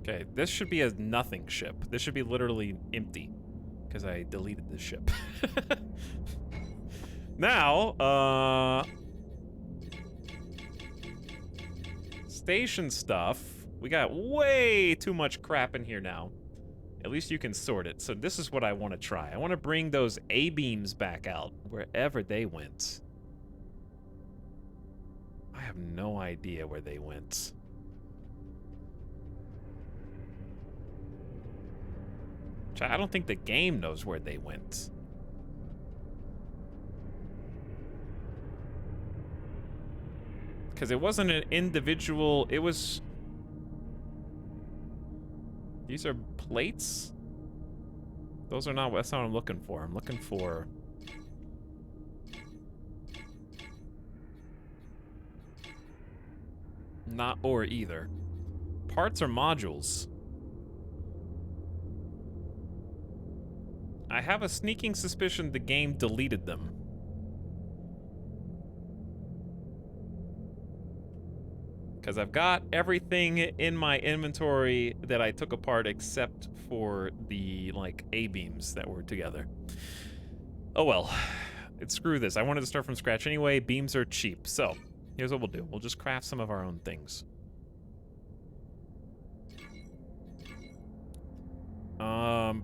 Okay, this should be a nothing ship. This should be literally empty, because I deleted this ship. Now, station stuff. We got way too much crap in here now. At least you can sort it. So this is what I want to try. I want to bring those A-beams back out, wherever they went. I have no idea where they went. I don't think the game knows where they went. Because it wasn't an individual, it was... These are plates? Those are not, that's not what I'm looking for. I'm looking for... Not or either. Parts or modules? I have a sneaking suspicion the game deleted them. Because I've got everything in my inventory that I took apart except for the, like, A-beams that were together. Oh well. Screw this. I wanted to start from scratch anyway. Beams are cheap. So, here's what we'll do. We'll just craft some of our own things.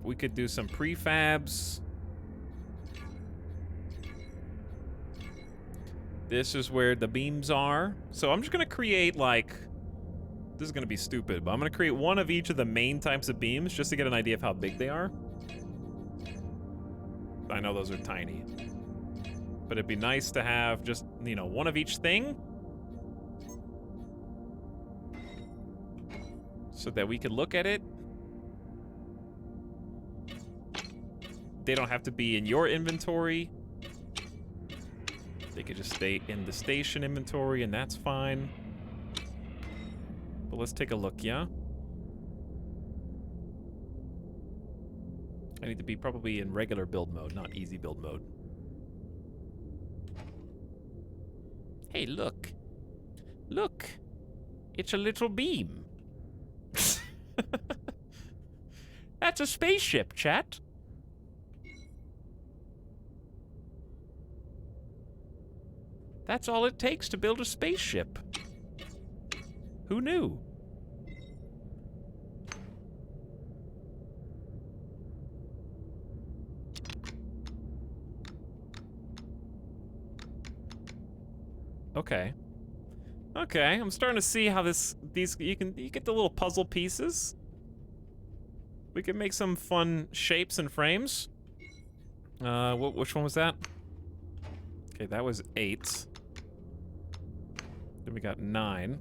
We could do some prefabs. This is where the beams are. So I'm just gonna create, like... This is gonna be stupid, but I'm gonna create one of each of the main types of beams just to get an idea of how big they are. I know those are tiny. But it'd be nice to have just, you know, one of each thing. So that we could look at it. They don't have to be in your inventory. They could just stay in the station inventory, and that's fine. But let's take a look, yeah? I need to be probably in regular build mode, not easy build mode. Hey, look. Look. It's a little beam. That's a spaceship, chat. That's all it takes to build a spaceship. Who knew? Okay. Okay, I'm starting to see how you get the little puzzle pieces. We can make some fun shapes and frames. Which one was that? Okay, that was 8. Then we got 9.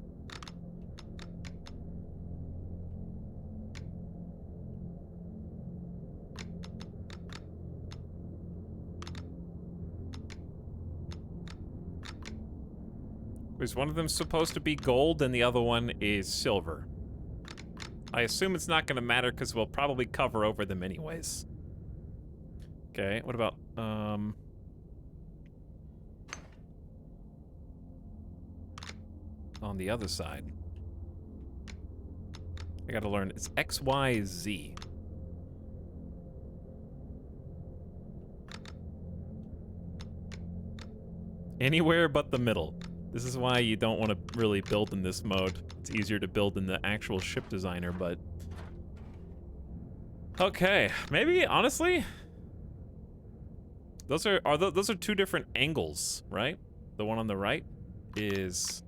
Is one of them supposed to be gold and the other one is silver? I assume it's not going to matter because we'll probably cover over them anyways. Okay, what about, on the other side? I gotta learn, it's X, Y, Z. Anywhere but the middle. This is why you don't want to really build in this mode. It's easier to build in the actual ship designer, but... Okay, maybe, honestly... Those are two different angles, right? The one on the right is...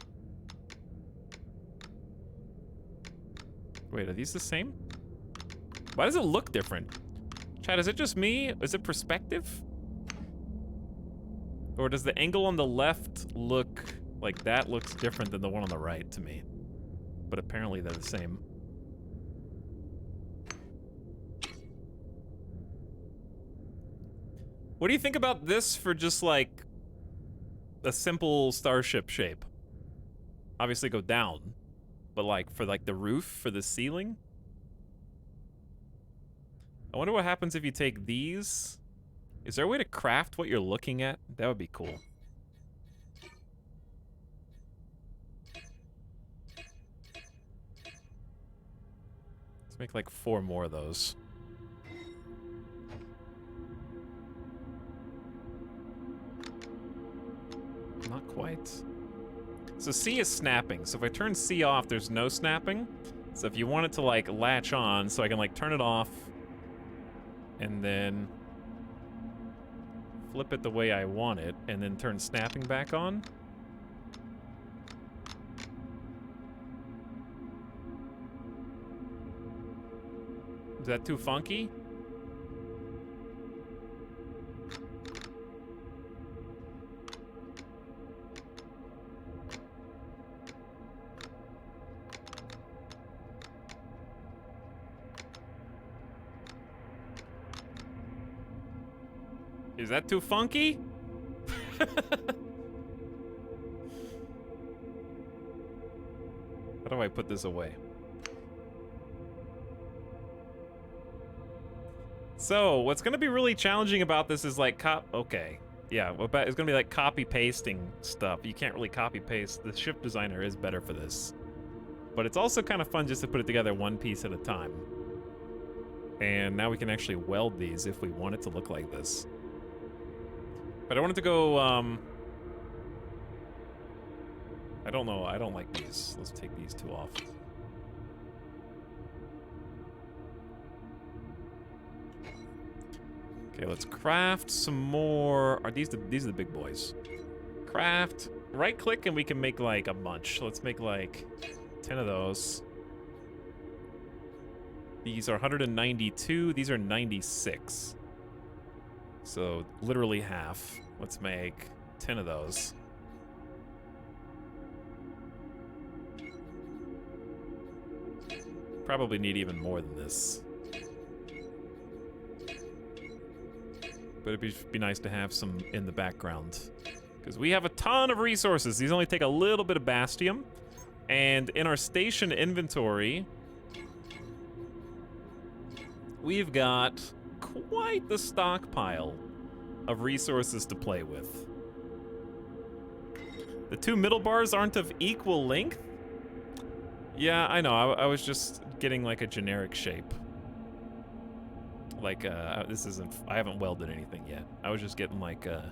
Wait, are these the same? Why does it look different? Chad, is it just me? Is it perspective? Or does the angle on the left look like that looks different than the one on the right to me? But apparently they're the same. What do you think about this for just like a simple starship shape? Obviously go down, but like for like the roof, for the ceiling? I wonder what happens if you take these. Is there a way to craft what you're looking at? That would be cool. Let's make like 4 more of those. Not quite. So C is snapping. So if I turn C off, there's no snapping. So if you want it to like latch on, so I can like turn it off and then flip it the way I want it and then turn snapping back on. Is that too funky? Is that too funky? How do I put this away? So, what's gonna be really challenging about this is like okay. Yeah, it's gonna be like copy pasting stuff. You can't really copy paste. The ship designer is better for this. But it's also kind of fun just to put it together one piece at a time. And now we can actually weld these if we want it to look like this. But I want it to go, I don't know, I don't like these. Let's take these 2 off. Okay, let's craft some more. Are these are the big boys? Craft, right click and we can make like a bunch. Let's make like 10 of those. These are 192, these are 96. So, literally half. Let's make 10 of those. Probably need even more than this. But it'd be nice to have some in the background. Because we have a ton of resources. These only take a little bit of bastium. And in our station inventory, we've got quite the stockpile of resources to play with. The 2 middle bars aren't of equal length. Yeah, I know. I was just getting like a generic shape. Like, this isn't... I haven't welded anything yet. I was just getting like a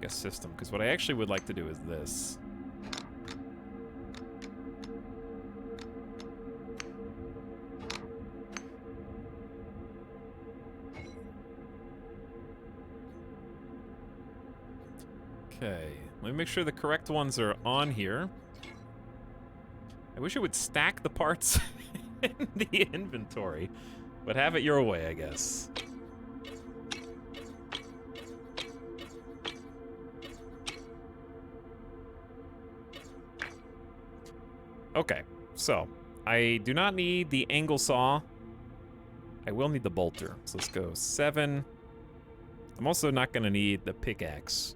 system. Because what I actually would like to do is this. Okay, let me make sure the correct ones are on here. I wish it would stack the parts in the inventory, but have it your way, I guess. Okay, so I do not need the angle saw. I will need the bolter, so let's go 7. I'm also not going to need the pickaxe.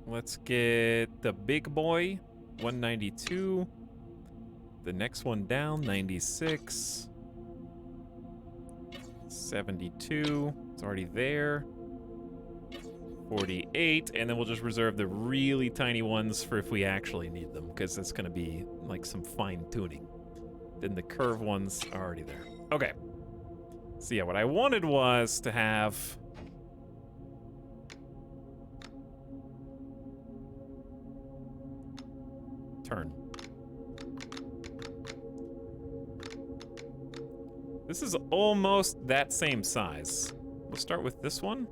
Let's get the big boy, 192. The next one down, 96. 72, it's already there. 48, and then we'll just reserve the really tiny ones for if we actually need them, because that's going to be like some fine-tuning. Then the curve ones are already there. Okay. So yeah, what I wanted was to have... Turn. This is almost that same size. We'll start with this one.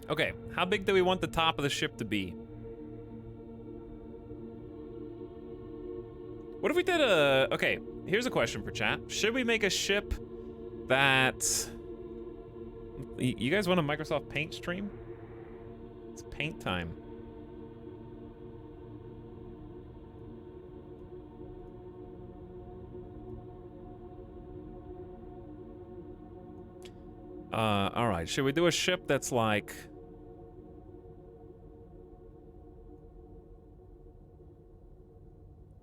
Okay, how big do we want the top of the ship to be? What if we did a... Okay, here's a question for chat. Should we make a ship that... You guys want a Microsoft Paint stream? It's paint time. All right, should we do a ship that's like...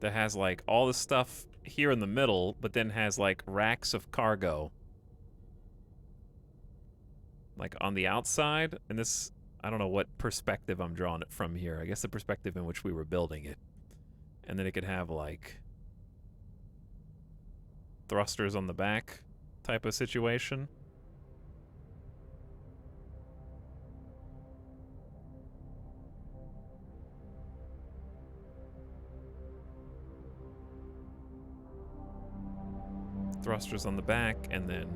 that has like all the stuff here in the middle, but then has like racks of cargo. Like on the outside, and this, I don't know what perspective I'm drawing it from here. I guess the perspective in which we were building it. And then it could have like thrusters on the back type of situation. Thrusters on the back, and then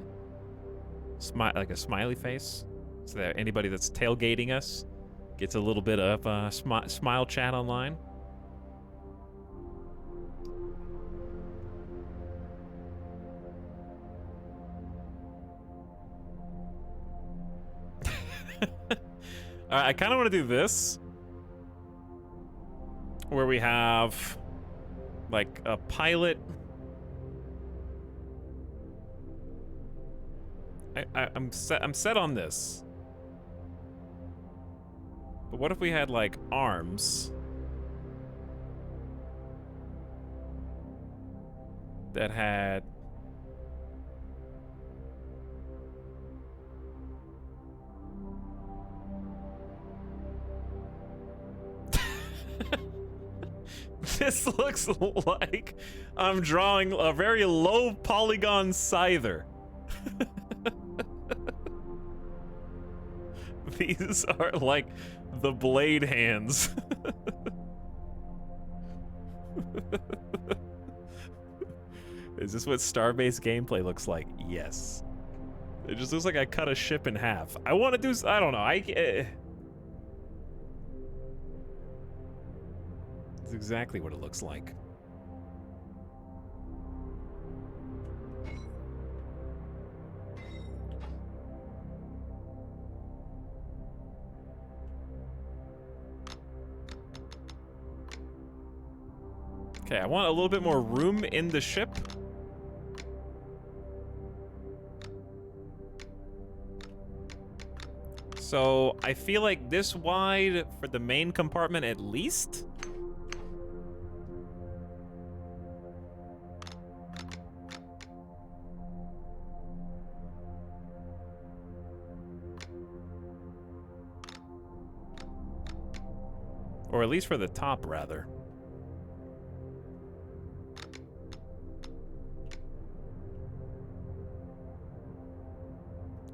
like a smiley face, so that anybody that's tailgating us gets a little bit of smile chat online. I kind of want to do this, where we have like a pilot. I'm set on this. But what if we had like arms that had This looks like I'm drawing a very low polygon scyther. These are like the blade hands. Is this what Starbase gameplay looks like? Yes. It just looks like I cut a ship in half. I want to do... I don't know. It's exactly what it looks like. Okay, I want a little bit more room in the ship. So I feel like this wide for the main compartment at least. Or at least for the top, rather.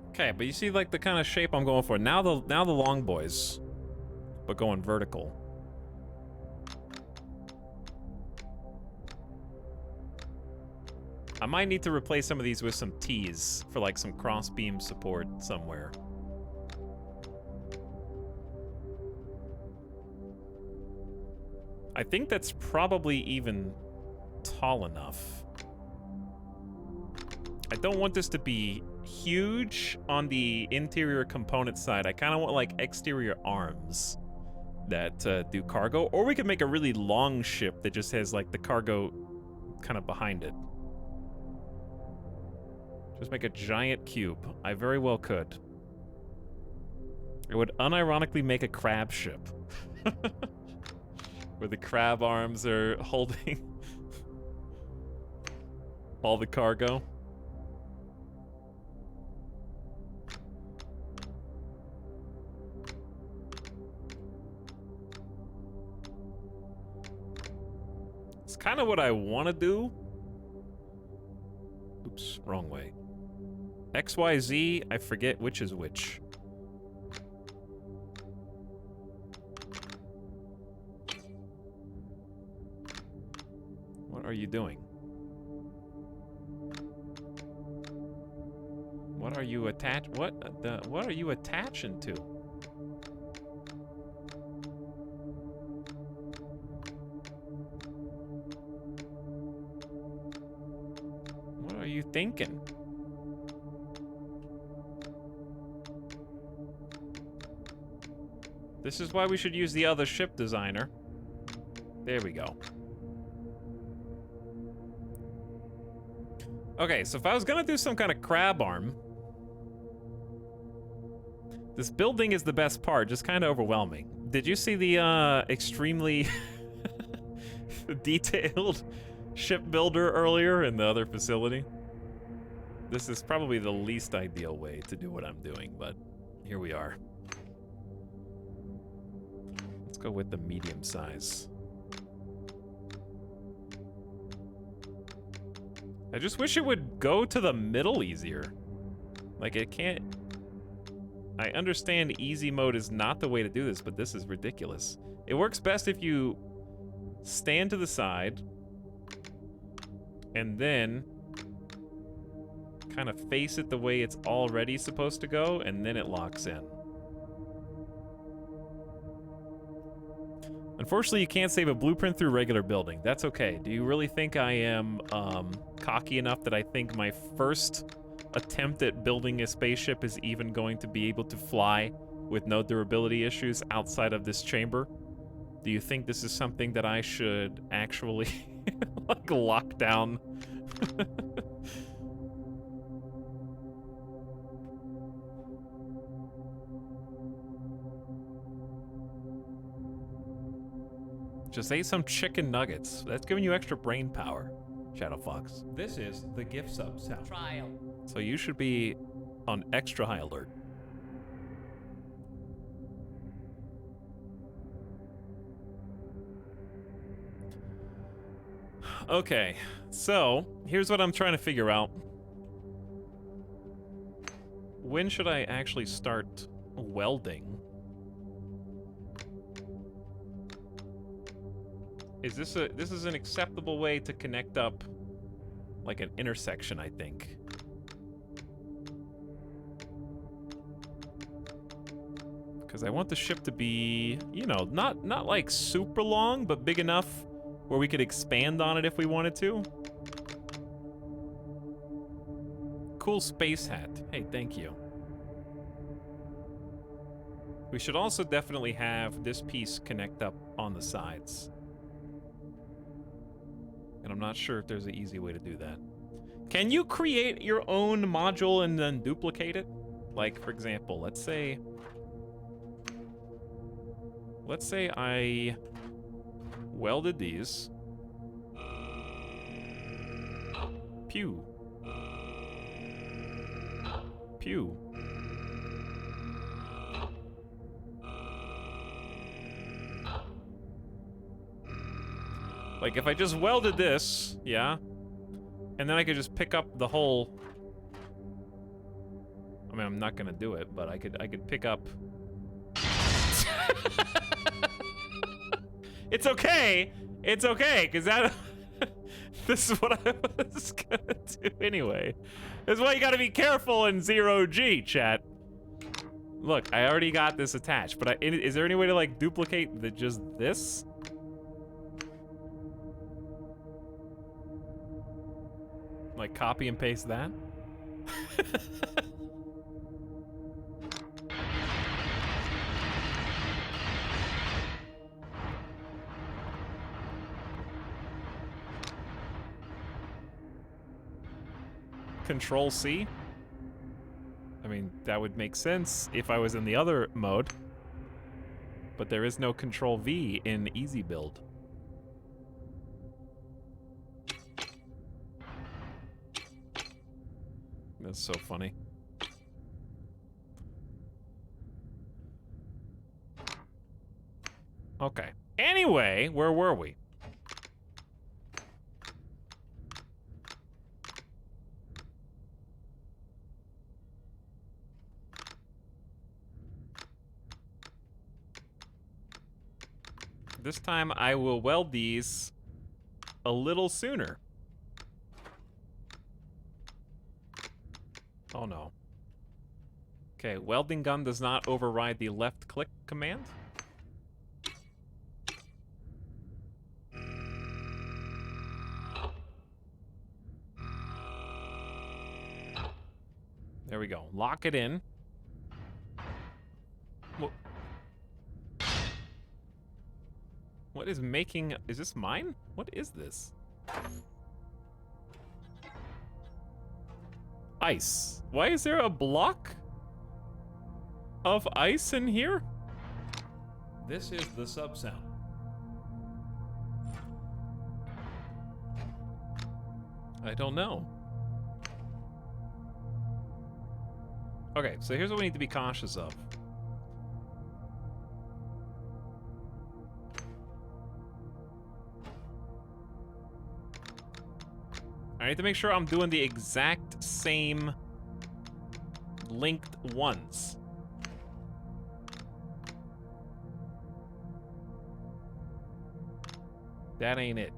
Okay, but you see like the kind of shape I'm going for. Now the long boys, but going vertical. I might need to replace some of these with some T's for like some cross beam support somewhere. I think that's probably even tall enough. I don't want this to be huge on the interior component side. I kind of want like exterior arms that do cargo, or we could make a really long ship that just has like the cargo kind of behind it. Just make a giant cube. I very well could. It would unironically make a crab ship. Where the crab arms are holding All the cargo. It's kind of what I want to do. Oops, wrong way. XYZ, I forget which is which. What are you doing? What are you attached? What are you attaching to? What are you thinking? This is why we should use the other ship designer. There we go. Okay, so if I was gonna do some kind of crab arm, this building is the best part, just kind of overwhelming. Did you see the extremely detailed ship builder earlier in the other facility? This is probably the least ideal way to do what I'm doing, but here we are. Let's go with the medium size. I just wish it would go to the middle easier. Like, it can't... I understand easy mode is not the way to do this, but this is ridiculous. It works best if you stand to the side and then kind of face it the way it's already supposed to go, and then it locks in. Unfortunately, you can't save a blueprint through regular building. That's okay. Do you really think I am cocky enough that I think my first attempt at building a spaceship is even going to be able to fly with no durability issues outside of this chamber? Do you think this is something that I should actually like lock down? Just ate some chicken nuggets. That's giving you extra brain power, Shadow Fox. This is the gift sub sound. Trial. So you should be on extra high alert. Okay, so here's what I'm trying to figure out. When should I actually start welding? This is an acceptable way to connect up like an intersection, I think. Because I want the ship to be, you know, not like super long, but big enough where we could expand on it if we wanted to. Cool space hat. Hey, thank you. We should also definitely have this piece connect up on the sides. And I'm not sure if there's an easy way to do that. Can you create your own module and then duplicate it? Like, for example, let's say I welded these. Pew. Pew. Like, if I just welded this, yeah, and then I could just pick up the whole... I mean, I'm not gonna do it, but I could pick up... It's okay! It's okay, because that... This is what I was gonna do anyway. This is why you gotta be careful in 0G, chat. Look, I already got this attached, but is there any way to, like, duplicate just this? Like, copy and paste that? Control C? I mean, that would make sense if I was in the other mode. But there is no Control V in Easy Build. That's so funny. Okay. Anyway, where were we? This time I will weld these a little sooner. Oh no. Okay, welding gun does not override the left click command. There we go. Lock it in. What is making... Is this mine? What is this? Ice. Why is there a block of ice in here? This is the sub sound. I don't know. Okay, so here's what we need to be cautious of. I need to make sure I'm doing the exact same linked ones. That ain't it.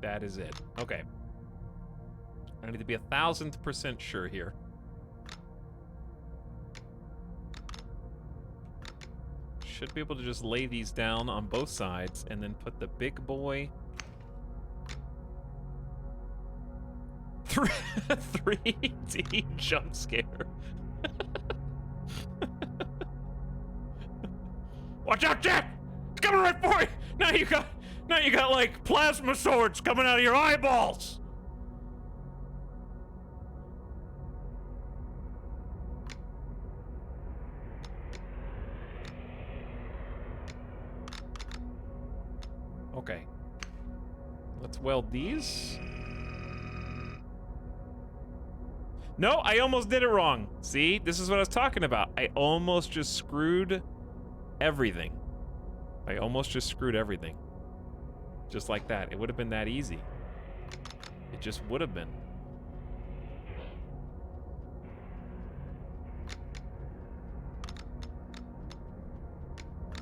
That is it. Okay. I need to be 1000% sure here. Should be able to just lay these down on both sides and then put the big boy 3D jump scare. Watch out, Jack! It's coming right for you! Now you got like plasma swords coming out of your eyeballs! Okay. Let's weld these. No, I almost did it wrong. See, this is what I was talking about. I almost just screwed everything. I almost just screwed everything. Just like that. It would have been that easy. It just would have been.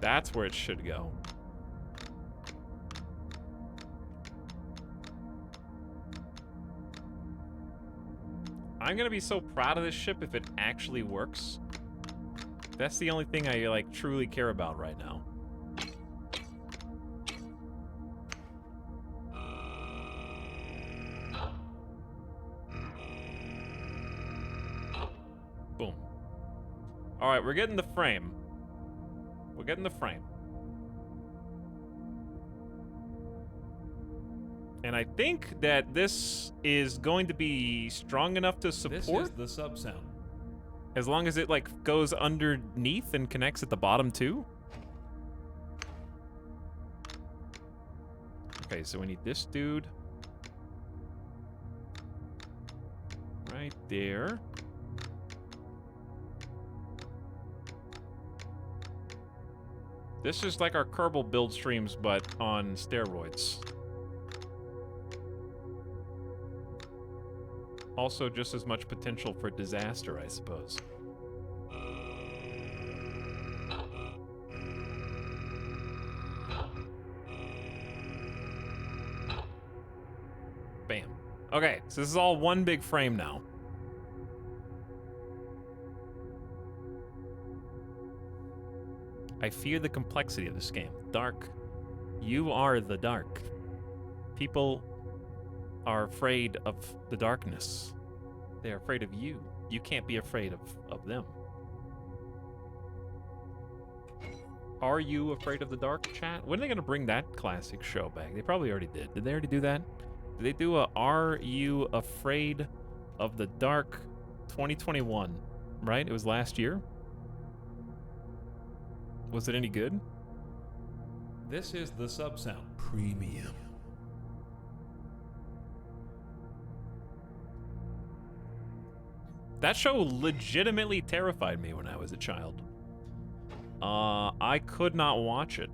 That's where it should go. I'm gonna be so proud of this ship if it actually works. That's the only thing I, like, truly care about right now. Boom. Alright, we're getting the frame. We're getting the frame. And I think that this is going to be strong enough to support. This is the sub sound. As long as it, like, goes underneath and connects at the bottom, too. Okay, so we need this dude. Right there. This is like our Kerbal build streams, but on steroids. Also, just as much potential for disaster, I suppose. Bam. Okay, so this is all one big frame now. I fear the complexity of this game. Dark. You are the dark. People are afraid of the darkness. They are afraid of you. You can't be afraid of them. Are you afraid of the dark, chat? When are they going to bring that classic show back? They probably already did. Did they already do that? Did they do a Are You Afraid of the Dark 2021? Right? It was last year. Was it any good? This is the sub sound. Premium. That show legitimately terrified me when I was a child. I could not watch it.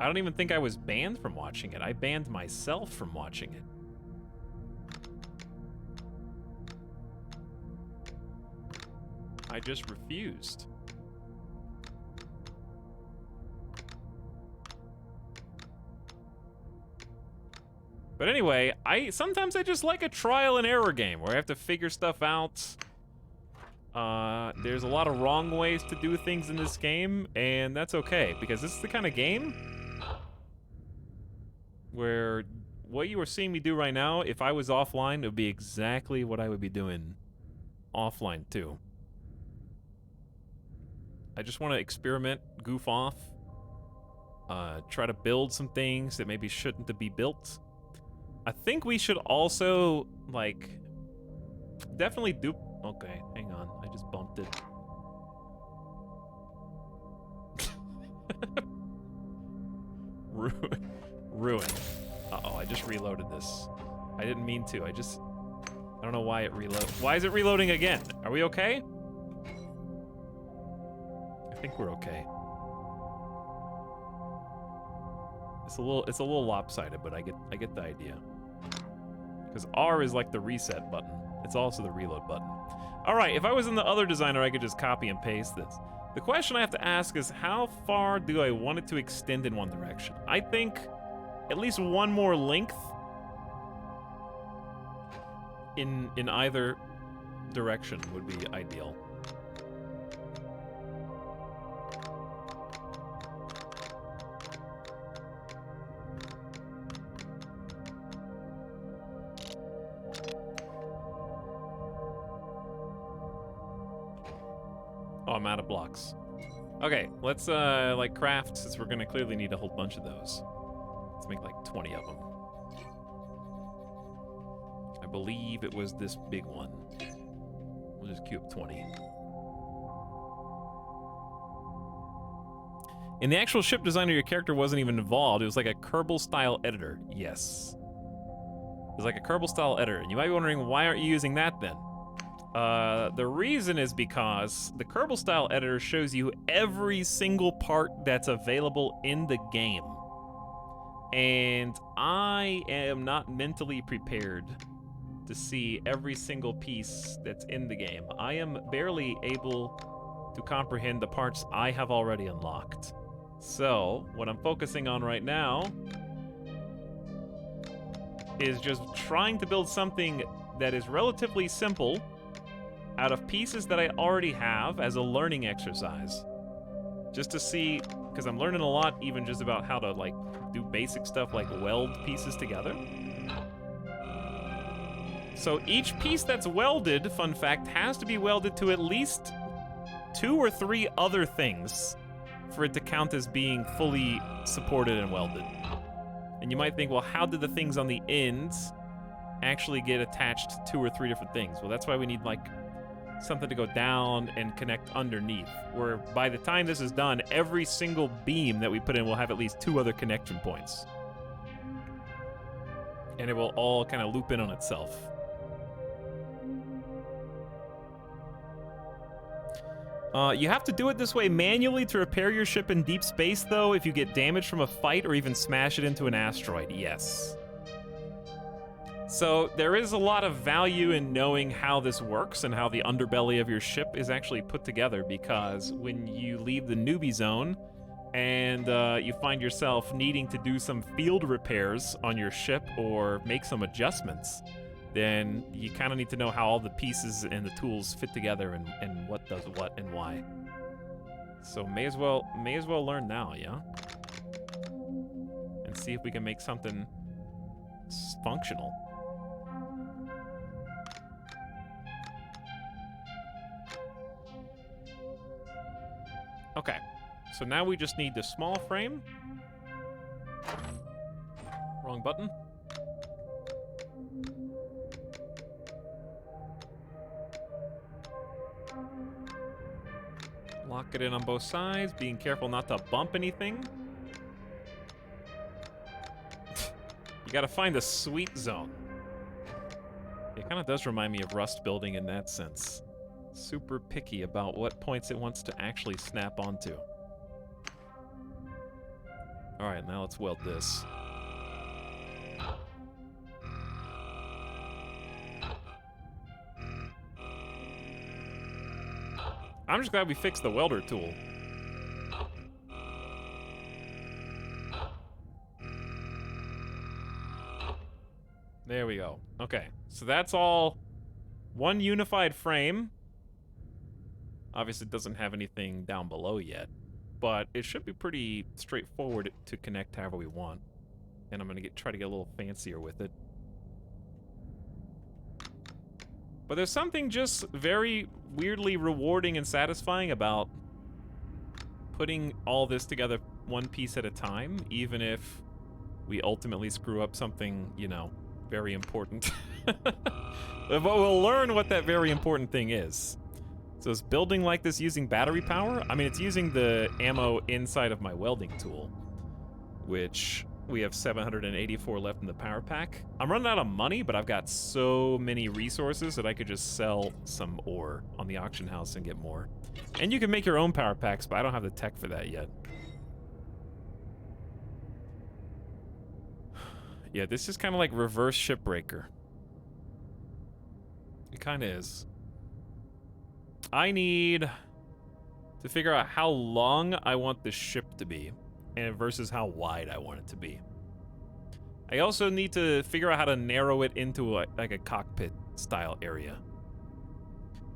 I don't even think I was banned from watching it. I banned myself from watching it. I just refused. But anyway, sometimes I just like a trial and error game where I have to figure stuff out. There's a lot of wrong ways to do things in this game, and that's okay, because this is the kind of game where what you are seeing me do right now, if I was offline, it would be exactly what I would be doing offline too. I just want to experiment, goof off, try to build some things that maybe shouldn't be built. I think we should also, like, definitely do... Okay, hang on. I just bumped it. Ruin. Uh-oh, I just reloaded this. I didn't mean to. I don't know why it reloaded. Why is it reloading again? Are we okay? I think we're okay. It's a little lopsided, but I get the idea. Because R is like the reset button. It's also the reload button. All right, if I was in the other designer, I could just copy and paste this. The question I have to ask is, how far do I want it to extend in one direction? I think at least one more length in either direction would be ideal. Oh, I'm out of blocks. Okay, let's like craft, since we're gonna clearly need a whole bunch of those. Let's make like 20 of them. I believe it was this big one. We'll just queue up 20. In the actual ship designer, your character wasn't even involved. It was like a Kerbal-style editor. Yes. It was like a Kerbal-style editor. And you might be wondering, why aren't you using that then? The reason is because the Kerbal-style editor shows you every single part that's available in the game. And I am not mentally prepared to see every single piece that's in the game. I am barely able to comprehend the parts I have already unlocked. So, what I'm focusing on right now is just trying to build something that is relatively simple out of pieces that I already have as a learning exercise. Just to see, because I'm learning a lot even just about how to like do basic stuff like weld pieces together. So each piece that's welded, fun fact, has to be welded to at least 2 or 3 other things for it to count as being fully supported and welded. And you might think, well, how did the things on the ends actually get attached to 2 or 3 different things? Well, that's why we need like something to go down and connect underneath, where by the time this is done, every single beam that we put in will have at least 2 other connection points. And it will all kind of loop in on itself. You have to do it this way manually to repair your ship in deep space, though, if you get damaged from a fight or even smash it into an asteroid, yes. So there is a lot of value in knowing how this works and how the underbelly of your ship is actually put together, because when you leave the newbie zone and you find yourself needing to do some field repairs on your ship or make some adjustments, then you kind of need to know how all the pieces and the tools fit together and what does what and why. So may as well learn now, yeah? And see if we can make something functional. Okay, so now we just need the small frame. Wrong button. Lock it in on both sides, being careful not to bump anything. You gotta find the sweet zone. It kind of does remind me of Rust building in that sense. Super picky about what points it wants to actually snap onto. Alright, now let's weld this. I'm just glad we fixed the welder tool. There we go. Okay, so that's all one unified frame. Obviously, it doesn't have anything down below yet, but it should be pretty straightforward to connect however we want. And I'm gonna try to get a little fancier with it. But there's something just very weirdly rewarding and satisfying about putting all this together one piece at a time, even if we ultimately screw up something, you know, very important. But we'll learn what that very important thing is. So is building like this using battery power? I mean, it's using the ammo inside of my welding tool, which we have 784 left in the power pack. I'm running out of money, but I've got so many resources that I could just sell some ore on the auction house and get more. And you can make your own power packs, but I don't have the tech for that yet. Yeah, this is kind of like reverse shipbreaker. It kind of is. I need to figure out how long I want the ship to be and versus how wide I want it to be. I also need to figure out how to narrow it into like a cockpit style area.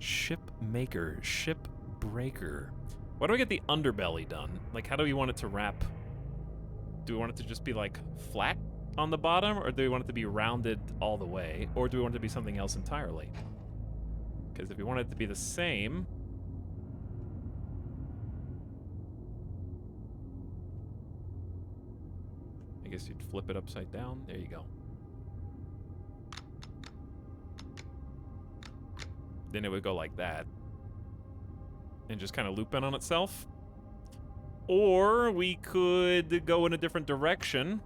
Ship maker, ship breaker. Why do I get the underbelly done? Like, how do we want it to wrap? Do we want it to just be like flat on the bottom, or do we want it to be rounded all the way, or do we want it to be something else entirely? Because if we want it to be the same, I guess you'd flip it upside down. There you go. Then it would go like that and just kind of loop in on itself. Or we could go in a different direction.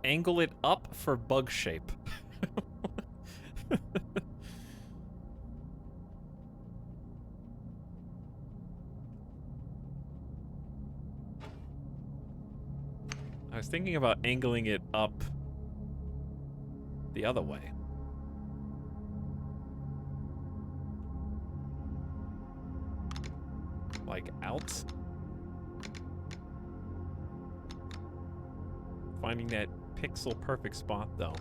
Angle it up for bug shape. I was thinking about angling it up the other way. Like out. Finding that pixel perfect spot though.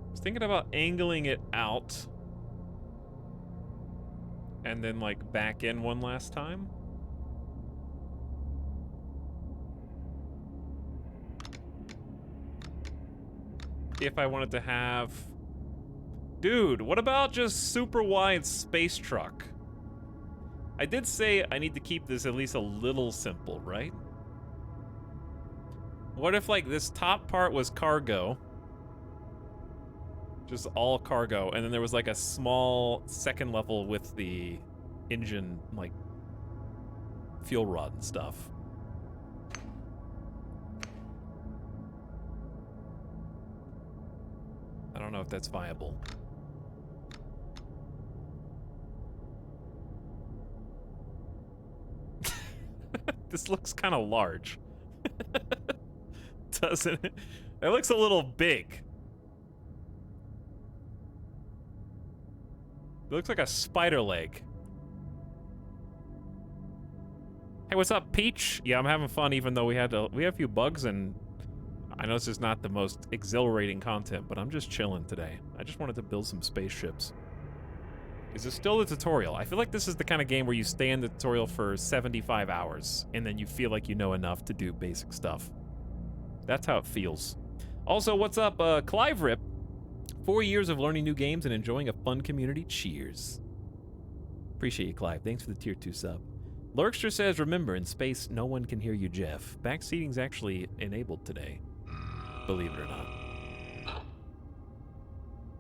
I was thinking about angling it out and then like back in one last time. If I wanted to have... Dude, what about just super wide space truck? I did say I need to keep this at least a little simple, right? What if, like, this top part was cargo? Just all cargo, and then there was, like, a small second level with the engine, like, fuel rod and stuff. I don't know if that's viable. This looks kind of large. Doesn't it? It looks a little big. It looks like a spider leg. Hey, what's up, Peach? Yeah, I'm having fun even though we had a few bugs, and I know this is not the most exhilarating content, but I'm just chilling today. I just wanted to build some spaceships. Is this still the tutorial? I feel like this is the kind of game where you stay in the tutorial for 75 hours, and then you feel like you know enough to do basic stuff. That's how it feels. Also, what's up, Clive Rip? 4 years of learning new games and enjoying a fun community. Cheers. Appreciate you, Clive. Thanks for the tier 2 sub. Lurkster says, remember, in space, no one can hear you, Jeff. Backseating's actually enabled today. Believe it or not.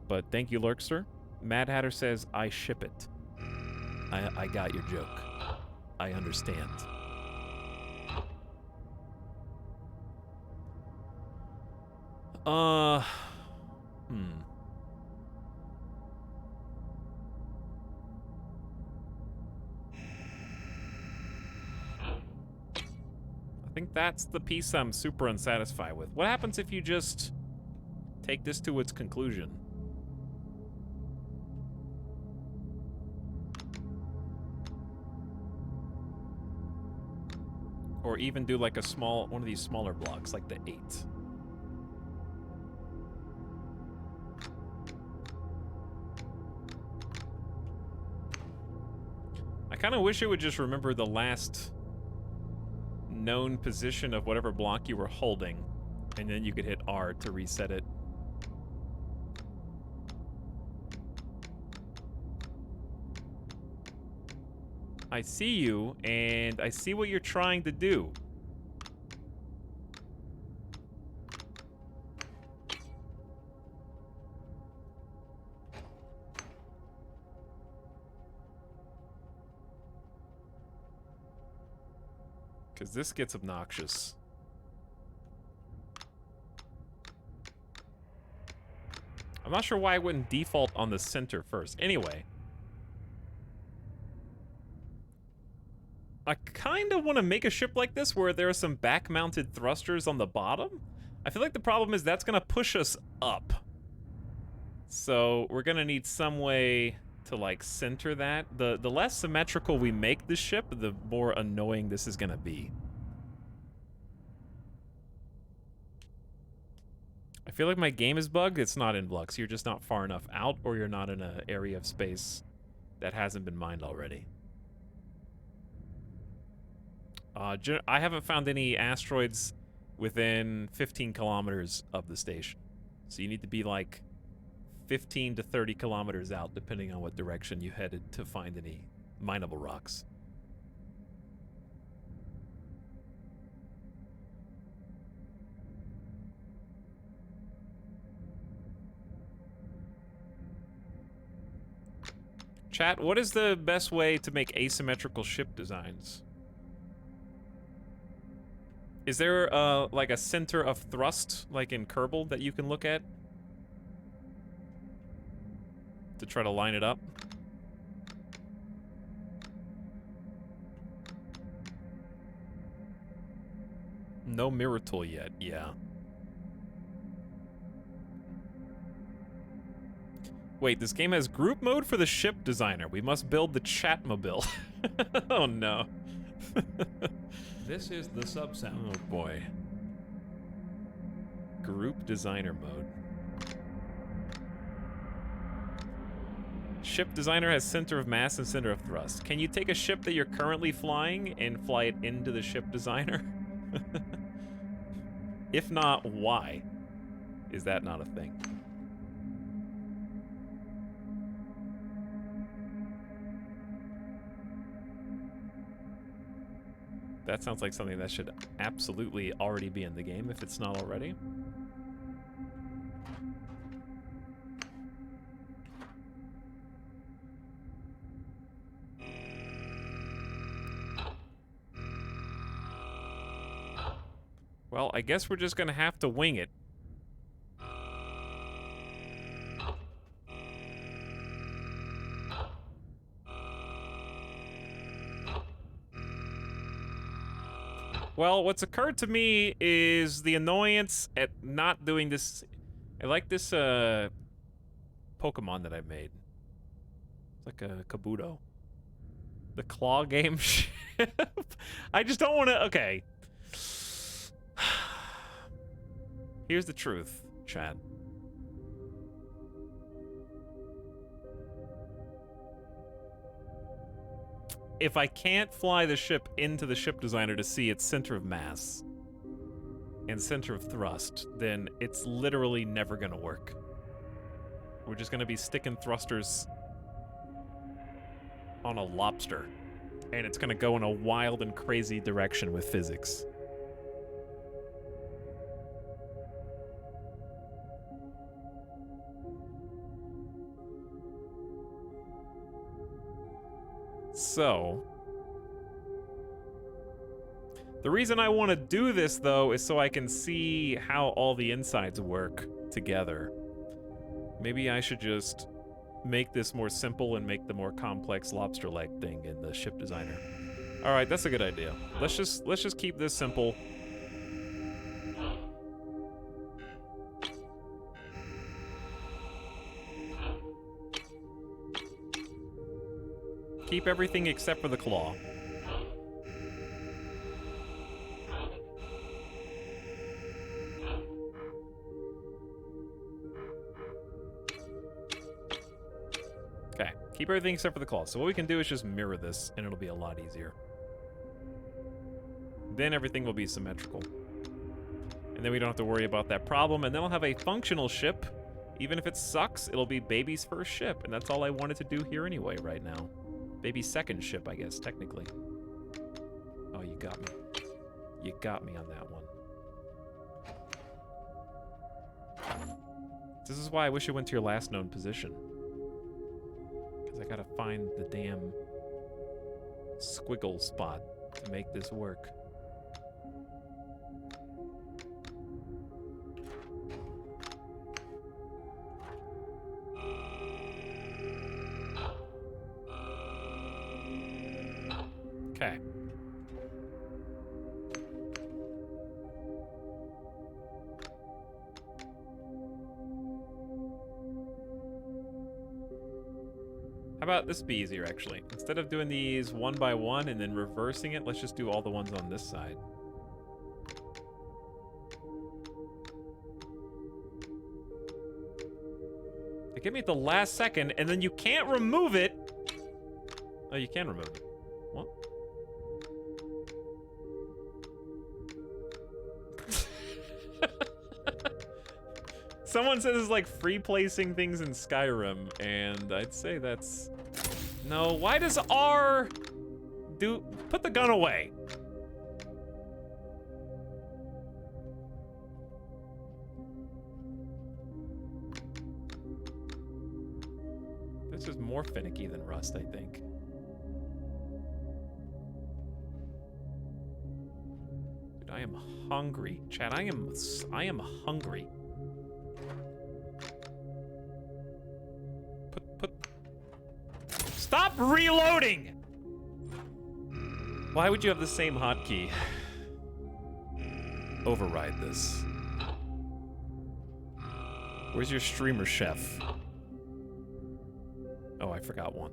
But thank you, Lurkster. Mad Hatter says, I ship it. I got your joke. I understand. I think that's the piece I'm super unsatisfied with. What happens if you just take this to its conclusion? Or even do like a small, one of these smaller blocks, like the 8. I kind of wish it would just remember the last known position of whatever block you were holding, and then you could hit R to reset it. I see you, and I see what you're trying to do. Because this gets obnoxious. I'm not sure why I wouldn't default on the center first. Anyway. I kind of want to make a ship like this where there are some back-mounted thrusters on the bottom. I feel like the problem is that's going to push us up. So we're going to need some way to, like, center that. The less symmetrical we make the ship, the more annoying this is going to be. I feel like my game is bugged. It's not in Blux. You're just not far enough out, or you're not in an area of space that hasn't been mined already. I haven't found any asteroids within 15 kilometers of the station. So you need to be like 15 to 30 kilometers out, depending on what direction you headed, to find any mineable rocks. Chat, what is the best way to make asymmetrical ship designs? Is there, like a center of thrust, like in Kerbal, that you can look at? To try to line it up? No mirror tool yet, yeah. Wait, this game has group mode for the ship designer. We must build the Chatmobile. Oh no. This is the subsound. Oh boy. Group designer mode. Ship designer has center of mass and center of thrust. Can you take a ship that you're currently flying and fly it into the ship designer? If not, why is that not a thing? That sounds like something that should absolutely already be in the game if it's not already. Well, I guess we're just gonna have to wing it. Well, what's occurred to me is the annoyance at not doing this. I like this Pokemon that I made. It's like a Kabuto. The claw game ship. I just don't want to. Okay. Here's the truth, Chad. If I can't fly the ship into the ship designer to see its center of mass and center of thrust, then it's literally never gonna work. We're just gonna be sticking thrusters on a lobster, and it's gonna go in a wild and crazy direction with physics. So, the reason I want to do this, though, is so I can see how all the insides work together. Maybe I should just make this more simple and make the more complex lobster leg thing in the ship designer. All right, that's a good idea. Let's just keep this simple. Keep everything except for the claw. Okay, keep everything except for the claw. So what we can do is just mirror this, and it'll be a lot easier. Then everything will be symmetrical. And then we don't have to worry about that problem, and then I'll have a functional ship. Even if it sucks, it'll be baby's first ship, and that's all I wanted to do here anyway right now. Baby's second ship, I guess, technically. Oh, you got me. You got me on that one. This is why I wish it went to your last known position. Because I gotta find the damn squiggle spot to make this work. Okay. How about this be easier, actually? Instead of doing these one by one and then reversing it, let's just do all the ones on this side. They get me at the last second, and then you can't remove it. Oh, you can remove it. What? Someone says it's like free placing things in Skyrim, and I'd say that's... No, why does R do... Put the gun away. This is more finicky than Rust, I think. Dude, I am hungry. Chad, I am hungry. Stop reloading! Why would you have the same hotkey? Override this. Where's your streamer chef? Oh, I forgot one.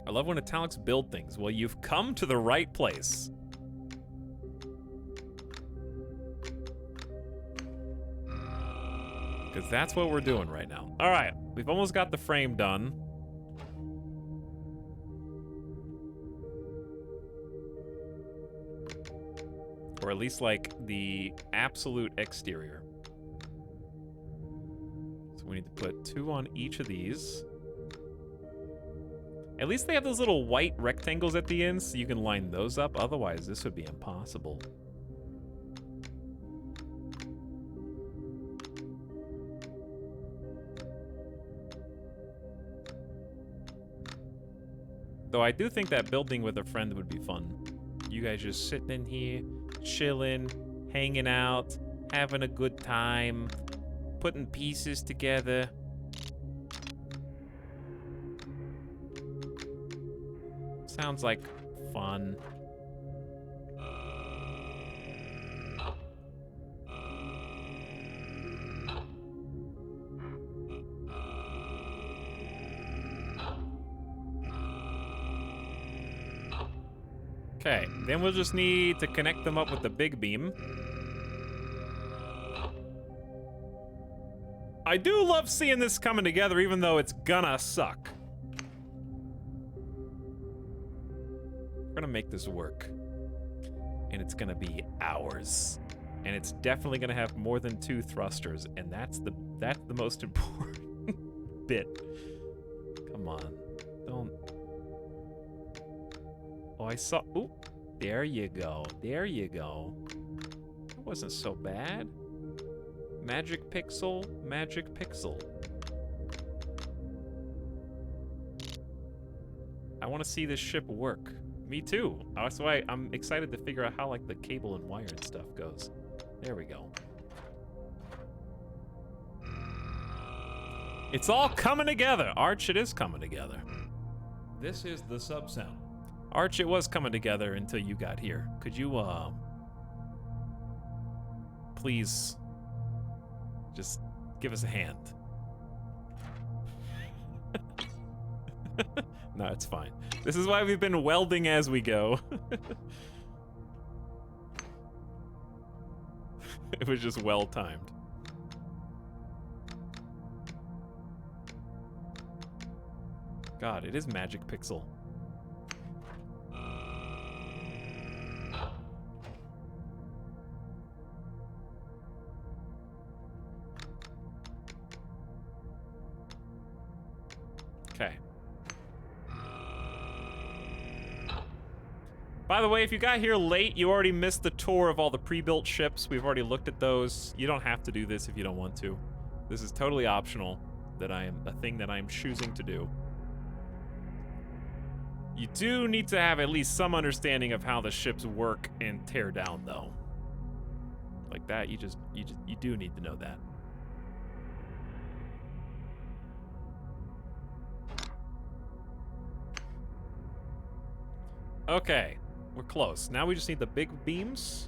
I love when Etalyx build things. Well, you've come to the right place. Because that's what we're doing right now. All right, we've almost got the frame done. Or at least, like, the absolute exterior. So we need to put 2 on each of these. At least they have those little white rectangles at the end, so you can line those up. Otherwise, this would be impossible. Though I do think that building with a friend would be fun. You guys just sitting in here, chilling, hanging out, having a good time, putting pieces together. Sounds like fun. Okay, then we'll just need to connect them up with the big beam. I do love seeing this coming together, even though it's gonna suck. We're gonna make this work. And it's gonna be hours. And it's definitely gonna have more than 2 thrusters, and that's the most important bit. Come on. Don't... Oh, I saw... Ooh, there you go. There you go. That wasn't so bad. Magic pixel, magic pixel. I want to see this ship work. Me too. That's why I'm excited to figure out how, like, the cable and wire and stuff goes. There we go. It's all coming together. Arch, it is coming together. This is the sub-sound. Arch, it was coming together until you got here. Could you, please just give us a hand? No, it's fine. This is why we've been welding as we go. It was just well timed. God, it is Magic Pixel. Okay. By the way, if you got here late, you already missed the tour of all the pre-built ships. We've already looked at those. You don't have to do this if you don't want to. This is totally optional. A thing that I am choosing to do. You do need to have at least some understanding of how the ships work and tear down, though. Like that, you do need to know that. Okay, we're close. Now we just need the big beams.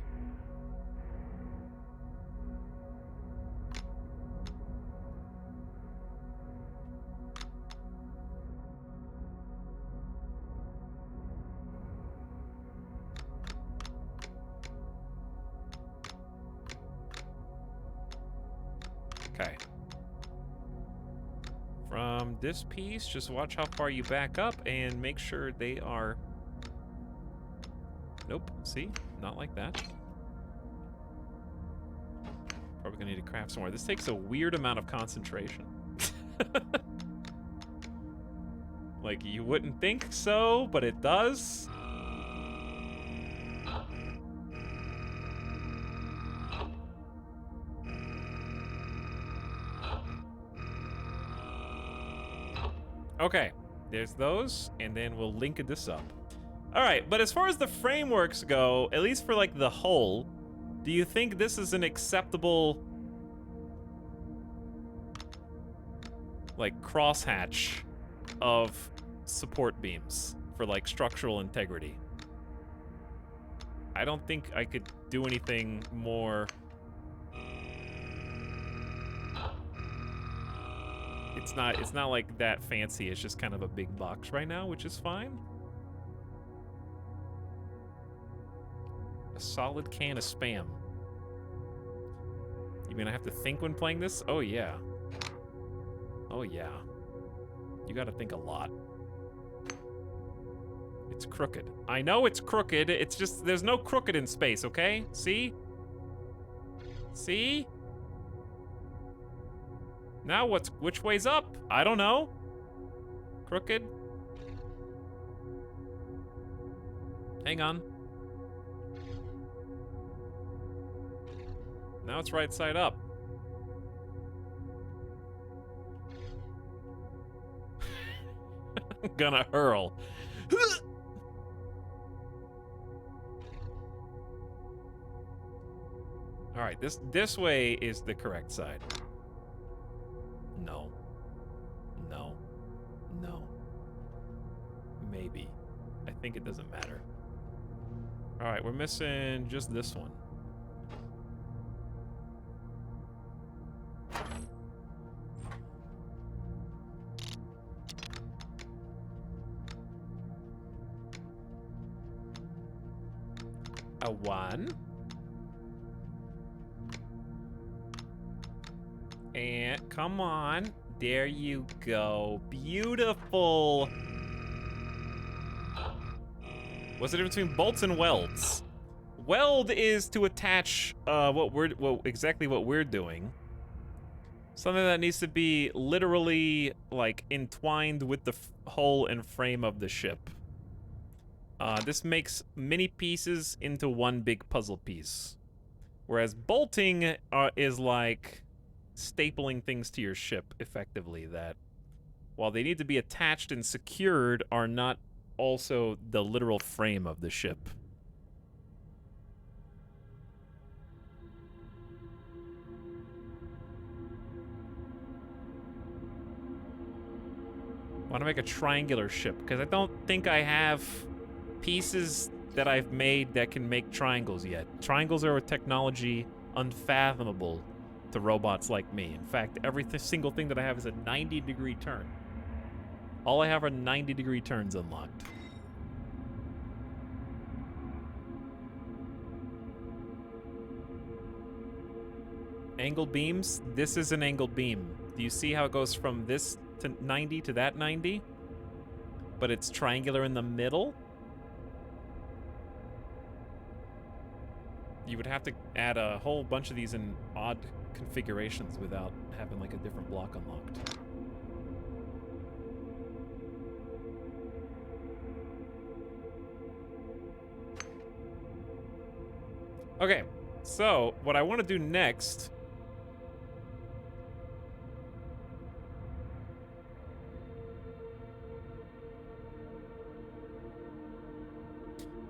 Okay. From this piece, just watch how far you back up and make sure they are... Nope, see? Not like that. Probably gonna need to craft some more. This takes a weird amount of concentration. Like, you wouldn't think so, but it does. Okay, there's those, and then we'll link this up. All right, but as far as the frameworks go, at least for like the hull, do you think this is an acceptable like crosshatch of support beams for like structural integrity? I don't think I could do anything more. It's not like that fancy. It's just kind of a big box right now, which is fine. A solid can of Spam. You mean I have to think when playing this? Oh yeah. Oh yeah. You gotta think a lot. It's crooked. I know it's crooked. It's just, there's no crooked in space, okay? See? See? Now which way's up? I don't know. Crooked. Hang on. Now it's right side up. I'm gonna hurl. All right, this way is the correct side. No. No. No. Maybe. I think it doesn't matter. All right, we're missing just this one. A 1. And come on. There you go. Beautiful. What's the difference between bolts and welds? Weld is to attach exactly what we're doing. Something that needs to be literally like entwined with the hull and frame of the ship. This makes many pieces into one big puzzle piece. Whereas bolting is like stapling things to your ship effectively that, while they need to be attached and secured, are not also the literal frame of the ship. I want to make a triangular ship because I don't think I have pieces that I've made that can make triangles yet. Triangles are a technology unfathomable to robots like me. In fact, every single thing that I have is a 90-degree turn. All I have are 90-degree turns unlocked. Angled beams? This is an angled beam. Do you see how it goes from this to 90 to that 90? But it's triangular in the middle? You would have to add a whole bunch of these in odd configurations without having like a different block unlocked. Okay, so what I want to do next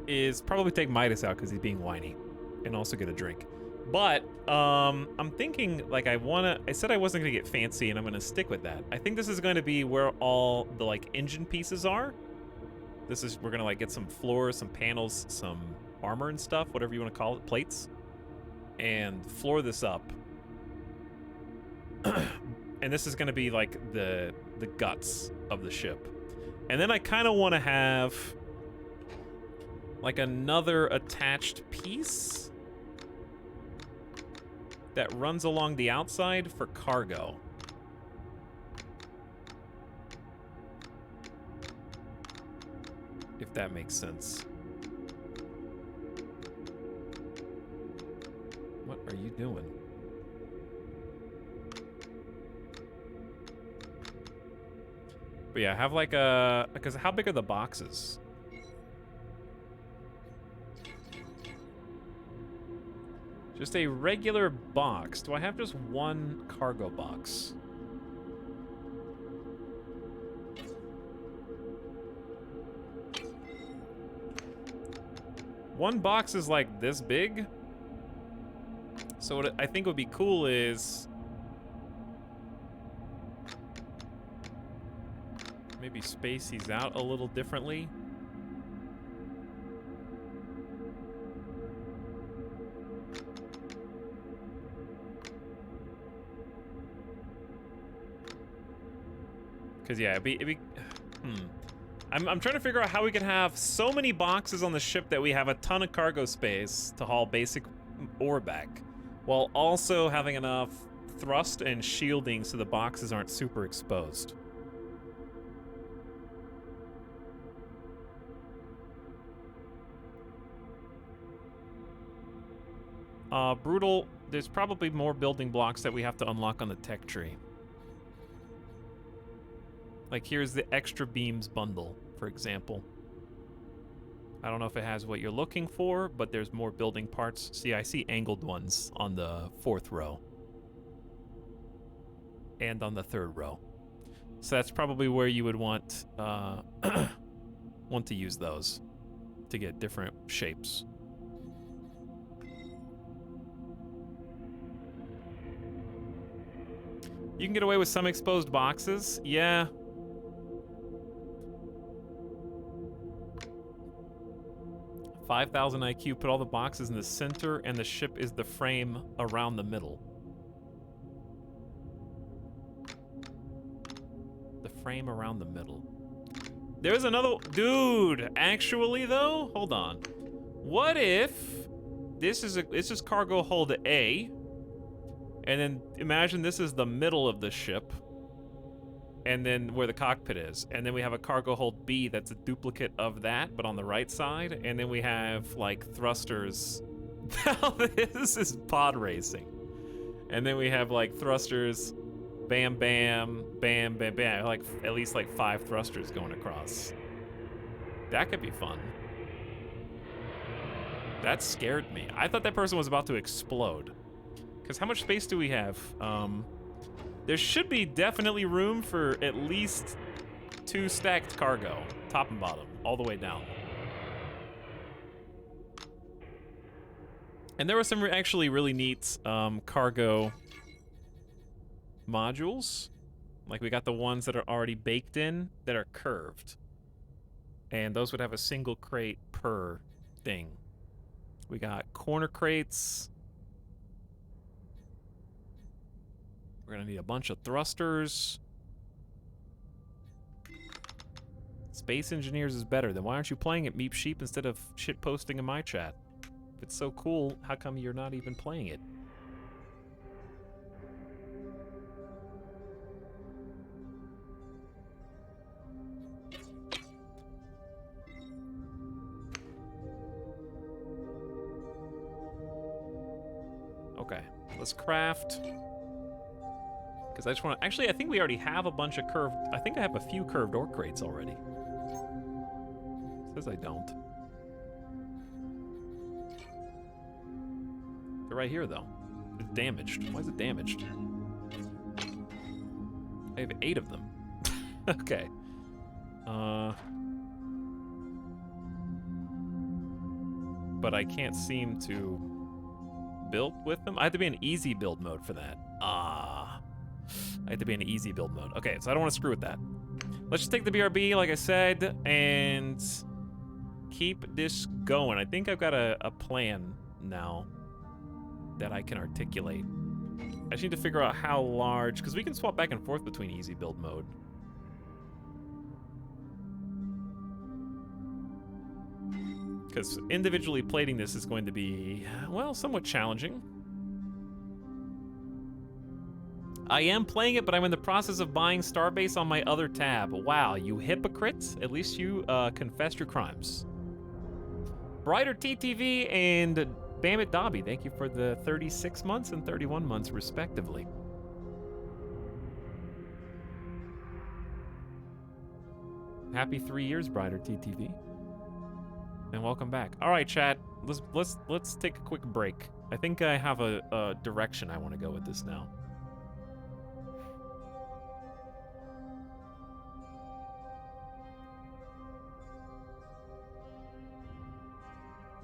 is probably take Midas out because he's being whiny, and also get a drink. But I'm thinking like I said I wasn't gonna get fancy, and I'm gonna stick with that. I think this is going to be where all the like engine pieces are. We're gonna like get some floors, some panels, some armor and stuff, whatever you want to call it, plates, and floor this up. And this is gonna be like the guts of the ship. And then I kind of want to have like another attached piece that runs along the outside for cargo. If that makes sense. What are you doing? But yeah, have like a, because how big are the boxes? Just a regular box. Do I have just one cargo box? One box is like this big. So what I think would be cool is maybe space these out a little differently. Because, yeah, it'd be I'm trying to figure out how we can have so many boxes on the ship that we have a ton of cargo space to haul basic ore back, while also having enough thrust and shielding so the boxes aren't super exposed. Brutal, there's probably more building blocks that we have to unlock on the tech tree. Like, here's the extra beams bundle, for example. I don't know if it has what you're looking for, but there's more building parts. See, I see angled ones on the 4th row. And on the 3rd row. So that's probably where you would want, want to use those to get different shapes. You can get away with some exposed boxes. Yeah. $5,000 IQ, put all the boxes in the center, and the ship is the frame around the middle. The frame around the middle. There's another... Dude, actually, though? Hold on. What if this is cargo hold A, and then imagine this is the middle of the ship, and then where the cockpit is, and then we have a cargo hold B that's a duplicate of that, but on the right side, and then we have like thrusters. Now this is pod racing, and then we have like thrusters, bam, bam, bam, bam, bam, like at least like 5 thrusters going across. That could be fun. That scared me. I thought that person was about to explode. Because how much space do we have? There should be definitely room for at least 2 stacked cargo top and bottom, all the way down. And there were some actually really neat cargo modules. Like we got the ones that are already baked in that are curved. And those would have a single crate per thing. We got corner crates. We're gonna need a bunch of thrusters. Space Engineers is better. Then why aren't you playing it, Meep Sheep, instead of shit posting in my chat? If it's so cool, how come you're not even playing it? Okay, let's craft. Because I just want to... Actually, I think we already have a bunch of curved... I think I have a few curved ore crates already. Says I don't. They're right here, though. It's damaged. Why is it damaged? I have 8 of them. Okay. But I can't seem to build with them. I have to be in easy build mode for that. I have to be in easy build mode. Okay, so I don't want to screw with that. Let's just take the BRB, like I said, and keep this going. I think I've got a plan now that I can articulate. I just need to figure out how large, because we can swap back and forth between easy build mode. Because individually plating this is going to be, well, somewhat challenging. I am playing it, but I'm in the process of buying Starbase on my other tab. Wow, you hypocrites. At least you confessed your crimes. Brighter TTV and Bamit Dobby, thank you for the 36 months and 31 months, respectively. Happy 3 years, Brighter TTV. And welcome back. All right, chat. Let's take a quick break. I think I have a direction I want to go with this now.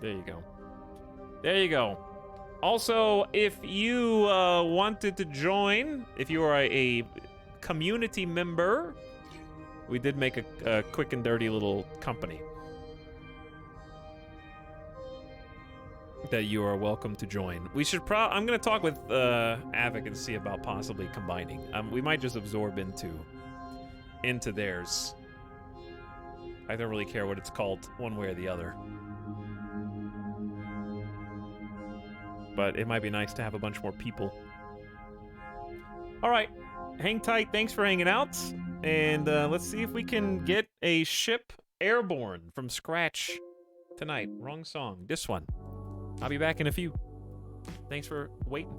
There you go. There you go. Also, if you wanted to join, if you are a community member, we did make a quick and dirty little company that you are welcome to join. We should I'm gonna talk with Avic and see about possibly combining. We might just absorb into theirs. I don't really care what it's called, one way or the other. But it might be nice to have a bunch more people. All right, hang tight. Thanks for hanging out. And let's see if we can get a ship airborne from scratch tonight. Wrong song. This one. I'll be back in a few. Thanks for waiting.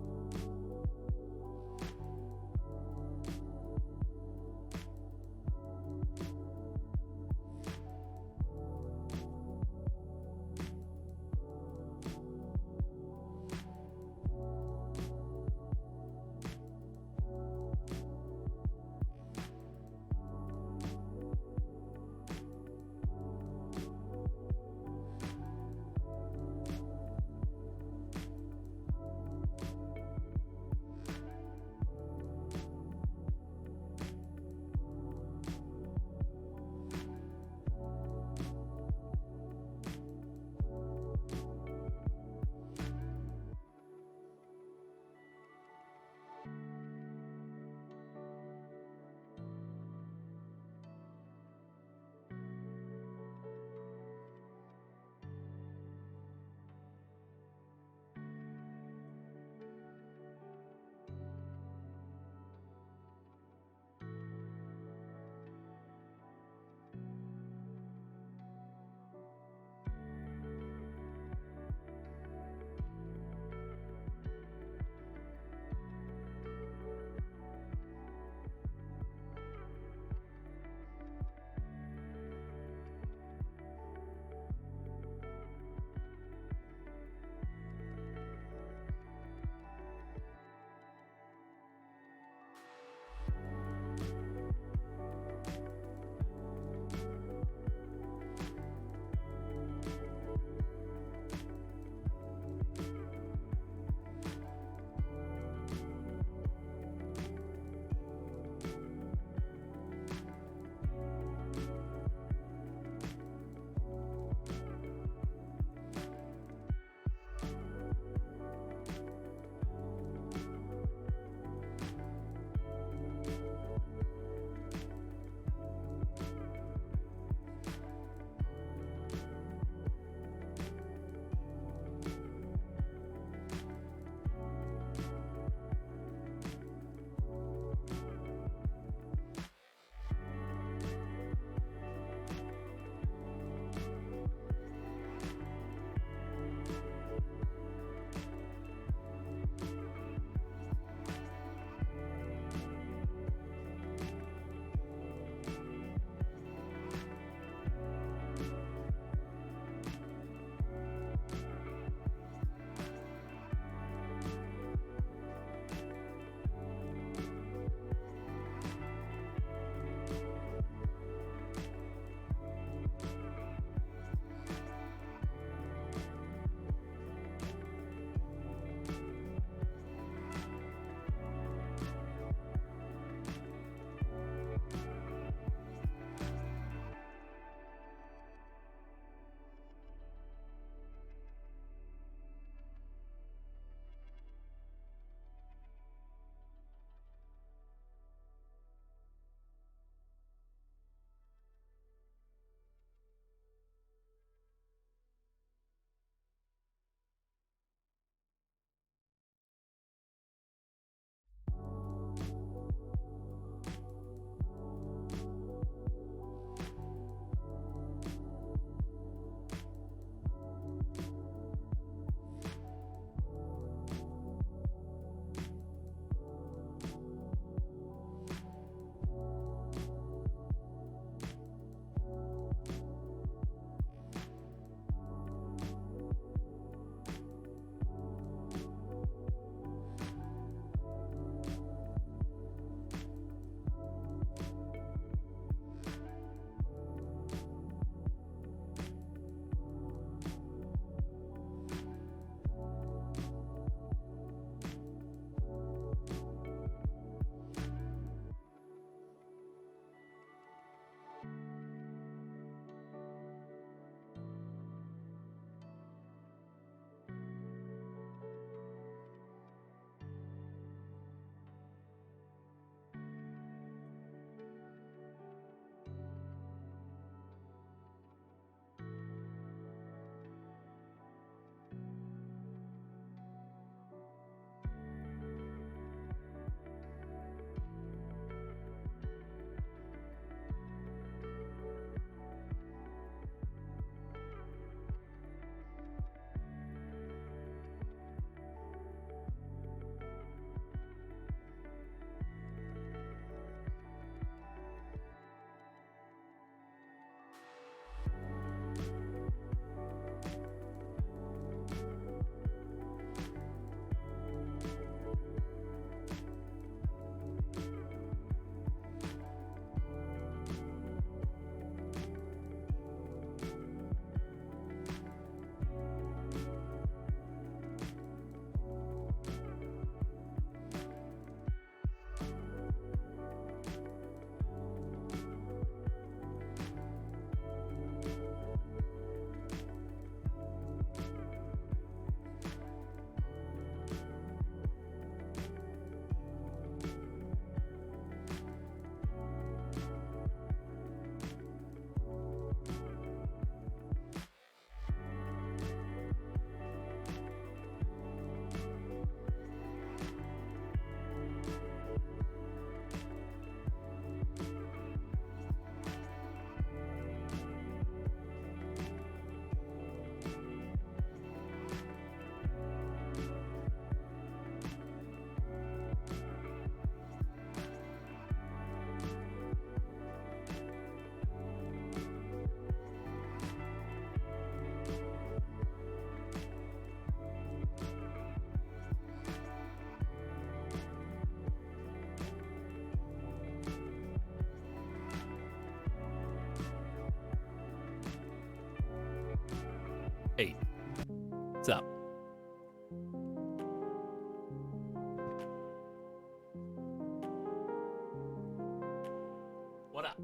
What up?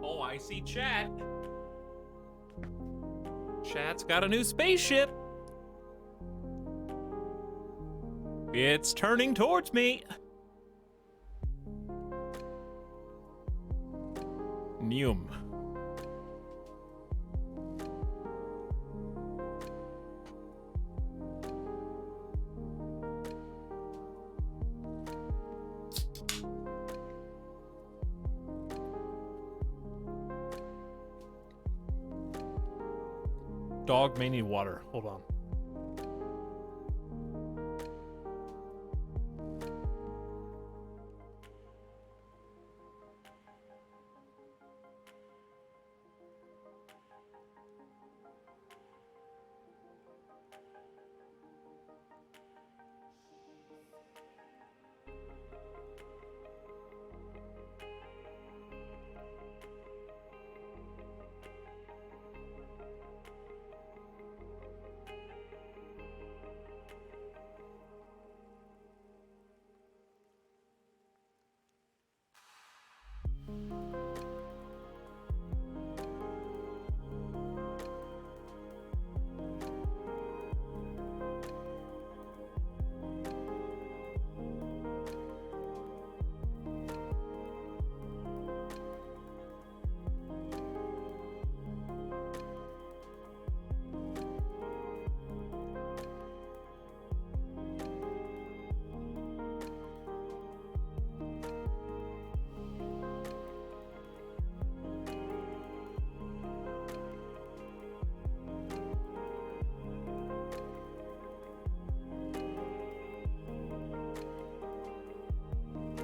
Oh, I see chat. Chat's got a new spaceship. It's turning towards me. Neum. Dog may need water. Hold on.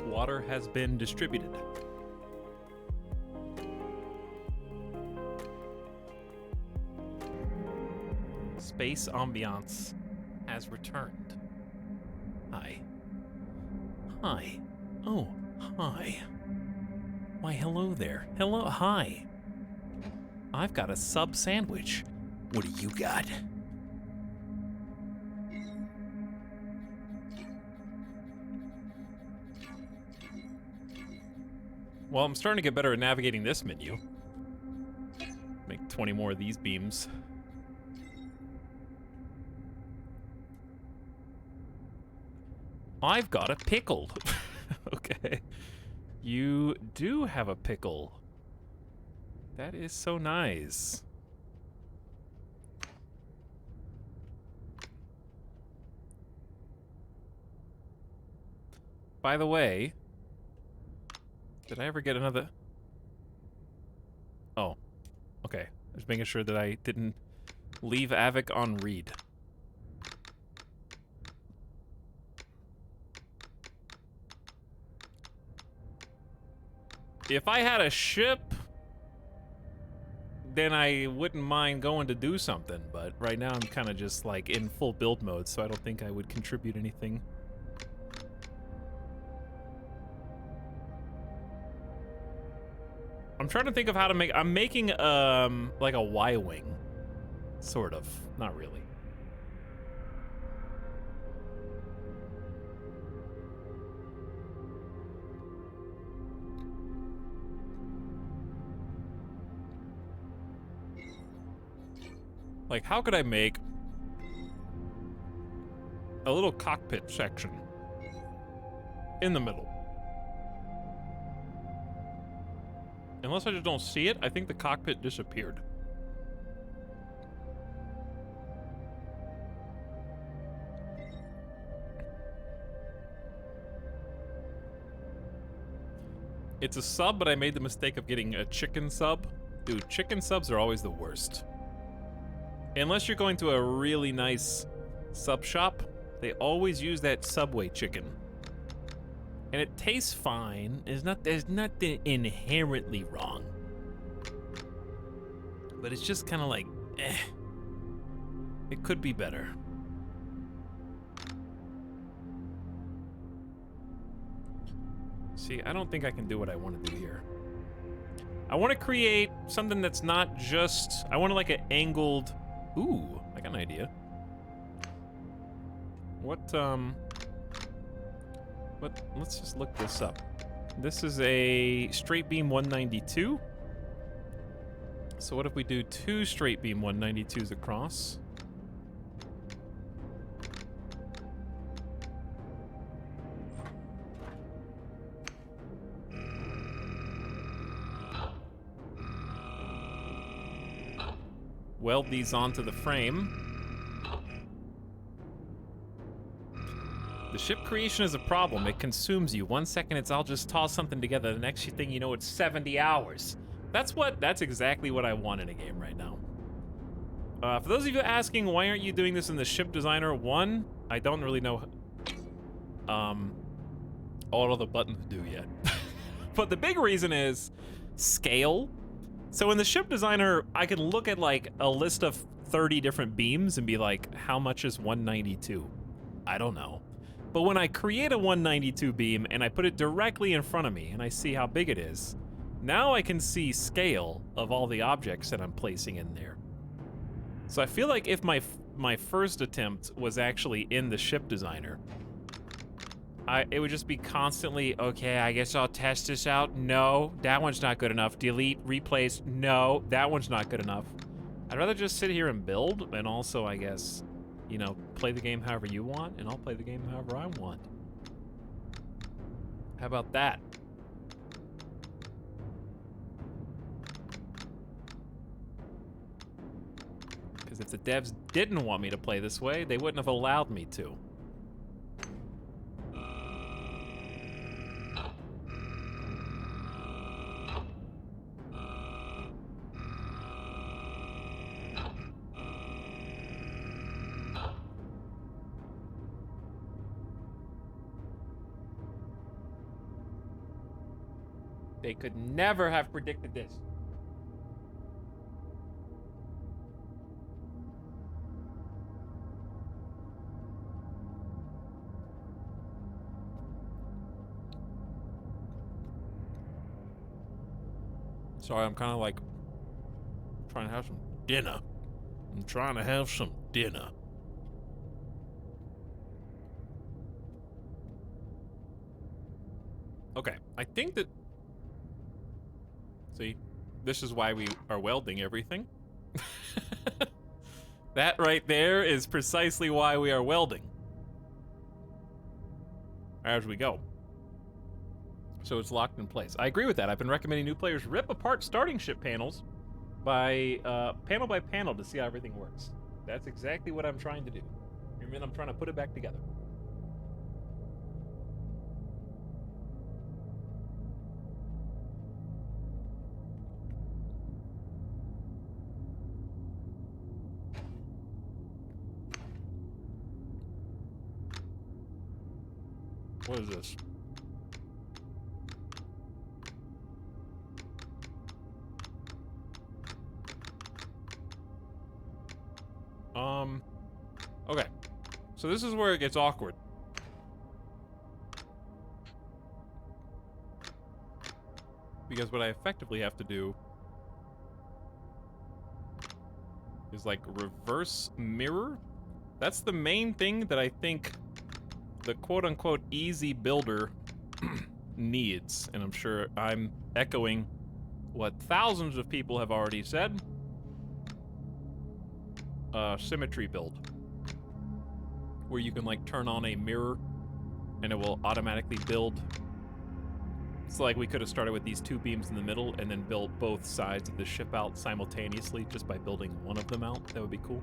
Water has been distributed. Space ambiance has returned. Hi. Hi. Oh, hi. Why, hello there. Hello, hi. I've got a sub sandwich. What do you got? Well, I'm starting to get better at navigating this menu. Make 20 more of these beams. I've got a pickle. Okay. You do have a pickle. That is so nice. By the way, did I ever get another? Oh, okay. Just making sure that I didn't leave Avic on read. If I had a ship, then I wouldn't mind going to do something, but right now I'm kind of just like in full build mode, so I don't think I would contribute anything. I'm trying to think of how to make... I'm making, like a Y-wing. Sort of. Not really. Like, how could I make a little cockpit section in the middle? Unless I just don't see it, I think the cockpit disappeared. It's a sub, but I made the mistake of getting a chicken sub. Dude, chicken subs are always the worst. Unless you're going to a really nice sub shop, they always use that Subway chicken. And it tastes fine. There's nothing inherently wrong. But it's just kind of like, eh. It could be better. See, I don't think I can do what I want to do here. I want to create something that's not just... I want to like an angled... Ooh, I got an idea. let's just look this up. This is a straight beam 192. So what if we do 2 straight beam 192s across? Weld these onto the frame. The ship creation is a problem. It consumes you. 1 second it's I'll just toss something together. The next thing you know it's 70 hours. That's exactly what I want in a game right now. For those of you asking why aren't you doing this in the ship designer, one, I don't really know all of the buttons do yet. But the big reason is scale. So in the ship designer, I can look at like a list of 30 different beams and be like, how much is 192? I don't know. But when I create a 192 beam and I put it directly in front of me and I see how big it is, now I can see scale of all the objects that I'm placing in there. So I feel like if my first attempt was actually in the ship designer, it would just be constantly, okay, I guess I'll test this out. No, that one's not good enough. Delete, replace. No, that one's not good enough. I'd rather just sit here and build, and also, I guess, you know, play the game however you want, and I'll play the game however I want. How about that? Because if the devs didn't want me to play this way, they wouldn't have allowed me to. They could never have predicted this. Sorry, I'm kind of like trying to have some dinner. I'm trying to have some dinner. Okay, I think that... See, this is why we are welding everything. That right there is precisely why we are welding. As we go. So it's locked in place. I agree with that. I've been recommending new players rip apart starting ship panels by panel to see how everything works. That's exactly what I'm trying to do. And then I'm trying to put it back together. What is this? Okay. So this is where it gets awkward. Because what I effectively have to do is like reverse mirror. That's the main thing that I think the quote-unquote easy builder needs, and I'm sure I'm echoing what thousands of people have already said. Symmetry build, where you can like turn on a mirror and it will automatically build. It's like we could have started with these 2 beams in the middle and then built both sides of the ship out simultaneously just by building one of them out. That would be cool.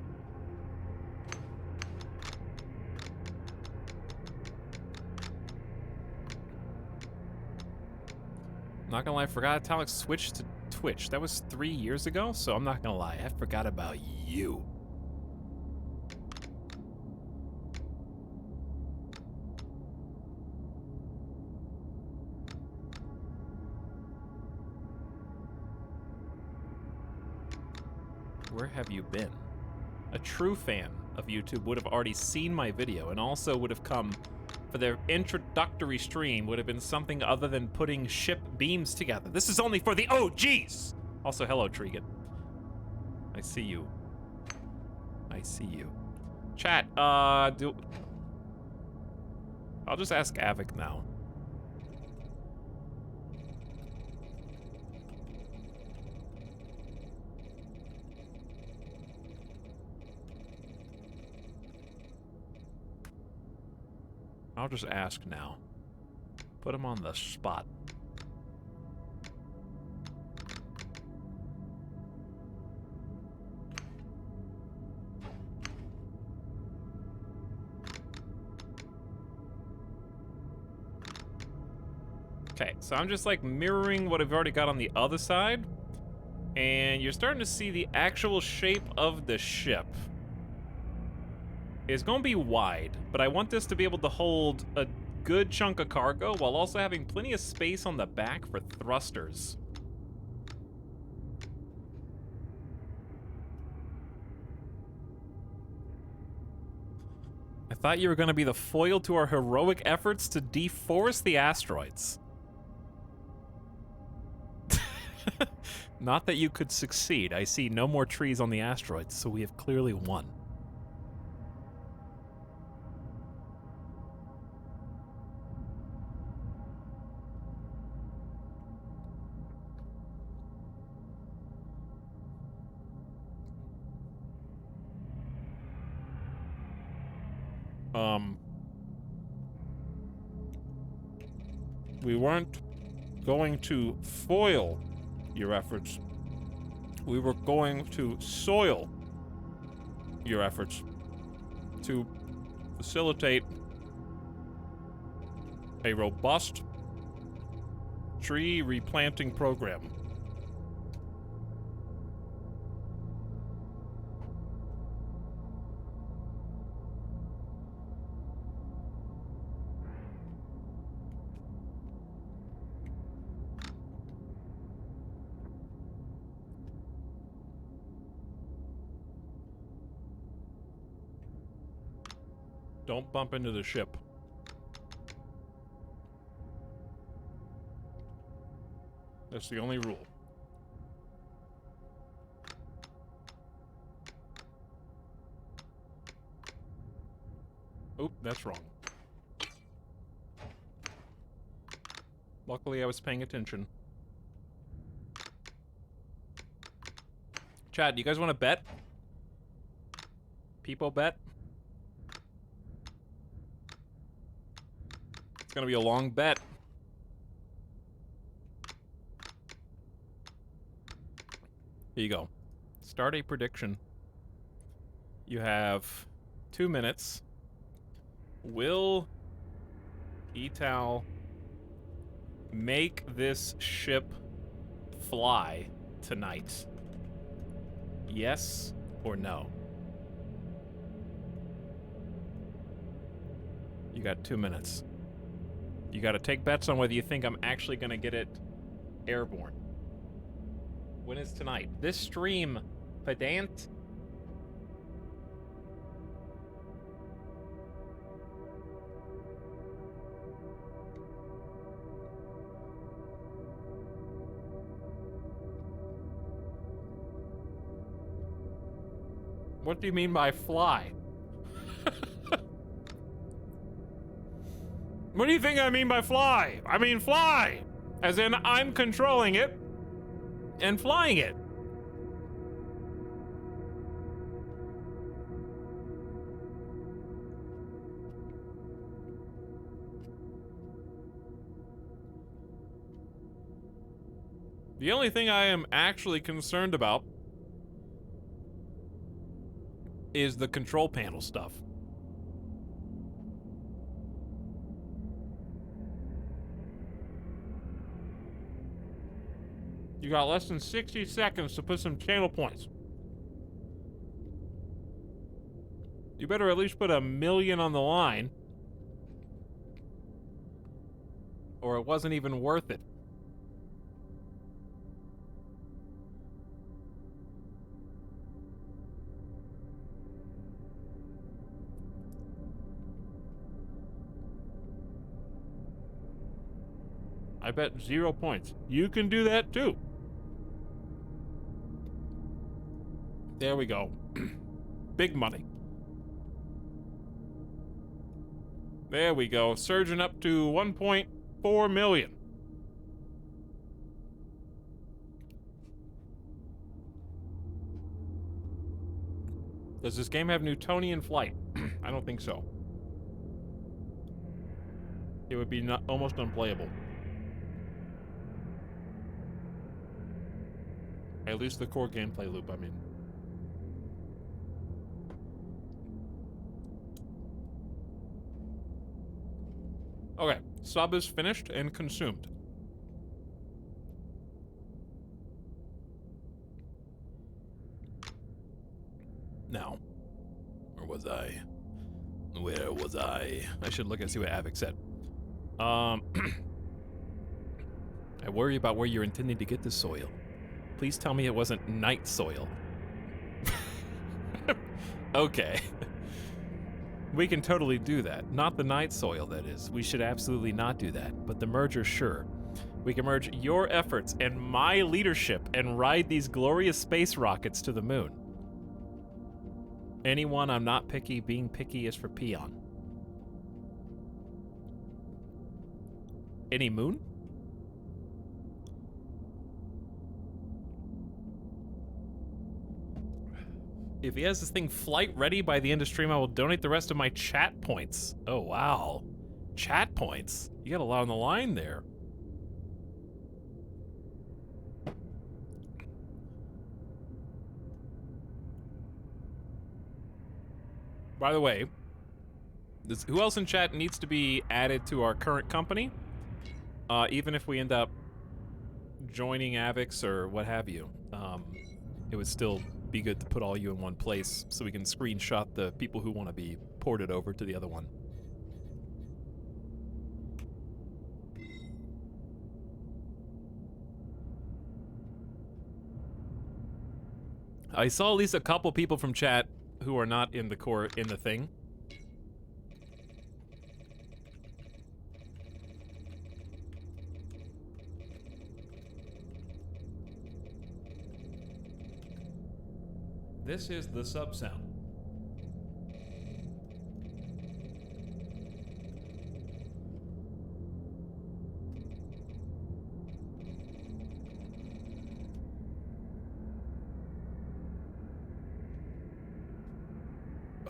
Not gonna lie, I forgot Etalyx switched to Twitch. That was 3 years ago, so I'm not gonna lie, I forgot about you. Where have you been? A true fan of YouTube would have already seen my video and also would have come for their introductory stream, would have been something other than putting ship beams together. This is only for the OGs! Also, hello, Trigan. I see you. I see you. Chat, I'll just ask Avic now. I'll just ask now. Put him on the spot. Okay, so I'm just like mirroring what I've already got on the other side. And you're starting to see the actual shape of the ship. It's going to be wide, but I want this to be able to hold a good chunk of cargo while also having plenty of space on the back for thrusters. I thought you were going to be the foil to our heroic efforts to deforest the asteroids. Not that you could succeed. I see no more trees on the asteroids, so we have clearly won. We weren't going to foil your efforts. We were going to soil your efforts to facilitate a robust tree replanting program. Don't bump into the ship. That's the only rule. Oop, that's wrong. Luckily, I was paying attention. Chad, do you guys want to bet? People bet? It's gonna be a long bet. Here you go. Start a prediction. You have 2 minutes. Will Etal make this ship fly tonight? Yes or no? You got 2 minutes. You got to take bets on whether you think I'm actually going to get it airborne. When is tonight? This stream, pedant. What do you mean by fly? What do you think I mean by fly? I mean fly! As in, I'm controlling it and flying it. The only thing I am actually concerned about is the control panel stuff. You got less than 60 seconds to put some channel points. You better at least put 1 million on the line, or it wasn't even worth it. I bet 0 points. You can do that too. There we go. Big money. There we go. Surging up to 1.4 million. Does this game have Newtonian flight? I don't think so. It would be almost unplayable. At least the core gameplay loop, I mean. Okay, sub is finished and consumed. Now, where was I? Where was I? I should look and see what Avic said. I worry about where you're intending to get the soil. Please tell me it wasn't night soil. Okay. We can totally do that. Not the night soil, that is. We should absolutely not do that. But the merger, sure. We can merge your efforts and my leadership and ride these glorious space rockets to the moon. Anyone I'm not picky, being picky is for peon. Any moon? If he has this thing flight ready by the end of stream, I will donate the rest of my chat points. Oh, wow. Chat points? You got a lot on the line there. By the way, who else in chat needs to be added to our current company? Even if we end up joining Avix or what have you, it would still be good to put all you in one place so we can screenshot the people who want to be ported over to the other one. I saw at least a couple people from chat who are not in the core in the thing. This is the sub sound.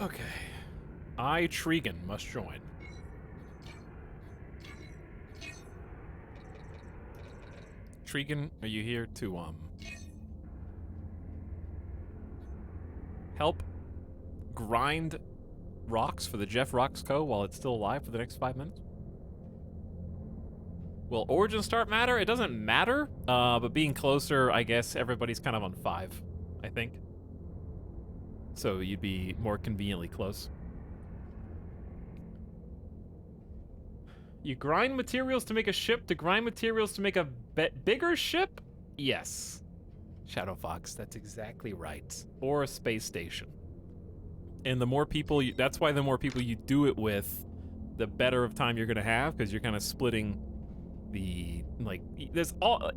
Okay. I, Tregan, must join. Tregan, are you here to, help grind rocks for the Jeff Rocks Co. while it's still alive for the next 5 minutes? Will origin start matter? It doesn't matter, but being closer, I guess everybody's kind of on 5, I think. So you'd be more conveniently close. You grind materials to make a ship to grind materials to make a bigger ship? Yes. Shadow Fox, that's exactly right. Or a space station. And the more people, that's why the more people you do it with, the better of time you're going to have, because you're kind of splitting the, like,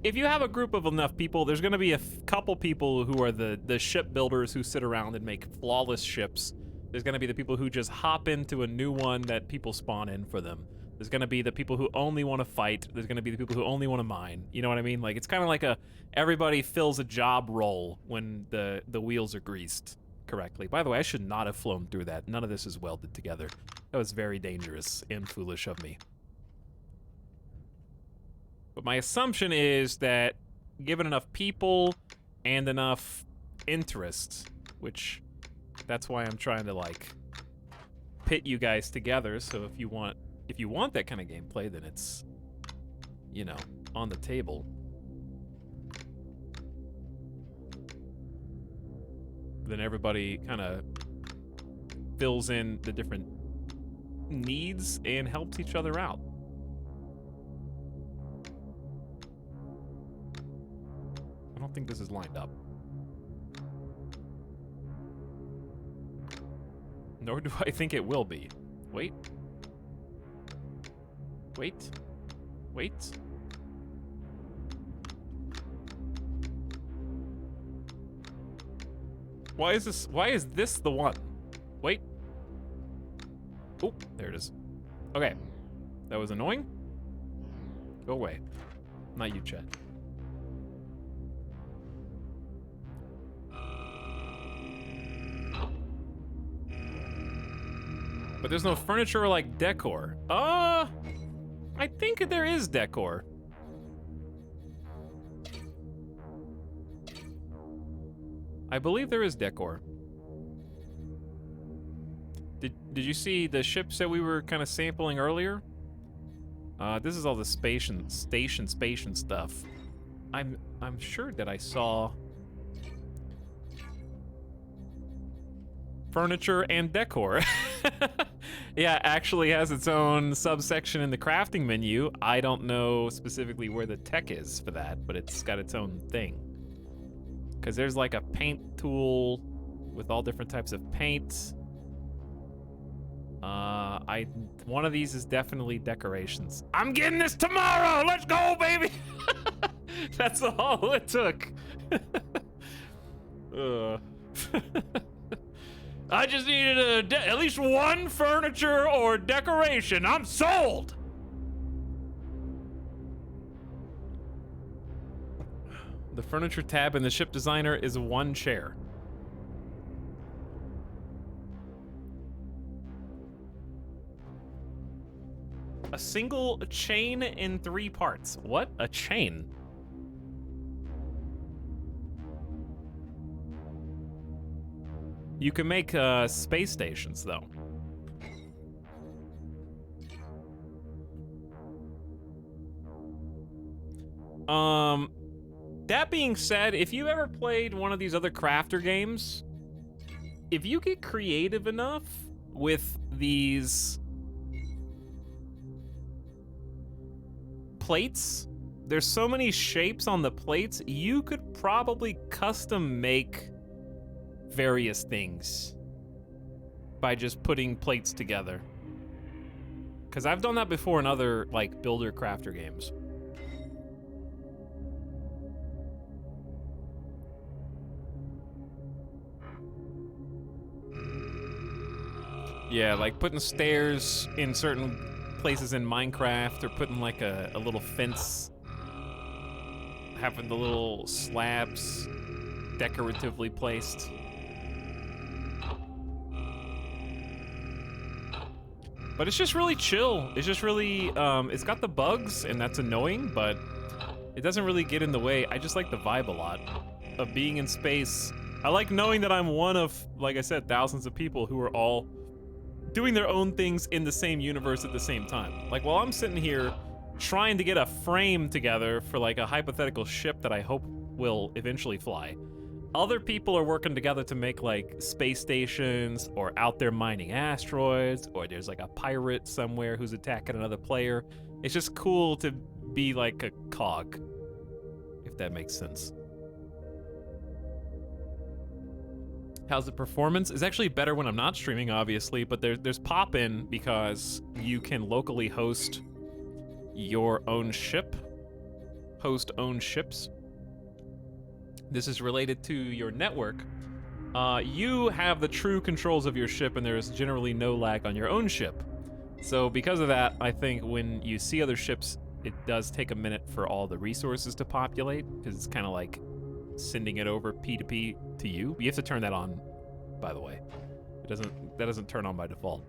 if you have a group of enough people, there's going to be a couple people who are the ship builders who sit around and make flawless ships. There's going to be the people who just hop into a new one that people spawn in for them. There's going to be the people who only want to fight. There's going to be the people who only want to mine. You know what I mean? Like, it's kind of like everybody fills a job role when the wheels are greased correctly. By the way, I should not have flown through that. None of this is welded together. That was very dangerous and foolish of me. But my assumption is that given enough people and enough interest, which that's why I'm trying to, like, pit you guys together, so if you want that kind of gameplay, then it's, you know, on the table. Then everybody kind of fills in the different needs and helps each other out. I don't think this is lined up. Nor do I think it will be. Wait. Wait. Wait. Why is this the one? Wait. Oh, there it is. Okay. That was annoying. Go away. Not you, Chet. But there's no furniture or like decor. I think there is decor. I believe there is decor. Did you see the ships that we were kind of sampling earlier? This is all the station stuff. I'm sure that I saw furniture and decor. Yeah, actually has its own subsection in the crafting menu. I don't know specifically where the tech is for that, but it's got its own thing. Because there's like a paint tool with all different types of paints. One of these is definitely decorations. I'm getting this tomorrow! Let's go, baby! That's all it took. I just needed at least one furniture or decoration. I'm sold! The furniture tab in the ship designer is one chair. A single chain in 3 parts. What? A chain? You can make space stations, though. That being said, if you ever played one of these other crafter games, if you get creative enough with these plates, there's so many shapes on the plates, you could probably custom make various things by just putting plates together. Because I've done that before in other, like, builder crafter games. Yeah, like putting stairs in certain places in Minecraft, or putting like a little fence, having the little slabs decoratively placed. But it's just really chill. It's just really, it's got the bugs, and that's annoying, but it doesn't really get in the way. I just like the vibe a lot of being in space. I like knowing that I'm one of, like I said, thousands of people who are all doing their own things in the same universe at the same time. Like, while I'm sitting here trying to get a frame together for like a hypothetical ship that I hope will eventually fly, other people are working together to make like space stations, or out there mining asteroids, or there's like a pirate somewhere who's attacking another player. It's just cool to be like a cog, if that makes sense. How's the performance? It's actually better when I'm not streaming, obviously, but there's pop-in because you can locally host your own ship, host own ships. This is related to your network. You have the true controls of your ship, and there's generally no lag on your own ship. So because of that, I think when you see other ships, it does take a minute for all the resources to populate, because it's kind of like sending it over P2P to you. You have to turn that on, by the way. That doesn't turn on by default.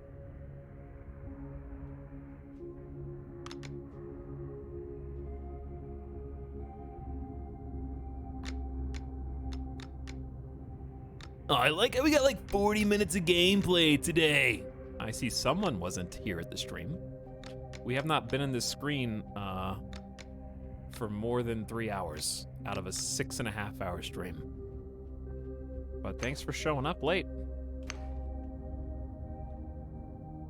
Oh, I like how we got like 40 minutes of gameplay today. I see someone wasn't here at the stream. We have not been in this screen for more than 3 hours out of a 6.5 hour stream. But thanks for showing up late.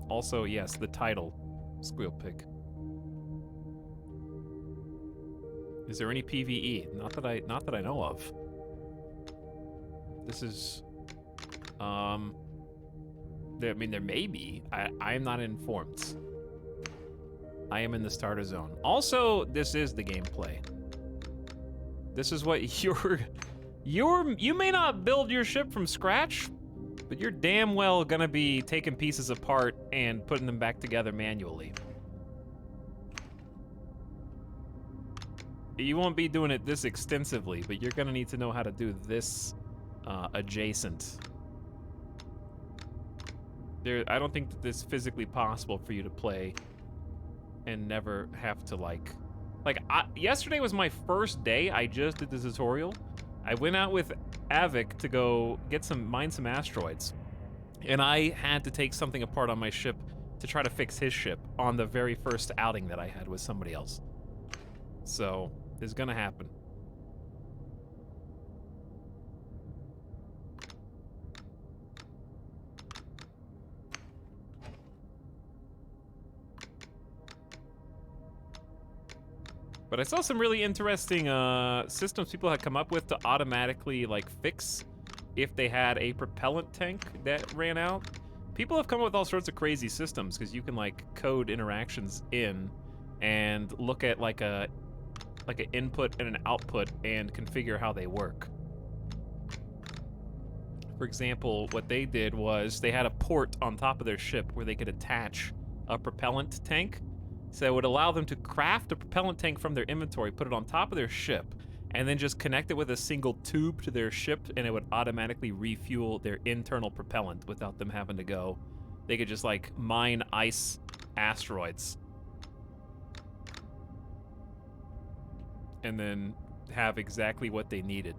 Also, yes, the title, Squeal Pig. Is there any PvE? Not that I know of. This is, I mean, there may be. I am not informed. I am in the starter zone. Also, this is the gameplay. This is what you may not build your ship from scratch, But you're damn well gonna be taking pieces apart and putting them back together manually. You won't be doing it this extensively, but you're gonna need to know how to do this adjacent. I don't think that this is physically possible for you to play and never have to like yesterday was my first day. I just did the tutorial. I went out with Avik to go mine some asteroids, and I had to take something apart on my ship to try to fix his ship on the very first outing that I had with somebody else. So it's gonna happen. But I saw some really interesting systems people had come up with to automatically like fix if they had a propellant tank that ran out. People have come up with all sorts of crazy systems because you can like code interactions in and look at like an input and an output and configure how they work. For example, what they did was they had a port on top of their ship where they could attach a propellant tank. So it would allow them to craft a propellant tank from their inventory, put it on top of their ship, and then just connect it with a single tube to their ship, and it would automatically refuel their internal propellant without them having to go. They could just like mine ice asteroids and then have exactly what they needed.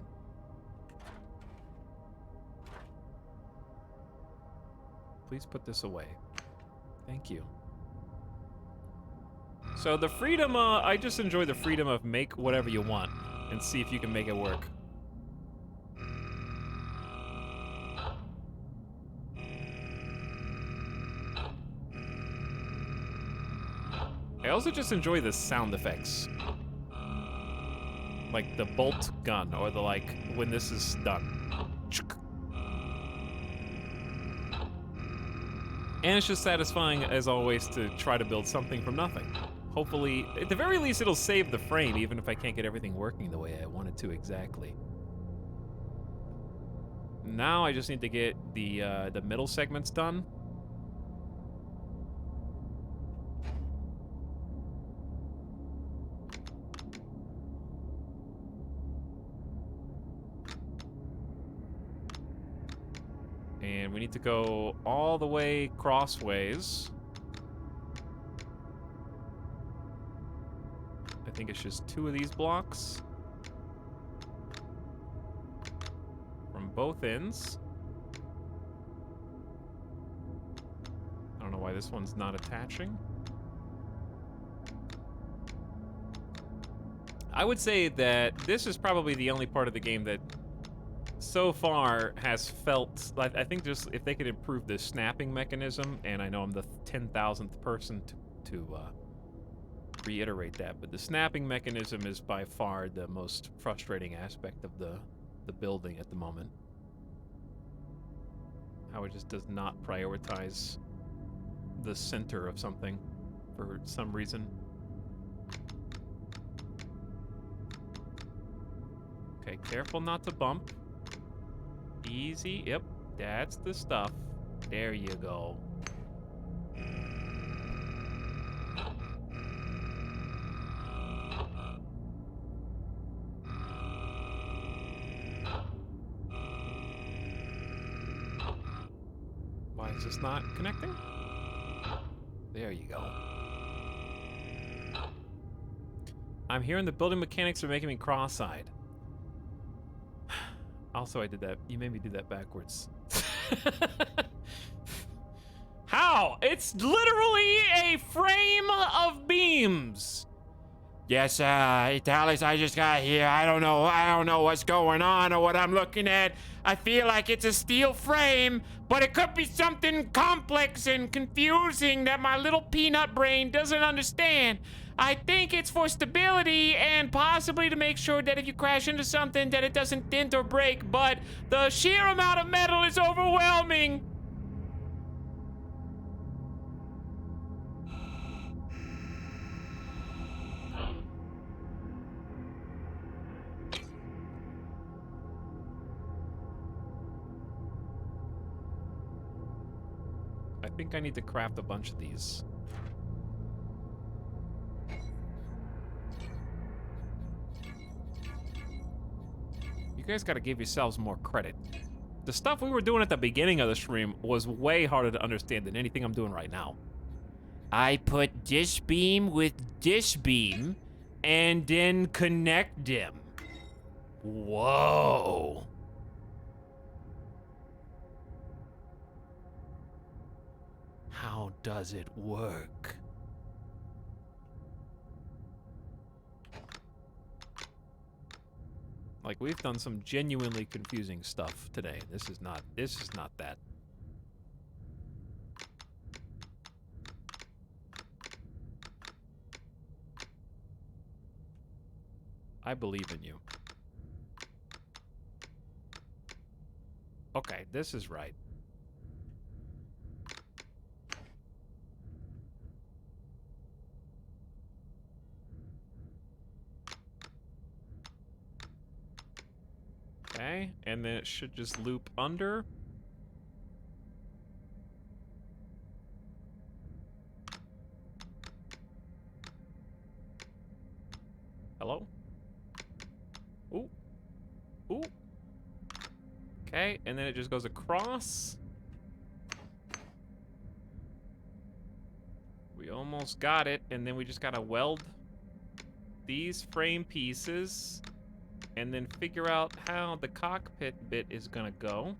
Please put this away. Thank you. So the freedom, I just enjoy the freedom of make whatever you want and see if you can make it work. I also just enjoy the sound effects. Like the bolt gun or the like when this is done. And it's just satisfying as always to try to build something from nothing. Hopefully, at the very least, it'll save the frame, even if I can't get everything working the way I want it to exactly. Now I just need to get the middle segments done. And we need to go all the way crossways. I think it's just 2 of these blocks. From both ends. I don't know why this one's not attaching. I would say that this is probably the only part of the game that so far has felt like, I think just if they could improve the snapping mechanism, and I know I'm the 10,000th person to reiterate that, but the snapping mechanism is by far the most frustrating aspect of the building at the moment. How it just does not prioritize the center of something for some reason. Okay, careful not to bump. Easy, yep, that's the stuff. There you go. Why is this not connecting? There you go. I'm hearing the building mechanics are making me cross-eyed. Also, I did that. You made me do that backwards. How? It's literally a frame of beams. Yes, Etalyx, I just got here. I don't know what's going on or what I'm looking at. I feel like it's a steel frame, but it could be something complex and confusing that my little peanut brain doesn't understand. I think it's for stability and possibly to make sure that if you crash into something that it doesn't dent or break, but the sheer amount of metal is overwhelming. think I need to craft a bunch of these. You guys gotta give yourselves more credit. The stuff we were doing at the beginning of the stream was way harder to understand than anything I'm doing right now. I put dish beam with dish beam and then connect them. Whoa. How does it work? Like, we've done some genuinely confusing stuff today. This is not that. I believe in you. Okay, this is right. Okay, and then it should just loop under. Hello? Ooh. Ooh. Okay, and then it just goes across. We almost got it, and then we just gotta weld these frame pieces and then figure out how the cockpit bit is gonna go.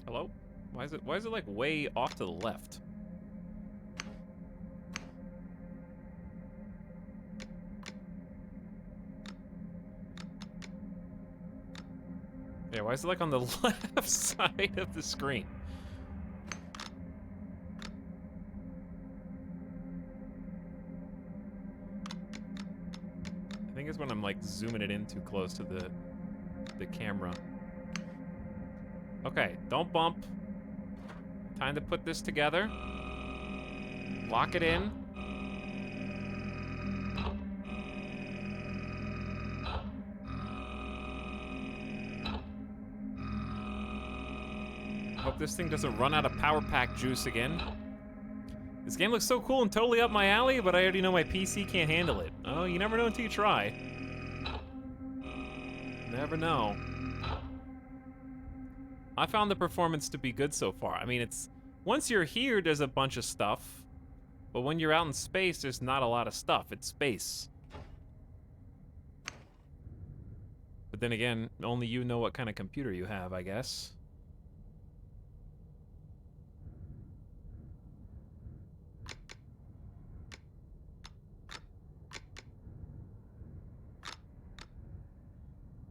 Hello? Why is it like way off to the left? Yeah, why is it like on the left side of the screen? I think it's when I'm like zooming it in too close to the camera. Okay, don't bump. Time to put this together. Lock it in. Hope this thing doesn't run out of power pack juice again. This game looks so cool and totally up my alley, but I already know my PC can't handle it. Oh, you never know until you try. Never know. I found the performance to be good so far. I mean, it's... Once you're here, there's a bunch of stuff. But when you're out in space, there's not a lot of stuff. It's space. But then again, only you know what kind of computer you have, I guess.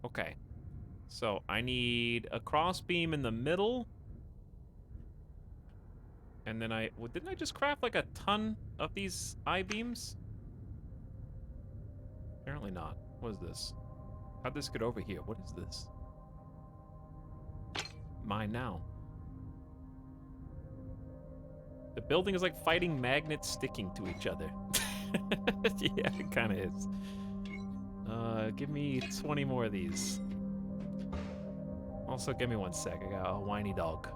Okay. So, I need a crossbeam in the middle. And then well, didn't I just craft like a ton of these I-beams? Apparently not. What is this? How'd this get over here? What is this? Mine now. The building is like fighting magnets sticking to each other. Yeah, it kind of is. Give me 20 more of these. Also, give me 1 sec. I got a whiny dog.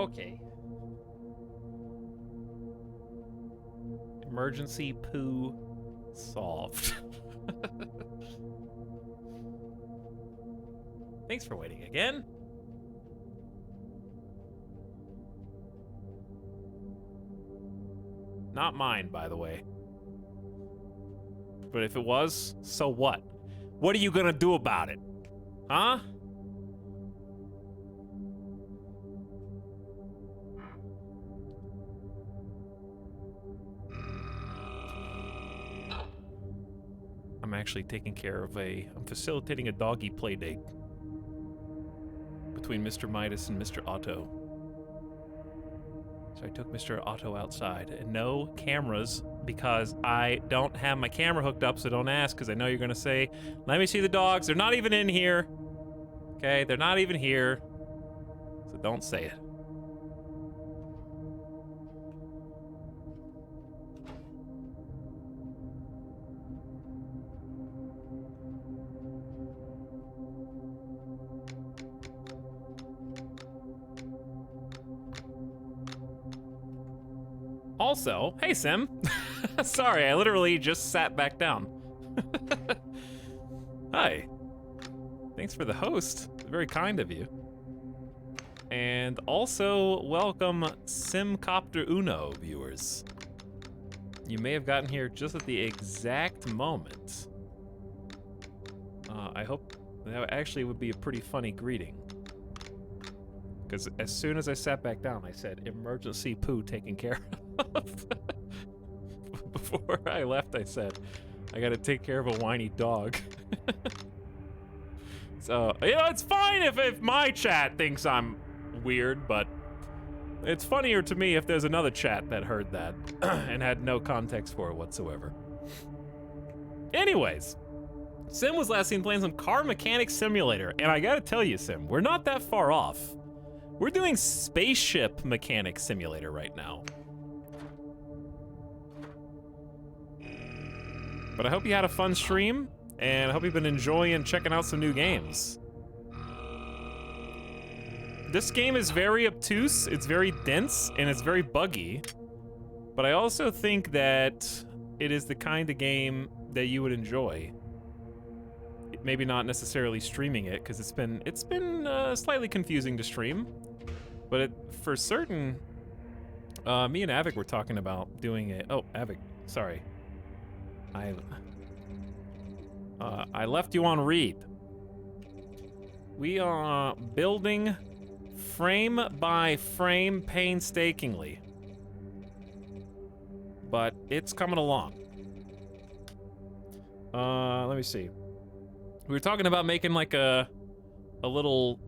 Okay. Emergency poo solved. Thanks for waiting again. Not mine, by the way. But if it was, so what? What are you gonna do about it? Huh? I'm actually taking care of I'm facilitating a doggy play date between Mr. Midas and Mr. Otto. So I took Mr. Otto outside, and no cameras because I don't have my camera hooked up, so don't ask, because I know you're gonna say, let me see the dogs. They're not even in here. Okay, they're not even here. So don't say it. Also, hey Sim. Sorry, I literally just sat back down. Hi. Thanks for the host. Very kind of you. And also, welcome Simcopter Uno viewers. You may have gotten here just at the exact moment. I hope that actually would be a pretty funny greeting. Because as soon as I sat back down, I said, emergency poo taken care of. Before I left, I said, I gotta take care of a whiny dog. So, you know, it's fine if my chat thinks I'm weird, but it's funnier to me if there's another chat that heard that and had no context for it whatsoever. Anyways, Sim was last seen playing some car mechanic simulator, and I gotta tell you, Sim, we're not that far off. We're doing spaceship mechanic simulator right now. But I hope you had a fun stream, and I hope you've been enjoying checking out some new games. This game is very obtuse, it's very dense, and it's very buggy. But I also think that it is the kind of game that you would enjoy. Maybe not necessarily streaming it, because it's been slightly confusing to stream. But for certain, me and Avik were talking about doing a... Oh, Avik, sorry. I left you on read. We are building frame by frame painstakingly. But it's coming along. Let me see. We were talking about making like a little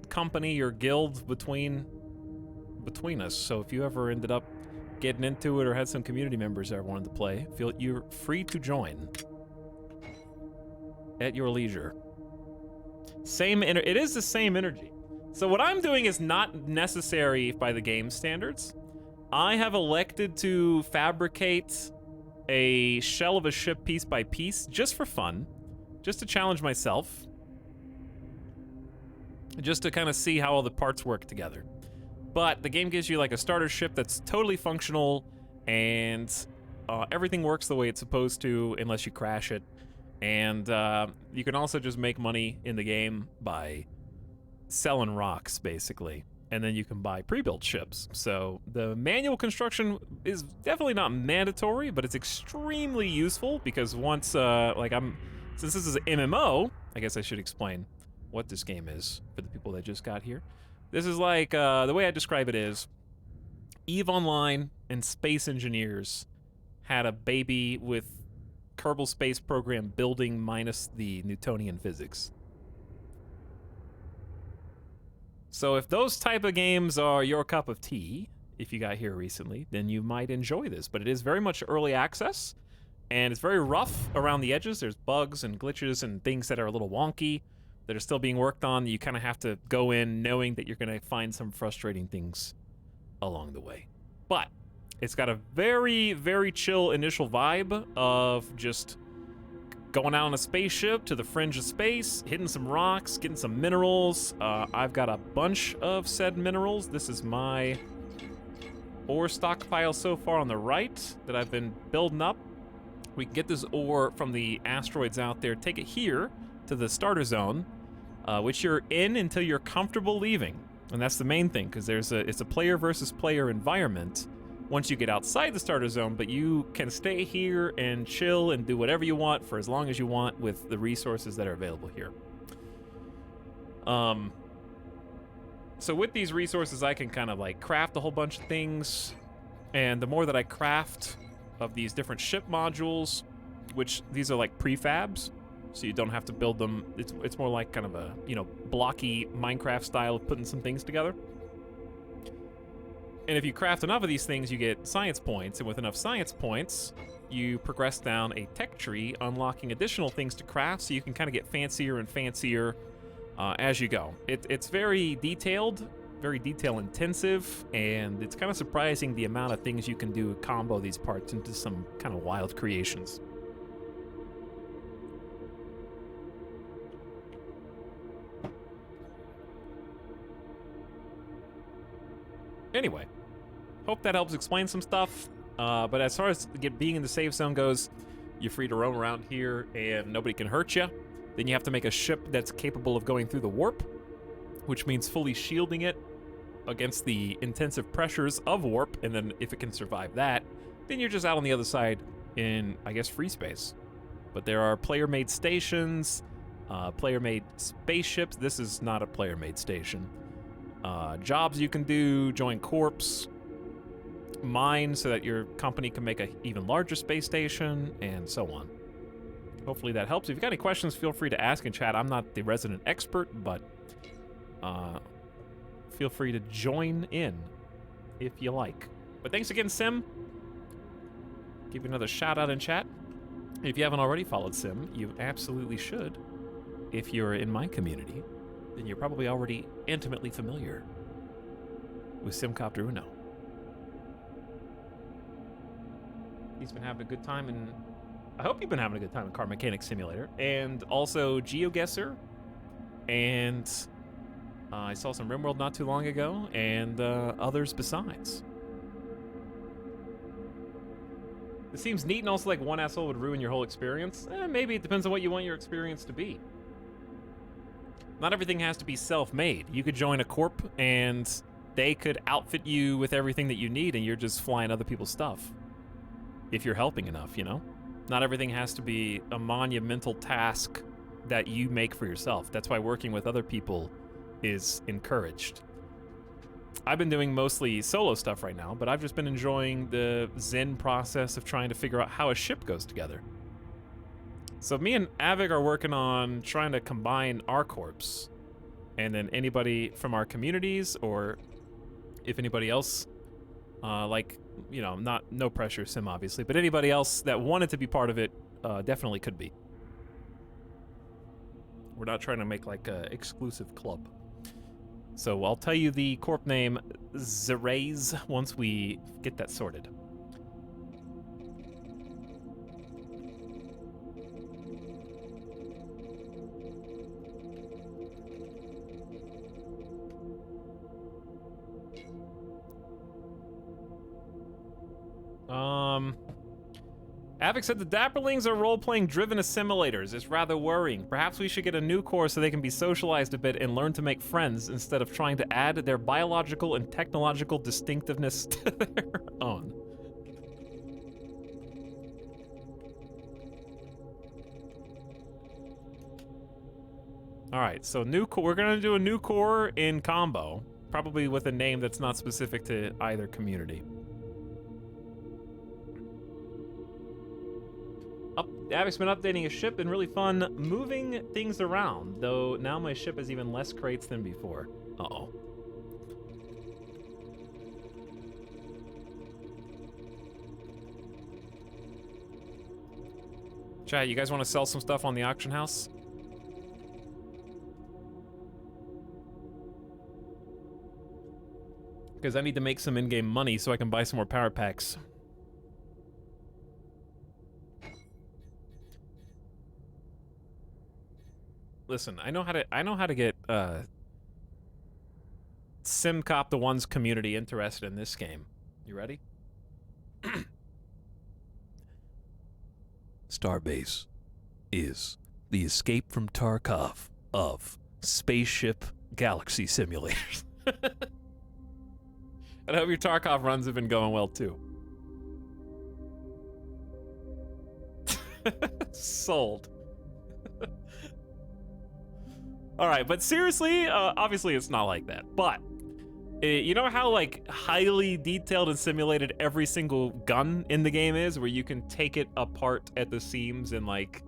company or guild between us. So if you ever ended up getting into it or had some community members that wanted to play, you're free to join at your leisure. It is the same energy. So what I'm doing is not necessary by the game standards. I have elected to fabricate a shell of a ship piece by piece just for fun, just to challenge myself, just to kind of see how all the parts work together. But the game gives you like a starter ship that's totally functional, and everything works the way it's supposed to unless you crash it. And you can also just make money in the game by selling rocks, basically. And then you can buy pre-built ships. So the manual construction is definitely not mandatory, but it's extremely useful because once, since this is an MMO, I guess I should explain what this game is for the people that just got here. This is like, the way I describe it is, EVE Online and Space Engineers had a baby with Kerbal Space Program building minus the Newtonian physics. So if those type of games are your cup of tea, if you got here recently, then you might enjoy this. But it is very much early access, and it's very rough around the edges. There's bugs and glitches and things that are a little wonky that are still being worked on. You kind of have to go in knowing that you're going to find some frustrating things along the way. But it's got a very, very chill initial vibe of just going out on a spaceship to the fringe of space, hitting some rocks, getting some minerals. I've got a bunch of said minerals. This is my ore stockpile so far on the right that I've been building up. We can get this ore from the asteroids out there, take it here to the starter zone, which you're in until you're comfortable leaving. And that's the main thing, because it's a player versus player environment once you get outside the starter zone, but you can stay here and chill and do whatever you want for as long as you want with the resources that are available here. So with these resources, I can kind of like craft a whole bunch of things, and the more that I craft of these different ship modules, which these are like prefabs, so you don't have to build them. It's more like kind of a, you know, blocky Minecraft style of putting some things together. And if you craft enough of these things, you get science points, and with enough science points, you progress down a tech tree, unlocking additional things to craft, so you can kind of get fancier and fancier as you go. It's very detailed, very detail intensive, and it's kind of surprising the amount of things you can do combo these parts into some kind of wild creations. Anyway, hope that helps explain some stuff. But as far as being in the safe zone goes, you're free to roam around here and nobody can hurt you. Then you have to make a ship that's capable of going through the warp, which means fully shielding it against the intensive pressures of warp. And then if it can survive that, then you're just out on the other side in, I guess, free space. But there are player-made stations, player-made spaceships. This is not a player-made station. Jobs you can do, join corps, mine so that your company can make an even larger space station, and so on. Hopefully that helps. If you've got any questions, feel free to ask in chat. I'm not the resident expert, but feel free to join in if you like. But thanks again, Sim. Give you another shout out in chat. If you haven't already followed Sim, you absolutely should. If you're in my community, then you're probably already intimately familiar with Simcopter Uno. He's been having a good time, and I hope you've been having a good time in Car Mechanic Simulator, and also GeoGuessr, and I saw some RimWorld not too long ago, and others besides. It seems neat, and also like one asshole would ruin your whole experience. Maybe it depends on what you want your experience to be. Not everything has to be self-made. You could join a corp, and they could outfit you with everything that you need, and you're just flying other people's stuff. If you're helping enough, you know? Not everything has to be a monumental task that you make for yourself. That's why working with other people is encouraged. I've been doing mostly solo stuff right now, but I've just been enjoying the zen process of trying to figure out how a ship goes together. So me and Avik are working on trying to combine our corps, and then anybody from our communities, or if anybody else, like, you know, no pressure, Sim, obviously, but anybody else that wanted to be part of it, definitely could be. We're not trying to make like a exclusive club. So I'll tell you the corp name, Zeraze, once we get that sorted. Avik said the Dapperlings are role-playing driven assimilators. It's rather worrying. Perhaps we should get a new core so they can be socialized a bit and learn to make friends instead of trying to add their biological and technological distinctiveness to their own. Alright, so we're gonna do a new core in combo, probably with a name that's not specific to either community. Avik's been updating his ship and really fun moving things around, though now my ship has even less crates than before. Uh-oh. Chat, you guys want to sell some stuff on the auction house? Because I need to make some in-game money so I can buy some more power packs. listen, I know how to get SimCop the One's community interested in this game. You ready? Starbase is the escape from Tarkov of spaceship galaxy simulators. I hope your Tarkov runs have been going well too. Sold. All right, but seriously, obviously it's not like that. But you know how like highly detailed and simulated every single gun in the game is, where you can take it apart at the seams and like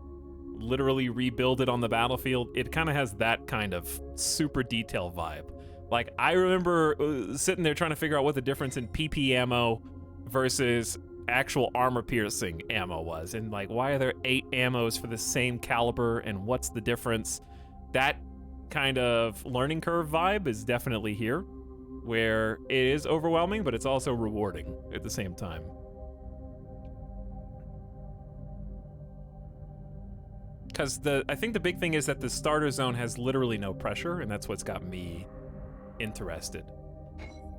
literally rebuild it on the battlefield? It kind of has that kind of super detail vibe. Like I remember sitting there trying to figure out what the difference in PP ammo versus actual armor piercing ammo was, and like why are there 8 ammos for the same caliber and what's the difference? That kind of learning curve vibe is definitely here, where it is overwhelming, but it's also rewarding at the same time. Because I think the big thing is that the starter zone has literally no pressure, and that's what's got me interested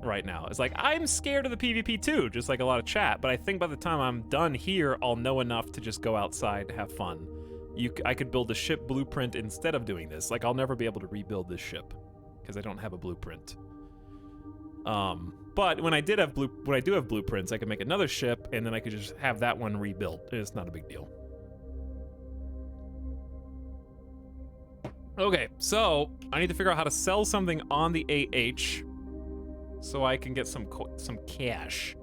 right now. It's like, I'm scared of the PvP too, just like a lot of chat, but I think by the time I'm done here, I'll know enough to just go outside, have fun. I could build a ship blueprint instead of doing this. Like, I'll never be able to rebuild this ship because I don't have a blueprint. But when I do have blueprints, I can make another ship, and then I could just have that one rebuilt. It's not a big deal. Okay, so I need to figure out how to sell something on the AH so I can get some cash.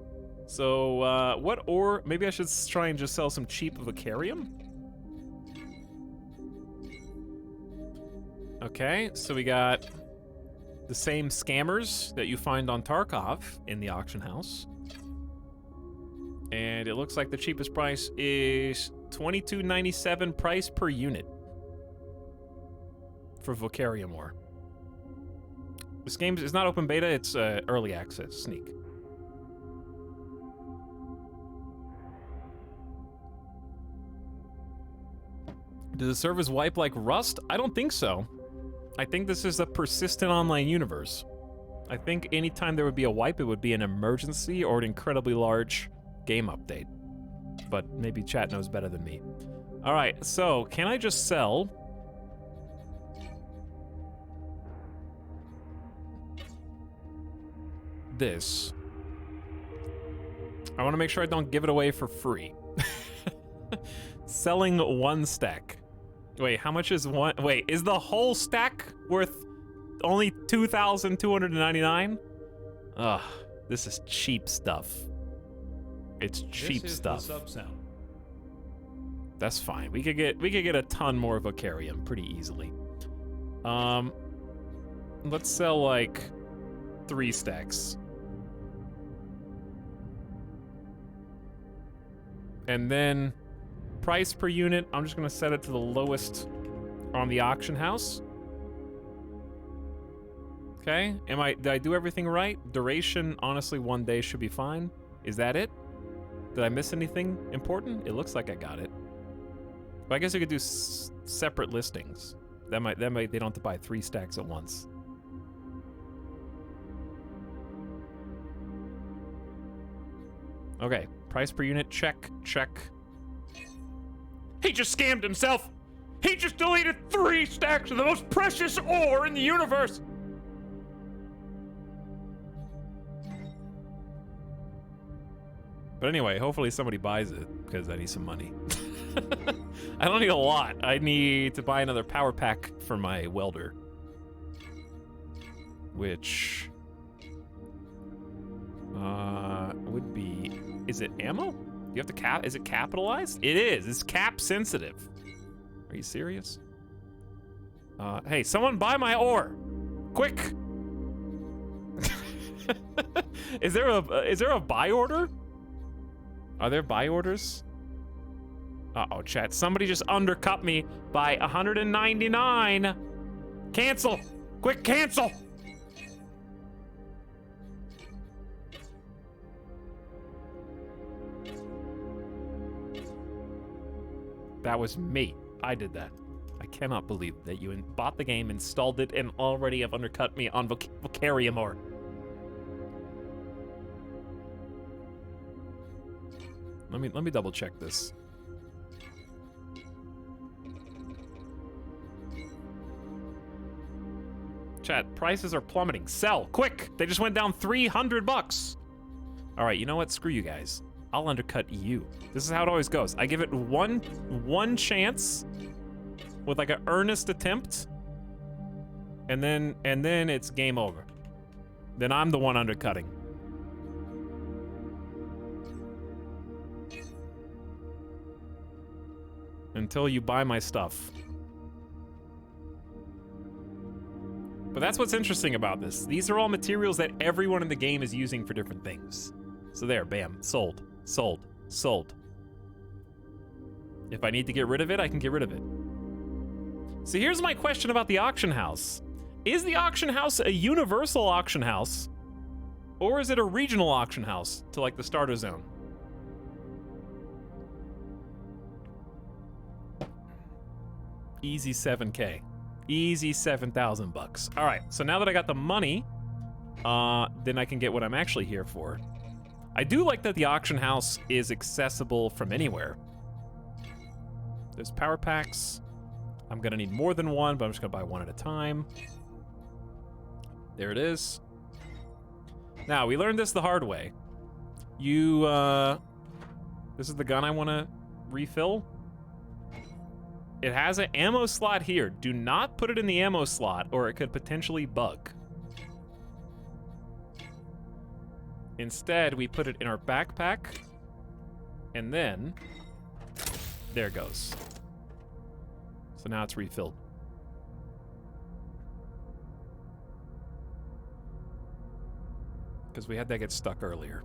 So what ore? Maybe I should try and just sell some cheap Vocarium. Okay, so we got the same scammers that you find on Tarkov in the auction house. And it looks like the cheapest price is $22.97 price per unit for Vocarium ore. This game is not open beta, it's early access, sneak. Do the servers wipe like Rust? I don't think so. I think this is a persistent online universe. I think anytime there would be a wipe, it would be an emergency or an incredibly large game update. But maybe chat knows better than me. All right, so can I just sell this? I want to make sure I don't give it away for free. Selling 1 stack. Wait, how much is one? Wait, is the whole stack worth only 2,299? Ugh, this is cheap stuff. It's cheap This is stuff. the Subsound. That's fine. We could get a ton more Vocarium pretty easily. Let's sell like 3 stacks. And then price per unit, I'm just gonna set it to the lowest on the auction house. Okay, did I do everything right? Duration, honestly, 1 day should be fine. Is that it? Did I miss anything important? It looks like I got it. But I guess I could do separate listings. That might, they don't have to buy 3 stacks at once. Okay, price per unit, check, check. He just scammed himself! He just deleted 3 stacks of the most precious ore in the universe! But anyway, hopefully somebody buys it, because I need some money. I don't need a lot. I need to buy another power pack for my welder. Which would be, is it ammo? You have to is it capitalized? It is, it's cap sensitive. Are you serious? Hey, someone buy my ore, quick. Is there a buy order? Are there buy orders? Uh-oh, chat, somebody just undercut me by 199. Cancel, quick, cancel. That was me. I did that. I cannot believe that you bought the game, installed it, and already have undercut me on Vocarium. Let me double check this. Chat, prices are plummeting. Sell, quick! They just went down $300. All right, you know what? Screw you guys. I'll undercut you. This is how it always goes. I give it one chance with like an earnest attempt, and then it's game over. Then I'm the one undercutting. Until you buy my stuff. But that's what's interesting about this. These are all materials that everyone in the game is using for different things. So there, bam, sold, sold, sold. If I need to get rid of it, I can get rid of it. So here's my question about the auction house. Is the auction house a universal auction house? Or is it a regional auction house to like the starter zone? Easy 7K. Easy 7,000 bucks. All right, so now that I got the money, then I can get what I'm actually here for. I do like that the auction house is accessible from anywhere. There's power packs. I'm gonna need more than one, but I'm just gonna buy one at a time. There it is. Now, we learned this the hard way. This is the gun I wanna refill. It has an ammo slot here. Do not put it in the ammo slot or it could potentially bug. Instead, we put it in our backpack, and then there it goes. So now it's refilled. Because we had that get stuck earlier.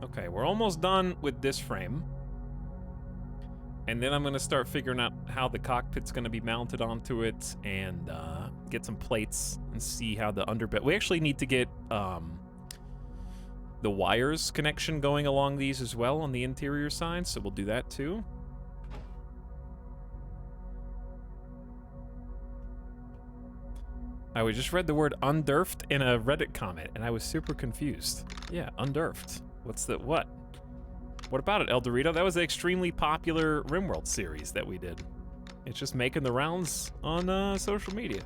Okay, we're almost done with this frame. And then I'm gonna start figuring out how the cockpit's gonna be mounted onto it and get some plates and see how the underbelly. We actually need to get the wires connection going along these as well on the interior side, so we'll do that too. We just read the word underfed in a Reddit comment and I was super confused. Yeah, underfed. What's the, what? What about it, El Dorito? That was an extremely popular RimWorld series that we did. It's just making the rounds on social media.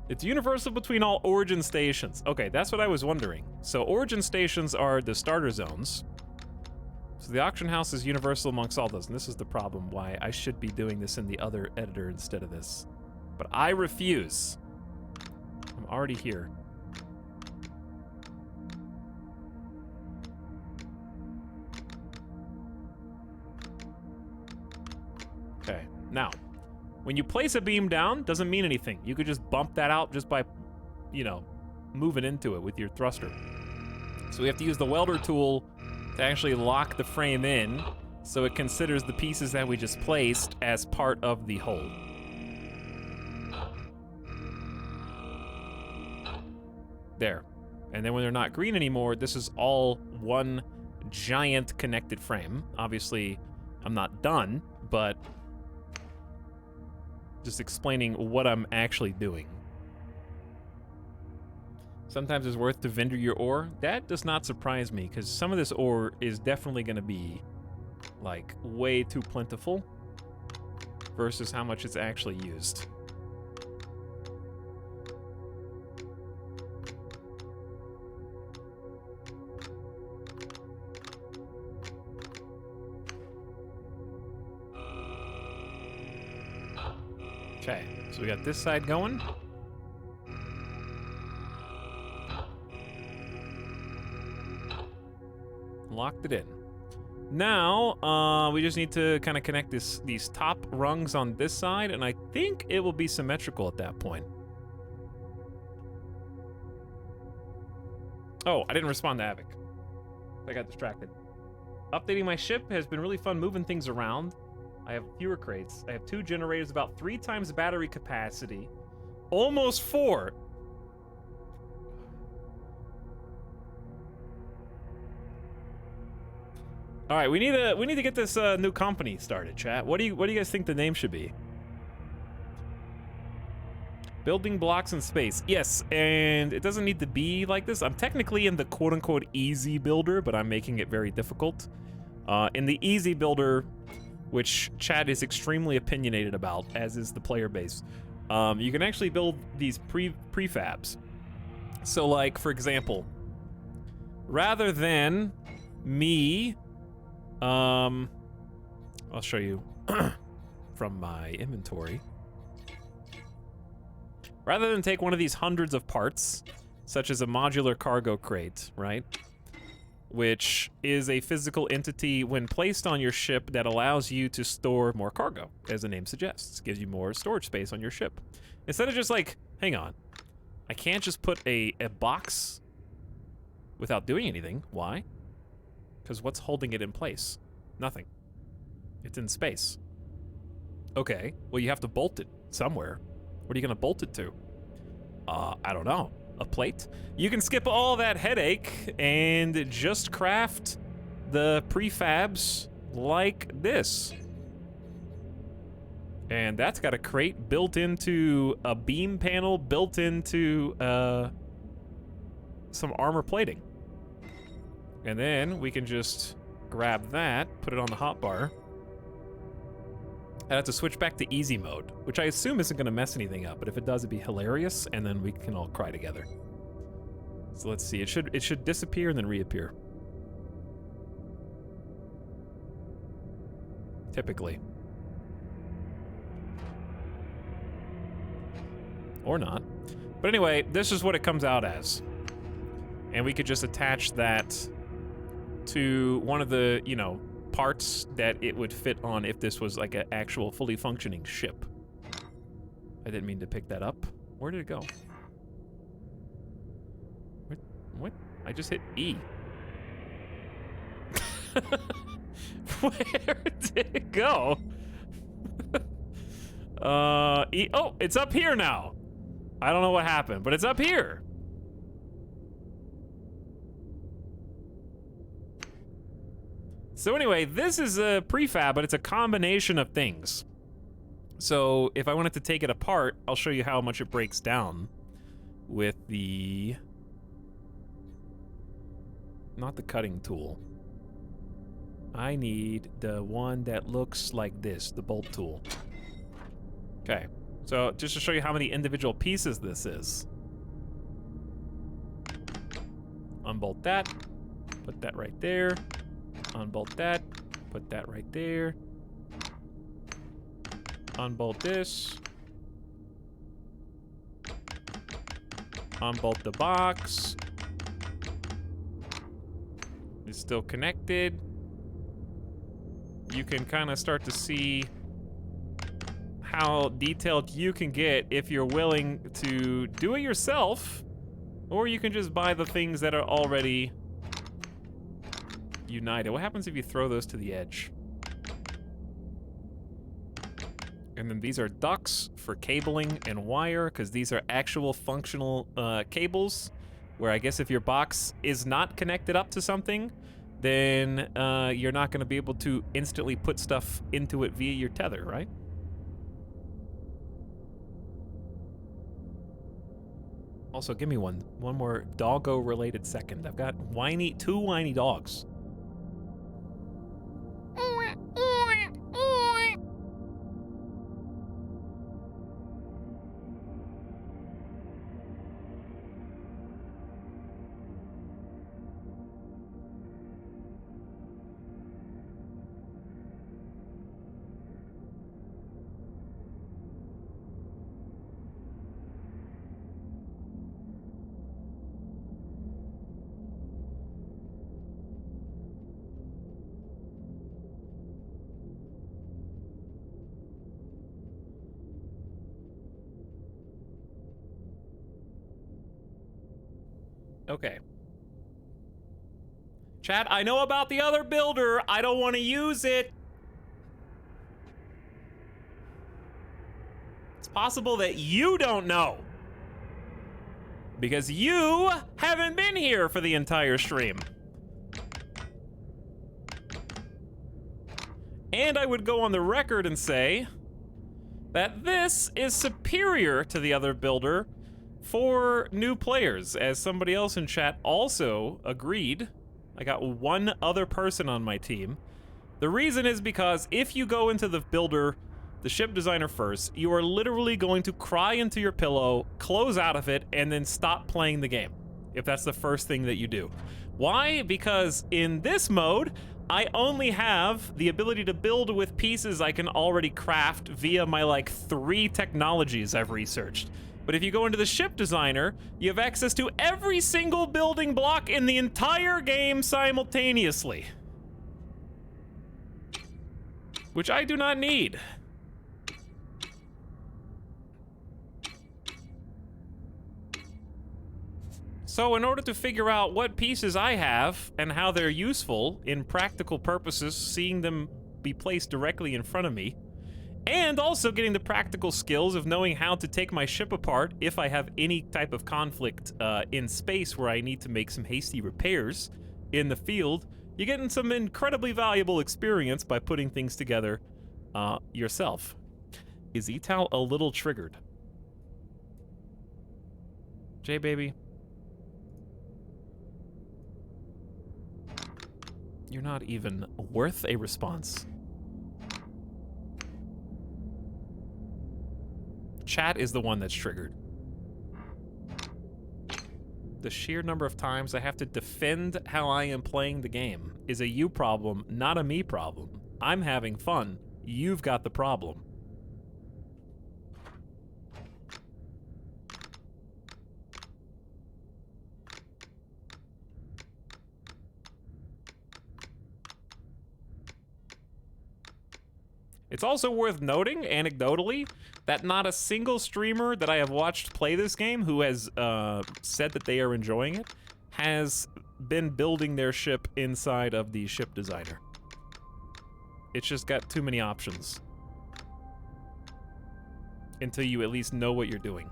It's universal between all origin stations. Okay, that's what I was wondering. So origin stations are the starter zones. So the auction house is universal amongst all those, and this is the problem why I should be doing this in the other editor instead of this. But I refuse. I'm already here. Okay, now, when you place a beam down, doesn't mean anything. You could just bump that out just by, you know, moving into it with your thruster. So we have to use the welder tool to actually lock the frame in so it considers the pieces that we just placed as part of the hole. There. And then when they're not green anymore, this is all one giant connected frame. Obviously, I'm not done, but just explaining what I'm actually doing. Sometimes it's worth to vendor your ore. That does not surprise me, because some of this ore is definitely going to be, like, way too plentiful versus how much it's actually used. Okay, so we got this side going. Locked it in. Now, we just need to kind of connect these top rungs on this side, and I think it will be symmetrical at that point. Oh, I didn't respond to Avic. I got distracted. Updating my ship has been really fun moving things around. I have fewer crates. I have 2 generators, about 3 times battery capacity. Almost 4. All right, we need to get this new company started, chat. What do you guys think the name should be? Building blocks in space. Yes, and it doesn't need to be like this. I'm technically in the quote-unquote easy builder, but I'm making it very difficult. In the easy builder, which chat is extremely opinionated about, as is the player base, you can actually build these prefabs. So, like, for example, rather than me, I'll show you from my inventory. Rather than take one of these hundreds of parts, such as a modular cargo crate, right? Which is a physical entity when placed on your ship that allows you to store more cargo, as the name suggests. Gives you more storage space on your ship. Instead of just like, hang on, I can't just put a box without doing anything. Why? Because what's holding it in place? Nothing. It's in space. Okay, well you have to bolt it somewhere. What are you gonna bolt it to? I don't know. A plate? You can skip all that headache and just craft the prefabs like this. And that's got a crate built into a beam panel, built into some armor plating. And then we can just grab that, put it on the hotbar. I have to switch back to easy mode, which I assume isn't gonna mess anything up, but if it does, it'd be hilarious, and then we can all cry together. So let's see, it should disappear and then reappear. Typically. Or not. But anyway, this is what it comes out as. And we could just attach that to one of the, you know, parts that it would fit on if this was like an actual fully functioning ship. I didn't mean to pick that up. Where did it go? What? I just hit E. Where did it go? E. Oh, it's up here now. I don't know what happened, but it's up here. So anyway, this is a prefab, but it's a combination of things. So if I wanted to take it apart, I'll show you how much it breaks down with the... Not the cutting tool. I need the one that looks like this, the bolt tool. Okay, so just to show you how many individual pieces this is. Unbolt that, put that right there. Unbolt that, put that right there. Unbolt this. Unbolt the box. It's still connected. You can kind of start to see how detailed you can get if you're willing to do it yourself, or you can just buy the things that are already united. What happens if you throw those to the edge? And then these are ducts for cabling and wire, because these are actual functional cables, where I guess if your box is not connected up to something, then you're not going to be able to instantly put stuff into it via your tether, right? Also, give me one more doggo-related second. I've got two whiny dogs. Okay. Chat, I know about the other builder. I don't want to use it. It's possible that you don't know, because you haven't been here for the entire stream. And I would go on the record and say that this is superior to the other builder for new players, as somebody else in chat also agreed. I got one other person on my team. The reason is because if you go into the builder, the ship designer first, you are literally going to cry into your pillow, close out of it, and then stop playing the game, if that's the first thing that you do. Why? Because in this mode, I only have the ability to build with pieces I can already craft via my like 3 technologies I've researched. But if you go into the ship designer, you have access to every single building block in the entire game simultaneously. Which I do not need. So in order to figure out what pieces I have and how they're useful in practical purposes, seeing them be placed directly in front of me, and also getting the practical skills of knowing how to take my ship apart if I have any type of conflict in space where I need to make some hasty repairs in the field, you're getting some incredibly valuable experience by putting things together yourself. Is Etal a little triggered? J baby. You're not even worth a response. Chat is the one that's triggered. The sheer number of times I have to defend how I am playing the game is a you problem, not a me problem. I'm having fun. You've got the problem. It's also worth noting, anecdotally, that not a single streamer that I have watched play this game who has said that they are enjoying it has been building their ship inside of the ship designer. It's just got too many options until you at least know what you're doing.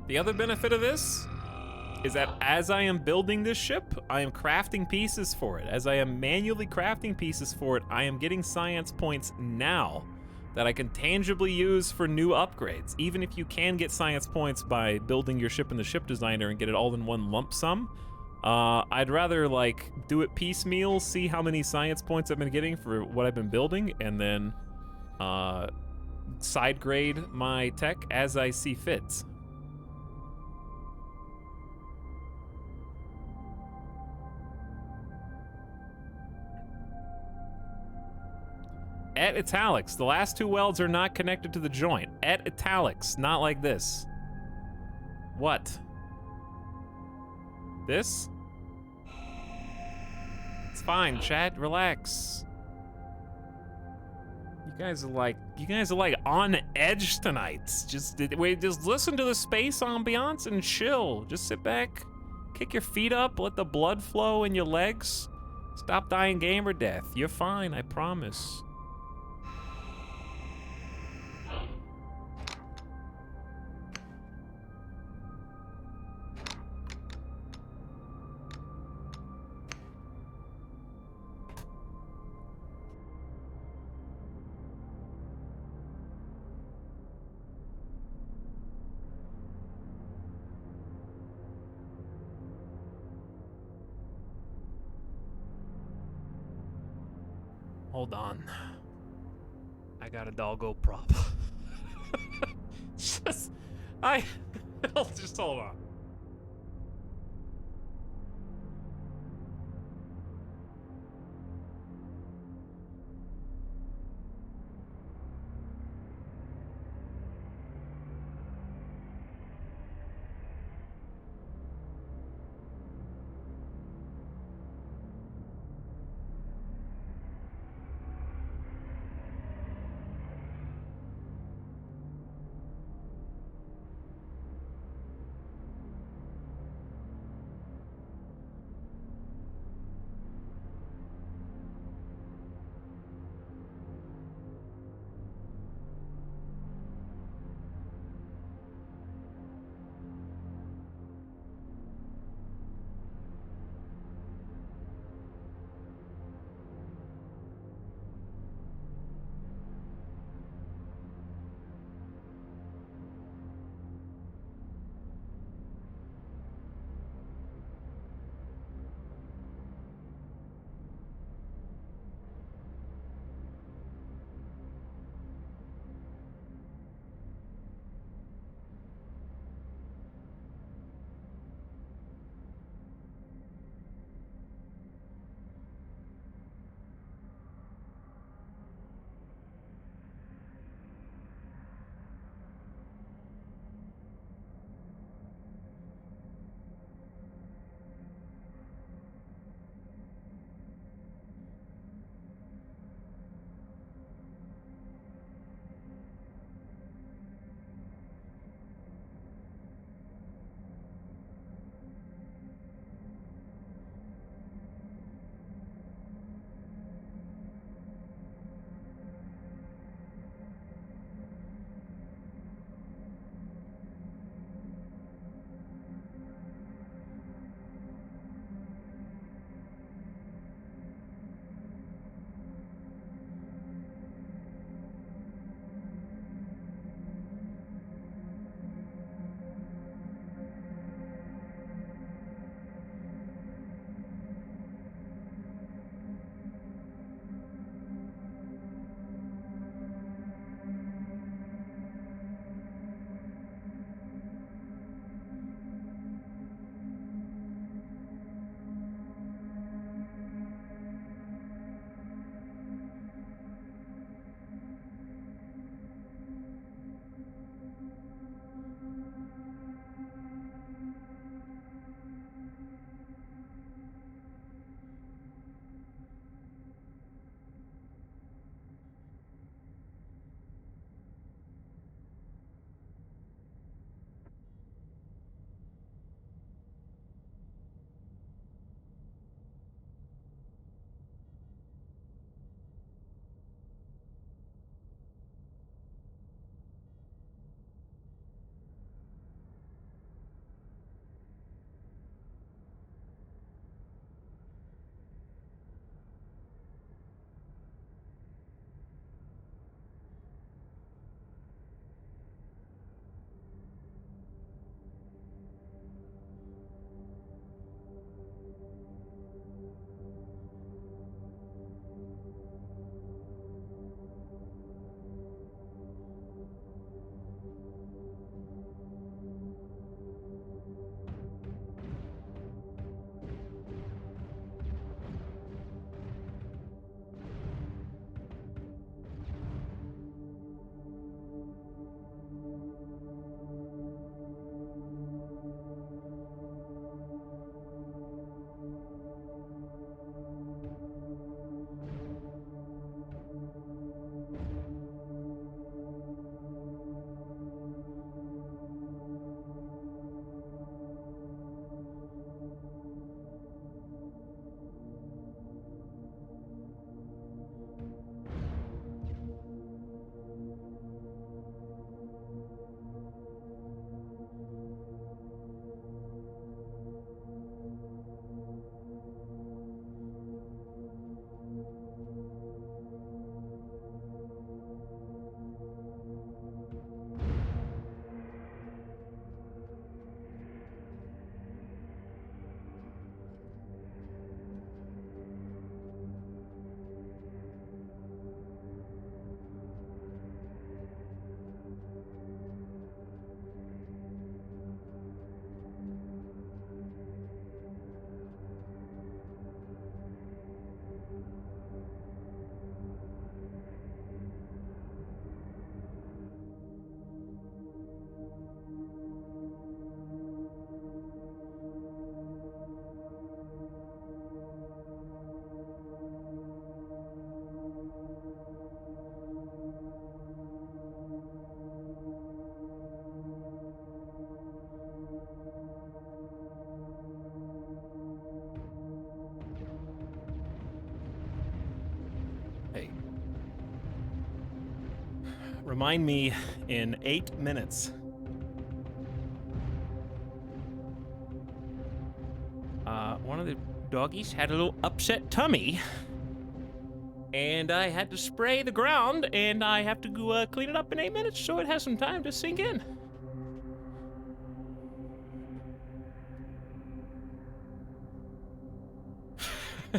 The other benefit of this is that as I am building this ship, I am crafting pieces for it. As I am manually crafting pieces for it, I am getting science points now that I can tangibly use for new upgrades. Even if you can get science points by building your ship in the ship designer and get it all in one lump sum, I'd rather like do it piecemeal, see how many science points I've been getting for what I've been building, and then side grade my tech as I see fit. At Etalyx, the last 2 welds are not connected to the joint. At Etalyx, not like this. What? This? It's fine, chat, relax. You guys are like on edge tonight. Just listen to the space ambiance and chill. Just sit back, kick your feet up, let the blood flow in your legs. Stop dying gamer death. You're fine, I promise. Hold on. I got a doggo prop. just hold on. Remind me in 8 minutes. One of the doggies had a little upset tummy. And I had to spray the ground, and I have to go clean it up in 8 minutes so it has some time to sink in.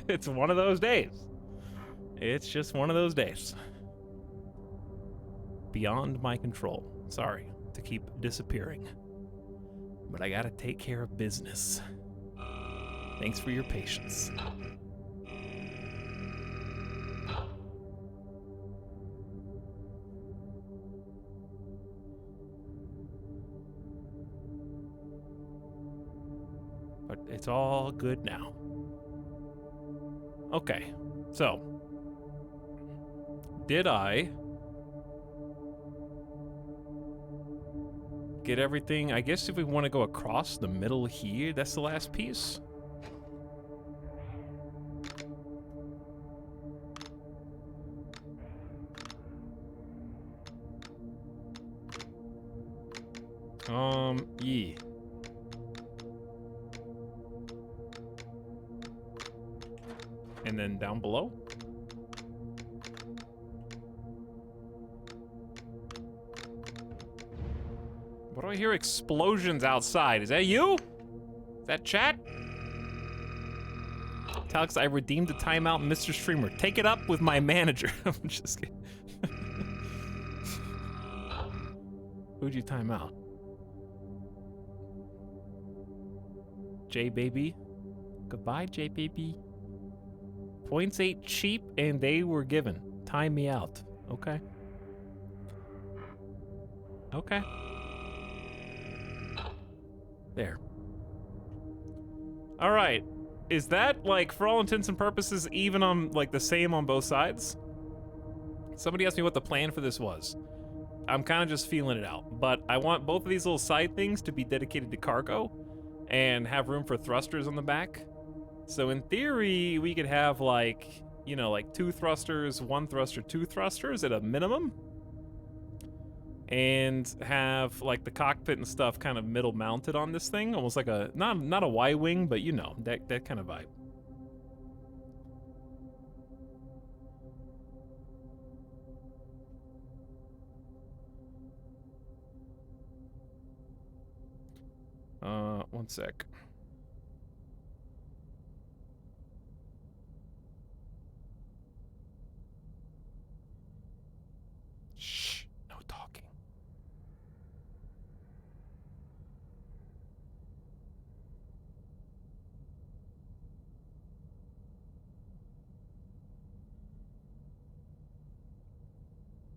It's one of those days. It's just one of those days. Beyond my control. Sorry to keep disappearing. But I gotta take care of business. Thanks for your patience. But it's all good now. Okay, so did I get everything? I guess if we want to go across the middle here, that's the last piece. Yeah. And then down below. What do I hear? Explosions outside. Is that you? Is that chat? Etalyx, I redeemed the timeout, Mr. Streamer. Take it up with my manager. I'm just kidding. Who'd you time out? J-Baby. Goodbye, J-Baby. Points ain't cheap, and they were given. Time me out. Okay. Okay. There. All right. Is that, like, for all intents and purposes, even on, like, the same on both sides? Somebody asked me what the plan for this was. I'm kind of just feeling it out. But I want both of these little side things to be dedicated to cargo and have room for thrusters on the back. So in theory, we could have, like, you know, like 2 thrusters, 1 thruster, 2 thrusters at a minimum. And have, like, the cockpit and stuff kind of middle mounted on this thing. Almost like a, not a Y-wing, but you know, that kind of vibe. One sec. Shh, no talking.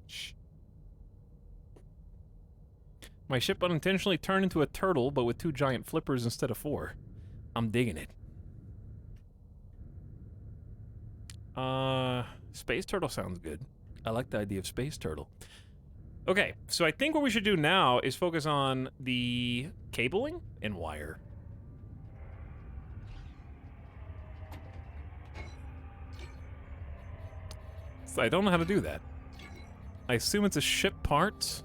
Shh. My ship unintentionally turned into a turtle, but with 2 giant flippers instead of 4. I'm digging it. Space turtle sounds good. I like the idea of space turtle. Okay, so I think what we should do now is focus on the cabling and wire. So I don't know how to do that. I assume it's a ship part.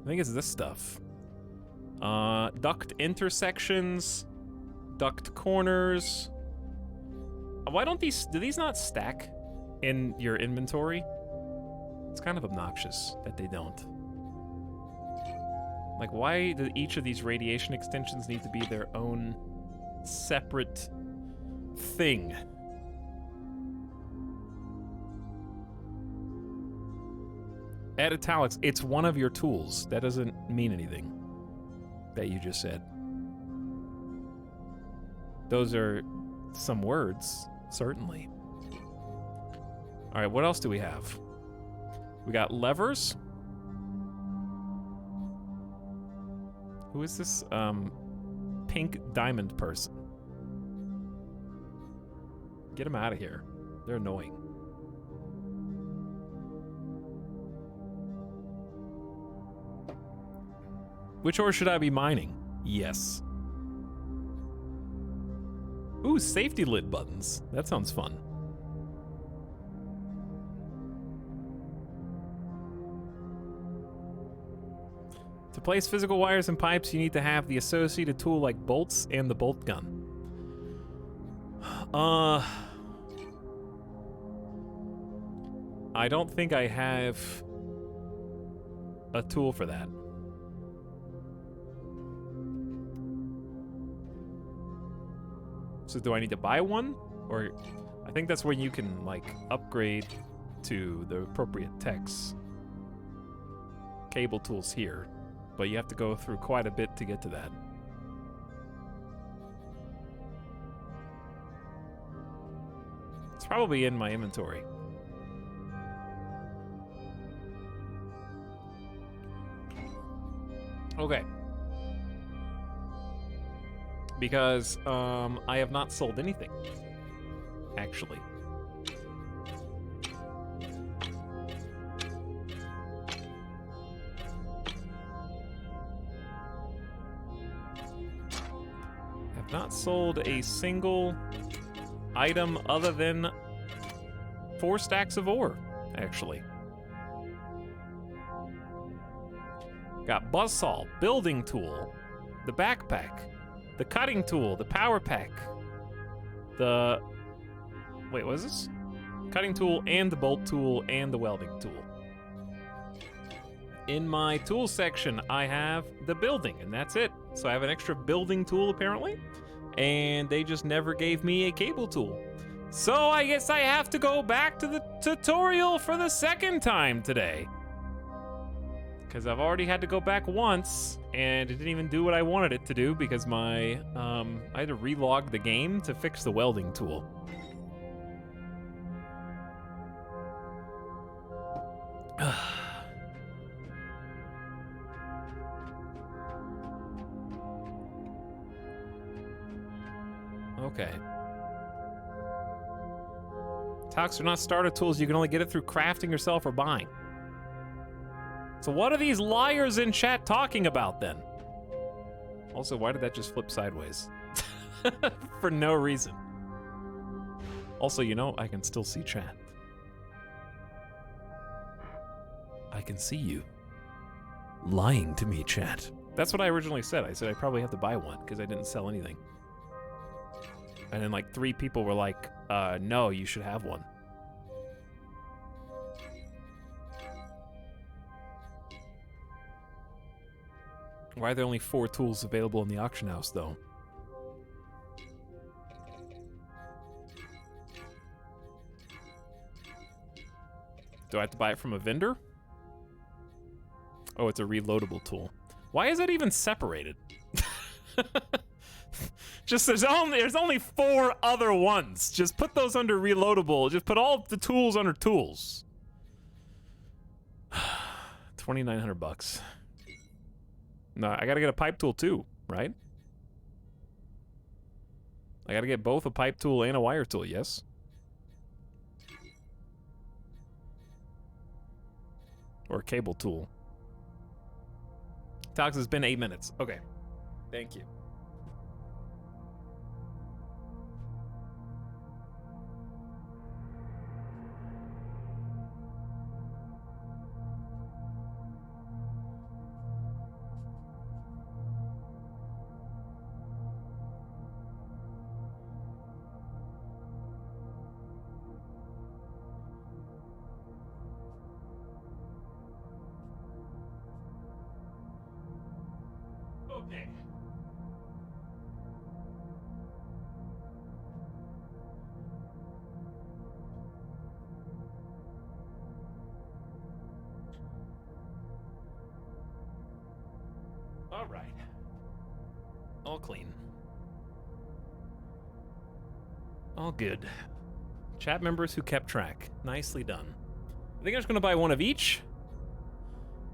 I think it's this stuff. Duct intersections, duct corners. Why don't do these not stack in your inventory? It's kind of obnoxious that they don't. Like, why do each of these radiation extensions need to be their own separate thing? At Etalyx, it's one of your tools. That doesn't mean anything that you just said. Those are some words, certainly. All right, what else do we have? We got levers. Who is this pink diamond person? Get them out of here. They're annoying. Which ore should I be mining? Yes. Ooh, safety lid buttons. That sounds fun. To place physical wires and pipes, you need to have the associated tool like bolts and the bolt gun. I don't think I have a tool for that. So do I need to buy one? Or I think that's where you can like upgrade to the appropriate techs. Cable tools here, but you have to go through quite a bit to get to that. It's probably in my inventory. Okay. Because I have not sold anything, actually. Have not sold a single item other than 4 stacks of ore, actually. Got buzzsaw, building tool, the backpack, the cutting tool, the power pack, the... Wait, what is this? Cutting tool and the bolt tool and the welding tool. In my tool section, I have the building, and that's it. So I have an extra building tool, apparently, and they just never gave me a cable tool. So I guess I have to go back to the tutorial for the second time today. Because I've already had to go back once, and it didn't even do what I wanted it to do because my, I had to relog the game to fix the welding tool. Okay. Talks are not starter tools. You can only get it through crafting yourself or buying. So what are these liars in chat talking about then? Also, why did that just flip sideways? For no reason. Also, you know, I can still see chat. I can see you. Lying to me, chat. That's what I originally said. I said I probably have to buy one because I didn't sell anything. And then like 3 people were like, no, you should have one. Why are there only 4 tools available in the auction house, though? Do I have to buy it from a vendor? Oh, it's a reloadable tool. Why is it even separated? Just there's only 4 other ones. Just put those under reloadable. Just put all the tools under tools. $2,900. No, I gotta get a pipe tool too, right? I gotta get both a pipe tool and a wire tool, yes? Or a cable tool. Talks has been 8 minutes. Okay. Thank you. Okay. All right. All clean. All good. Chat members who kept track. Nicely done. I think I'm just gonna buy one of each.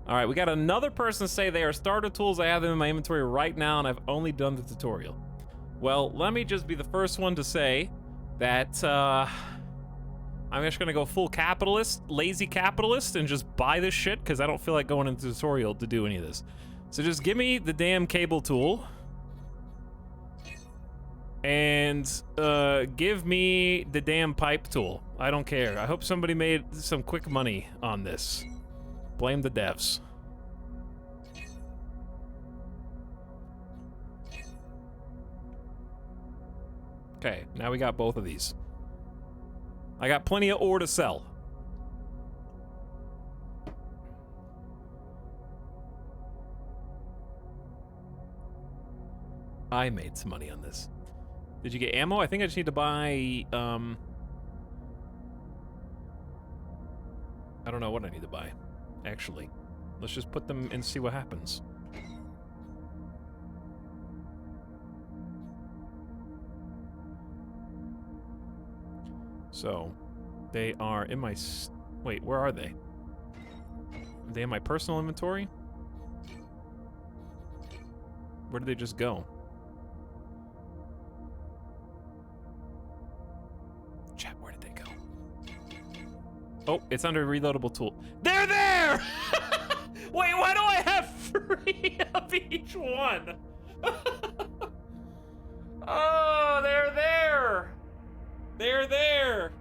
All right, we got another person say they are starter tools. I have them in my inventory right now, and I've only done the tutorial. Well, let me just be the first one to say that I'm just gonna go full capitalist, lazy capitalist, and just buy this shit because I don't feel like going into the tutorial to do any of this. So just give me the damn cable tool. And give me the damn pipe tool. I don't care. I hope somebody made some quick money on this. Blame the devs. Okay, now we got both of these. I got plenty of ore to sell. I made some money on this. Did you get ammo? I think I just need to buy, I don't know what I need to buy, actually. Let's just put them and see what happens. So, they are in my... Wait, where are they? Are they in my personal inventory? Where did they just go? Chat, where did they go? Oh, it's under reloadable tool. They're there! Wait, why do I have 3 of each one? Oh, they're there! They're there!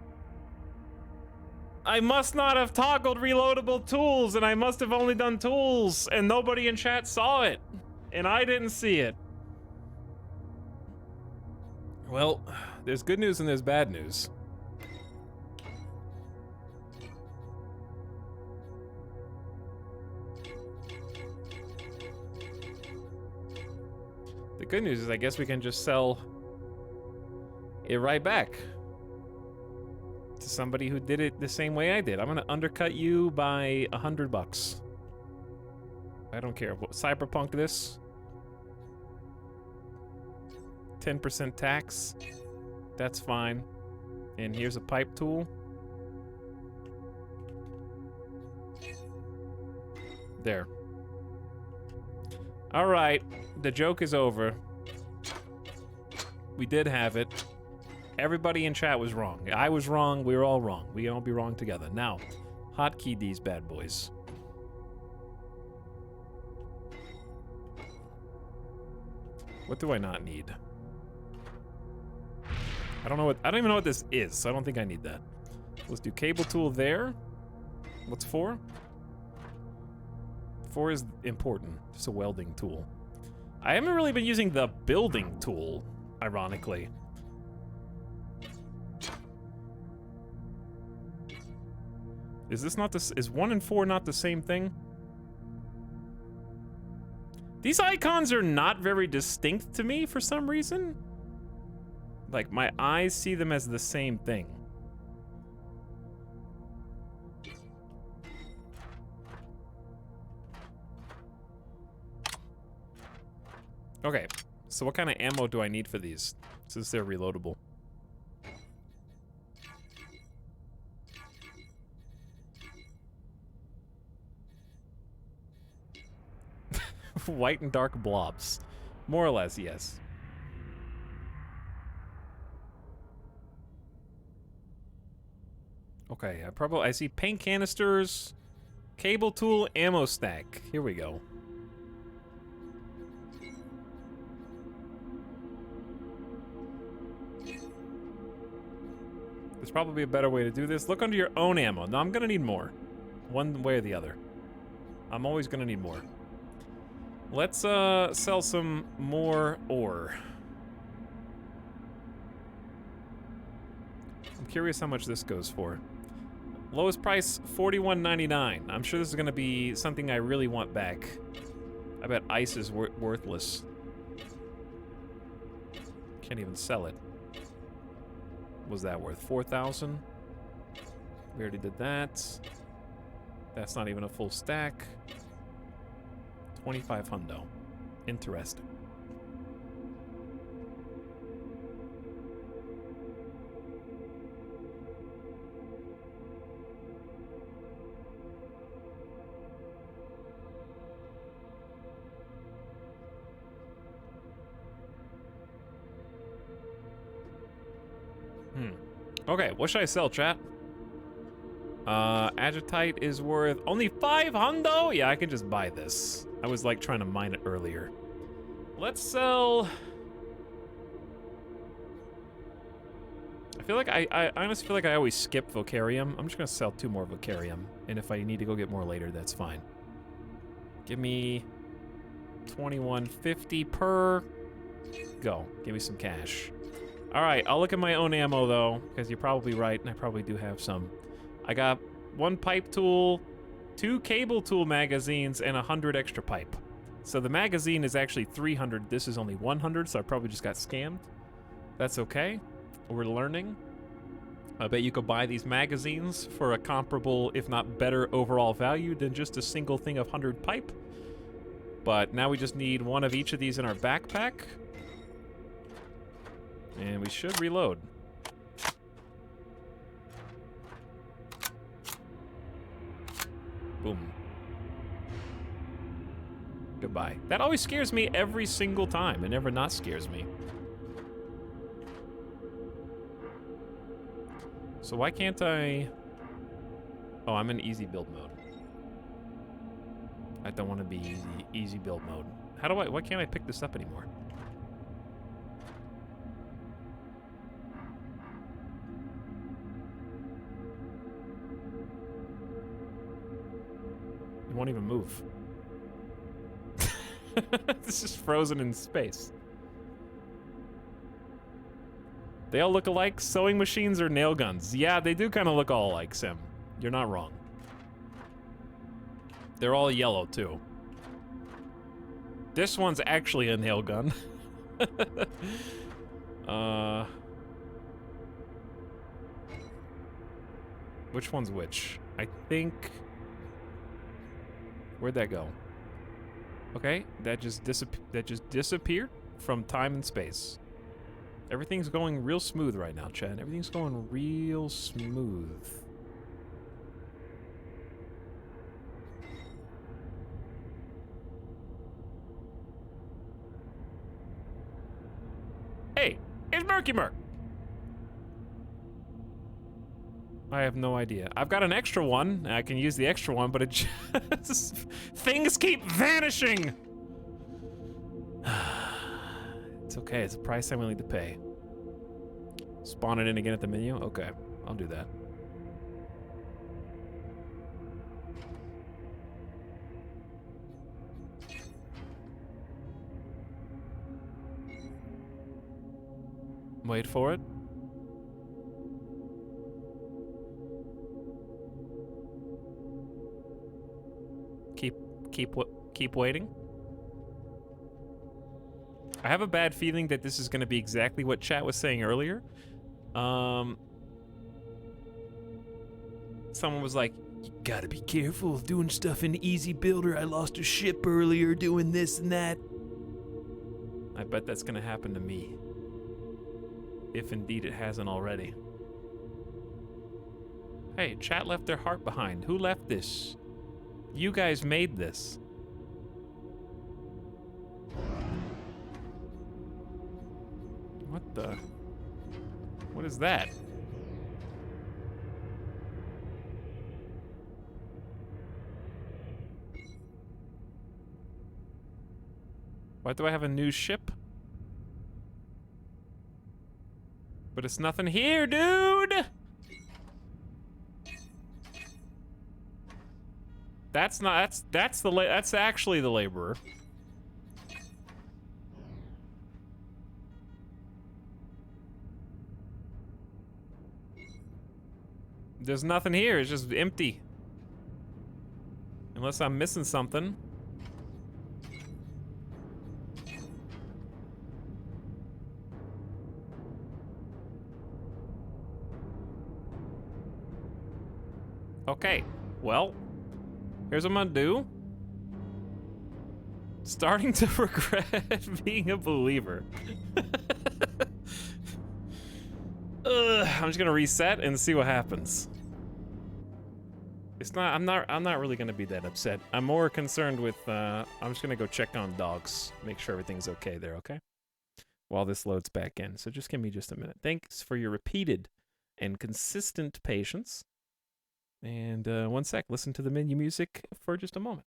I must not have toggled reloadable tools, and I must have only done tools, and nobody in chat saw it. And I didn't see it. Well, there's good news and there's bad news. The good news is I guess we can just sell it right back to somebody who did it the same way I did. I'm gonna undercut you by $100. I don't care. What, cyberpunk this? 10% tax. That's fine. And here's a pipe tool. There. All right, the joke is over. We did have it. Everybody in chat was wrong. I was wrong. We were all wrong. We can all be wrong together. Now, hotkey these bad boys. What do I not need? I don't even know what this is, so I don't think I need that. Let's do cable tool there. What's 4? 4 is important. It's a welding tool. I haven't really been using the building tool, ironically. Is this not this? Is 1 and 4 not the same thing? These icons are not very distinct to me for some reason. Like, my eyes see them as the same thing. Okay, so what kind of ammo do I need for these, since they're reloadable? White and dark blobs. More or less, yes. Okay, I see paint canisters, cable tool, ammo stack. Here we go. There's probably a better way to do this. Look under your own ammo. No, I'm gonna need more. One way or the other. I'm always gonna need more. Let's sell some more ore. I'm curious how much this goes for. Lowest price, $41.99. I'm sure this is gonna be something I really want back. I bet ice is worthless. Can't even sell it. What was that worth? 4,000? We already did that. That's not even a full stack. 25 hundo. Interesting. Okay, what should I sell, chat? Agitite is worth only 5 hundo? Yeah, I can just buy this. I was like trying to mine it earlier. Let's sell... I feel like I honestly feel like I always skip Vocarium. I'm just gonna sell 2 more Vocarium. And if I need to go get more later, that's fine. Give me $21.50 per. Go. Give me some cash. All right, I'll look at my own ammo, though, because you're probably right, and I probably do have some. I got 1 pipe tool, 2 cable tool magazines, and 100 extra pipe. So the magazine is actually 300. This is only 100, so I probably just got scammed. That's okay. We're learning. I bet you could buy these magazines for a comparable, if not better, overall value than just a single thing of 100 pipe. But now we just need 1 of each of these in our backpack. And we should reload. Boom. Goodbye. That always scares me every single time. It never not scares me. So why can't I... Oh, I'm in easy build mode. I don't want to be easy build mode. How do I... Why can't I pick this up anymore? It won't even move. This is frozen in space. They all look alike? Sewing machines or nail guns? Yeah, they do kind of look all alike, Sim. You're not wrong. They're all yellow, too. This one's actually a nail gun. Which one's which? I think... Where'd that go? Okay, that just disappeared from time and space. Everything's going real smooth right now, Chad. Everything's going real smooth. Hey, it's Murky Murk. I have no idea. I've got an extra one. I can use the extra one, but it just... Things keep vanishing! It's okay. It's a price I'm willing to pay. Spawn it in again at the menu? Okay. I'll do that. Wait for it. Keep waiting. I have a bad feeling that this is going to be exactly what chat was saying earlier. Someone was like, "You gotta be careful of doing stuff in Easy Builder. I lost a ship earlier doing this and that." I bet that's going to happen to me. If indeed it hasn't already. Hey, chat left their heart behind. Who left this? You guys made this. What the? What is that? Why do I have a new ship? But it's nothing here, dude! That's not, that's actually the laborer. There's nothing here, it's just empty. Unless I'm missing something. Okay, well, here's what I'm gonna do. Starting to regret being a believer. I'm just gonna reset and see what happens. It's not. I'm not really gonna be that upset. I'm more concerned with. I'm just gonna go check on dogs, make sure everything's okay there. Okay. While this loads back in, so just give me just a minute. Thanks for your repeated and consistent patience. And 1 sec. Listen to the menu music for just a moment.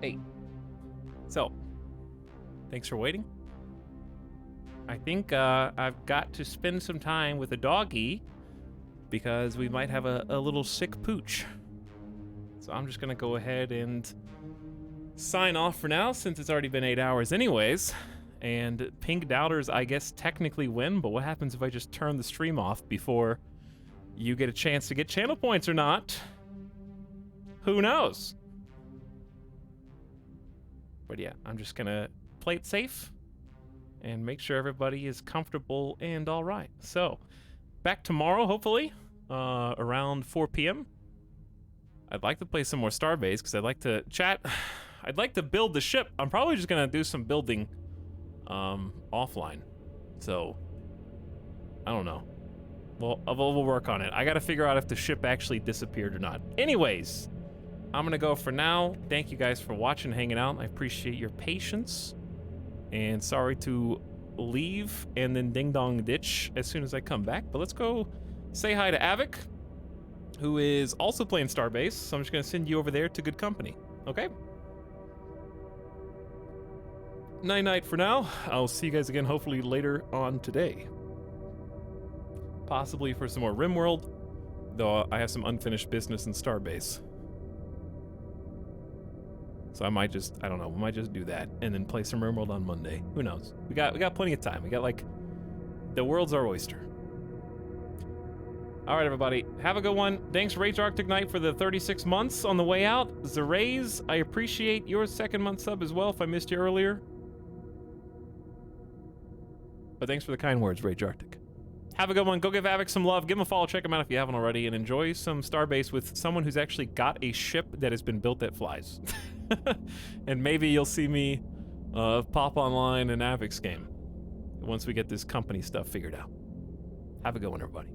Hey. So, thanks for waiting. I think I've got to spend some time with a doggy because we might have a little sick pooch. So I'm just gonna go ahead and sign off for now since it's already been 8 hours anyways. And Pink Doubters, I guess, technically win, but what happens if I just turn the stream off before you get a chance to get channel points or not? Who knows? But yeah, I'm just gonna play it safe and make sure everybody is comfortable and all right. So, back tomorrow, hopefully, around 4 p.m. I'd like to play some more Starbase because I'd like to chat. I'd like to build the ship. I'm probably just gonna do some building offline. So, I don't know. Well, we'll work on it. I gotta figure out if the ship actually disappeared or not. Anyways, I'm gonna go for now. Thank you guys for watching, hanging out. I appreciate your patience. And sorry to leave and then ding dong ditch as soon as I come back. But let's go say hi to Avic, who is also playing Starbase. So I'm just gonna send you over there to good company. Okay? Night-night for now. I'll see you guys again hopefully later on today. Possibly for some more RimWorld, though I have some unfinished business in Starbase. So I might just, I don't know, we might just do that and then play some RimWorld on Monday. Who knows? We got plenty of time. We got like, the world's our oyster. All right, everybody, have a good one. Thanks, Rage Arctic Knight, for the 36 months on the way out. Zeraze, I appreciate your 2nd month sub as well if I missed you earlier. But thanks for the kind words, Rage Arctic. Have a good one. Go give Avic some love. Give him a follow. Check him out if you haven't already. And enjoy some Starbase with someone who's actually got a ship that has been built that flies. And maybe you'll see me pop online in Avic's game once we get this company stuff figured out. Have a good one, everybody.